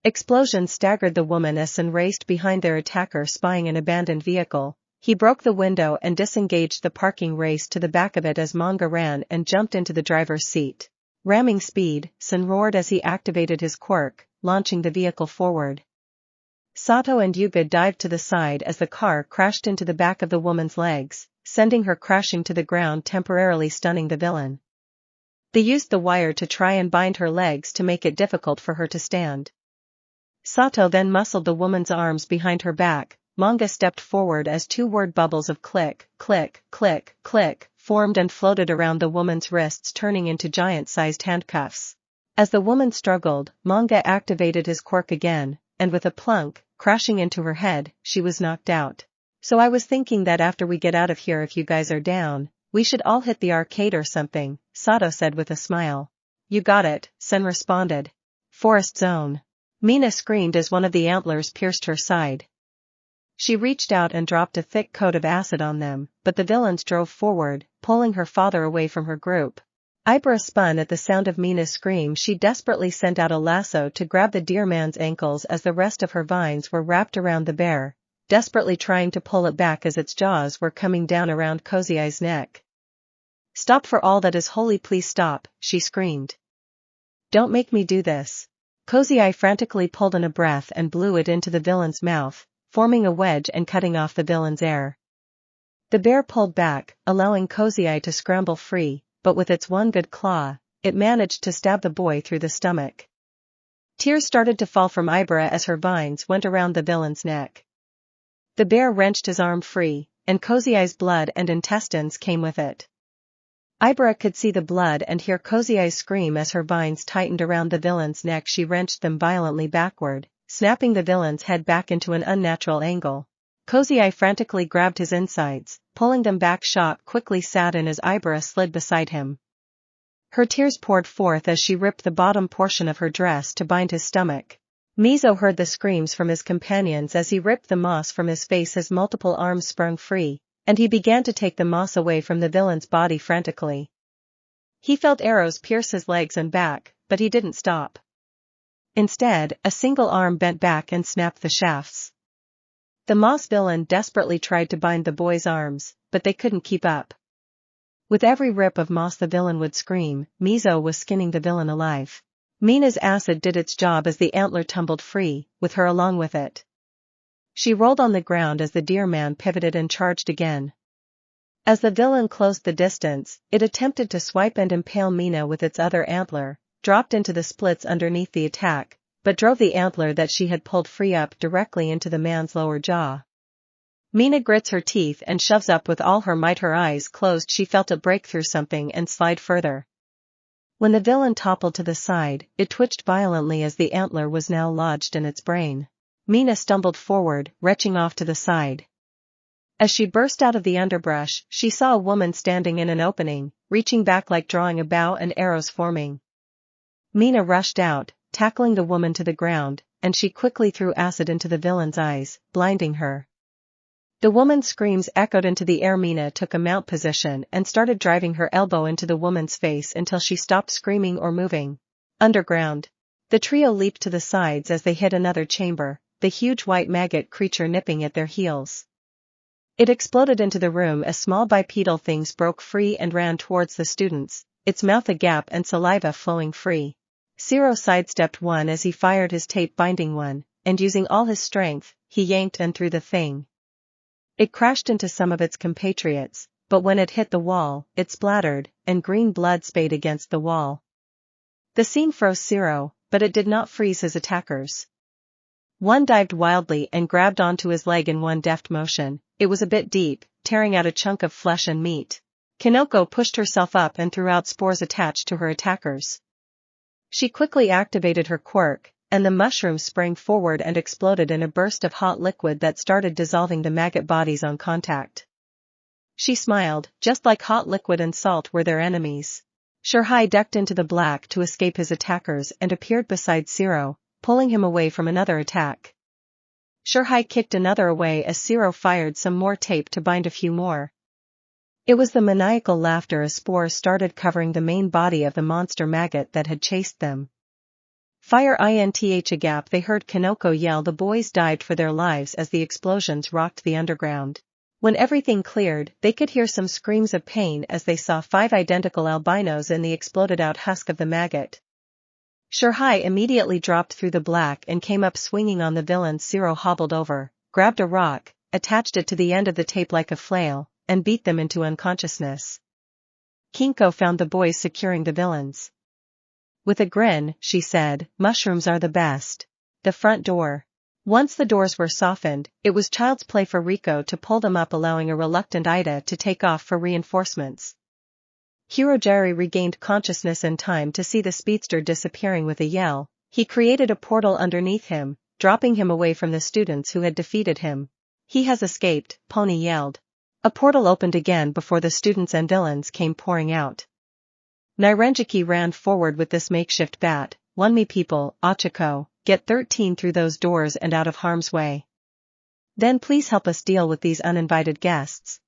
Explosions staggered the woman as Sen raced behind their attacker, spying an abandoned vehicle. He broke the window and disengaged the parking, race to the back of it as Manga ran and jumped into the driver's seat. Ramming speed, Sen roared as he activated his quirk, launching the vehicle forward. Sato and Yuga dived to the side as the car crashed into the back of the woman's legs, sending her crashing to the ground, temporarily stunning the villain. They used the wire to try and bind her legs to make it difficult for her to stand. Sato then muscled the woman's arms behind her back. Manga stepped forward as 2 word bubbles of click, click, click, click formed and floated around the woman's wrists, turning into giant-sized handcuffs. As the woman struggled, Manga activated his quirk again, and with a plunk, crashing into her head, she was knocked out. "So I was thinking that after we get out of here, if you guys are down, we should all hit the arcade or something," Sato said with a smile. You got it, Sen responded. Forest zone. Mina screamed as one of the antlers pierced her side. She reached out and dropped a thick coat of acid on them, but the villains drove forward, pulling her father away from her group. Ibra spun at the sound of Mina's scream. She desperately sent out a lasso to grab the deer man's ankles as the rest of her vines were wrapped around the bear, desperately trying to pull it back as its jaws were coming down around Cozy Eye's neck. Stop, for all that is holy, please stop, she screamed. Don't make me do this. Cozy Eye frantically pulled in a breath and blew it into the villain's mouth, forming a wedge and cutting off the villain's air. The bear pulled back, allowing Cozy Eye to scramble free, but with its one good claw, it managed to stab the boy through the stomach. Tears started to fall from Ibra as her vines went around the villain's neck. The bear wrenched his arm free, and Cozy Eye's blood and intestines came with it. Ibra could see the blood and hear Cozy Eye's scream as her vines tightened around the villain's neck. She wrenched them violently backward, snapping the villain's head back into an unnatural angle. Cozy Eye frantically grabbed his insides, pulling them back. Shock quickly sat in as Ibra slid beside him. Her tears poured forth as she ripped the bottom portion of her dress to bind his stomach. Mizo heard the screams from his companions as he ripped the moss from his face. His multiple arms sprung free, and he began to take the moss away from the villain's body frantically. He felt arrows pierce his legs and back, but he didn't stop. Instead, a single arm bent back and snapped the shafts. The moss villain desperately tried to bind the boy's arms, but they couldn't keep up. With every rip of moss the villain would scream. Mizo was skinning the villain alive. Mina's acid did its job as the antler tumbled free, with her along with it. She rolled on the ground as the deer man pivoted and charged again. As the villain closed the distance, it attempted to swipe and impale Mina with its other antler, dropped into the splits underneath the attack, but drove the antler that she had pulled free up directly into the man's lower jaw. Mina grits her teeth and shoves up with all her might. Her eyes closed. She felt it break through something and slide further. When the villain toppled to the side, it twitched violently as the antler was now lodged in its brain. Mina stumbled forward, retching off to the side. As she burst out of the underbrush, she saw a woman standing in an opening, reaching back like drawing a bow and arrows forming. Mina rushed out, tackling the woman to the ground, and she quickly threw acid into the villain's eyes, blinding her. The woman's screams echoed into the air. Mina took a mount position and started driving her elbow into the woman's face until she stopped screaming or moving. Underground. The trio leaped to the sides as they hit another chamber, the huge white maggot creature nipping at their heels. It exploded into the room as small bipedal things broke free and ran towards the students, its mouth agape and saliva flowing free. Zero sidestepped one as he fired his tape-binding one, and using all his strength, he yanked and threw the thing. It crashed into some of its compatriots, but when it hit the wall, it splattered, and green blood spayed against the wall. The scene froze Zero, but it did not freeze his attackers. One dived wildly and grabbed onto his leg in one deft motion. It was a bit deep, tearing out a chunk of flesh and meat. Kinoko pushed herself up and threw out spores attached to her attackers. She quickly activated her quirk, and the mushroom sprang forward and exploded in a burst of hot liquid that started dissolving the maggot bodies on contact. She smiled, just like hot liquid and salt were their enemies. Shirhai ducked into the black to escape his attackers and appeared beside Zero, pulling him away from another attack. Shirhai kicked another away as Zero fired some more tape to bind a few more. It was the maniacal laughter as spores started covering the main body of the monster maggot that had chased them. Fire int a gap, they heard Kinoko yell. The boys dived for their lives as the explosions rocked the underground. When everything cleared, they could hear some screams of pain as they saw 5 identical albinos in the exploded out husk of the maggot. Shirhai immediately dropped through the black and came up swinging on the villain. Zero hobbled over, grabbed a rock, attached it to the end of the tape like a flail, and beat them into unconsciousness. Kinko found the boys securing the villains. With a grin, she said, "Mushrooms are the best." The front door. Once the doors were softened, it was child's play for Reiko to pull them up, allowing a reluctant Ida to take off for reinforcements. Hirojiri regained consciousness in time to see the speedster disappearing. With a yell, he created a portal underneath him, dropping him away from the students who had defeated him. "He has escaped," Pony yelled. A portal opened again before the students and villains came pouring out. Nairenjiki ran forward with this makeshift bat. "One me people, Achiko, get 13 through those doors and out of harm's way. Then please help us deal with these uninvited guests.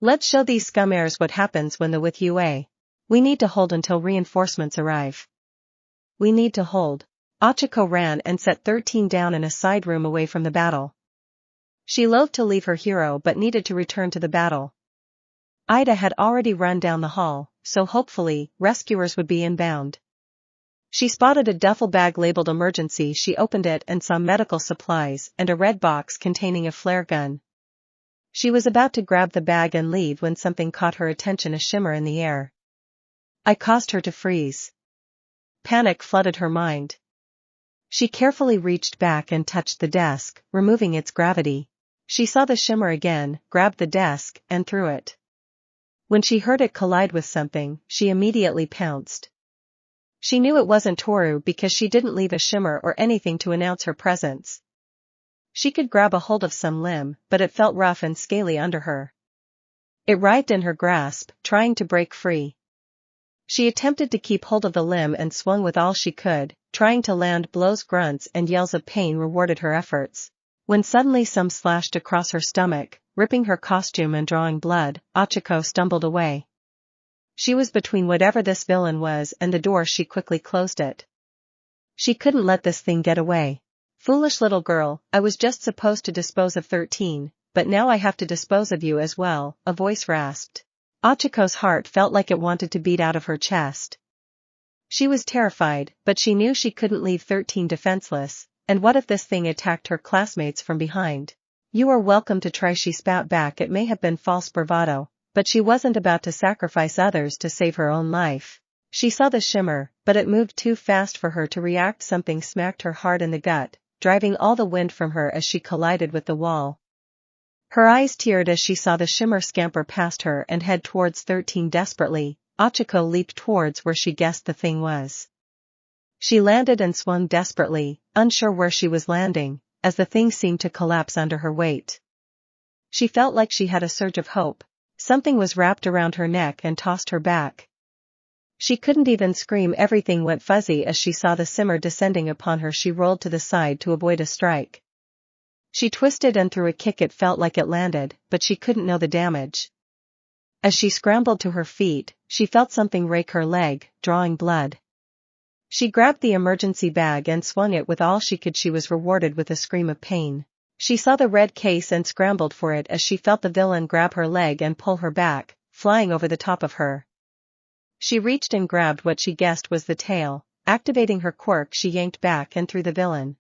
Let's show these scum-airs what happens when the with you a. We need to hold until reinforcements arrive. We need to hold." Achiko ran and set 13 down in a side room away from the battle. She loathed to leave her hero but needed to return to the battle. Ida had already run down the hall, so hopefully, rescuers would be inbound. She spotted a duffel bag labeled emergency. She opened it and saw medical supplies and a red box containing a flare gun. She was about to grab the bag and leave when something caught her attention, a shimmer in the air. It caused her to freeze. Panic flooded her mind. She carefully reached back and touched the desk, removing its gravity. She saw the shimmer again, grabbed the desk, and threw it. When she heard it collide with something, she immediately pounced. She knew it wasn't Toru because she didn't leave a shimmer or anything to announce her presence. She could grab a hold of some limb, but it felt rough and scaly under her. It writhed in her grasp, trying to break free. She attempted to keep hold of the limb and swung with all she could, trying to land blows. Grunts and yells of pain rewarded her efforts. When suddenly some slashed across her stomach, ripping her costume and drawing blood, Achiko stumbled away. She was between whatever this villain was and the door. She quickly closed it. She couldn't let this thing get away. "Foolish little girl, I was just supposed to dispose of 13, but now I have to dispose of you as well," a voice rasped. Achiko's heart felt like it wanted to beat out of her chest. She was terrified, but she knew she couldn't leave 13 defenseless, and what if this thing attacked her classmates from behind? "You are welcome to try," she spat back. It may have been false bravado, but she wasn't about to sacrifice others to save her own life. She saw the shimmer, but it moved too fast for her to react. Something smacked her hard in the gut, driving all the wind from her as she collided with the wall. Her eyes teared as she saw the shimmer scamper past her and head towards 13 desperately. Achiko leaped towards where she guessed the thing was. She landed and swung desperately, unsure where she was landing, as the thing seemed to collapse under her weight. She felt like she had a surge of hope. Something was wrapped around her neck and tossed her back. She couldn't even scream. Everything went fuzzy as she saw the shimmer descending upon her. She rolled to the side to avoid a strike. She twisted and threw a kick. It felt like it landed, but she couldn't know the damage. As she scrambled to her feet, she felt something rake her leg, drawing blood. She grabbed the emergency bag and swung it with all she could. She was rewarded with a scream of pain. She saw the red case and scrambled for it as she felt the villain grab her leg and pull her back, flying over the top of her. She reached and grabbed what she guessed was the tail. Activating her quirk, she yanked back and threw the villain.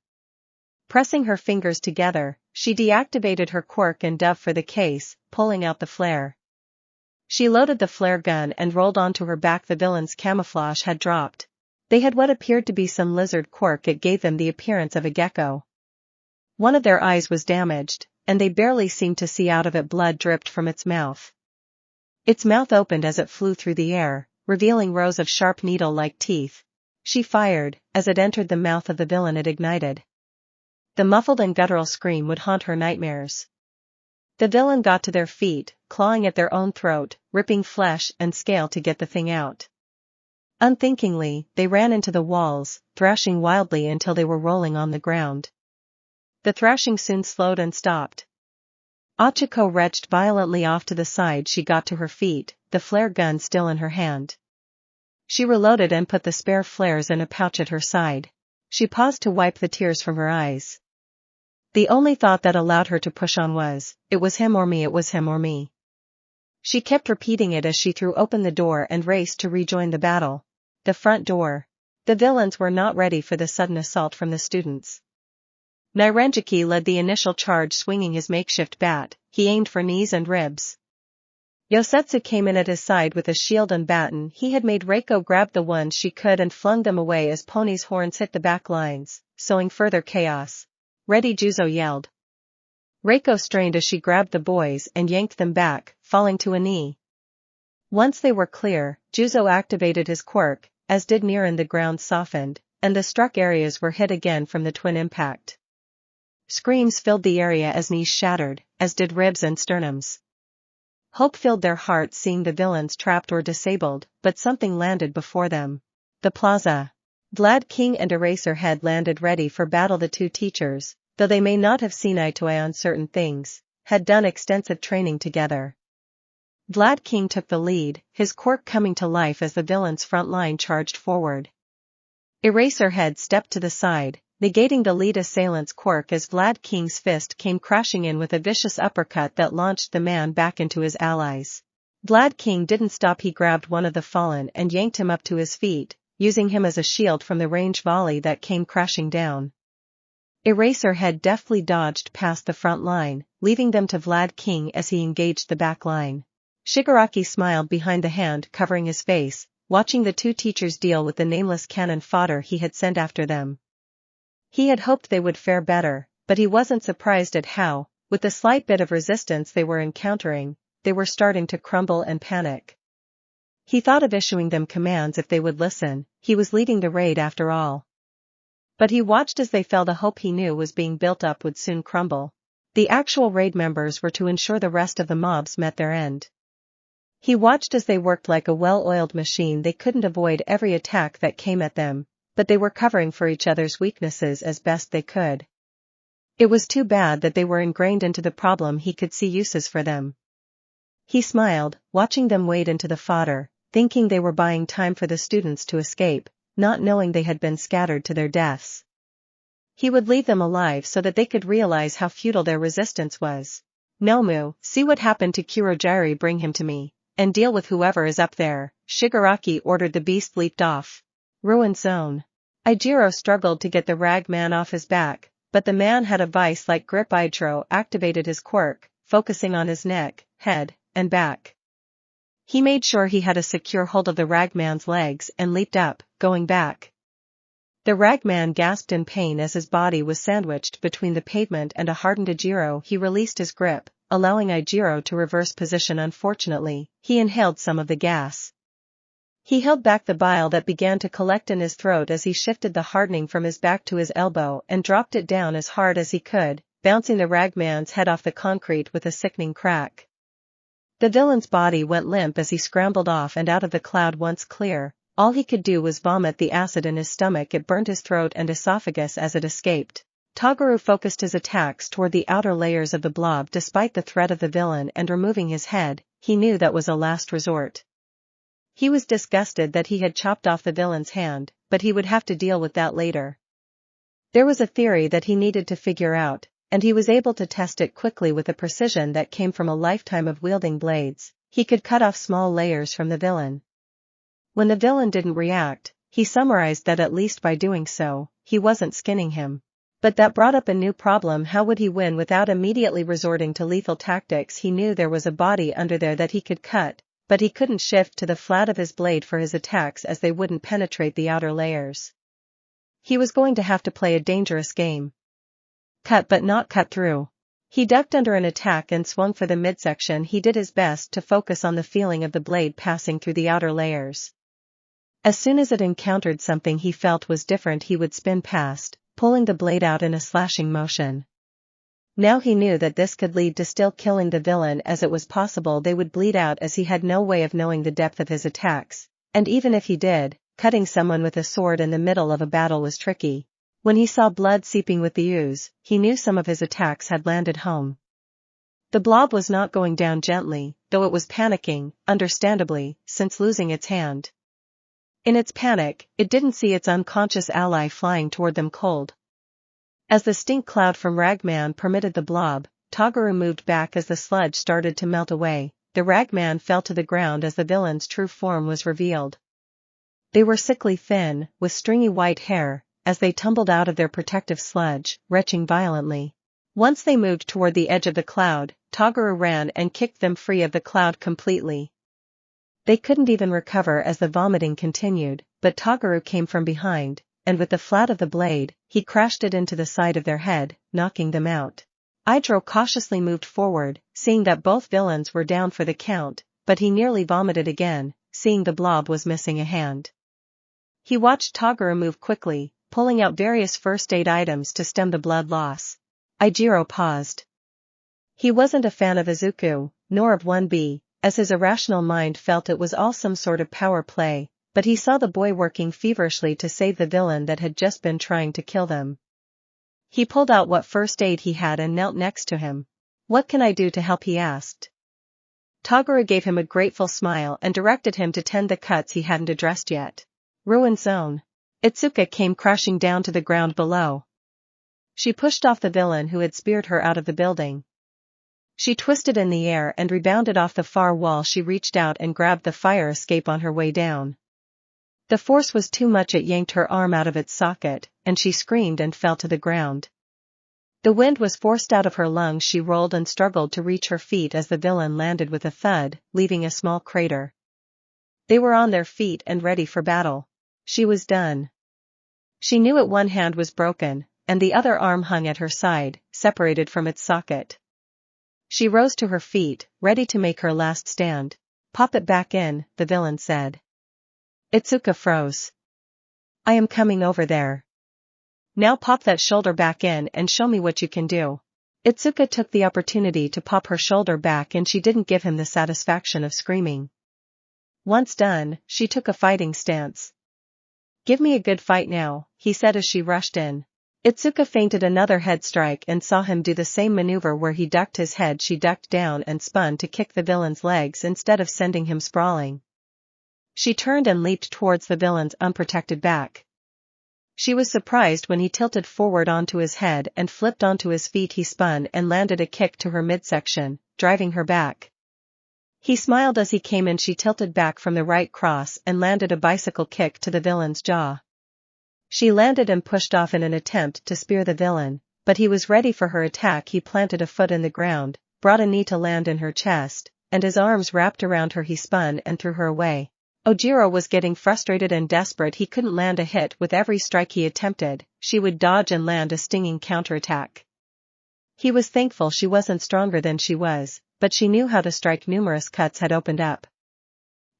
Pressing her fingers together, she deactivated her quirk and dove for the case, pulling out the flare. She loaded the flare gun and rolled onto her back. The villain's camouflage had dropped. They had what appeared to be some lizard quirk. It gave them the appearance of a gecko. One of their eyes was damaged, and they barely seemed to see out of it. Blood dripped from its mouth. Its mouth opened as it flew through the air, revealing rows of sharp needle-like teeth. She fired. As it entered the mouth of the villain, it ignited. The muffled and guttural scream would haunt her nightmares. The villain got to their feet, clawing at their own throat, ripping flesh and scale to get the thing out. Unthinkingly, they ran into the walls, thrashing wildly until they were rolling on the ground. The thrashing soon slowed and stopped. Achiko retched violently off to the side. She got to her feet, the flare gun still in her hand. She reloaded and put the spare flares in a pouch at her side. She paused to wipe the tears from her eyes. The only thought that allowed her to push on was, "It was him or me, it was him or me." She kept repeating it as she threw open the door and raced to rejoin the battle. The front door. The villains were not ready for the sudden assault from the students. Nairenjiki led the initial charge, swinging his makeshift bat. He aimed for knees and ribs. Yosetsu came in at his side with a shield and baton. He had made Reiko grab the ones she could and flung them away as Pony's horns hit the back lines, sowing further chaos. "Ready!" Juzo yelled. Reiko strained as she grabbed the boys and yanked them back, falling to a knee. Once they were clear, Juzo activated his quirk, as did Niran. The ground softened, and the struck areas were hit again from the twin impact. Screams filled the area as knees shattered, as did ribs and sternums. Hope filled their hearts seeing the villains trapped or disabled, but something landed before them. The plaza. Vlad King and Eraserhead landed ready for battle. The two teachers, though they may not have seen eye to eye on certain things, had done extensive training together. Vlad King took the lead, his quirk coming to life as the villains' front line charged forward. Eraserhead stepped to the side, negating the lead assailant's quirk as Vlad King's fist came crashing in with a vicious uppercut that launched the man back into his allies. Vlad King didn't stop. He grabbed one of the fallen and yanked him up to his feet, using him as a shield from the range volley that came crashing down. Eraserhead deftly dodged past the front line, leaving them to Vlad King as he engaged the back line. Shigaraki smiled behind the hand covering his face, watching the two teachers deal with the nameless cannon fodder he had sent after them. He had hoped they would fare better, but he wasn't surprised at how, with the slight bit of resistance they were encountering, they were starting to crumble and panic. He thought of issuing them commands if they would listen. He was leading the raid after all. But he watched as they fell. The hope he knew was being built up would soon crumble. The actual raid members were to ensure the rest of the mobs met their end. He watched as they worked like a well-oiled machine. They couldn't avoid every attack that came at them, but they were covering for each other's weaknesses as best they could. It was too bad that they were ingrained into the problem. He could see uses for them. He smiled, watching them wade into the fodder, thinking they were buying time for the students to escape, not knowing they had been scattered to their deaths. He would leave them alive so that they could realize how futile their resistance was. Nomu, see what happened to Kurogiri. Bring him to me, and deal with whoever is up there. Shigaraki ordered. The beast leaped off. Ruin zone. Ajiro struggled to get the rag man off his back, but the man had a vice-like grip. Ajiro activated his quirk, focusing on his neck, head, and back. He made sure he had a secure hold of the ragman's legs and leaped up, going back. The ragman gasped in pain as his body was sandwiched between the pavement and a hardened Ajiro. He released his grip, allowing Ajiro to reverse position. Unfortunately, he inhaled some of the gas. He held back the bile that began to collect in his throat as he shifted the hardening from his back to his elbow and dropped it down as hard as he could, bouncing the ragman's head off the concrete with a sickening crack. The villain's body went limp as he scrambled off and out of the cloud. Once clear, all he could do was vomit the acid in his stomach. It burned his throat and esophagus as it escaped. Toguru focused his attacks toward the outer layers of the blob. Despite the threat of the villain and removing his head, he knew that was a last resort. He was disgusted that he had chopped off the villain's hand, but he would have to deal with that later. There was a theory that he needed to figure out, and he was able to test it quickly with a precision that came from a lifetime of wielding blades. He could cut off small layers from the villain. When the villain didn't react, he summarized that at least by doing so, he wasn't skinning him. But that brought up a new problem. How would he win without immediately resorting to lethal tactics? He knew there was a body under there that he could cut, but he couldn't shift to the flat of his blade for his attacks as they wouldn't penetrate the outer layers. He was going to have to play a dangerous game. Cut but not cut through. He ducked under an attack and swung for the midsection. He did his best to focus on the feeling of the blade passing through the outer layers. As soon as it encountered something he felt was different, he would spin past, pulling the blade out in a slashing motion. Now he knew that this could lead to still killing the villain, as it was possible they would bleed out, as he had no way of knowing the depth of his attacks, and even if he did, cutting someone with a sword in the middle of a battle was tricky. When he saw blood seeping with the ooze, he knew some of his attacks had landed home. The blob was not going down gently, though it was panicking, understandably, since losing its hand. In its panic, it didn't see its unconscious ally flying toward them cold. As the stink cloud from Ragman permitted the blob, Toguru moved back as the sludge started to melt away. The Ragman fell to the ground as the villain's true form was revealed. They were sickly thin, with stringy white hair, as they tumbled out of their protective sludge, retching violently. Once they moved toward the edge of the cloud, Toguru ran and kicked them free of the cloud completely. They couldn't even recover as the vomiting continued, but Toguru came from behind, and with the flat of the blade, he crashed it into the side of their head, knocking them out. Ajiro cautiously moved forward, seeing that both villains were down for the count, but he nearly vomited again, seeing the blob was missing a hand. He watched Toguru move quickly, pulling out various first aid items to stem the blood loss. Ajiro paused. He wasn't a fan of Izuku, nor of 1B, as his irrational mind felt it was all some sort of power play, but he saw the boy working feverishly to save the villain that had just been trying to kill them. He pulled out what first aid he had and knelt next to him. "What can I do to help?" he asked. Toguro gave him a grateful smile and directed him to tend the cuts he hadn't addressed yet. Ruin zone. Izuku came crashing down to the ground below. She pushed off the villain who had speared her out of the building. She twisted in the air and rebounded off the far wall. She reached out and grabbed the fire escape on her way down. The force was too much. It yanked her arm out of its socket, and she screamed and fell to the ground. The wind was forced out of her lungs. She rolled and struggled to reach her feet as the villain landed with a thud, leaving a small crater. They were on their feet and ready for battle. She was done. She knew it. One hand was broken, and the other arm hung at her side, separated from its socket. She rose to her feet, ready to make her last stand. "Pop it back in," the villain said. Izuku froze. "I am coming over there. Now pop that shoulder back in and show me what you can do." Izuku took the opportunity to pop her shoulder back, and she didn't give him the satisfaction of screaming. Once done, she took a fighting stance. "Give me a good fight now," he said as she rushed in. Izuku feinted another head strike and saw him do the same maneuver where he ducked his head. She ducked down and spun to kick the villain's legs instead of sending him sprawling. She turned and leaped towards the villain's unprotected back. She was surprised when he tilted forward onto his head and flipped onto his feet. He spun and landed a kick to her midsection, driving her back. He smiled as he came in. She tilted back from the right cross and landed a bicycle kick to the villain's jaw. She landed and pushed off in an attempt to spear the villain, but he was ready for her attack. He planted a foot in the ground, brought a knee to land in her chest, and his arms wrapped around her. He spun and threw her away. Ajiro was getting frustrated and desperate. He couldn't land a hit. With every strike he attempted, she would dodge and land a stinging counterattack. He was thankful she wasn't stronger than she was, but she knew how to strike. Numerous cuts had opened up.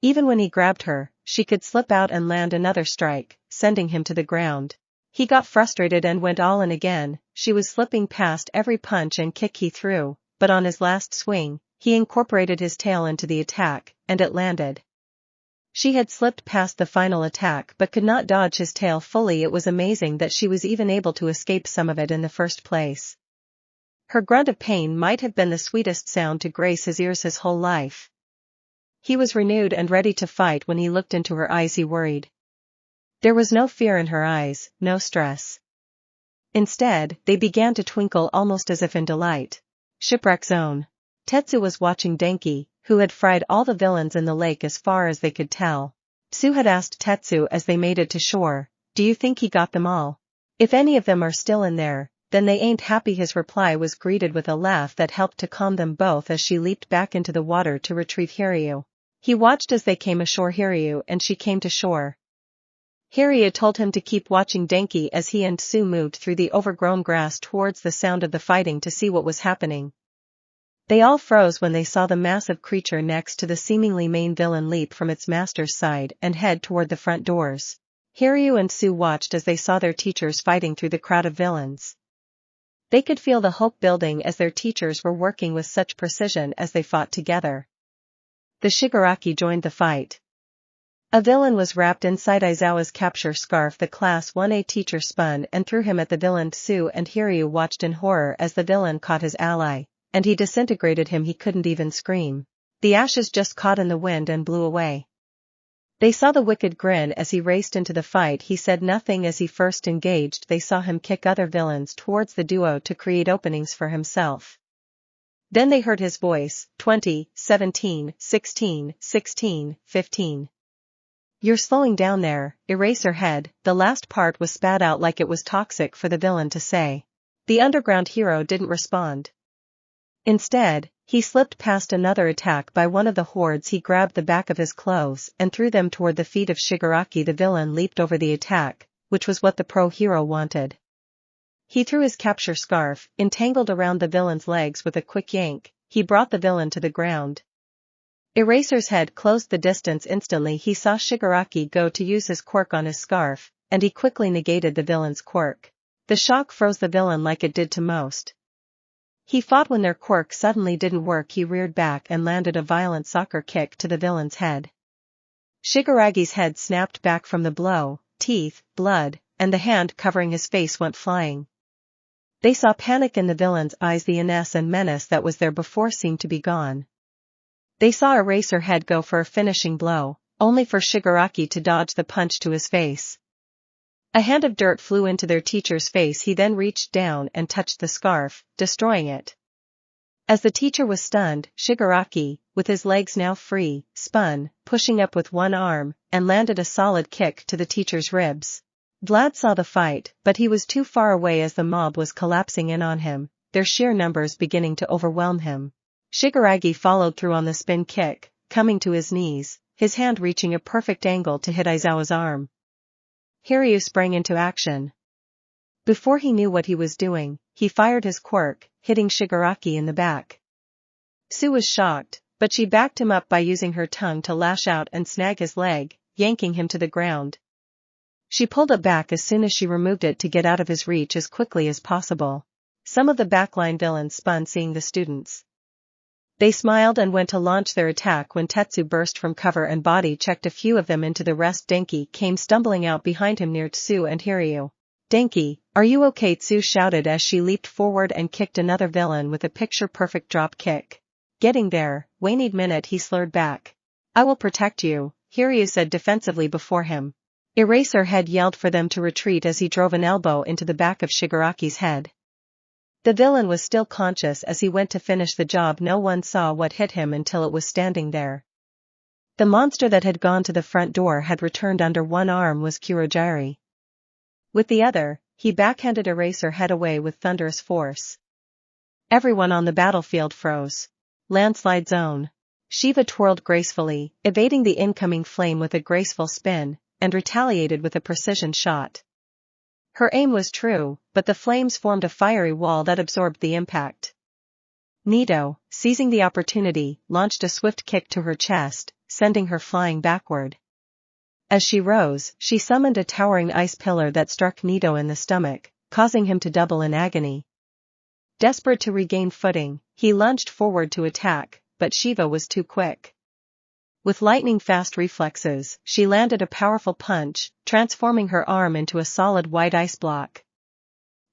Even when he grabbed her, she could slip out and land another strike, sending him to the ground. He got frustrated and went all in again. She was slipping past every punch and kick he threw, but on his last swing, he incorporated his tail into the attack, and it landed. She had slipped past the final attack but could not dodge his tail fully. It was amazing that she was even able to escape some of it in the first place. Her grunt of pain might have been the sweetest sound to grace his ears his whole life. He was renewed and ready to fight. When he looked into her eyes, he worried. There was no fear in her eyes, no stress. Instead, they began to twinkle almost as if in delight. Shipwreck zone. Tetsu was watching Denki, who had fried all the villains in the lake as far as they could tell. Tsu had asked Tetsu as they made it to shore, "Do you think he got them all? If any of them are still in there, then they ain't happy." His reply was greeted with a laugh that helped to calm them both as she leaped back into the water to retrieve Hiryu. He watched as they came ashore. Hiryu and she came to shore. Hiryu told him to keep watching Denki as he and Tsu moved through the overgrown grass towards the sound of the fighting to see what was happening. They all froze when they saw the massive creature next to the seemingly main villain leap from its master's side and head toward the front doors. Hiryu and Tsu watched as they saw their teachers fighting through the crowd of villains. They could feel the hope building as their teachers were working with such precision as they fought together. The Shigaraki joined the fight. A villain was wrapped inside Aizawa's capture scarf. The Class 1A teacher spun and threw him at the villain. Tsu and Hiryu watched in horror as the villain caught his ally, and he disintegrated him. He couldn't even scream. The ashes just caught in the wind and blew away. They saw the wicked grin as he raced into the fight. He said nothing as he first engaged. They saw him kick other villains towards the duo to create openings for himself. Then they heard his voice, 20, 17, 16, 16, 15. You're slowing down there, Eraserhead. The last part was spat out like it was toxic for the villain to say. The underground hero didn't respond. Instead, he slipped past another attack by one of the hordes. He grabbed the back of his clothes and threw them toward the feet of Shigaraki. The villain leaped over the attack, which was what the pro hero wanted. He threw his capture scarf, entangled around the villain's legs. With a quick yank, he brought the villain to the ground. Eraser's head closed the distance. Instantly he saw Shigaraki go to use his quirk on his scarf, and he quickly negated the villain's quirk. The shock froze the villain like it did to most. He fought when their quirk suddenly didn't work. He reared back and landed a violent soccer kick to the villain's head. Shigaragi's head snapped back from the blow, teeth, blood, and the hand covering his face went flying. They saw panic in the villain's eyes. The finesse and menace that was there before seemed to be gone. They saw Eraserhead go for a finishing blow, only for Shigaraki to dodge the punch to his face. A hand of dirt flew into their teacher's face. He then reached down and touched the scarf, destroying it. As the teacher was stunned, Shigaraki, with his legs now free, spun, pushing up with one arm, and landed a solid kick to the teacher's ribs. Vlad saw the fight, but he was too far away as the mob was collapsing in on him, their sheer numbers beginning to overwhelm him. Shigaragi followed through on the spin kick, coming to his knees, his hand reaching a perfect angle to hit Aizawa's arm. Hiryu sprang into action. Before he knew what he was doing, he fired his quirk, hitting Shigaraki in the back. Sue was shocked, but she backed him up by using her tongue to lash out and snag his leg, yanking him to the ground. She pulled it back as soon as she removed it to get out of his reach as quickly as possible. Some of the backline villains spun seeing the students. They smiled and went to launch their attack when Tetsu burst from cover and body checked a few of them into the rest. Denki came stumbling out behind him near Tsu and Hiryu. "Denki, are you okay?" Tsu shouted as she leaped forward and kicked another villain with a picture-perfect drop kick. "Getting there, wait a minute," he slurred back. "I will protect you," Hiryu said defensively before him. Eraserhead yelled for them to retreat as he drove an elbow into the back of Shigaraki's head. The villain was still conscious as he went to finish the job. No one saw what hit him until it was standing there. The monster that had gone to the front door had returned. Under one arm was Kurogiri. With the other, he backhanded Eraserhead away with thunderous force. Everyone on the battlefield froze. Landslide zone. Shiva twirled gracefully, evading the incoming flame with a graceful spin, and retaliated with a precision shot. Her aim was true, but the flames formed a fiery wall that absorbed the impact. Nito, seizing the opportunity, launched a swift kick to her chest, sending her flying backward. As she rose, she summoned a towering ice pillar that struck Nito in the stomach, causing him to double in agony. Desperate to regain footing, he lunged forward to attack, but Shiva was too quick. With lightning-fast reflexes, she landed a powerful punch, transforming her arm into a solid white ice block.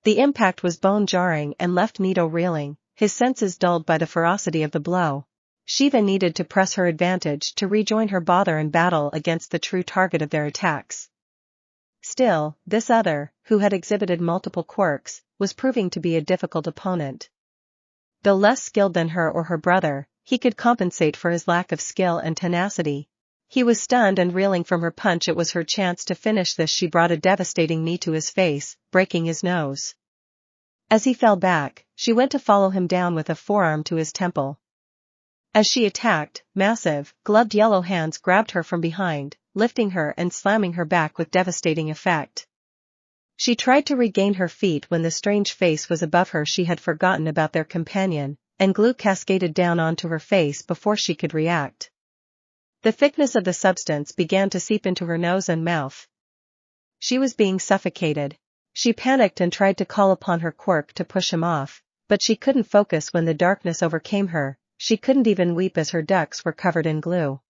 The impact was bone-jarring and left Nito reeling, his senses dulled by the ferocity of the blow. Shiva needed to press her advantage to rejoin her bother and battle against the true target of their attacks. Still, this other, who had exhibited multiple quirks, was proving to be a difficult opponent. Though less skilled than her or her brother, he could compensate for his lack of skill and tenacity. He was stunned and reeling from her punch. It was her chance to finish this. She brought a devastating knee to his face, breaking his nose. As he fell back, she went to follow him down with a forearm to his temple. As she attacked, massive, gloved yellow hands grabbed her from behind, lifting her and slamming her back with devastating effect. She tried to regain her feet when the strange face was above her. She had forgotten about their companion, and glue cascaded down onto her face before she could react. The thickness of the substance began to seep into her nose and mouth. She was being suffocated. She panicked and tried to call upon her quirk to push him off, but she couldn't focus when the darkness overcame her. She couldn't even weep as her ducts were covered in glue.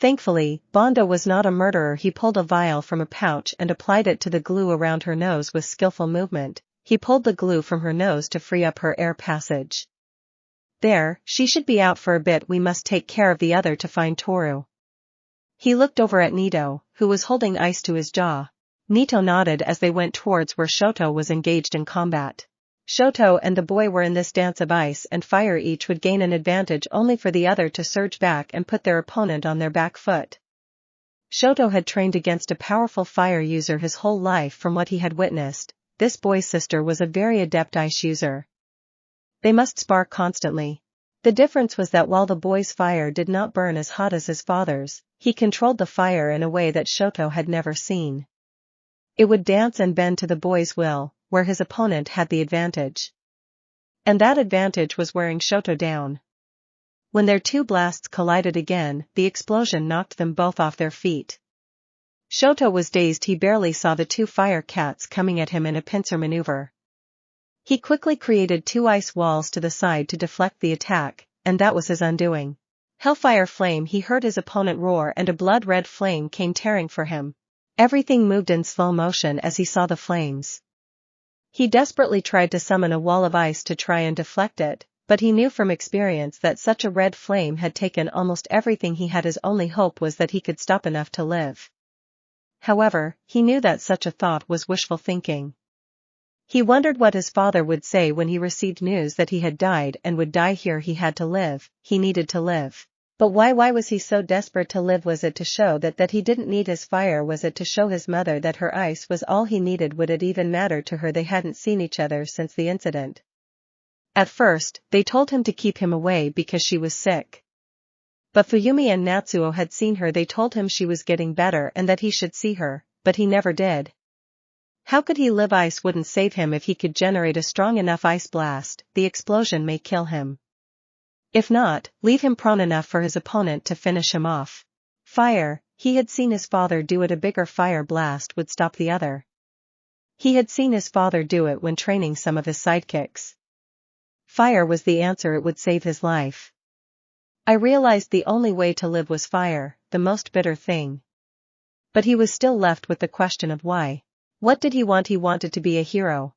Thankfully, Bondo was not a murderer. He pulled a vial from a pouch and applied it to the glue around her nose with skillful movement. He pulled the glue from her nose to free up her air passage. "There, she should be out for a bit. We must take care of the other to find Toru." He looked over at Nito, who was holding ice to his jaw. Nito nodded as they went towards where Shoto was engaged in combat. Shoto and the boy were in this dance of ice and fire. Each would gain an advantage only for the other to surge back and put their opponent on their back foot. Shoto had trained against a powerful fire user his whole life. From what he had witnessed, this boy's sister was a very adept ice user. They must spar constantly. The difference was that while the boy's fire did not burn as hot as his father's, he controlled the fire in a way that Shoto had never seen. It would dance and bend to the boy's will, where his opponent had the advantage. And that advantage was wearing Shoto down. When their two blasts collided again, the explosion knocked them both off their feet. Shoto was dazed. He barely saw the two fire cats coming at him in a pincer maneuver. He quickly created 2 ice walls to the side to deflect the attack, and that was his undoing. Hellfire flame. He heard his opponent roar and a blood-red flame came tearing for him. Everything moved in slow motion as he saw the flames. He desperately tried to summon a wall of ice to try and deflect it, but he knew from experience that such a red flame had taken almost everything he had. His only hope was that he could stop enough to live. However, he knew that such a thought was wishful thinking. He wondered what his father would say when he received news that he had died and would die here. He had to live, he needed to live. But why was he so desperate to live? Was it to show that he didn't need his fire? Was it to show his mother that her ice was all he needed? Would it even matter to her? They hadn't seen each other since the incident. At first, they told him to keep him away because she was sick. But Fuyumi and Natsuo had seen her. They told him she was getting better and that he should see her, but he never did. How could he live? Ice wouldn't save him. If he could generate a strong enough ice blast, the explosion may kill him. If not, leave him prone enough for his opponent to finish him off. Fire, he had seen his father do it. A bigger fire blast would stop the other. He had seen his father do it when training some of his sidekicks. Fire was the answer. It would save his life. I realized the only way to live was fire, the most bitter thing. But he was still left with the question of why. What did he want? He wanted to be a hero.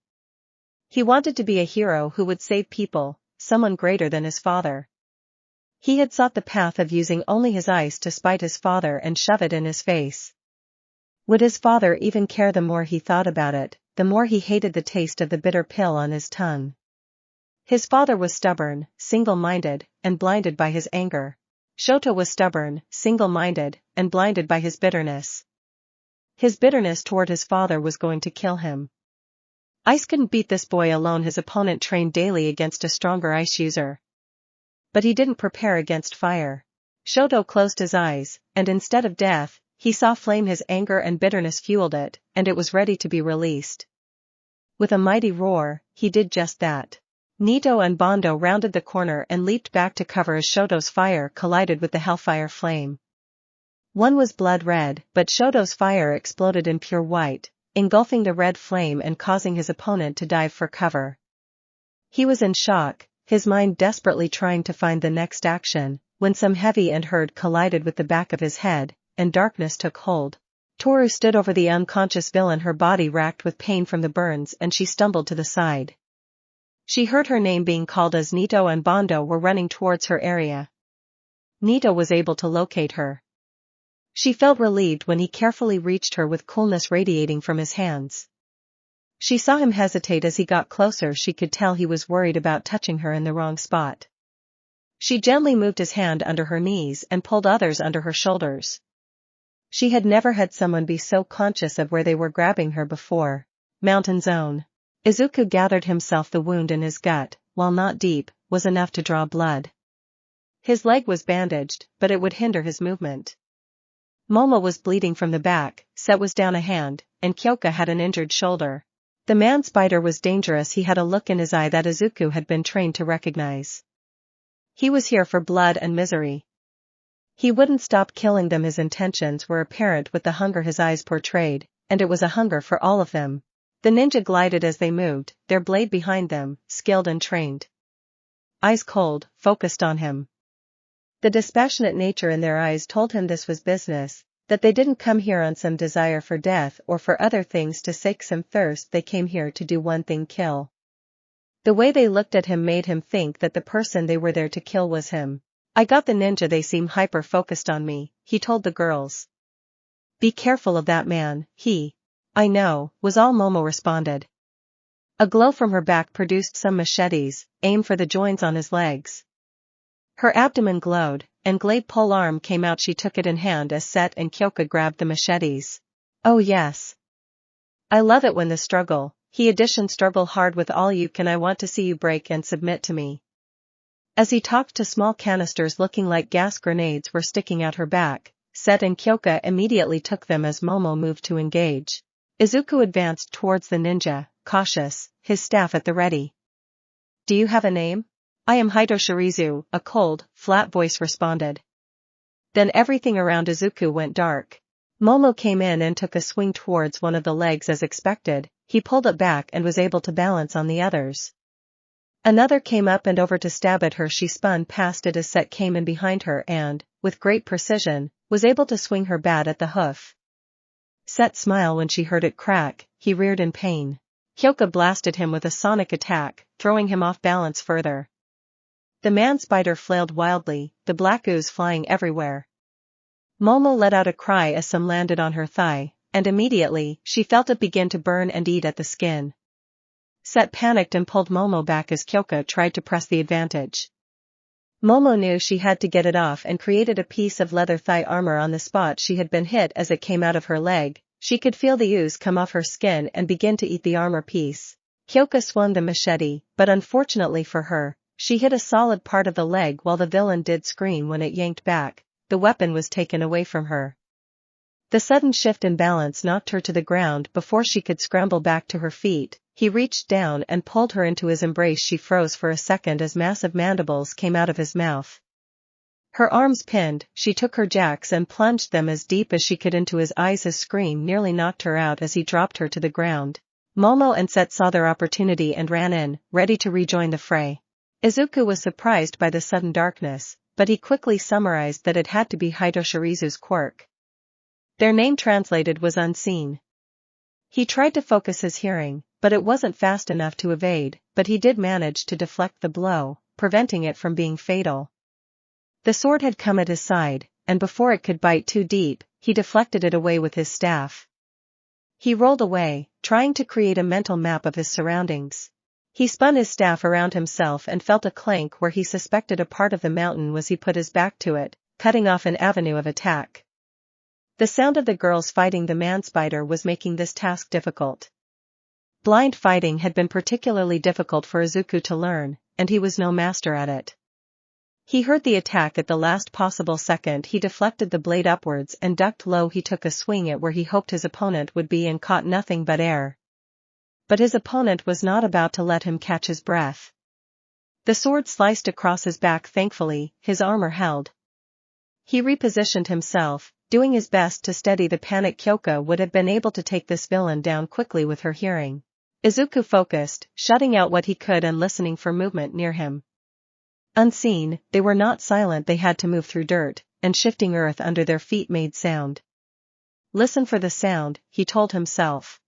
He wanted to be a hero who would save people, someone greater than his father. He had sought the path of using only his ice to spite his father and shove it in his face. Would his father even care? The more he thought about it, the more he hated the taste of the bitter pill on his tongue. His father was stubborn, single-minded, and blinded by his anger. Shoto was stubborn, single-minded, and blinded by his bitterness. His bitterness toward his father was going to kill him. Ice couldn't beat this boy alone. His opponent trained daily against a stronger ice user. But he didn't prepare against fire. Shoto closed his eyes, and instead of death, he saw flame. His anger and bitterness fueled it, and it was ready to be released. With a mighty roar, he did just that. Nito and Bondo rounded the corner and leaped back to cover as Shoto's fire collided with the hellfire flame. One was blood red, but Shoto's fire exploded in pure white, engulfing the red flame and causing his opponent to dive for cover. He was in shock, his mind desperately trying to find the next action, when some heavy and herd collided with the back of his head, and darkness took hold. Toru stood over the unconscious villain, her body racked with pain from the burns, and she stumbled to the side. She heard her name being called as Nito and Bondo were running towards her area. Nito was able to locate her. She felt relieved when he carefully reached her with coolness radiating from his hands. She saw him hesitate as he got closer. She could tell he was worried about touching her in the wrong spot. She gently moved his hand under her knees and pulled others under her shoulders. She had never had someone be so conscious of where they were grabbing her before. Mountain zone. Izuku gathered himself. The wound in his gut, while not deep, was enough to draw blood. His leg was bandaged, but it would hinder his movement. Momo was bleeding from the back, Set was down a hand, and Kyoka had an injured shoulder. The man spider was dangerous. He had a look in his eye that Izuku had been trained to recognize. He was here for blood and misery. He wouldn't stop killing them. His intentions were apparent with the hunger his eyes portrayed, and it was a hunger for all of them. The ninja glided as they moved, their blade behind them, skilled and trained. Eyes cold, focused on him. The dispassionate nature in their eyes told him this was business, that they didn't come here on some desire for death or for other things to sake some thirst. They came here to do one thing: kill. The way they looked at him made him think that the person they were there to kill was him. I got the ninja. They seem hyper-focused on me, he told the girls. Be careful of that man, I know, was all Momo responded. A glow from her back produced some machetes, aimed for the joints on his legs. Her abdomen glowed, and Glade pole arm came out. She took it in hand as Set and Kyoka grabbed the machetes. Oh yes. I love it when the struggle, struggle hard with all you can. I want to see you break and submit to me. As he talked to small canisters looking like gas grenades were sticking out her back, Set and Kyoka immediately took them as Momo moved to engage. Izuku advanced towards the ninja, cautious, his staff at the ready. Do you have a name? I am Shirizu, a cold, flat voice responded. Then everything around Izuku went dark. Momo came in and took a swing towards one of the legs as expected, he pulled it back and was able to balance on the others. Another came up and over to stab at her. She spun past it as Set came in behind her and, with great precision, was able to swing her bat at the hoof. Set smiled when she heard it crack. He reared in pain. Kyoka blasted him with a sonic attack, throwing him off balance further. The man spider flailed wildly, the black ooze flying everywhere. Momo let out a cry as some landed on her thigh, and immediately, she felt it begin to burn and eat at the skin. Set panicked and pulled Momo back as Kyoka tried to press the advantage. Momo knew she had to get it off and created a piece of leather thigh armor on the spot she had been hit as it came out of her leg. She could feel the ooze come off her skin and begin to eat the armor piece. Kyoka swung the machete, but unfortunately for her, she hit a solid part of the leg while the villain did scream when it yanked back. The weapon was taken away from her. The sudden shift in balance knocked her to the ground before she could scramble back to her feet. He reached down and pulled her into his embrace. She froze for a second as massive mandibles came out of his mouth. Her arms pinned, she took her jacks and plunged them as deep as she could into his eyes. His scream nearly knocked her out as he dropped her to the ground. Momo and Set saw their opportunity and ran in, ready to rejoin the fray. Izuku was surprised by the sudden darkness, but he quickly summarized that it had to be Shirizu's quirk. Their name translated was unseen. He tried to focus his hearing, but it wasn't fast enough to evade, but he did manage to deflect the blow, preventing it from being fatal. The sword had come at his side, and before it could bite too deep, he deflected it away with his staff. He rolled away, trying to create a mental map of his surroundings. He spun his staff around himself and felt a clank where he suspected a part of the mountain was. He put his back to it, cutting off an avenue of attack. The sound of the girls fighting the man spider was making this task difficult. Blind fighting had been particularly difficult for Izuku to learn, and he was no master at it. He heard the attack at the last possible second. He deflected the blade upwards and ducked low. He took a swing at where he hoped his opponent would be and caught nothing but air. But his opponent was not about to let him catch his breath. The sword sliced across his back. Thankfully, his armor held. He repositioned himself, doing his best to steady the panic. Kyoka would have been able to take this villain down quickly with her hearing. Izuku focused, shutting out what he could and listening for movement near him. Unseen, they were not silent. They had to move through dirt, and shifting earth under their feet made sound. Listen for the sound, he told himself.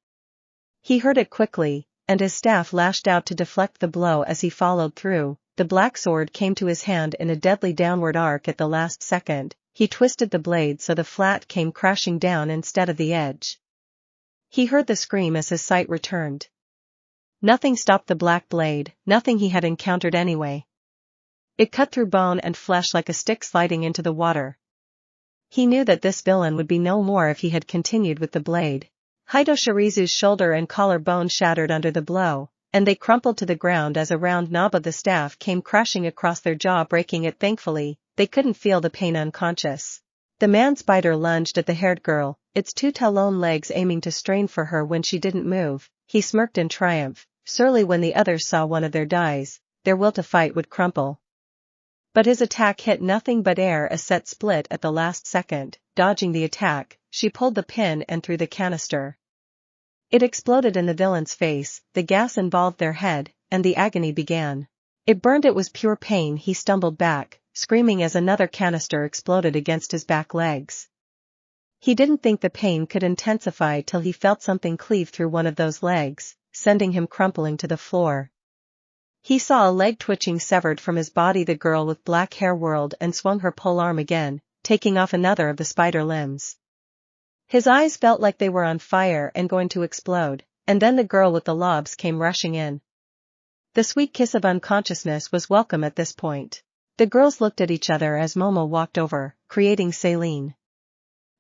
He heard it quickly, and his staff lashed out to deflect the blow as he followed through. The black sword came to his hand in a deadly downward arc at the last second. He twisted the blade so the flat came crashing down instead of the edge. He heard the scream as his sight returned. Nothing stopped the black blade, nothing he had encountered anyway. It cut through bone and flesh like a stick sliding into the water. He knew that this villain would be no more if he had continued with the blade. Shirizu's shoulder and collar bones shattered under the blow, and they crumpled to the ground as a round knob of the staff came crashing across their jaw, breaking it. Thankfully, they couldn't feel the pain. Unconscious, the man spider lunged at the haired girl, its two talon legs aiming to strain for her. When she didn't move, he smirked in triumph. Surely when the others saw one of their dies, their will to fight would crumple. But his attack hit nothing but air. As Set split at the last second, dodging the attack, she pulled the pin and threw the canister. It exploded in the villain's face, the gas involved their head, and the agony began. It burned. It was pure pain. He stumbled back, screaming as another canister exploded against his back legs. He didn't think the pain could intensify till he felt something cleave through one of those legs, sending him crumpling to the floor. He saw a leg twitching severed from his body. The girl with black hair whirled and swung her pole arm again, taking off another of the spider limbs. His eyes felt like they were on fire and going to explode, and then the girl with the lobs came rushing in. The sweet kiss of unconsciousness was welcome at this point. The girls looked at each other as Momo walked over, creating saline.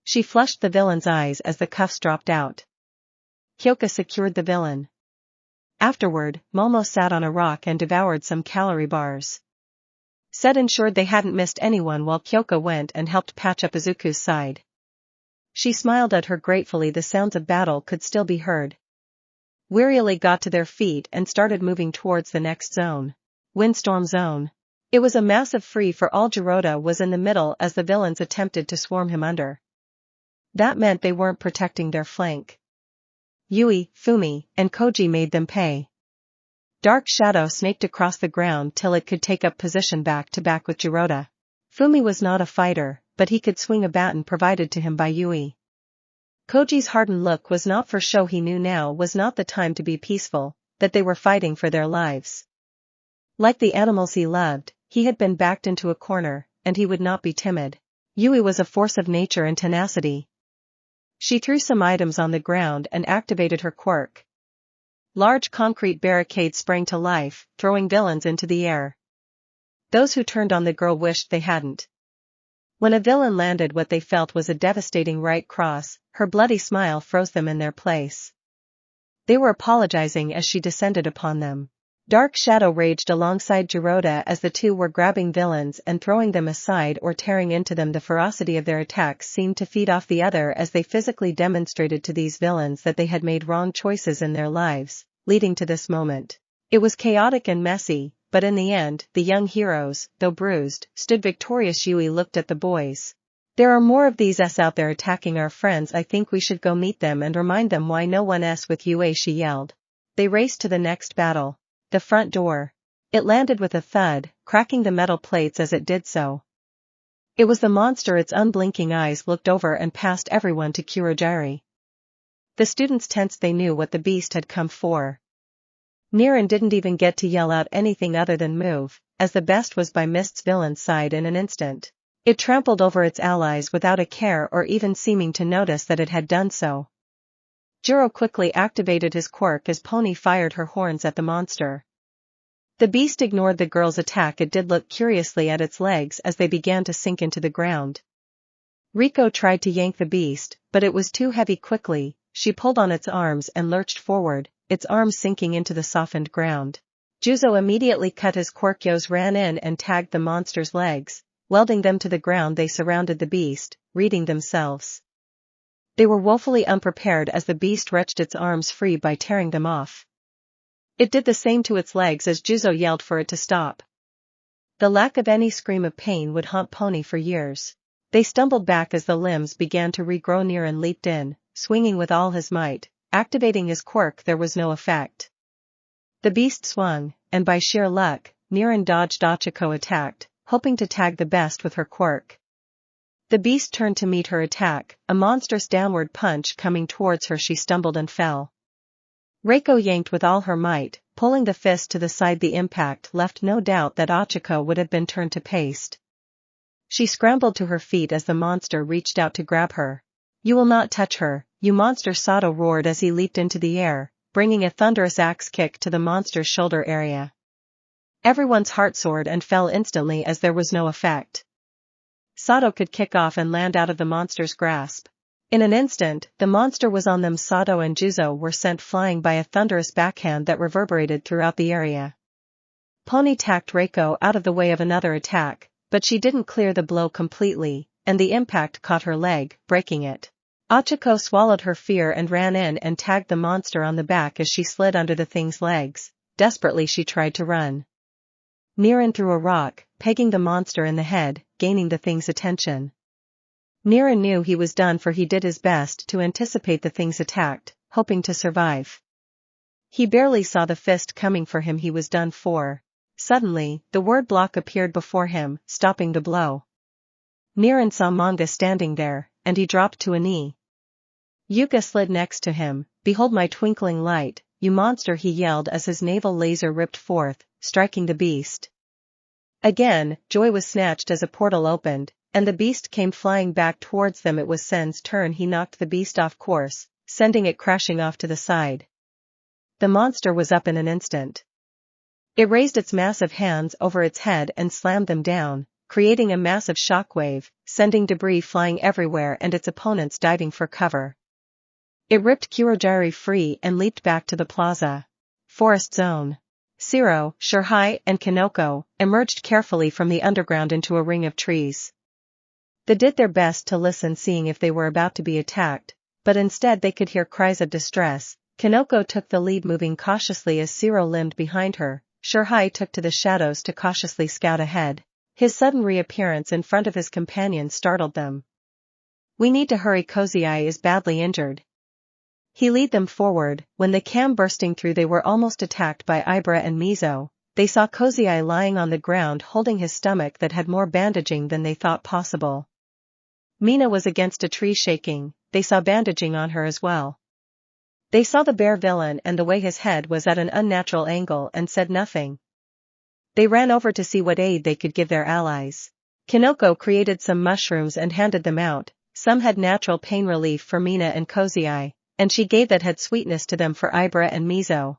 She flushed the villain's eyes as the cuffs dropped out. Kyoka secured the villain. Afterward, Momo sat on a rock and devoured some calorie bars. Set ensured they hadn't missed anyone while Kyoka went and helped patch up Izuku's side. She smiled at her gratefully. The sounds of battle could still be heard. Wearily got to their feet and started moving towards the next zone. Windstorm zone. It was a massive free for all. Jirota was in the middle as the villains attempted to swarm him under. That meant they weren't protecting their flank. Yui, Fumi, and Koji made them pay. Dark Shadow snaked across the ground till it could take up position back to back with Jiroda. Fumi was not a fighter, but he could swing a baton provided to him by Yui. Koji's hardened look was not for show. He knew now was not the time to be peaceful, that they were fighting for their lives. Like the animals he loved, he had been backed into a corner, and he would not be timid. Yui was a force of nature and tenacity. She threw some items on the ground and activated her quirk. Large concrete barricades sprang to life, throwing villains into the air. Those who turned on the girl wished they hadn't. When a villain landed, what they felt was a devastating right cross. Her bloody smile froze them in their place. They were apologizing as she descended upon them. Dark Shadow raged alongside Jiroda as the two were grabbing villains and throwing them aside or tearing into them. The ferocity of their attacks seemed to feed off the other as they physically demonstrated to these villains that they had made wrong choices in their lives, leading to this moment. It was chaotic and messy, but in the end, the young heroes, though bruised, stood victorious. Yui looked at the boys. There are more of these out there attacking our friends. I think we should go meet them and remind them why no one with Yui, she yelled. They raced to the next battle. The front door. It landed with a thud, cracking the metal plates as it did so. It was the monster. Its unblinking eyes looked over and past everyone to Kurogiri. The students tensed. They knew what the beast had come for. Niran didn't even get to yell out anything other than move, as the best was by Mist's villain's side in an instant. It trampled over its allies without a care or even seeming to notice that it had done so. Jiro quickly activated his quirk as Pony fired her horns at the monster. The beast ignored the girl's attack. It did look curiously at its legs as they began to sink into the ground. Reiko tried to yank the beast, but it was too heavy. Quickly, she pulled on its arms and lurched forward, its arms sinking into the softened ground. Juzo immediately cut his quirk. Yos ran in and tagged the monster's legs, welding them to the ground. They surrounded the beast, reading themselves. They were woefully unprepared as the beast wrenched its arms free by tearing them off. It did the same to its legs as Juzo yelled for it to stop. The lack of any scream of pain would haunt Pony for years. They stumbled back as the limbs began to regrow. Niran leaped in, swinging with all his might, activating his quirk. There was no effect. The beast swung, and by sheer luck, Niran dodged. Achiko attacked, hoping to tag the best with her quirk. The beast turned to meet her attack, a monstrous downward punch coming towards her. She stumbled and fell. Reiko yanked with all her might, pulling the fist to the side. The impact left no doubt that Achiko would have been turned to paste. She scrambled to her feet as the monster reached out to grab her. "You will not touch her, you monster!" Sato roared as he leaped into the air, bringing a thunderous axe kick to the monster's shoulder area. Everyone's heart soared and fell instantly as there was no effect. Sato could kick off and land out of the monster's grasp. In an instant, the monster was on them. Sato and Juzo were sent flying by a thunderous backhand that reverberated throughout the area. Pony tacked Reiko out of the way of another attack, but she didn't clear the blow completely, and the impact caught her leg, breaking it. Achiko swallowed her fear and ran in and tagged the monster on the back as she slid under the thing's legs. Desperately she tried to run. Niran threw a rock, pegging the monster in the head, gaining the thing's attention. Niran knew he was done, for he did his best to anticipate the thing's attack, hoping to survive. He barely saw the fist coming for him. He was done for. Suddenly, the word block appeared before him, stopping the blow. Niran saw Manga standing there, and he dropped to a knee. Yuka slid next to him. "Behold my twinkling light, you monster!" he yelled as his navel laser ripped forth, striking the beast. Again, joy was snatched as a portal opened, and the beast came flying back towards them. It was Sen's turn. He knocked the beast off course, sending it crashing off to the side. The monster was up in an instant. It raised its massive hands over its head and slammed them down, creating a massive shockwave, sending debris flying everywhere and its opponents diving for cover. It ripped Kurogiri free and leaped back to the plaza. Forest zone. Shiro, Shirhai, and Kinoko emerged carefully from the underground into a ring of trees. They did their best to listen, seeing if they were about to be attacked, but instead they could hear cries of distress. Kinoko took the lead, moving cautiously as Shiro limped behind her. Shirhai took to the shadows to cautiously scout ahead. His sudden reappearance in front of his companions startled them. "We need to hurry. Kozai is badly injured." He lead them forward. When the cam bursting through they were almost attacked by Ibra and Mizo. They saw Kozai lying on the ground holding his stomach that had more bandaging than they thought possible. Mina was against a tree shaking, they saw bandaging on her as well. They saw the bear villain and the way his head was at an unnatural angle and said nothing. They ran over to see what aid they could give their allies. Kinoko created some mushrooms and handed them out. Some had natural pain relief for Mina and Kozai, and she gave that had sweetness to them for Ibra and Mizo.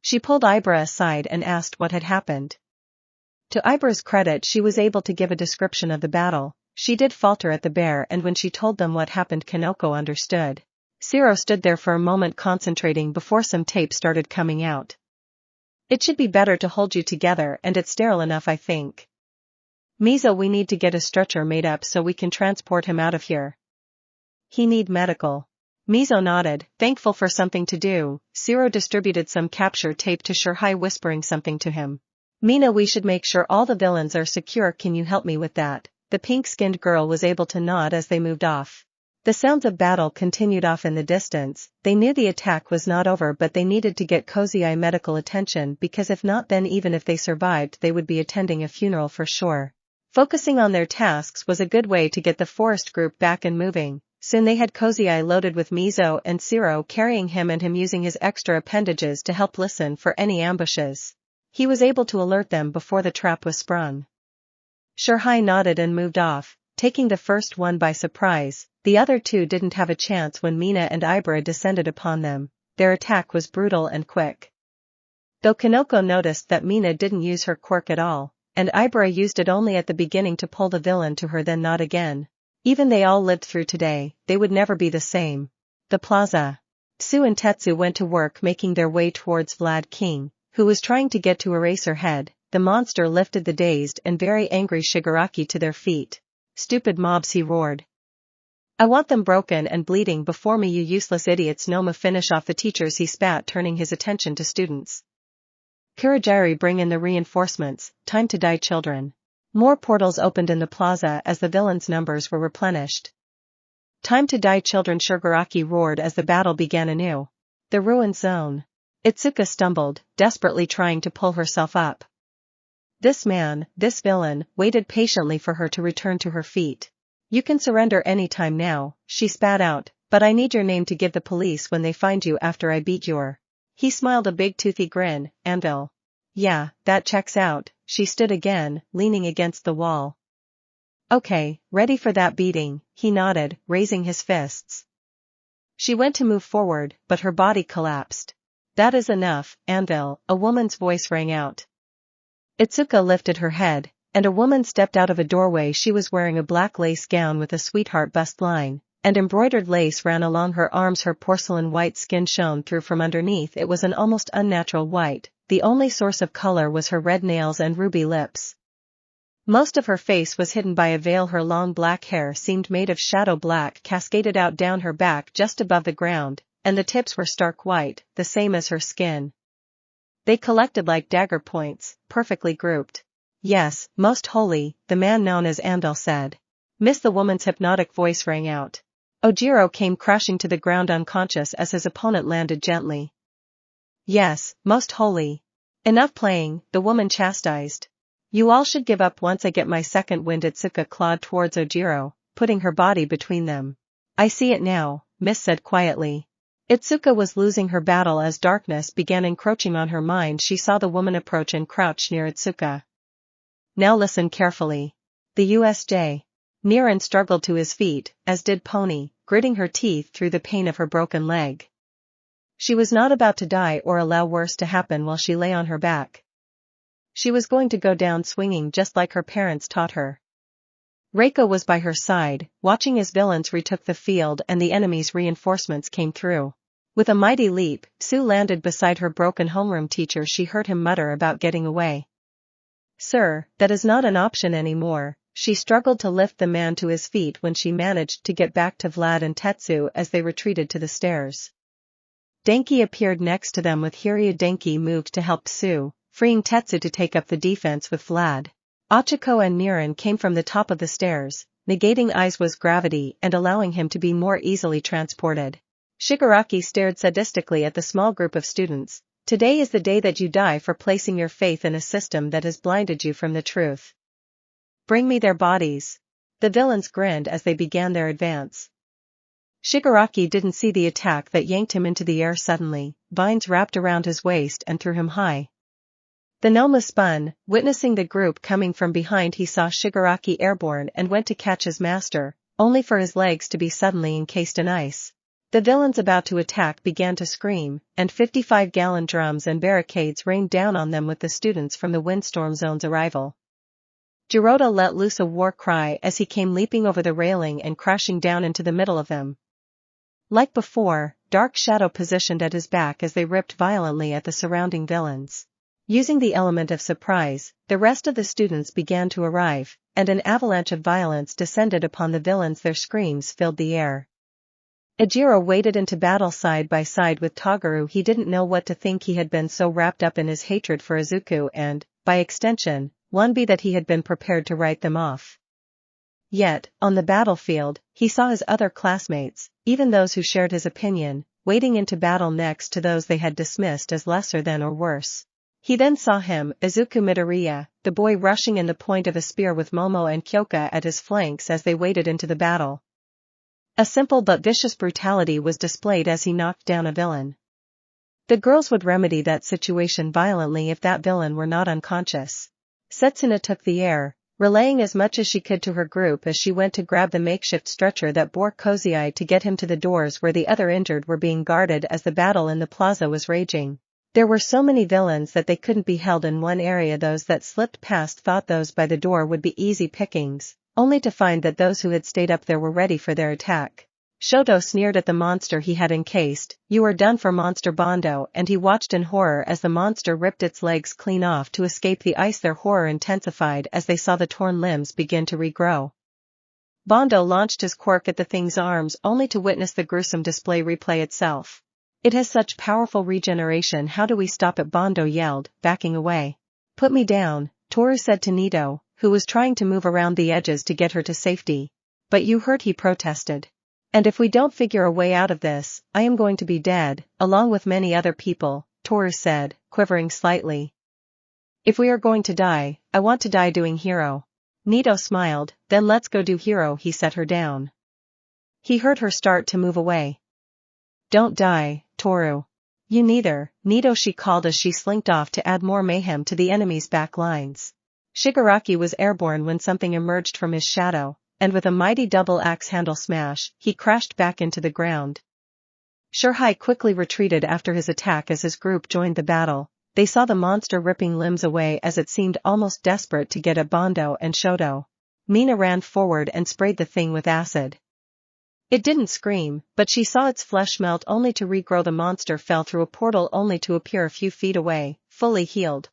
She pulled Ibra aside and asked what had happened. To Ibra's credit, she was able to give a description of the battle. She did falter at the bear, and when she told them what happened, Kinoko understood. Zero stood there for a moment concentrating before some tape started coming out. It should be better to hold you together, and it's sterile enough, I think. Mizo, we need to get a stretcher made up so we can transport him out of here. He need medical. Mizo nodded, thankful for something to do. Zero distributed some capture tape to Shirhai, whispering something to him. Mina, we should make sure all the villains are secure, can you help me with that? The pink-skinned girl was able to nod as they moved off. The sounds of battle continued off in the distance. They knew the attack was not over, but they needed to get Kozai medical attention, because if not, then even if they survived they would be attending a funeral for sure. Focusing on their tasks was a good way to get the forest group back and moving. Soon they had Kozai loaded with Mizo and Zero carrying him and him using his extra appendages to help listen for any ambushes. He was able to alert them before the trap was sprung. Shirhai nodded and moved off, taking the first one by surprise. The other two didn't have a chance when Mina and Ibra descended upon them. Their attack was brutal and quick. Though Kinoko noticed that Mina didn't use her quirk at all, and Ibra used it only at the beginning to pull the villain to her, then not again. Even they all lived through today, they would never be the same. The plaza. Tsu and Tetsu went to work making their way towards Vlad King, who was trying to get to erase her head. The monster lifted the dazed and very angry Shigaraki to their feet. Stupid mobs, he roared. I want them broken and bleeding before me, you useless idiots. Nomu, finish off the teachers, he spat, turning his attention to students. Kurajiri, bring in the reinforcements, time to die, children. More portals opened in the plaza as the villains' numbers were replenished. Time to die, children, Shigaraki roared as the battle began anew. The ruined zone. Itsuka stumbled, desperately trying to pull herself up. This man, this villain, waited patiently for her to return to her feet. You can surrender any time now, she spat out, but I need your name to give the police when they find you after I beat your. He smiled a big toothy grin. Anvil. Yeah, that checks out. She stood again, leaning against the wall. Okay, ready for that beating, he nodded, raising his fists. She went to move forward, but her body collapsed. That is enough, Anvil, a woman's voice rang out. Itsuka lifted her head, and a woman stepped out of a doorway. She was wearing a black lace gown with a sweetheart bust line, and embroidered lace ran along her arms. Her porcelain white skin shone through from underneath. It was an almost unnatural white. The only source of color was her red nails and ruby lips. Most of her face was hidden by a veil. Her long black hair seemed made of shadow black, cascaded out down her back just above the ground, and the tips were stark white, the same as her skin. They collected like dagger points, perfectly grouped. Yes, most holy, the man known as Anvil said. Miss, the woman's hypnotic voice rang out. Ajiro came crashing to the ground unconscious as his opponent landed gently. Yes, most holy. Enough playing, the woman chastised. You all should give up once I get my second wind. Itsuka clawed towards Ajiro, putting her body between them. I see it now, Miss said quietly. Itsuka was losing her battle as darkness began encroaching on her mind. She saw the woman approach and crouch near Itsuka. Now listen carefully. The USJ. Niran struggled to his feet, as did Pony, gritting her teeth through the pain of her broken leg. She was not about to die or allow worse to happen while she lay on her back. She was going to go down swinging just like her parents taught her. Reiko was by her side, watching as villains retook the field and the enemy's reinforcements came through. With a mighty leap, Sue landed beside her broken homeroom teacher. She heard him mutter about getting away. Sir, that is not an option anymore. She struggled to lift the man to his feet when she managed to get back to Vlad and Tetsu as they retreated to the stairs. Denki appeared next to them with Hiryu. Denki moved to help Sue, freeing Tetsu to take up the defense with Vlad. Achiko and Niran came from the top of the stairs, negating Aizawa's gravity and allowing him to be more easily transported. Shigaraki stared sadistically at the small group of students. Today is the day that you die for placing your faith in a system that has blinded you from the truth. Bring me their bodies. The villains grinned as they began their advance. Shigaraki didn't see the attack that yanked him into the air suddenly. Vines wrapped around his waist and threw him high. The Nomu spun, witnessing the group coming from behind. He saw Shigaraki airborne and went to catch his master, only for his legs to be suddenly encased in ice. The villains about to attack began to scream, and 55-gallon drums and barricades rained down on them with the students from the Windstorm zone's arrival. Jiroda let loose a war cry as he came leaping over the railing and crashing down into the middle of them. Like before, Dark Shadow positioned at his back as they ripped violently at the surrounding villains. Using the element of surprise, the rest of the students began to arrive, and an avalanche of violence descended upon the villains. Their screams filled the air. Ajiro waded into battle side by side with Toguro. He didn't know what to think. He had been so wrapped up in his hatred for Izuku and, by extension, 1B that he had been prepared to write them off. Yet, on the battlefield, he saw his other classmates, even those who shared his opinion, wading into battle next to those they had dismissed as lesser than or worse. He then saw him, Izuku Midoriya, the boy rushing in the point of a spear with Momo and Kyoka at his flanks as they waded into the battle. A simple but vicious brutality was displayed as he knocked down a villain. The girls would remedy that situation violently if that villain were not unconscious. Setsuna took the air, relaying as much as she could to her group as she went to grab the makeshift stretcher that bore Kozai to get him to the doors where the other injured were being guarded as the battle in the plaza was raging. There were so many villains that they couldn't be held in one area. Those that slipped past thought those by the door would be easy pickings, only to find that those who had stayed up there were ready for their attack. Shoto sneered at the monster he had encased. "You are done for, Monster Bondo," and he watched in horror as the monster ripped its legs clean off to escape the ice. Their horror intensified as they saw the torn limbs begin to regrow. Bondo launched his quirk at the thing's arms only to witness the gruesome display replay itself. "It has such powerful regeneration. How do we stop it?" Bondo yelled, backing away. "Put me down," Toru said to Nito, who was trying to move around the edges to get her to safety. "But you hurt," he protested. "And if we don't figure a way out of this, I am going to be dead, along with many other people," Toru said, quivering slightly. "If we are going to die, I want to die doing hero." Nito smiled. "Then let's go do hero." He set her down. He heard her start to move away. "Don't die, Toru." "You neither, Nito," she called as she slinked off to add more mayhem to the enemy's back lines. Shigaraki was airborne when something emerged from his shadow, and with a mighty double axe handle smash, he crashed back into the ground. Shurhai quickly retreated after his attack as his group joined the battle. They saw the monster ripping limbs away as it seemed almost desperate to get at Bondo and Shoto. Mina ran forward and sprayed the thing with acid. It didn't scream, but she saw its flesh melt only to regrow. The monster fell through a portal only to appear a few feet away, fully healed.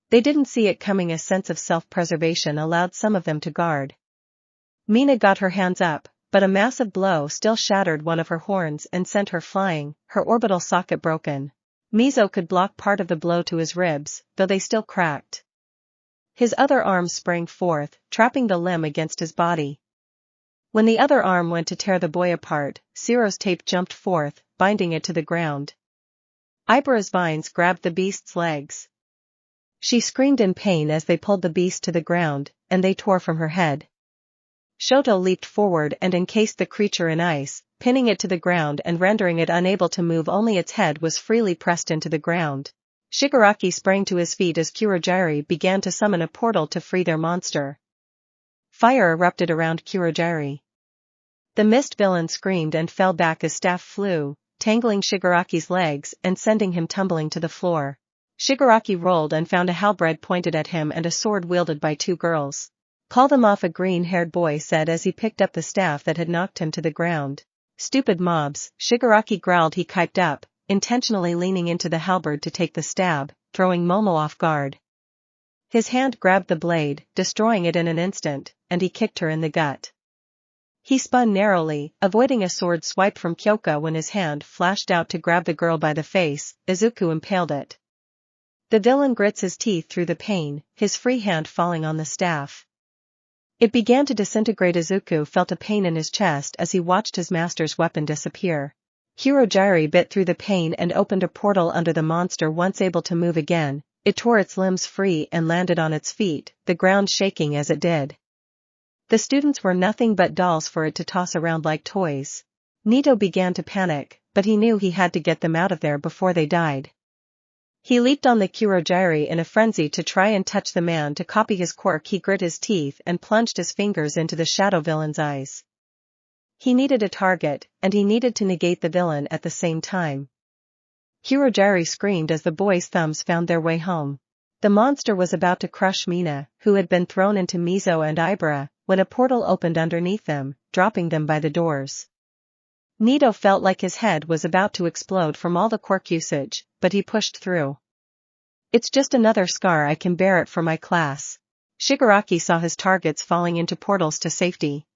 They didn't see it coming. A sense of self-preservation allowed some of them to guard. Mina got her hands up, but a massive blow still shattered one of her horns and sent her flying, her orbital socket broken. Mizo could block part of the blow to his ribs, though they still cracked. His other arm sprang forth, trapping the limb against his body. When the other arm went to tear the boy apart, Ciro's tape jumped forth, binding it to the ground. Ibara's vines grabbed the beast's legs. She screamed in pain as they pulled the beast to the ground, and they tore from her head. Shoto leaped forward and encased the creature in ice, pinning it to the ground and rendering it unable to move. Only its head was freely pressed into the ground. Shigaraki sprang to his feet as Kurogiri began to summon a portal to free their monster. Fire erupted around Kurogiri. The mist villain screamed and fell back as staff flew, tangling Shigaraki's legs and sending him tumbling to the floor. Shigaraki rolled and found a halberd pointed at him and a sword wielded by two girls. "Call them off," a green-haired boy said as he picked up the staff that had knocked him to the ground. "Stupid mobs," Shigaraki growled. He kiped up, intentionally leaning into the halberd to take the stab, throwing Momo off guard. His hand grabbed the blade, destroying it in an instant, and he kicked her in the gut. He spun narrowly, avoiding a sword swipe from Kyoka when his hand flashed out to grab the girl by the face. Izuku impaled it. The villain grits his teeth through the pain, his free hand falling on the staff. It began to disintegrate. Izuku felt a pain in his chest as he watched his master's weapon disappear. Hirojiri bit through the pain and opened a portal under the monster. Once able to move again, it tore its limbs free and landed on its feet, the ground shaking as it did. The students were nothing but dolls for it to toss around like toys. Nito began to panic, but he knew he had to get them out of there before they died. He leaped on the Kurogiri in a frenzy to try and touch the man to copy his quirk. He grit his teeth and plunged his fingers into the shadow villain's eyes. He needed a target, and he needed to negate the villain at the same time. Kurogiri screamed as the boy's thumbs found their way home. The monster was about to crush Mina, who had been thrown into Mizo and Ibara, when a portal opened underneath them, dropping them by the doors. Nito felt like his head was about to explode from all the quirk usage, but he pushed through. It's just another scar, I can bear it for my class. Shigaraki saw his targets falling into portals to safety.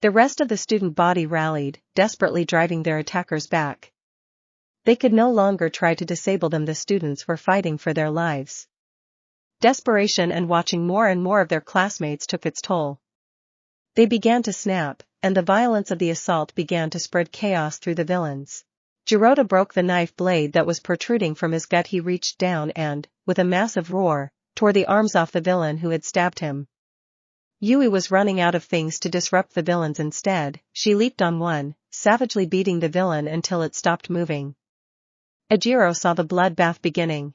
The rest of the student body rallied, desperately driving their attackers back. They could no longer try to disable them. The students were fighting for their lives. Desperation and watching more and more of their classmates took its toll. They began to snap, and the violence of the assault began to spread chaos through the villains. Jirota broke the knife blade that was protruding from his gut. He reached down and, with a massive roar, tore the arms off the villain who had stabbed him. Yui was running out of things to disrupt the villains. Instead, she leaped on one, savagely beating the villain until it stopped moving. Ajiro saw the bloodbath beginning.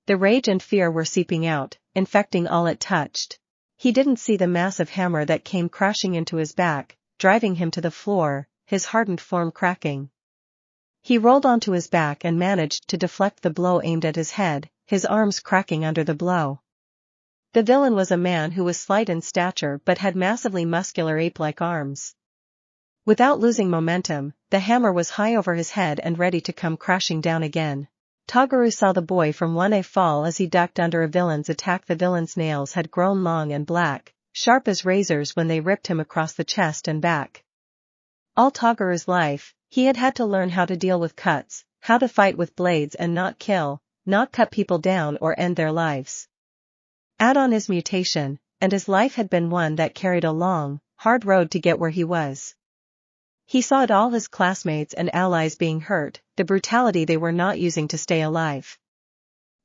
The rage and fear were seeping out, infecting all it touched. He didn't see the massive hammer that came crashing into his back, driving him to the floor, his hardened form cracking. He rolled onto his back and managed to deflect the blow aimed at his head, his arms cracking under the blow. The villain was a man who was slight in stature but had massively muscular ape-like arms. Without losing momentum, the hammer was high over his head and ready to come crashing down again. Toguru saw the boy from 1A fall as he ducked under a villain's attack. The villain's nails had grown long and black, sharp as razors when they ripped him across the chest and back. All Toguru's life, he had had to learn how to deal with cuts, how to fight with blades and not kill, not cut people down or end their lives. Add on his mutation, and his life had been one that carried a long, hard road to get where he was. He saw it all, his classmates and allies being hurt, the brutality they were not using to stay alive.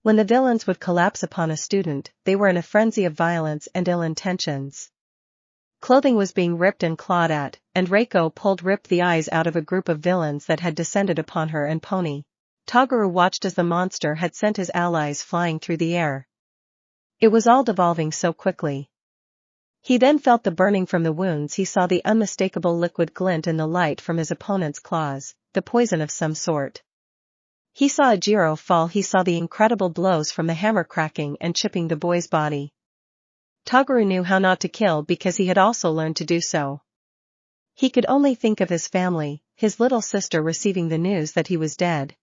When the villains would collapse upon a student, they were in a frenzy of violence and ill intentions. Clothing was being ripped and clawed at, and Reiko ripped the eyes out of a group of villains that had descended upon her and Pony. Toguru watched as the monster had sent his allies flying through the air. It was all devolving so quickly. He then felt the burning from the wounds. He saw the unmistakable liquid glint in the light from his opponent's claws, the poison of some sort. He saw Ajiro fall. He saw the incredible blows from the hammer cracking and chipping the boy's body. Toguru knew how not to kill because he had also learned to do so. He could only think of his family, his little sister receiving the news that he was dead.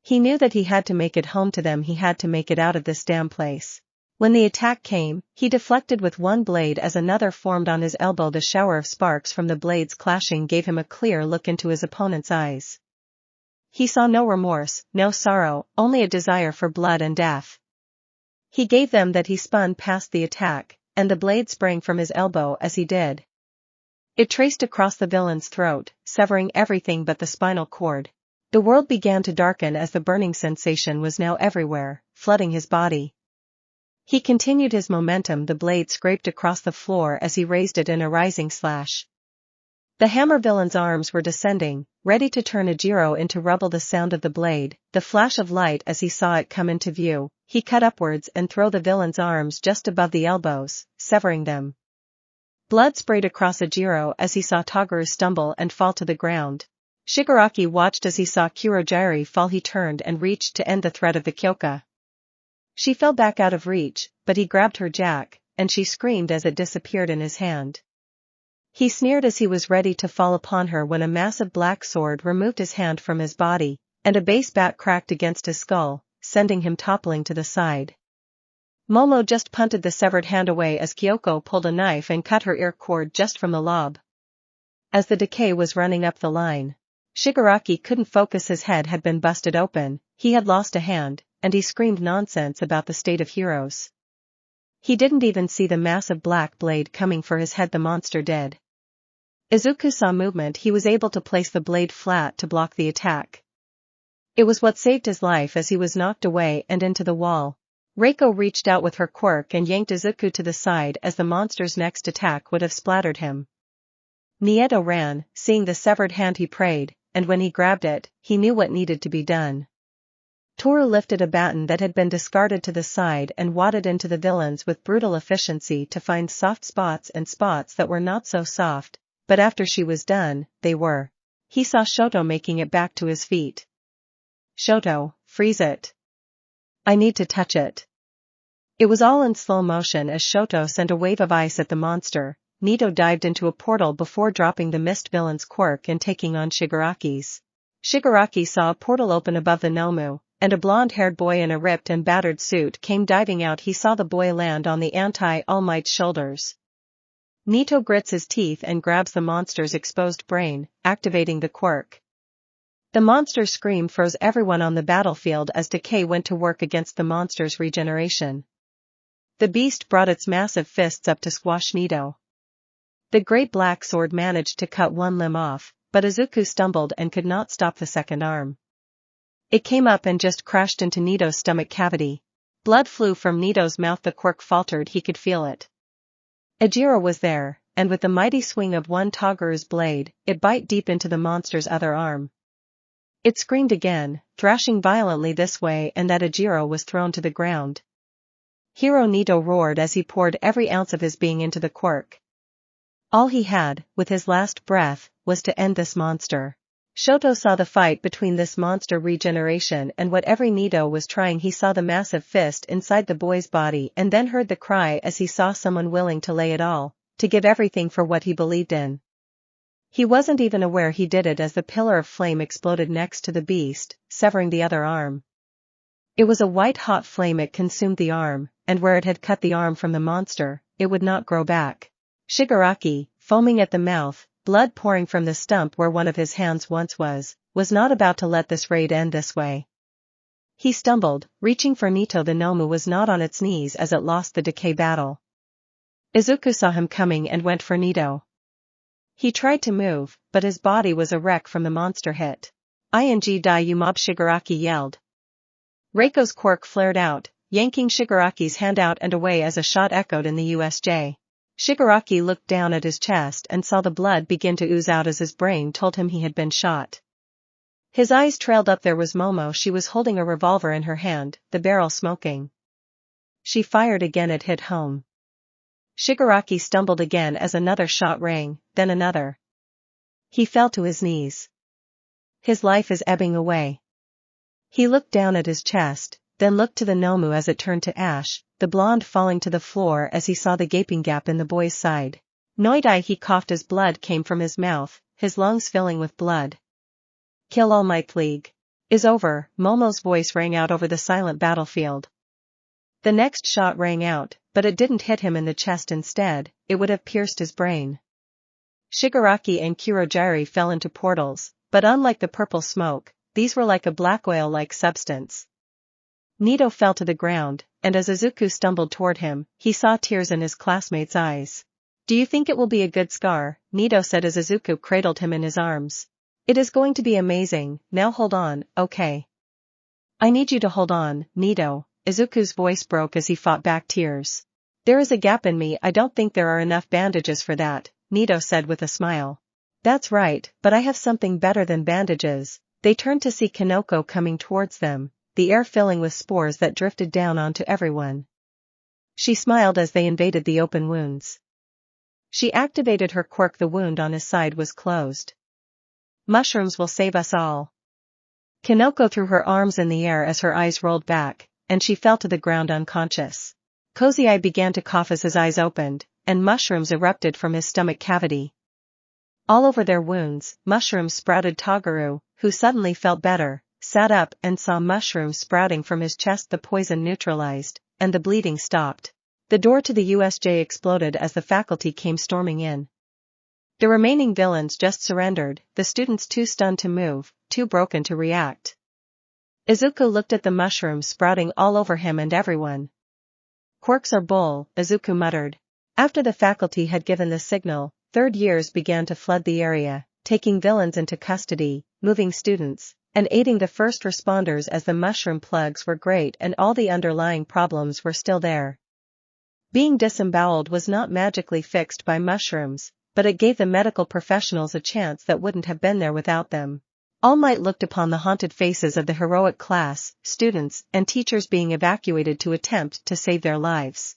He knew that he had to make it home to them. He had to make it out of this damn place. When the attack came, he deflected with one blade as another formed on his elbow. The shower of sparks from the blades clashing gave him a clear look into his opponent's eyes. He saw no remorse, no sorrow, only a desire for blood and death. He gave them that. He spun past the attack, and the blade sprang from his elbow as he did. It traced across the villain's throat, severing everything but the spinal cord. The world began to darken as the burning sensation was now everywhere, flooding his body. He continued his momentum. The blade scraped across the floor as he raised it in a rising slash. The hammer villain's arms were descending, ready to turn Ajiro into rubble. The sound of the blade, the flash of light as he saw it come into view, he cut upwards and threw the villain's arms just above the elbows, severing them. Blood sprayed across Ajiro as he saw Toguru stumble and fall to the ground. Shigaraki watched as he saw Kurogiri fall. He turned and reached to end the threat of the Kyoka. She fell back out of reach, but he grabbed her jack, and she screamed as it disappeared in his hand. He sneered as he was ready to fall upon her when a massive black sword removed his hand from his body, and a base bat cracked against his skull, sending him toppling to the side. Momo just punted the severed hand away as Kyoko pulled a knife and cut her ear cord just from the lob. As the decay was running up the line, Shigaraki couldn't focus. His head had been busted open, he had lost a hand, and he screamed nonsense about the state of heroes. He didn't even see the massive black blade coming for his head. The monster did. Izuku saw movement. He was able to place the blade flat to block the attack. It was what saved his life as he was knocked away and into the wall. Reiko reached out with her quirk and yanked Izuku to the side as the monster's next attack would have splattered him. Nieto ran, seeing the severed hand. He prayed, and when he grabbed it, he knew what needed to be done. Toru lifted a baton that had been discarded to the side and wadded into the villains with brutal efficiency to find soft spots and spots that were not so soft, but after she was done, they were. He saw Shoto making it back to his feet. Shoto, freeze it. I need to touch it. It was all in slow motion as Shoto sent a wave of ice at the monster. Nito dived into a portal before dropping the mist villain's quirk and taking on Shigaraki's. Shigaraki saw a portal open above the Nomu, and a blonde-haired boy in a ripped and battered suit came diving out. He saw the boy land on the Anti-All Might's shoulders. Nito grits his teeth and grabs the monster's exposed brain, activating the quirk. The monster's scream froze everyone on the battlefield as Decay went to work against the monster's regeneration. The beast brought its massive fists up to squash Nito. The great black sword managed to cut one limb off, but Izuku stumbled and could not stop the second arm. It came up and just crashed into Nito's stomach cavity. Blood flew from Nito's mouth. The quirk faltered. He could feel it. Ajiro was there, and with the mighty swing of one Togaru's blade, it bit deep into the monster's other arm. It screamed again, thrashing violently this way and that. Ajiro was thrown to the ground. Hero Nito roared as he poured every ounce of his being into the quirk. All he had, with his last breath, was to end this monster. Shoto saw the fight between this monster regeneration and whatever Nito was trying. He saw the massive fist inside the boy's body and then heard the cry as he saw someone willing to lay it all, to give everything for what he believed in. He wasn't even aware he did it as the pillar of flame exploded next to the beast, severing the other arm. It was a white-hot flame. It consumed the arm, and where it had cut the arm from the monster, it would not grow back. Shigaraki, foaming at the mouth, blood pouring from the stump where one of his hands once was not about to let this raid end this way. He stumbled, reaching for Nito. The Nomu was not on its knees as it lost the Decay battle. Izuku saw him coming and went for Nito. He tried to move, but his body was a wreck from the monster hit. "Ing die you mob," Shigaraki yelled. Reiko's quirk flared out, yanking Shigaraki's hand out and away as a shot echoed in the USJ. Shigaraki looked down at his chest and saw the blood begin to ooze out as his brain told him he had been shot. His eyes trailed up. There was Momo. She was holding a revolver in her hand, the barrel smoking. She fired again. It hit home. Shigaraki stumbled again as another shot rang, then another. He fell to his knees. His life is ebbing away. He looked down at his chest, then looked to the Nomu as it turned to ash, the blonde falling to the floor as he saw the gaping gap in the boy's side. Noidai, he coughed as blood came from his mouth, his lungs filling with blood. "Kill All Might League. Is over," Momo's voice rang out over the silent battlefield. The next shot rang out, but it didn't hit him in the chest. Instead, it would have pierced his brain. Shigaraki and Kurogiri fell into portals, but unlike the purple smoke, these were like a black oil-like substance. Nito fell to the ground, and as Izuku stumbled toward him, he saw tears in his classmate's eyes. "Do you think it will be a good scar?" Nito said as Izuku cradled him in his arms. "It is going to be amazing. Now hold on, okay? I need you to hold on, Nito." Izuku's voice broke as he fought back tears. "There is a gap in me. I don't think there are enough bandages for that," Nito said with a smile. "That's right, but I have something better than bandages." They turned to see Kanoko coming towards them, the air filling with spores that drifted down onto everyone. She smiled as they invaded the open wounds. She activated her quirk. The wound on his side was closed. "Mushrooms will save us all." Kanoko threw her arms in the air as her eyes rolled back, and she fell to the ground unconscious. Kozai began to cough as his eyes opened, and mushrooms erupted from his stomach cavity. All over their wounds, mushrooms sprouted. Togaru, who suddenly felt better, sat up and saw mushrooms sprouting from his chest. The poison neutralized, and the bleeding stopped. The door to the USJ exploded as the faculty came storming in. The remaining villains just surrendered, the students too stunned to move, too broken to react. Izuku looked at the mushrooms sprouting all over him and everyone. "Quirks are bull," Izuku muttered. After the faculty had given the signal, third years began to flood the area, taking villains into custody, moving students, and aiding the first responders as the mushroom plugs were great and all the underlying problems were still there. Being disemboweled was not magically fixed by mushrooms, but it gave the medical professionals a chance that wouldn't have been there without them. All Might looked upon the haunted faces of the heroic class, students, and teachers being evacuated to attempt to save their lives.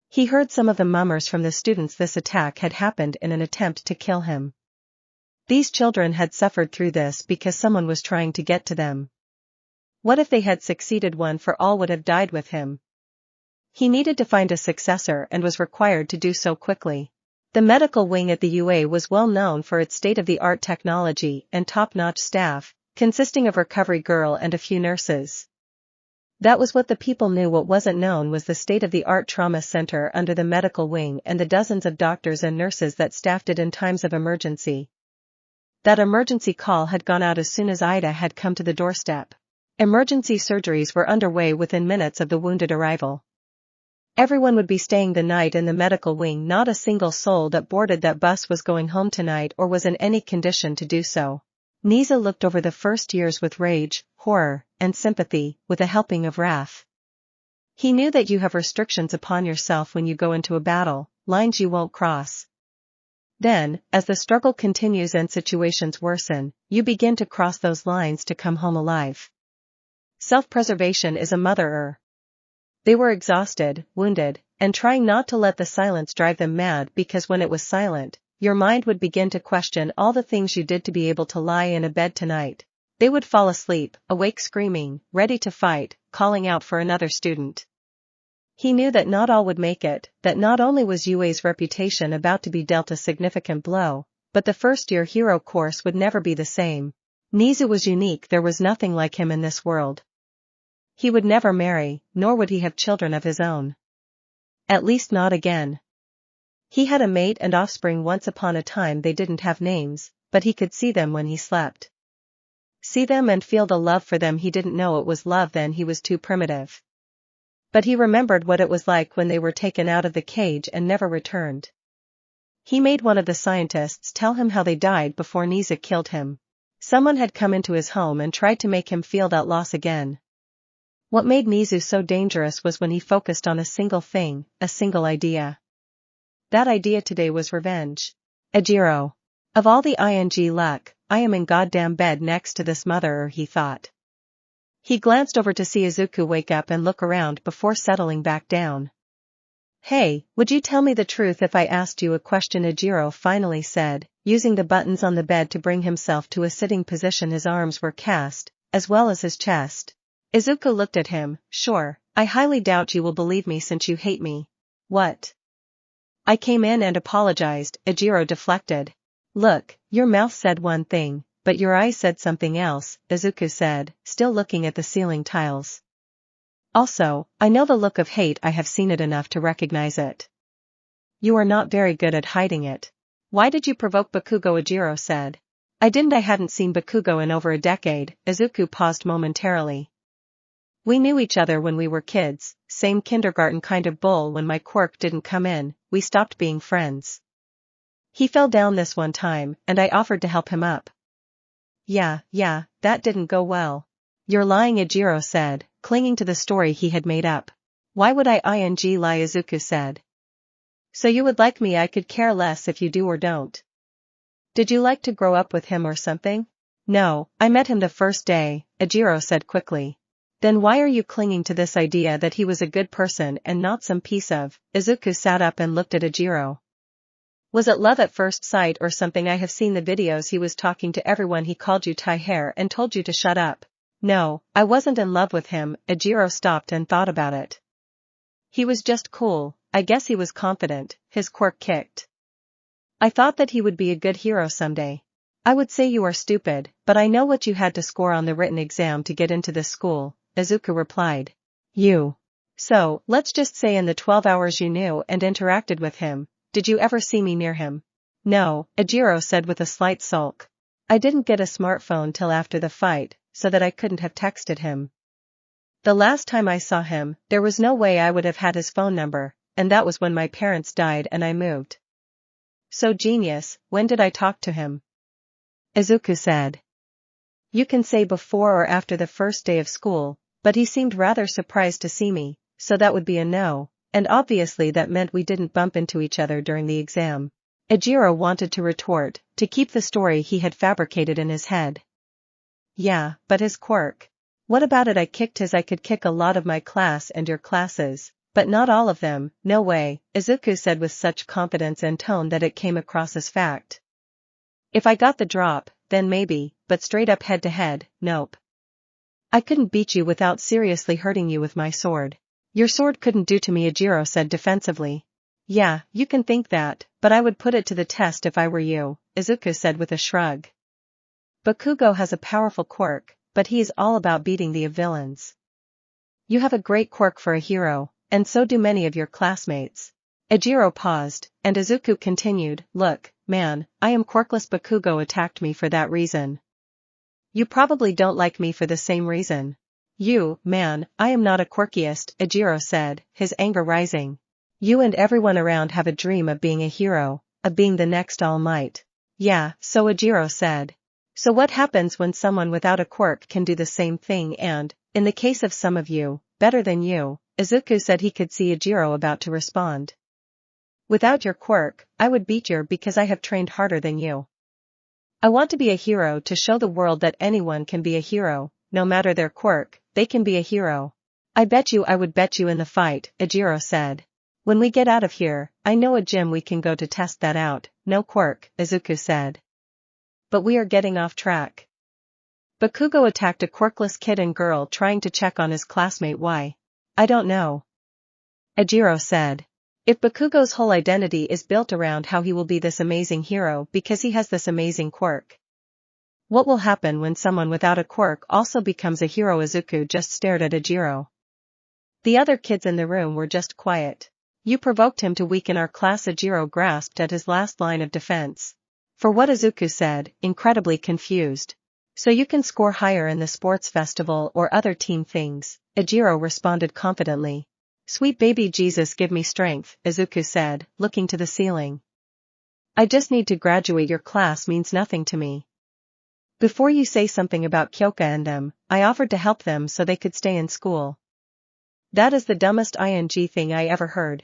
He heard some of the murmurs from the students this attack had happened in an attempt to kill him. These children had suffered through this because someone was trying to get to them. What if they had succeeded? One for all would have died with him. He needed to find a successor and was required to do so quickly. The medical wing at the UA was well known for its state-of-the-art technology and top-notch staff, consisting of recovery girl and a few nurses. That was what the people knew. What wasn't known was the state-of-the-art trauma center under the medical wing and the dozens of doctors and nurses that staffed it in times of emergency. That emergency call had gone out as soon as Ida had come to the doorstep. Emergency surgeries were underway within minutes of the wounded arrival. Everyone would be staying the night in the medical wing. Not a single soul that boarded that bus was going home tonight or was in any condition to do so. Nezu looked over the first years with rage, horror, and sympathy, with a helping of wrath. He knew that you have restrictions upon yourself when you go into a battle, lines you won't cross. Then, as the struggle continues and situations worsen, you begin to cross those lines to come home alive. Self-preservation is a motherer. They were exhausted, wounded, and trying not to let the silence drive them mad, because when it was silent, your mind would begin to question all the things you did to be able to lie in a bed tonight. They would fall asleep, awake screaming, ready to fight, calling out for another student. He knew that not all would make it, that not only was UA's reputation about to be dealt a significant blow, but the first-year hero course would never be the same. Nezu was unique. There was nothing like him in this world. He would never marry, nor would he have children of his own. At least not again. He had a mate and offspring. Once upon a time they didn't have names, but he could see them when he slept. See them and feel the love for them. He didn't know it was love then. He was too primitive. But he remembered what it was like when they were taken out of the cage and never returned. He made one of the scientists tell him how they died before Nezu killed him. Someone had come into his home and tried to make him feel that loss again. What made Nezu so dangerous was when he focused on a single thing, a single idea. That idea today was revenge. Ajiro. Of all the ing luck, I am in goddamn bed next to this motherer, he thought. He glanced over to see Izuku wake up and look around before settling back down. Hey, would you tell me the truth if I asked you a question? Ajiro finally said, using the buttons on the bed to bring himself to a sitting position. His arms were cast, as well as his chest. Izuku looked at him. Sure, I highly doubt you will believe me since you hate me. What? I came in and apologized, Ajiro deflected. Look, your mouth said one thing, but your eyes said something else, Izuku said, still looking at the ceiling tiles. Also, I know the look of hate. I have seen it enough to recognize it. You are not very good at hiding it. Why did you provoke Bakugo? Ajiro said. I didn't. I hadn't seen Bakugo in over a decade. Izuku paused momentarily. We knew each other when we were kids, same kindergarten kind of bull. When my quirk didn't come in, we stopped being friends. He fell down this one time, and I offered to help him up. Yeah, that didn't go well. You're lying, Ajiro said, clinging to the story he had made up. Why would I lie? Izuku said. So you would like me? I could care less if you do or don't. Did you like to grow up with him or something? No, I met him the first day, Ajiro said quickly. Then why are you clinging to this idea that he was a good person and not some piece of? Izuku sat up and looked at Ajiro. Was it love at first sight or something? I have seen the videos. He was talking to everyone. He called you tie hair and told you to shut up. No, I wasn't in love with him. Ajiro stopped and thought about it. He was just cool. I guess he was confident. His quirk kicked. I thought that he would be a good hero someday. I would say you are stupid, but I know what you had to score on the written exam to get into this school, Izuku replied. You. So, let's just say in the 12 hours you knew and interacted with him, did you ever see me near him? No, Ajiro said with a slight sulk. I didn't get a smartphone till after the fight, so that I couldn't have texted him. The last time I saw him, there was no way I would have had his phone number, and that was when my parents died and I moved. So genius, when did I talk to him? Izuku said. You can say before or after the first day of school, but he seemed rather surprised to see me, so that would be a no, and obviously that meant we didn't bump into each other during the exam. Ajiro wanted to retort, to keep the story he had fabricated in his head. Yeah, but his quirk. What about it? I could kick a lot of my class and your classes, but not all of them, no way, Izuku said with such confidence and tone that it came across as fact. If I got the drop, then maybe, but straight up head to head, nope. I couldn't beat you without seriously hurting you with my sword. Your sword couldn't do to me, Ajiro said defensively. Yeah, you can think that, but I would put it to the test if I were you, Izuku said with a shrug. Bakugo has a powerful quirk, but he is all about beating the villains. You have a great quirk for a hero, and so do many of your classmates. Ajiro paused, and Izuku continued, look, man, I am quirkless. Bakugo attacked me for that reason. You probably don't like me for the same reason. You, man, I am not a quirkiest, Ajiro said, his anger rising. You and everyone around have a dream of being a hero, of being the next All Might. Yeah, so Ajiro said. So what happens when someone without a quirk can do the same thing and, in the case of some of you, better than you? Izuku said he could see Ajiro about to respond. Without your quirk, I would beat you because I have trained harder than you. I want to be a hero to show the world that anyone can be a hero, no matter their quirk, they can be a hero. I would bet you in the fight, Ajiro said. When we get out of here, I know a gym we can go to test that out. No quirk, Izuku said. But we are getting off track. Bakugo attacked a quirkless kid and girl trying to check on his classmate. Why? I don't know. Ajiro said. If Bakugo's whole identity is built around how he will be this amazing hero because he has this amazing quirk. What will happen when someone without a quirk also becomes a hero? Izuku just stared at Ajiro. The other kids in the room were just quiet. You provoked him to weaken our class. Ajiro grasped at his last line of defense. For what? Izuku said, incredibly confused. So you can score higher in the sports festival or other team things, Ajiro responded confidently. Sweet baby Jesus, give me strength, Izuku said, looking to the ceiling. I just need to graduate. Your class means nothing to me. Before you say something about Kyoka and them, I offered to help them so they could stay in school. That is the dumbest thing I ever heard.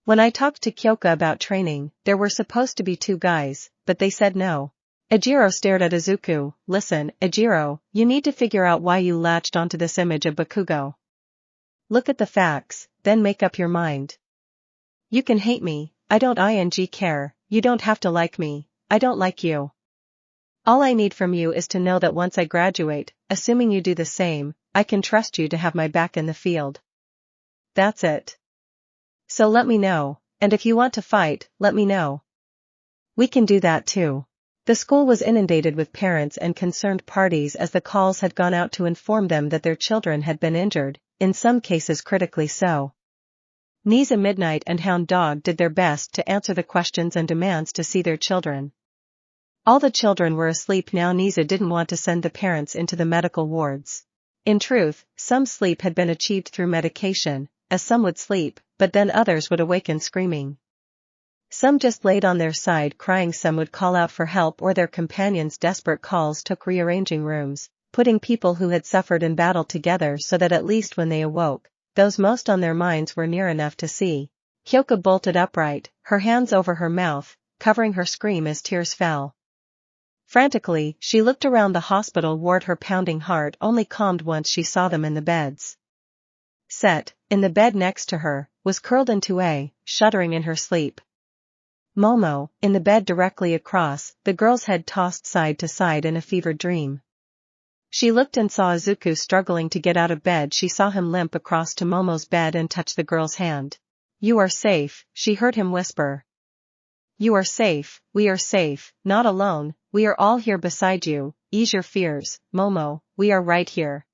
When I talked to Kyoka about training, there were supposed to be 2 guys, but they said no. Ajiro stared at Izuku. Listen, Ajiro, you need to figure out why you latched onto this image of Bakugo. Look at the facts, then make up your mind. You can hate me, I don't care, you don't have to like me, I don't like you. All I need from you is to know that once I graduate, assuming you do the same, I can trust you to have my back in the field. That's it. So let me know, and if you want to fight, let me know. We can do that too. The school was inundated with parents and concerned parties as the calls had gone out to inform them that their children had been injured, in some cases critically so. Nezu, Midnight and Hound Dog did their best to answer the questions and demands to see their children. All the children were asleep now. Nezu didn't want to send the parents into the medical wards. In truth, some sleep had been achieved through medication, as some would sleep, but then others would awaken screaming. Some just laid on their side crying, some would call out for help, or their companions' desperate calls took rearranging rooms, putting people who had suffered in battle together so that at least when they awoke, those most on their minds were near enough to see. Kyoka bolted upright, her hands over her mouth, covering her scream as tears fell. Frantically, she looked around the hospital ward, her pounding heart only calmed once she saw them in the beds. Set, in the bed next to her, was curled into a, shuddering in her sleep. Momo, in the bed directly across, the girl's head tossed side to side in a fevered dream. She looked and saw Izuku struggling to get out of bed. She saw him limp across to Momo's bed and touch the girl's hand. You are safe, she heard him whisper. You are safe, we are safe, not alone, we are all here beside you, ease your fears, Momo, we are right here.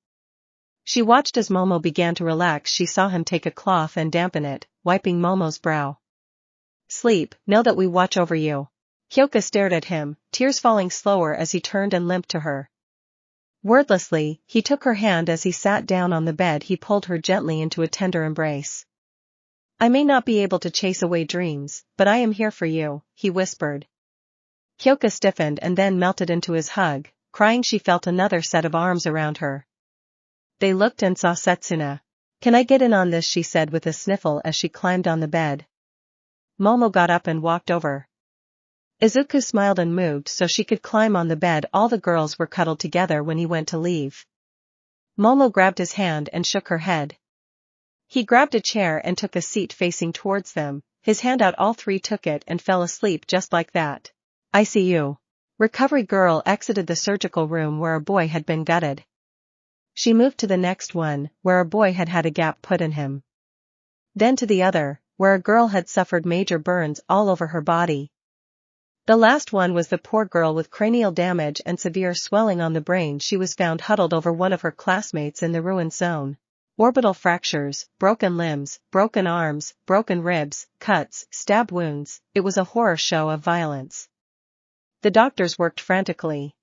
She watched as Momo began to relax. She saw him take a cloth and dampen it, wiping Momo's brow. Sleep, know that we watch over you. Kyoka stared at him, tears falling slower as he turned and limped to her. Wordlessly, he took her hand as he sat down on the bed. He pulled her gently into a tender embrace. I may not be able to chase away dreams, but I am here for you, he whispered. Kyoka stiffened and then melted into his hug, crying she felt another set of arms around her. They looked and saw Setsuna. Can I get in on this, she said with a sniffle as she climbed on the bed. Momo got up and walked over. Izuku smiled and moved so she could climb on the bed. All the girls were cuddled together when he went to leave. Momo grabbed his hand and shook her head. He grabbed a chair and took a seat facing towards them, his hand out. All three took it and fell asleep just like that. ICU. Recovery girl exited the surgical room where a boy had been gutted. She moved to the next one, where a boy had had a gap put in him. Then to the other, where a girl had suffered major burns all over her body. The last one was the poor girl with cranial damage and severe swelling on the brain. She was found huddled over one of her classmates in the ruined zone. Orbital fractures, broken limbs, broken arms, broken ribs, cuts, stab wounds. It was a horror show of violence. The doctors worked frantically.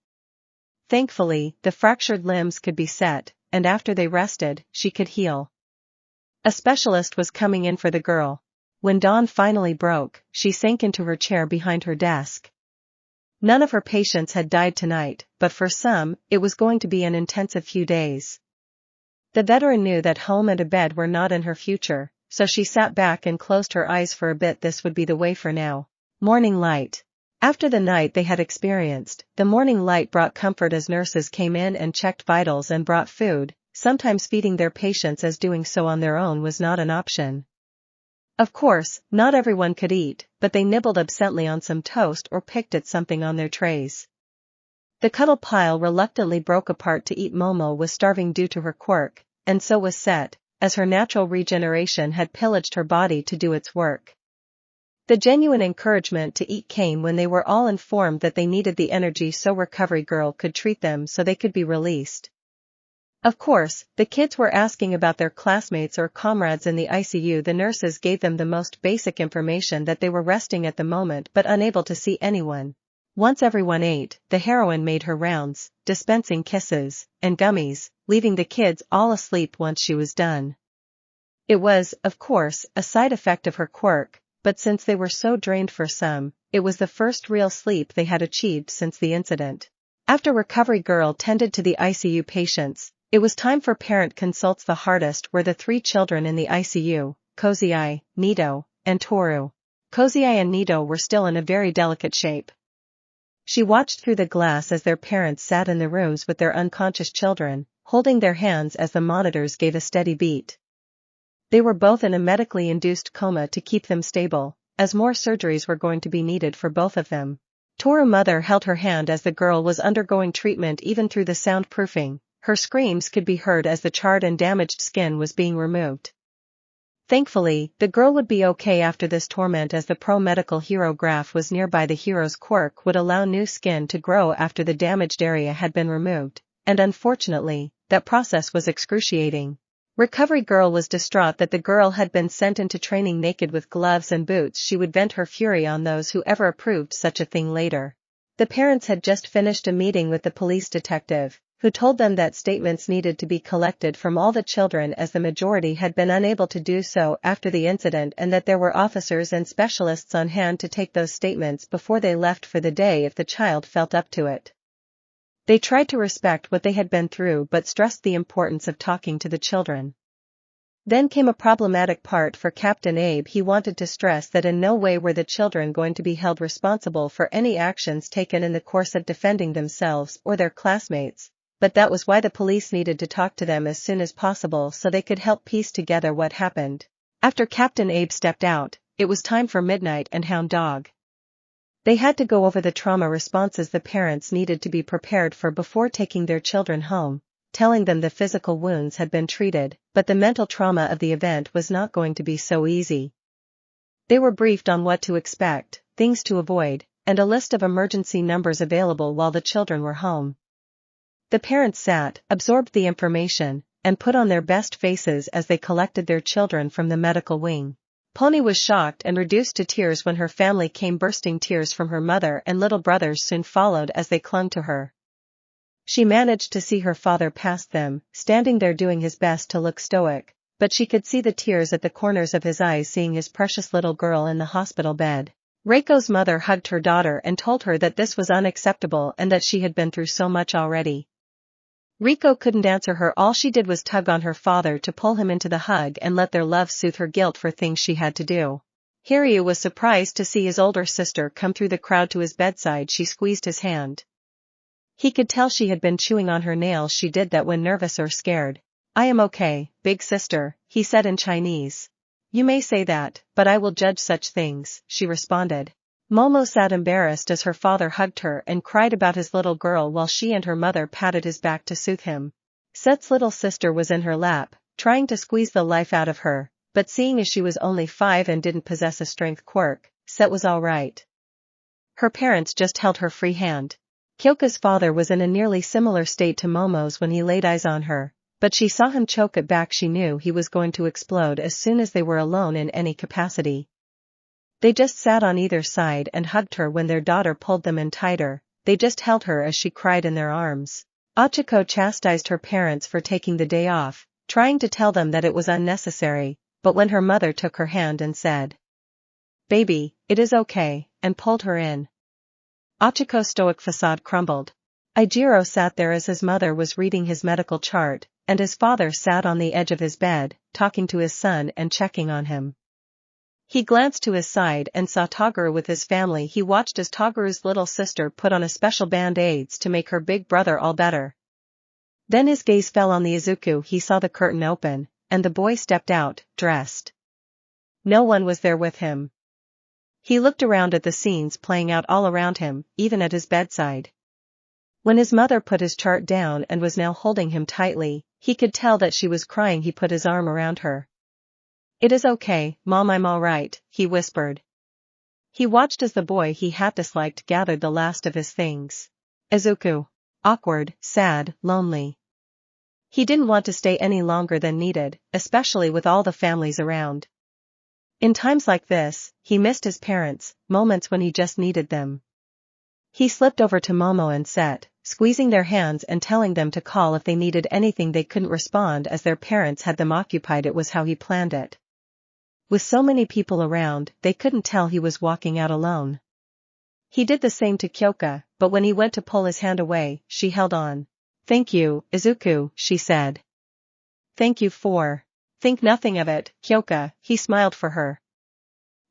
Thankfully, the fractured limbs could be set, and after they rested, she could heal. A specialist was coming in for the girl. When dawn finally broke, she sank into her chair behind her desk. None of her patients had died tonight, but for some, it was going to be an intensive few days. The veteran knew that home and a bed were not in her future, so she sat back and closed her eyes for a bit. This would be the way for now. Morning light. After the night they had experienced, the morning light brought comfort as nurses came in and checked vitals and brought food, sometimes feeding their patients as doing so on their own was not an option. Of course, not everyone could eat, but they nibbled absently on some toast or picked at something on their trays. The cuddle pile reluctantly broke apart to eat. Momo was starving due to her quirk, and so was Set, as her natural regeneration had pillaged her body to do its work. The genuine encouragement to eat came when they were all informed that they needed the energy so Recovery Girl could treat them so they could be released. Of course, the kids were asking about their classmates or comrades in the ICU. The nurses gave them the most basic information that they were resting at the moment but unable to see anyone. Once everyone ate, the heroine made her rounds, dispensing kisses and gummies, leaving the kids all asleep once she was done. It was, of course, a side effect of her quirk, but since they were so drained for some, it was the first real sleep they had achieved since the incident. After Recovery Girl tended to the ICU patients, it was time for parent consults. The hardest were the three children in the ICU, Kozai, Nito, and Toru. Kozai and Nito were still in a very delicate shape. She watched through the glass as their parents sat in the rooms with their unconscious children, holding their hands as the monitors gave a steady beat. They were both in a medically induced coma to keep them stable, as more surgeries were going to be needed for both of them. Toru's mother held her hand as the girl was undergoing treatment. Even through the soundproofing, her screams could be heard as the charred and damaged skin was being removed. Thankfully, the girl would be okay after this torment, as the pro-medical hero graph was nearby. The hero's quirk would allow new skin to grow after the damaged area had been removed, and unfortunately, that process was excruciating. Recovery Girl was distraught that the girl had been sent into training naked with gloves and boots. She would vent her fury on those who ever approved such a thing later. The parents had just finished a meeting with the police detective, who told them that statements needed to be collected from all the children as the majority had been unable to do so after the incident, and that there were officers and specialists on hand to take those statements before they left for the day if the child felt up to it. They tried to respect what they had been through but stressed the importance of talking to the children. Then came a problematic part for Captain Abe. He wanted to stress that in no way were the children going to be held responsible for any actions taken in the course of defending themselves or their classmates, but that was why the police needed to talk to them as soon as possible so they could help piece together what happened. After Captain Abe stepped out, it was time for Midnight and Hound Dog. They had to go over the trauma responses the parents needed to be prepared for before taking their children home, telling them the physical wounds had been treated, but the mental trauma of the event was not going to be so easy. They were briefed on what to expect, things to avoid, and a list of emergency numbers available while the children were home. The parents sat, absorbed the information, and put on their best faces as they collected their children from the medical wing. Pony was shocked and reduced to tears when her family came bursting. Tears from her mother and little brothers soon followed as they clung to her. She managed to see her father past them, standing there doing his best to look stoic, but she could see the tears at the corners of his eyes seeing his precious little girl in the hospital bed. Reiko's mother hugged her daughter and told her that this was unacceptable and that she had been through so much already. Reiko couldn't answer her. All she did was tug on her father to pull him into the hug and let their love soothe her guilt for things she had to do. Hiryu was surprised to see his older sister come through the crowd to his bedside. She squeezed his hand. He could tell she had been chewing on her nails. She did that when nervous or scared. "I am okay, big sister," he said in Chinese. "You may say that, but I will judge such things," she responded. Momo sat embarrassed as her father hugged her and cried about his little girl while she and her mother patted his back to soothe him. Set's little sister was in her lap, trying to squeeze the life out of her, but seeing as she was only 5 and didn't possess a strength quirk, Set was all right. Her parents just held her free hand. Kyoka's father was in a nearly similar state to Momo's when he laid eyes on her, but she saw him choke it back. She knew he was going to explode as soon as they were alone in any capacity. They just sat on either side and hugged her when their daughter pulled them in tighter. They just held her as she cried in their arms. Achiko chastised her parents for taking the day off, trying to tell them that it was unnecessary, but when her mother took her hand and said, "Baby, it is okay," and pulled her in, Achiko's stoic facade crumbled. Ajiro sat there as his mother was reading his medical chart, and his father sat on the edge of his bed, talking to his son and checking on him. He glanced to his side and saw Toguro with his family. He watched as Toguro's little sister put on a special band-aids to make her big brother all better. Then his gaze fell on the Izuku. He saw the curtain open, and the boy stepped out, dressed. No one was there with him. He looked around at the scenes playing out all around him, even at his bedside. When his mother put his chart down and was now holding him tightly, he could tell that she was crying. He put his arm around her. "It is okay, Mom, I'm all right," he whispered. He watched as the boy he had disliked gathered the last of his things. Izuku. Awkward, sad, lonely. He didn't want to stay any longer than needed, especially with all the families around. In times like this, he missed his parents, moments when he just needed them. He slipped over to Momo and Set, squeezing their hands and telling them to call if they needed anything. They couldn't respond as their parents had them occupied. It was how he planned it. With so many people around, they couldn't tell he was walking out alone. He did the same to Kyoka, but when he went to pull his hand away, she held on. "Thank you, Izuku," she said. "Thank you for..." "Think nothing of it, Kyoka," he smiled for her.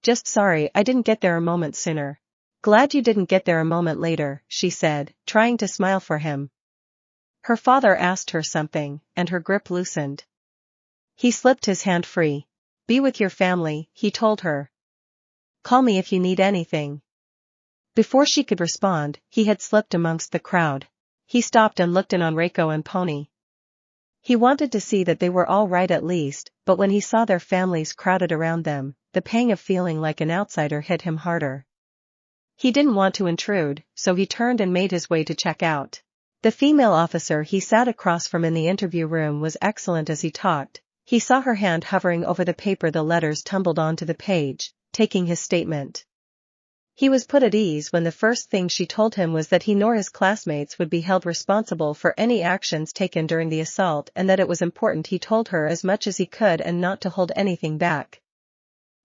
"Just sorry I didn't get there a moment sooner." "Glad you didn't get there a moment later," she said, trying to smile for him. Her father asked her something, and her grip loosened. He slipped his hand free. "Be with your family," he told her. "Call me if you need anything." Before she could respond, he had slipped amongst the crowd. He stopped and looked in on Reiko and Pony. He wanted to see that they were all right at least, but when he saw their families crowded around them, the pang of feeling like an outsider hit him harder. He didn't want to intrude, so he turned and made his way to check out. The female officer he sat across from in the interview room was excellent as he talked. He saw her hand hovering over the paper. The letters tumbled onto the page, taking his statement. He was put at ease when the first thing she told him was that he nor his classmates would be held responsible for any actions taken during the assault, and that it was important he told her as much as he could and not to hold anything back.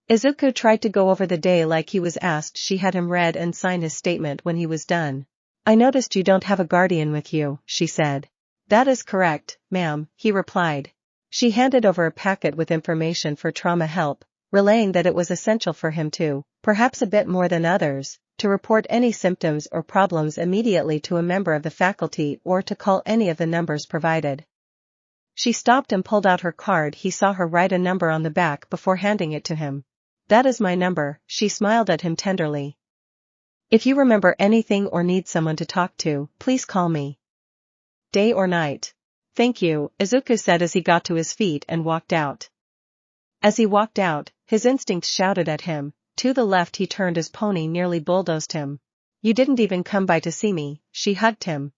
Izuku tried to go over the day like he was asked. She had him read and sign his statement when he was done. "I noticed you don't have a guardian with you," she said. "That is correct, ma'am," he replied. She handed over a packet with information for trauma help, relaying that it was essential for him to, perhaps a bit more than others, to report any symptoms or problems immediately to a member of the faculty or to call any of the numbers provided. She stopped and pulled out her card. He saw her write a number on the back before handing it to him. "That is my number," she smiled at him tenderly. "If you remember anything or need someone to talk to, please call me. Day or night." "Thank you," Izuku said as he got to his feet and walked out. As he walked out, his instincts shouted at him. To the left he turned as Pony nearly bulldozed him. "You didn't even come by to see me," she hugged him.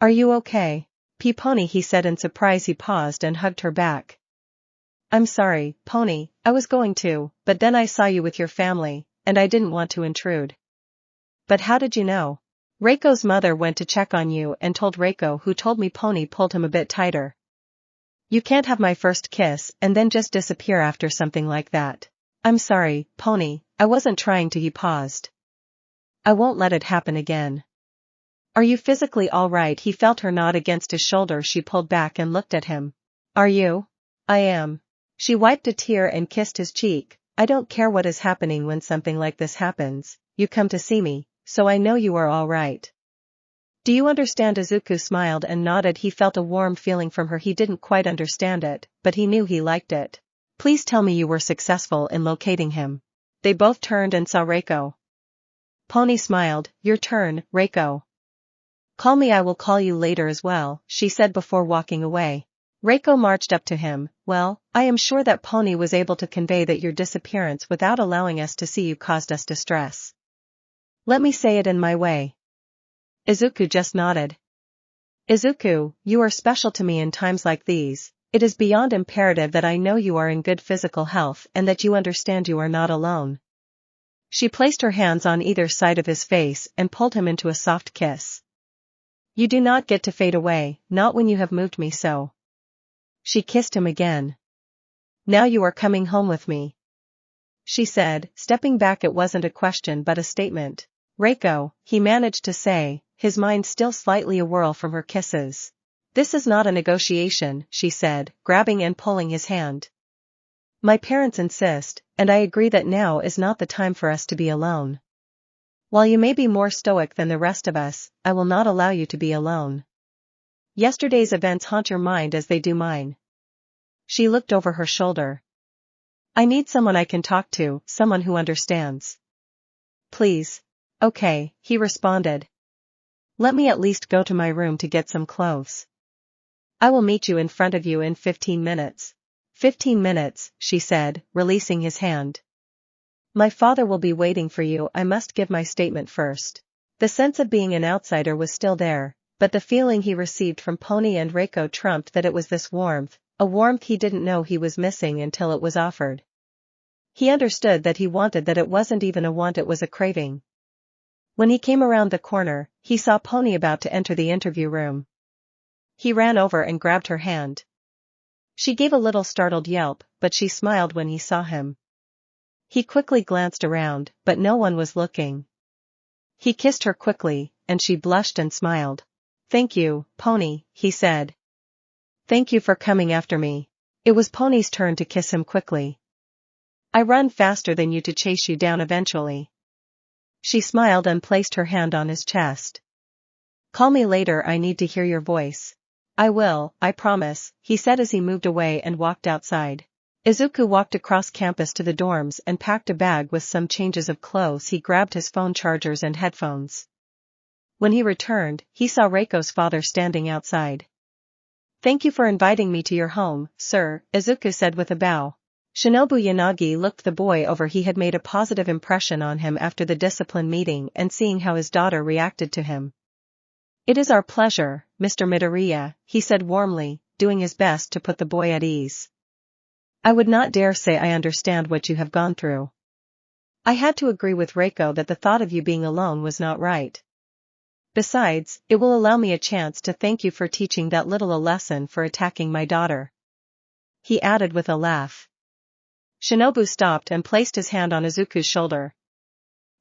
"Are you okay, Pony?" he said in surprise. He paused and hugged her back. "I'm sorry, Pony, I was going to, but then I saw you with your family, and I didn't want to intrude." "But how did you know?" "Reiko's mother went to check on you and told Reiko, who told me." Pony pulled him a bit tighter. You can't have my first kiss and then just disappear after something like that. I'm sorry, Pony, I wasn't trying to. He paused. I won't let it happen again. Are you physically all right? He felt her nod against his shoulder. She pulled back and looked at him. Are you? I am. She wiped a tear and kissed his cheek. I don't care what is happening when something like this happens. You come to see me, so I know you are all right. Do you understand? Izuku smiled and nodded. He felt a warm feeling from her. He didn't quite understand it, but he knew he liked it. Please tell me you were successful in locating him. They both turned and saw Reiko. Pony smiled. Your turn, Reiko. Call me. I will call you later as well, she said before walking away. Reiko marched up to him. Well, I am sure that Pony was able to convey that your disappearance without allowing us to see you caused us distress. Let me say it in my way. Izuku just nodded. Izuku, you are special to me in times like these. It is beyond imperative that I know you are in good physical health and that you understand you are not alone. She placed her hands on either side of his face and pulled him into a soft kiss. You do not get to fade away, not when you have moved me so. She kissed him again. Now you are coming home with me, she said, stepping back. It wasn't a question but a statement. Reiko, he managed to say, his mind still slightly awhirl from her kisses. This is not a negotiation, she said, grabbing and pulling his hand. My parents insist, and I agree that now is not the time for us to be alone. While you may be more stoic than the rest of us, I will not allow you to be alone. Yesterday's events haunt your mind as they do mine. She looked over her shoulder. I need someone I can talk to, someone who understands. Please. Okay, he responded. Let me at least go to my room to get some clothes. I will meet you in front of you in 15 minutes. 15 minutes, she said, releasing his hand. My father will be waiting for you. I must give my statement first. The sense of being an outsider was still there, but the feeling he received from Pony and Reiko trumped that. It was this warmth, a warmth he didn't know he was missing until it was offered. He understood that he wanted that. It wasn't even a want, it was a craving. When he came around the corner, he saw Pony about to enter the interview room. He ran over and grabbed her hand. She gave a little startled yelp, but she smiled when he saw him. He quickly glanced around, but no one was looking. He kissed her quickly, and she blushed and smiled. Thank you, Pony, he said. Thank you for coming after me. It was Pony's turn to kiss him quickly. I run faster than you to chase you down eventually. She smiled and placed her hand on his chest. Call me later. I need to hear your voice. I will, I promise, he said as he moved away and walked outside. Izuku walked across campus to the dorms and packed a bag with some changes of clothes. He grabbed his phone chargers and headphones. When he returned, he saw Reiko's father standing outside. Thank you for inviting me to your home, sir, Izuku said with a bow. Shinobu Yanagi looked the boy over. He had made a positive impression on him after the discipline meeting and seeing how his daughter reacted to him. It is our pleasure, Mr. Midoriya, he said warmly, doing his best to put the boy at ease. I would not dare say I understand what you have gone through. I had to agree with Reiko that the thought of you being alone was not right. Besides, it will allow me a chance to thank you for teaching that little a lesson for attacking my daughter. He added with a laugh. Shinobu stopped and placed his hand on Izuku's shoulder.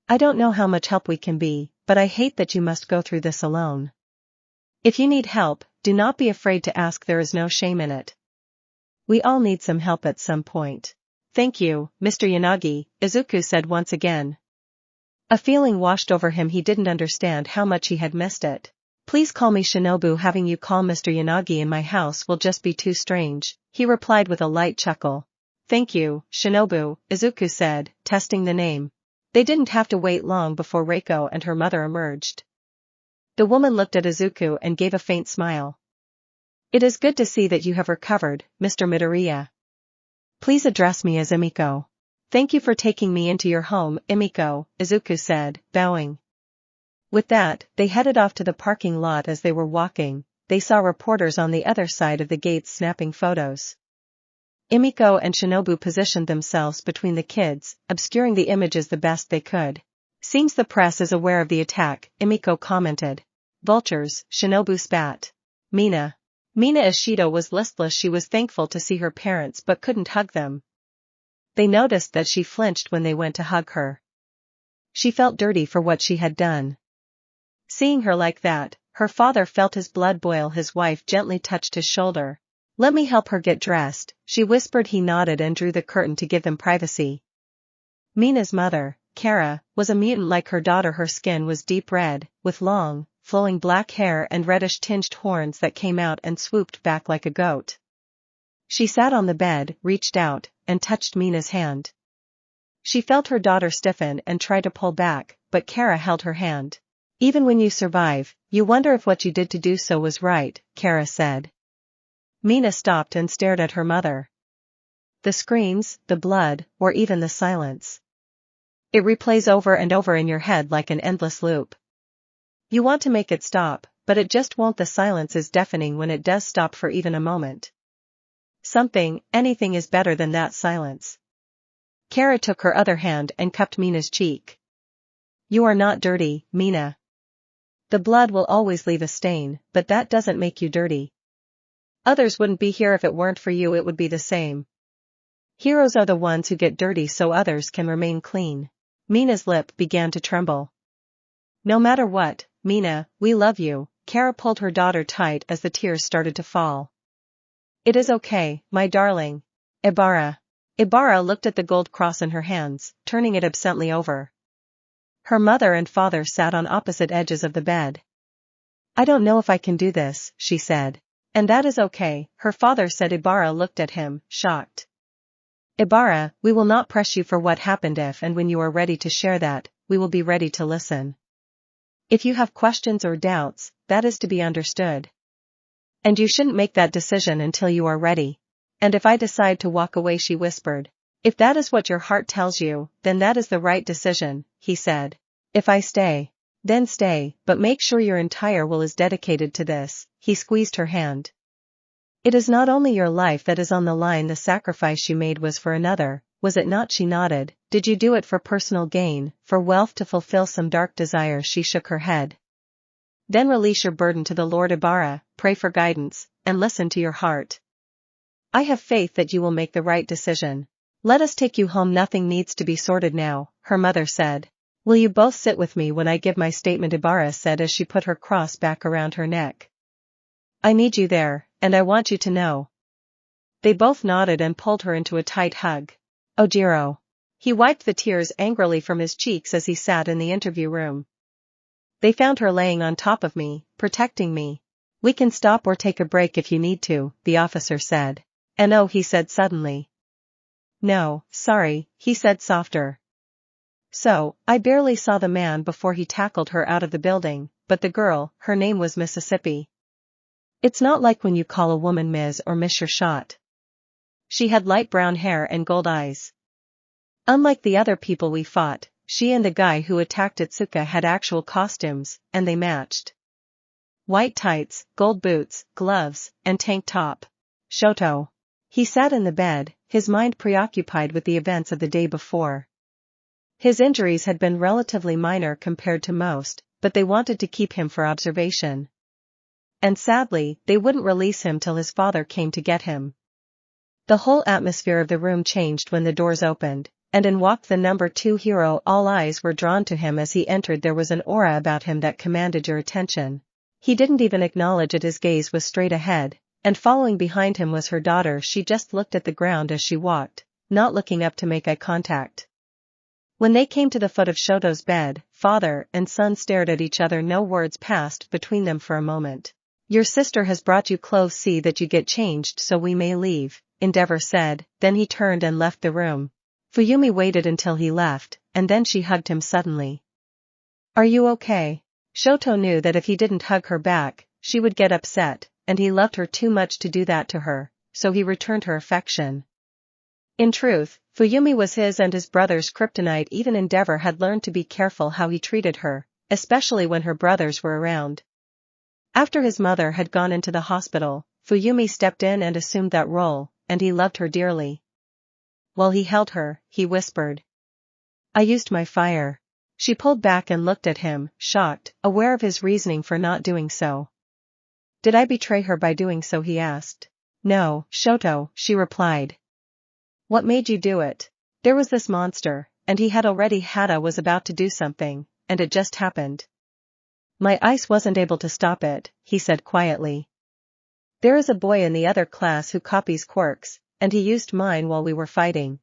I don't know how much help we can be, but I hate that you must go through this alone. If you need help, do not be afraid to ask. There is no shame in it. We all need some help at some point. Thank you, Mr. Yanagi, Izuku said once again. A feeling washed over him. He didn't understand how much he had missed it. Please call me Shinobu. Having you call Mr. Yanagi in my house will just be too strange, he replied with a light chuckle. Thank you, Shinobu, Izuku said, testing the name. They didn't have to wait long before Reiko and her mother emerged. The woman looked at Izuku and gave a faint smile. It is good to see that you have recovered, Mr. Midoriya. Please address me as Emiko. Thank you for taking me into your home, Emiko, Izuku said, bowing. With that, they headed off to the parking lot. As they were walking, they saw reporters on the other side of the gates snapping photos. Emiko and Shinobu positioned themselves between the kids, obscuring the images the best they could. Seems the press is aware of the attack, Emiko commented. Vultures, Shinobu spat. Mina. Mina Ishido was listless. She was thankful to see her parents but couldn't hug them. They noticed that she flinched when they went to hug her. She felt dirty for what she had done. Seeing her like that, her father felt his blood boil. His wife gently touched his shoulder. "Let me help her get dressed," she whispered. He nodded and drew the curtain to give them privacy. Mina's mother, Kara, was a mutant like her daughter. Her skin was deep red, with long, flowing black hair and reddish-tinged horns that came out and swooped back like a goat. She sat on the bed, reached out, and touched Mina's hand. She felt her daughter stiffen and try to pull back, but Kara held her hand. "Even when you survive, you wonder if what you did to do so was right," Kara said. Mina stopped and stared at her mother. The screams, the blood, or even the silence. It replays over and over in your head like an endless loop. You want to make it stop, but it just won't. The silence is deafening when it does stop for even a moment. Anything is better than that silence. Kara took her other hand and cupped Mina's cheek. "You are not dirty, Mina. The blood will always leave a stain, but that doesn't make you dirty. Others wouldn't be here if it weren't for you. It would be the same. Heroes are the ones who get dirty so others can remain clean." Mina's lip began to tremble. "No matter what, Mina, we love you." Kara pulled her daughter tight as the tears started to fall. "It is okay, my darling. Ibara." Ibara looked at the gold cross in her hands, turning it absently over. Her mother and father sat on opposite edges of the bed. "I don't know if I can do this," she said. "And that is okay," her father said. Ibara looked at him, shocked. "Ibara, we will not press you for what happened. If and when you are ready to share that, we will be ready to listen. If you have questions or doubts, that is to be understood. And you shouldn't make that decision until you are ready. And if I decide to walk away," she whispered. "If that is what your heart tells you, then that is the right decision," he said. "If I stay, then stay, but make sure your entire will is dedicated to this." He squeezed her hand. "It is not only your life that is on the line. The sacrifice you made was for another, was it not?" She nodded. "Did you do it for personal gain, for wealth, to fulfill some dark desire?" She shook her head. "Then release your burden to the Lord. Ibara, pray for guidance, and listen to your heart. I have faith that you will make the right decision. Let us take you home. Nothing needs to be sorted now," her mother said. "Will you both sit with me when I give my statement?" Ibara said as she put her cross back around her neck. "I need you there, and I want you to know." They both nodded and pulled her into a tight hug. Ajiro. He wiped the tears angrily from his cheeks as he sat in the interview room. "They found her laying on top of me, protecting me. We can stop or take a break if you need to," the officer said. "And oh," he said suddenly. "No, sorry," he said softer. "So, I barely saw the man before he tackled her out of the building, but the girl, her name was Mississippi. It's not like when you call a woman Ms. or Miss your shot. She had light brown hair and gold eyes. Unlike the other people we fought, she and the guy who attacked Itsuka had actual costumes, and they matched. White tights, gold boots, gloves, and tank top." Shoto. He sat in the bed, his mind preoccupied with the events of the day before. His injuries had been relatively minor compared to most, but they wanted to keep him for observation. And sadly, they wouldn't release him till his father came to get him. The whole atmosphere of the room changed when the doors opened, and in walked the number 2 hero. All eyes were drawn to him as he entered. There was an aura about him that commanded your attention. He didn't even acknowledge it. His gaze was straight ahead, and following behind him was her daughter. She just looked at the ground as she walked, not looking up to make eye contact. When they came to the foot of Shoto's bed, father and son stared at each other. No words passed between them for a moment. "Your sister has brought you clothes. See that you get changed so we may leave," Endeavor said. Then he turned and left the room. Fuyumi waited until he left, and then she hugged him suddenly. "Are you okay?" Shoto knew that if he didn't hug her back, she would get upset, and he loved her too much to do that to her, so he returned her affection. In truth, Fuyumi was his and his brother's kryptonite. Even Endeavor had learned to be careful how he treated her, especially when her brothers were around. After his mother had gone into the hospital, Fuyumi stepped in and assumed that role, and he loved her dearly. While he held her, he whispered, "I used my fire." She pulled back and looked at him, shocked, aware of his reasoning for not doing so. Did I betray her by doing so? He asked. No, Shoto, she replied. What made you do it? There was this monster, and he had already was about to do something, and it just happened. My ice wasn't able to stop it, he said quietly. There is a boy in the other class who copies quirks, and he used mine while we were fighting.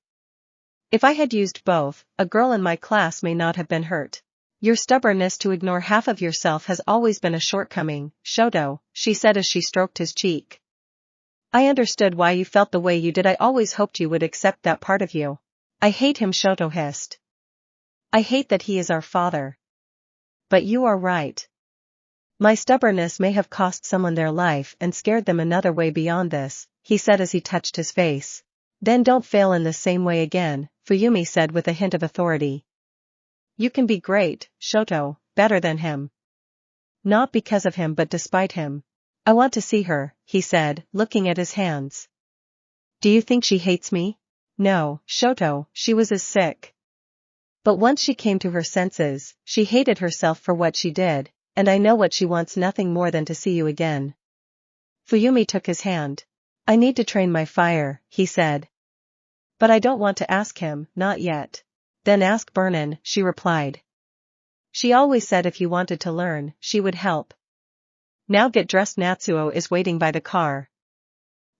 If I had used both, a girl in my class may not have been hurt. Your stubbornness to ignore half of yourself has always been a shortcoming, Shoto, she said as she stroked his cheek. I understood why you felt the way you did. I always hoped you would accept that part of you. I hate him, Shoto hissed. I hate that he is our father. But you are right. My stubbornness may have cost someone their life and scared them another way beyond this, he said as he touched his face. Then don't fail in the same way again, Fuyumi said with a hint of authority. You can be great, Shoto, better than him. Not because of him but despite him. I want to see her, he said, looking at his hands. Do you think she hates me? No, Shoto, she was as sick. But once she came to her senses, she hated herself for what she did, and I know what she wants nothing more than to see you again. Fuyumi took his hand. I need to train my fire, he said. But I don't want to ask him, not yet. Then ask Burnin, she replied. She always said if you wanted to learn, she would help. Now get dressed. Natsuo is waiting by the car.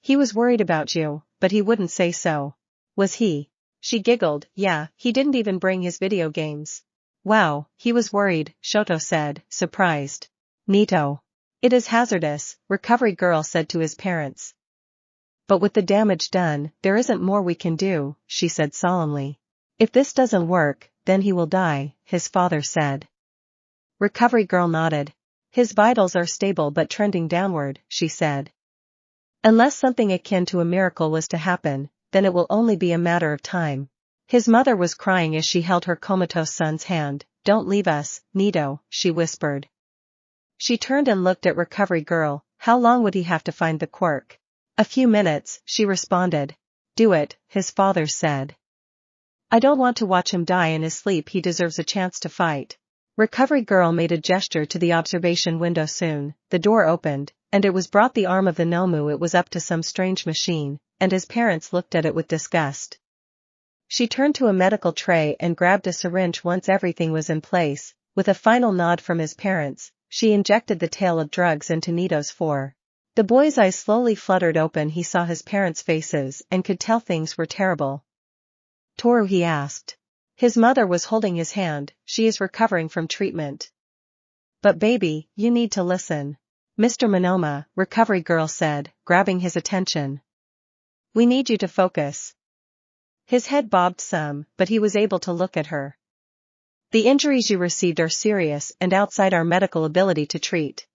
He was worried about you, but he wouldn't say so. Was he? She giggled. Yeah, he didn't even bring his video games. Wow, he was worried, Shoto said, surprised. Nito. It is hazardous, Recovery Girl said to his parents. But with the damage done, there isn't more we can do, she said solemnly. If this doesn't work, then he will die, his father said. Recovery Girl nodded. His vitals are stable but trending downward, she said. Unless something akin to a miracle was to happen, then it will only be a matter of time. His mother was crying as she held her comatose son's hand. Don't leave us, Nito, she whispered. She turned and looked at Recovery Girl. How long would he have to find the quirk? A few minutes, she responded. Do it, his father said. I don't want to watch him die in his sleep. He deserves a chance to fight. Recovery Girl made a gesture to the observation window. Soon, the door opened, and it was brought the arm of the Nomu. It was up to some strange machine, and his parents looked at it with disgust. She turned to a medical tray and grabbed a syringe. Once everything was in place, with a final nod from his parents, she injected the tail of drugs into Nito's fore. The boy's eyes slowly fluttered open. He saw his parents' faces and could tell things were terrible. Toru, he asked. His mother was holding his hand. She is recovering from treatment. But baby, you need to listen. Mr. Monoma, Recovery Girl said, grabbing his attention. We need you to focus. His head bobbed some, but he was able to look at her. The injuries you received are serious and outside our medical ability to treat.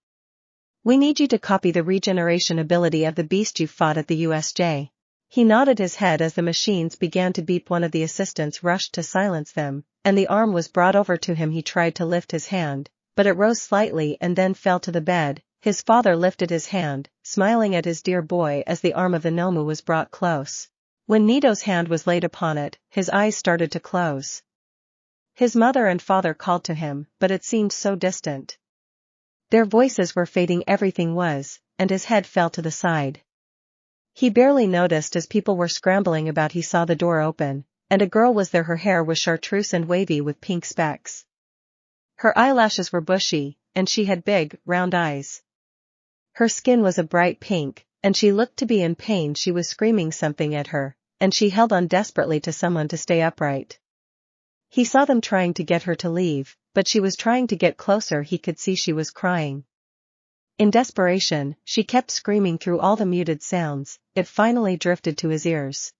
We need you to copy the regeneration ability of the beast you fought at the USJ. He nodded his head as the machines began to beep. One of the assistants rushed to silence them, and the arm was brought over to him. He tried to lift his hand, but it rose slightly and then fell to the bed. His father lifted his hand, smiling at his dear boy as the arm of the Nomu was brought close. When Nito's hand was laid upon it, his eyes started to close. His mother and father called to him, but it seemed so distant. Their voices were fading. Everything was, and his head fell to the side. He barely noticed as people were scrambling about. He saw the door open, and a girl was there. Her hair was chartreuse and wavy with pink specks. Her eyelashes were bushy, and she had big, round eyes. Her skin was a bright pink, and she looked to be in pain. She was screaming something at her, and she held on desperately to someone to stay upright. He saw them trying to get her to leave, but she was trying to get closer. He could see she was crying. In desperation, she kept screaming through all the muted sounds. It finally drifted to his ears.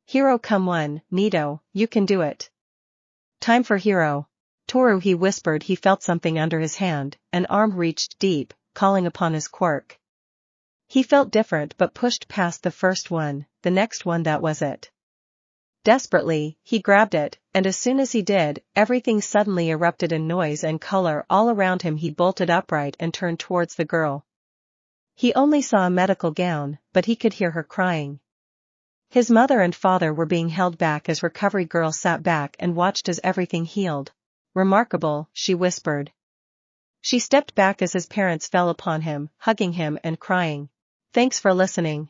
Hero, come on, Nito, you can do it. Time for Hero. Toru, he whispered. He felt something under his hand. An arm reached deep, calling upon his quirk. He felt different but pushed past the first one. The next one, that was it. Desperately, he grabbed it, and as soon as he did, everything suddenly erupted in noise and color all around him. He bolted upright and turned towards the girl. He only saw a medical gown, but he could hear her crying. His mother and father were being held back as Recovery Girl sat back and watched as everything healed. Remarkable, she whispered. She stepped back as his parents fell upon him, hugging him and crying. Thanks for listening.